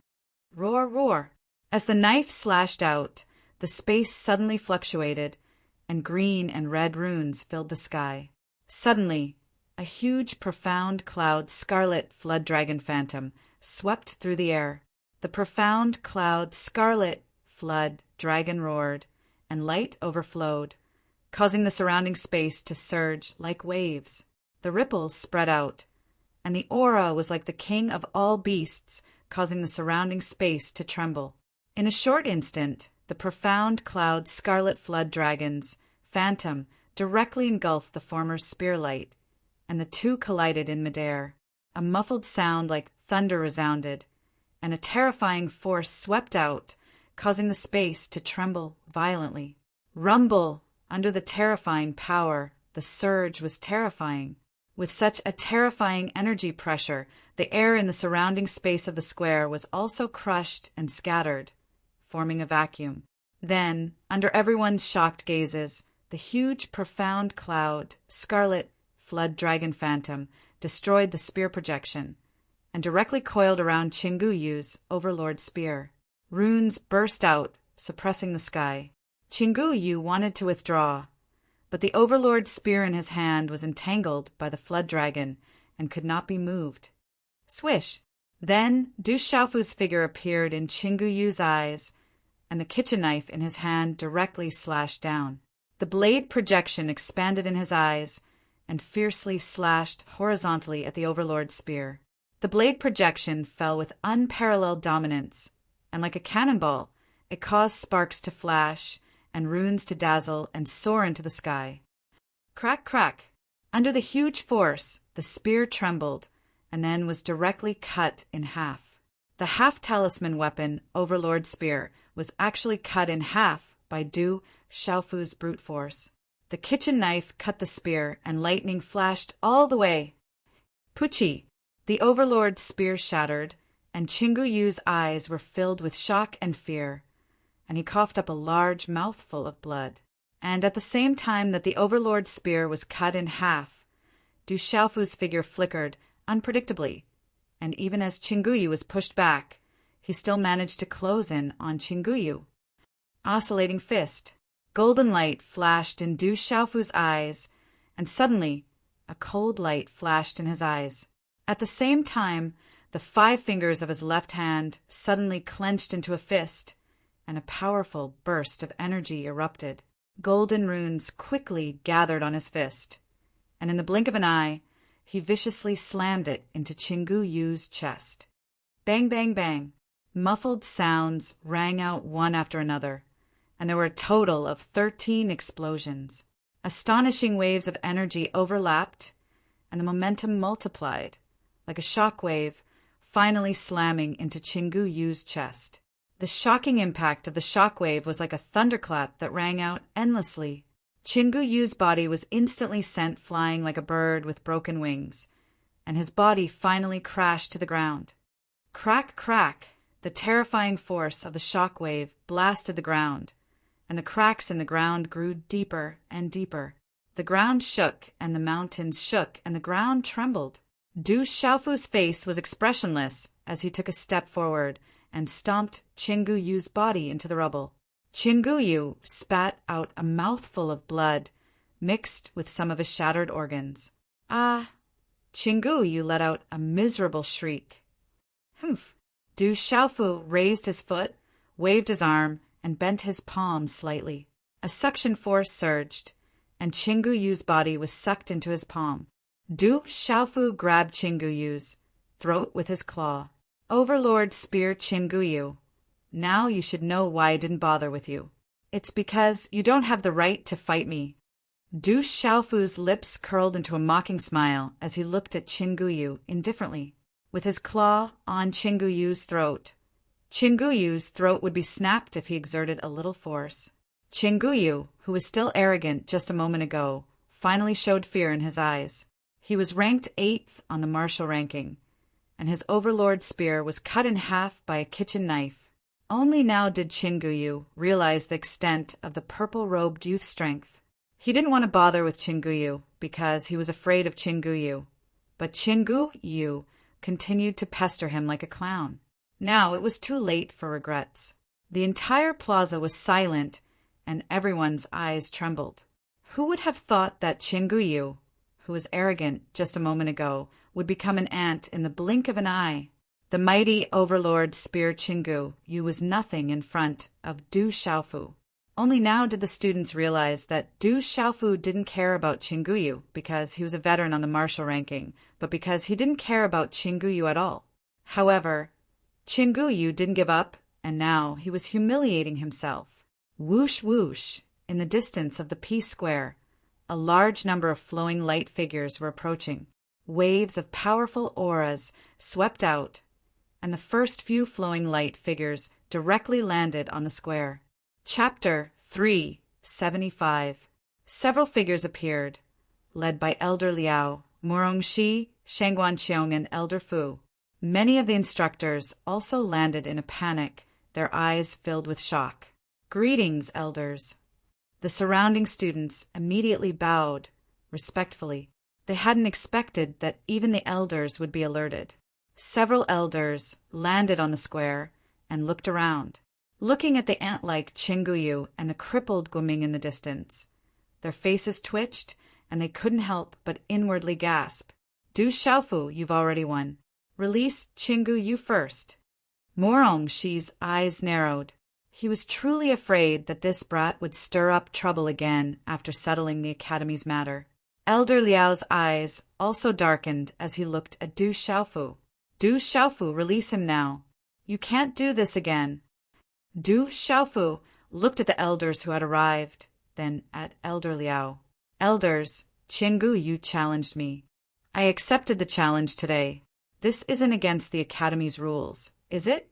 Roar, roar! As the knife slashed out, the space suddenly fluctuated, and green and red runes filled the sky. Suddenly, a huge, profound cloud scarlet flood dragon phantom swept through the air. The profound cloud scarlet flood dragon roared, and light overflowed, causing the surrounding space to surge like waves. The ripples spread out, and the aura was like the king of all beasts, causing the surrounding space to tremble. In a short instant, the profound cloud scarlet flood dragon's phantom directly engulfed the former spear light, and the two collided in midair. A muffled sound like thunder resounded, and a terrifying force swept out, causing the space to tremble violently. Rumble! Under the terrifying power, the surge was terrifying. With such a terrifying energy pressure, the air in the surrounding space of the square was also crushed and scattered, forming a vacuum. Then, under everyone's shocked gazes, The huge, profound cloud, scarlet, flood dragon phantom, destroyed the spear projection and directly coiled around Chinguyu's overlord spear. Runes burst out, suppressing the sky. Chinguyu wanted to withdraw, but the overlord's spear in his hand was entangled by the flood dragon and could not be moved. Swish! Then Du Xiaofu's figure appeared in Chinguyu's eyes, and the kitchen knife in his hand directly slashed down. The blade projection expanded in his eyes and fiercely slashed horizontally at the overlord's spear. The blade projection fell with unparalleled dominance, and like a cannonball, it caused sparks to flash and runes to dazzle and soar into the sky. Crack, crack! Under the huge force, the spear trembled and then was directly cut in half. The half-talisman weapon, Overlord Spear, was actually cut in half by Du Xiaofu's brute force. The kitchen knife cut the spear, and lightning flashed all the way. Puchi! The Overlord's spear shattered, and Chinguyu's eyes were filled with shock and fear, and he coughed up a large mouthful of blood. And at the same time that the Overlord's spear was cut in half, Du Xiaofu's figure flickered unpredictably, and even as Chinguyu was pushed back, he still managed to close in on Chinguyu. Oscillating fist. Golden light flashed in Du Xiaofu's eyes, and suddenly a cold light flashed in his eyes. At the same time, the 5 fingers of his left hand suddenly clenched into a fist, and a powerful burst of energy erupted. Golden runes quickly gathered on his fist, and in the blink of an eye, he viciously slammed it into Chinguyu's chest. Bang, bang, bang. Muffled sounds rang out one after another, and there were a total of 13 explosions. Astonishing waves of energy overlapped, and the momentum multiplied, like a shock wave, finally slamming into Chinguyu's chest. The shocking impact of the shock wave was like a thunderclap that rang out endlessly. Chinguyu's body was instantly sent flying like a bird with broken wings, and his body finally crashed to the ground. Crack, crack! The terrifying force of the shock wave blasted the ground, and the cracks in the ground grew deeper and deeper. The ground shook, and the mountains shook, and the ground trembled. Du Xiaofu's face was expressionless as he took a step forward and stomped Chinguyu's body into the rubble. Chinguyu spat out a mouthful of blood, mixed with some of his shattered organs. Ah! Chinguyu let out a miserable shriek. Humph! Du Xiaofu raised his foot, waved his arm, and bent his palm slightly. A suction force surged, and Chinguyu's body was sucked into his palm. Du Xiaofu grabbed Chinguyu's throat with his claw. Overlord Spear Chinguyu, now you should know why I didn't bother with you. It's because you don't have the right to fight me. Du Xiaofu's lips curled into a mocking smile as he looked at Chinguyu indifferently. With his claw on Chinguyu's throat would be snapped if he exerted a little force. Chinguyu, who was still arrogant just a moment ago, finally showed fear in his eyes. He was ranked 8th on the martial ranking, and his overlord spear was cut in half by a kitchen knife. Only now did Chinguyu realize the extent of the purple-robed youth's strength. He didn't want to bother with Chinguyu because he was afraid of Chinguyu, but Chinguyu continued to pester him like a clown. Now it was too late for regrets. The entire plaza was silent, and everyone's eyes trembled. Who would have thought that Chinguyu, who was arrogant just a moment ago, would become an ant in the blink of an eye? The mighty overlord Spear Chinguyu was nothing in front of Du Xiaofu. Only now did the students realize that Du Xiaofu didn't care about Chinguyu because he was a veteran on the martial ranking, but because he didn't care about Chinguyu at all. However, Chinguyu didn't give up, and now he was humiliating himself. Whoosh whoosh! In the distance of the Peace Square, a large number of flowing light figures were approaching. Waves of powerful auras swept out, and the first few flowing light figures directly landed on the square. Chapter 375. Several figures appeared, led by Elder Liao, Murongxi, Shangguanqiong, and Elder Fu. Many of the instructors also landed in a panic, their eyes filled with shock. Greetings, elders. The surrounding students immediately bowed, respectfully. They hadn't expected that even the elders would be alerted. Several elders landed on the square and looked around, looking at the ant-like Chinguyu and the crippled Guoming in the distance. Their faces twitched, and they couldn't help but inwardly gasp. Du Xiaofu, you've already won. Release Chinguyu first. Morong Shi's eyes narrowed. He was truly afraid that this brat would stir up trouble again after settling the academy's matter. Elder Liao's eyes also darkened as he looked at Du Xiaofu. Du Xiaofu, release him now. You can't do this again. Du Xiaofu looked at the elders who had arrived, then at Elder Liao. Elders, Chinguyu challenged me. I accepted the challenge today. This isn't against the Academy's rules, is it?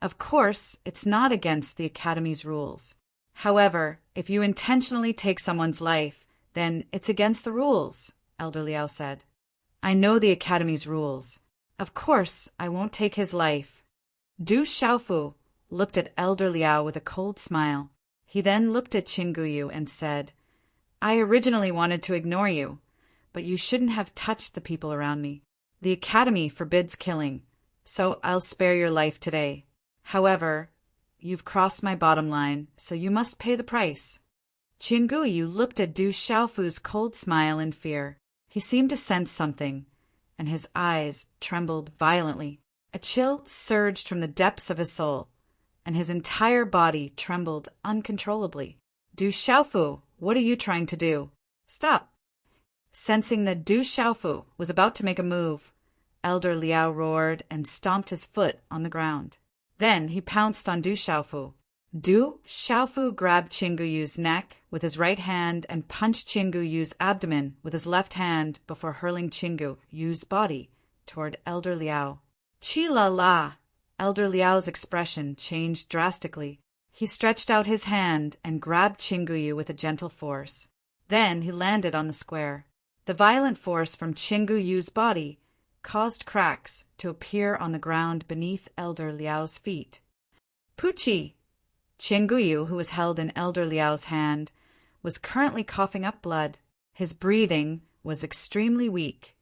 Of course, it's not against the Academy's rules. However, if you intentionally take someone's life, then it's against the rules, Elder Liao said. I know the Academy's rules. Of course, I won't take his life. Du Xiaofu looked at Elder Liao with a cold smile. He then looked at Chinguyu and said, I originally wanted to ignore you, but you shouldn't have touched the people around me. The Academy forbids killing, so I'll spare your life today. However, you've crossed my bottom line, so you must pay the price. Chinguyu looked at Du Xiaofu's cold smile in fear. He seemed to sense something, and his eyes trembled violently. A chill surged from the depths of his soul, and his entire body trembled uncontrollably. Du Xiaofu, what are you trying to do? Stop! Sensing that Du Xiaofu was about to make a move, Elder Liao roared and stomped his foot on the ground. Then he pounced on Du Xiaofu. Du Xiaofu grabbed Chinguyu's neck with his right hand and punched Chinguyu's abdomen with his left hand before hurling Chinguyu's body toward Elder Liao. Chi la la! Elder Liao's expression changed drastically. He stretched out his hand and grabbed Chinguyu with a gentle force. Then he landed on the square. The violent force from Chinguyu's body caused cracks to appear on the ground beneath Elder Liao's feet. Puchi! Chinguyu, who was held in Elder Liao's hand, was currently coughing up blood. His breathing was extremely weak,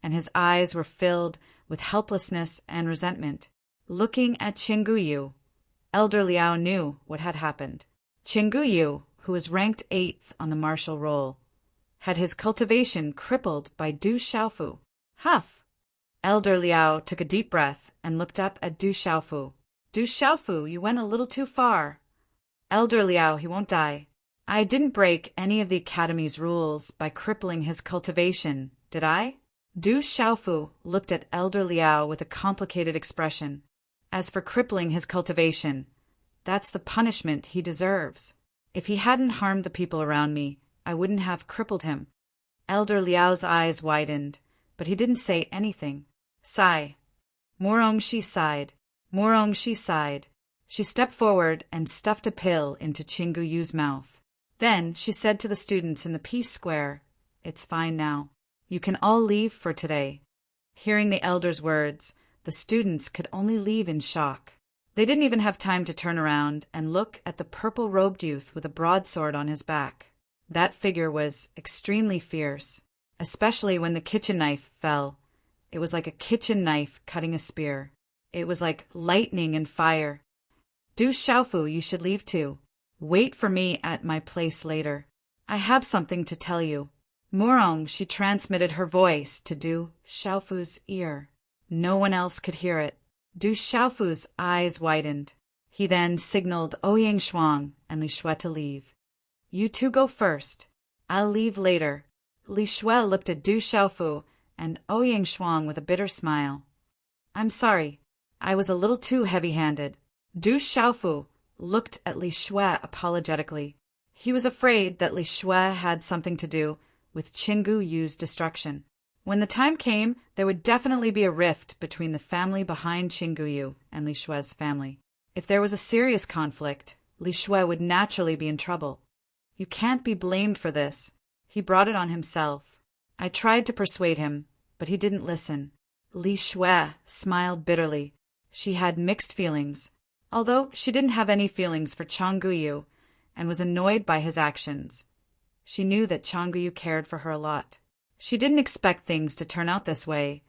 and his eyes were filled with helplessness and resentment. Looking at Chinguyu, Elder Liao knew what had happened. Chinguyu, who was ranked 8th on the martial roll, had his cultivation crippled by Du Xiaofu. Huff! Elder Liao took a deep breath and looked up at Du Xiaofu. Du Xiaofu, you went a little too far. Elder Liao, he won't die. I didn't break any of the Academy's rules by crippling his cultivation, did I? Du Xiaofu looked at Elder Liao with a complicated expression. As for crippling his cultivation, that's the punishment he deserves. If he hadn't harmed the people around me, I wouldn't have crippled him. Elder Liao's eyes widened, but he didn't say anything. Sigh. Morong Shi sighed. Morong Shi sighed. She stepped forward and stuffed a pill into Chinguyu's mouth. Then she said to the students in the Peace Square, It's fine now. You can all leave for today. Hearing the elder's words, the students could only leave in shock. They didn't even have time to turn around and look at the purple-robed youth with a broadsword on his back. That figure was extremely fierce, especially when the kitchen knife fell. It was like a kitchen knife cutting a spear. It was like lightning and fire. Du Xiaofu, you should leave too. Wait for me at my place later. I have something to tell you. Morong, she transmitted her voice to Du Xiaofu's ear. No one else could hear it. Du Xiaofu's eyes widened. He then signaled Ouyang Shuang and Li Shui to leave. You two go first. I'll leave later. Li Shui looked at Du Xiaofu and Ouyang Shuang with a bitter smile. I'm sorry. I was a little too heavy-handed. Du Xiaofu looked at Li Shui apologetically. He was afraid that Li Shui had something to do with Chinguyu's destruction. When the time came, there would definitely be a rift between the family behind Chinguyu and Li Shui's family. If there was a serious conflict, Li Shui would naturally be in trouble. You can't be blamed for this. He brought it on himself. I tried to persuade him, but he didn't listen. Li Shui smiled bitterly. She had mixed feelings. Although she didn't have any feelings for Changguyu, and was annoyed by his actions. She knew that Changuyu cared for her a lot. She didn't expect things to turn out this way,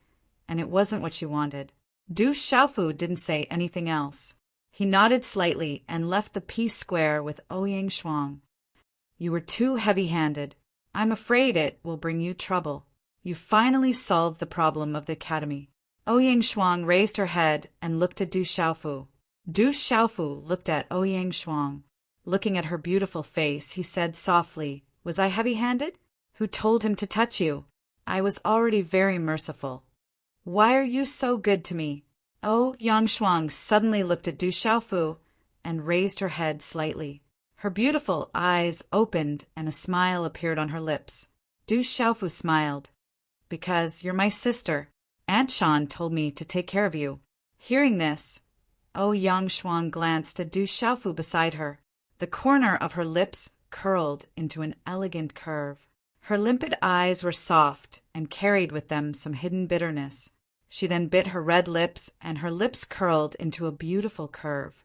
and it wasn't what she wanted. Du Xiaofu didn't say anything else. He nodded slightly and left the peace square with Ouyang Shuang. You were too heavy-handed. I'm afraid it will bring you trouble. You finally solved the problem of the academy. Ouyang Shuang raised her head and looked at Du Xiaofu. Du Xiaofu looked at Ouyang Shuang. Looking at her beautiful face, he said softly, Was I heavy-handed? Who told him to touch you? I was already very merciful. Why are you so good to me? Ouyang Shuang suddenly looked at Du Xiaofu and raised her head slightly. Her beautiful eyes opened and a smile appeared on her lips. Du Xiaofu smiled. Because you're my sister. Aunt Shan told me to take care of you. Hearing this, Ouyang Shuang glanced at Du Xiaofu beside her. The corner of her lips curled into an elegant curve. Her limpid eyes were soft and carried with them some hidden bitterness. She then bit her red lips and her lips curled into a beautiful curve.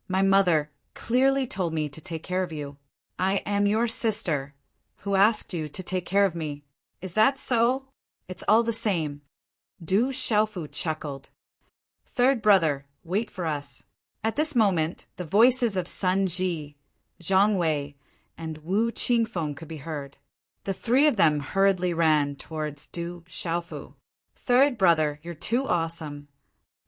My mother clearly told me to take care of you. I am your sister, who asked you to take care of me. Is that so? It's all the same. Du Xiaofu chuckled. Third brother, wait for us. At this moment, the voices of Sun Ji, Zhang Wei, and Wu Qingfeng could be heard. The three of them hurriedly ran towards Du Xiaofu. Third brother, you're too awesome.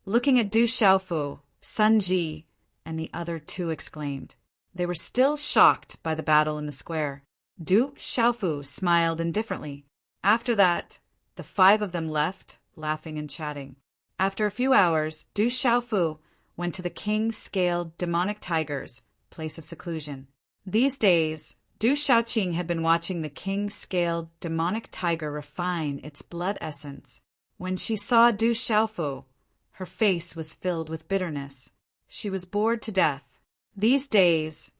Looking at Du Xiaofu, Sun Ji and the other two exclaimed. They were still shocked by the battle in the square. Du Xiaofu smiled indifferently. After that, the five of them left, laughing and chatting. After a few hours, Du Xiaofu went to the king-scaled demonic tiger's place of seclusion. These days, Du Xiaoqing had been watching the king-scaled demonic tiger refine its blood essence. When she saw Du Xiaofu, her face was filled with bitterness. She was bored to death. These days,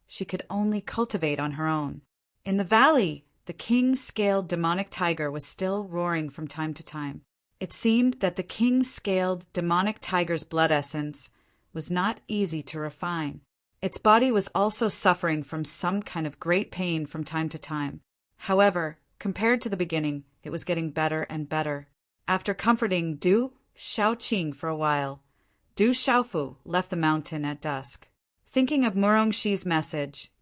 she could only cultivate on her own. In the valley, the king-scaled demonic tiger was still roaring from time to time. It seemed that the king-scaled demonic tiger's blood essence was not easy to refine. Its body was also suffering from some kind of great pain from time to time. However, compared to the beginning, it was getting better and better. After comforting Du Xiaoqing for a while, Du Xiaofu left the mountain at dusk. Thinking of Murongxi's message,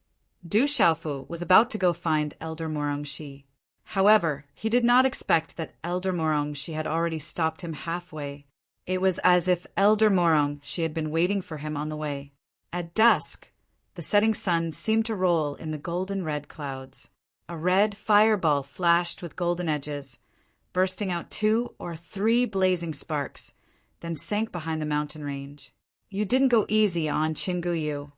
Du Xiaofu was about to go find Elder Murongxi. However, he did not expect that Elder Murongxi had already stopped him halfway. It was as if Elder Murongxi had been waiting for him on the way. At dusk, the setting sun seemed to roll in the golden-red clouds. A red fireball flashed with golden edges, bursting out 2 or 3 blazing sparks, then sank behind the mountain range. You didn't go easy on Qinguyu.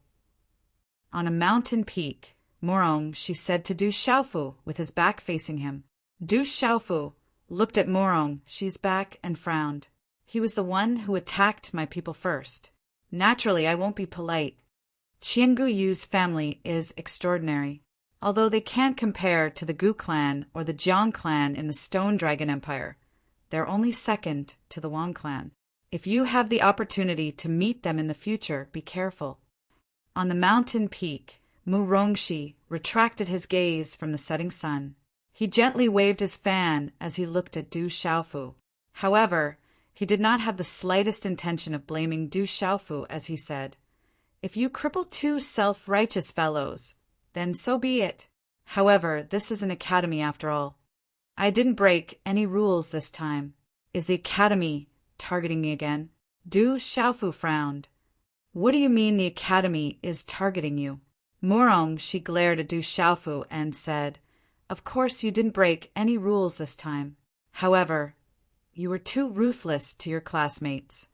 On a mountain peak, Murongxi said to Du Xiaofu with his back facing him. Du Xiaofu looked at Murongxi's back and frowned. He was the one who attacked my people first. Naturally, I won't be polite. Qinguyu's family is extraordinary. Although they can't compare to the Gu clan or the Jiang clan in the Stone Dragon Empire, they're only second to the Wang clan. If you have the opportunity to meet them in the future, be careful. On the mountain peak, Murongxi retracted his gaze from the setting sun. He gently waved his fan as he looked at Du Xiaofu. However, he did not have the slightest intention of blaming Du Xiaofu as he said, If you cripple 2 self-righteous fellows, then so be it. However, this is an academy after all. I didn't break any rules this time. Is the academy targeting me again? Du Xiaofu frowned. What do you mean the academy is targeting you? Murongxi glared at Du Xiaofu and said, Of course you didn't break any rules this time. However, you were too ruthless to your classmates.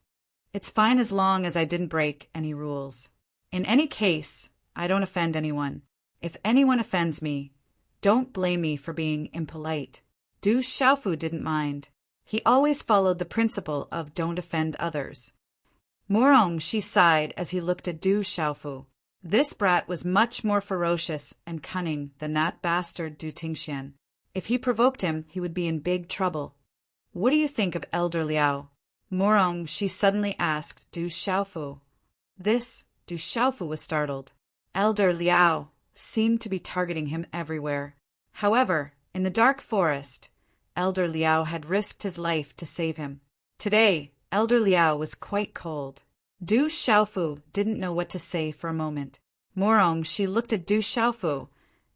It's fine as long as I didn't break any rules. In any case, I don't offend anyone. If anyone offends me, don't blame me for being impolite. Du Xiaofu didn't mind. He always followed the principle of don't offend others. Murongxi sighed as he looked at Du Xiaofu. This brat was much more ferocious and cunning than that bastard Du Tingxian. If he provoked him, he would be in big trouble. What do you think of Elder Liao? Murongxi suddenly asked Du Xiaofu. Du Xiaofu was startled. Elder Liao seemed to be targeting him everywhere. However, in the dark forest, Elder Liao had risked his life to save him. Today, Elder Liao was quite cold. Du Xiaofu didn't know what to say for a moment. Morong, she looked at Du Xiaofu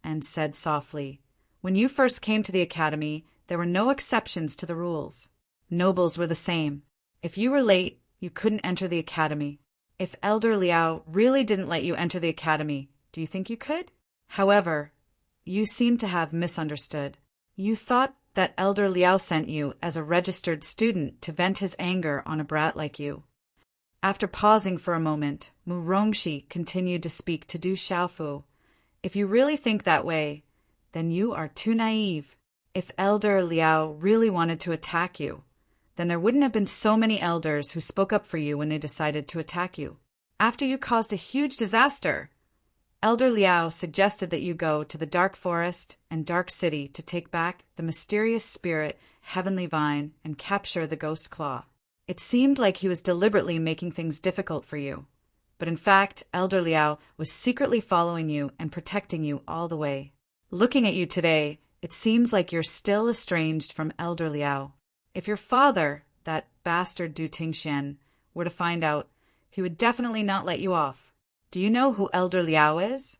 and said softly, "When you first came to the academy, there were no exceptions to the rules. Nobles were the same. If you were late, you couldn't enter the academy. If Elder Liao really didn't let you enter the academy, do you think you could? However, you seem to have misunderstood. You thought that Elder Liao sent you as a registered student to vent his anger on a brat like you." After pausing for a moment, Mu Rongxi continued to speak to Du Xiaofu. "If you really think that way, then you are too naive. If Elder Liao really wanted to attack you, then there wouldn't have been so many elders who spoke up for you when they decided to attack you. After you caused a huge disaster, Elder Liao suggested that you go to the Dark Forest and Dark City to take back the mysterious spirit Heavenly Vine and capture the Ghost Claw. It seemed like he was deliberately making things difficult for you, but in fact, Elder Liao was secretly following you and protecting you all the way. Looking at you today, it seems like you're still estranged from Elder Liao. If your father, that bastard Du Tingxian, were to find out, he would definitely not let you off. Do you know who Elder Liao is?"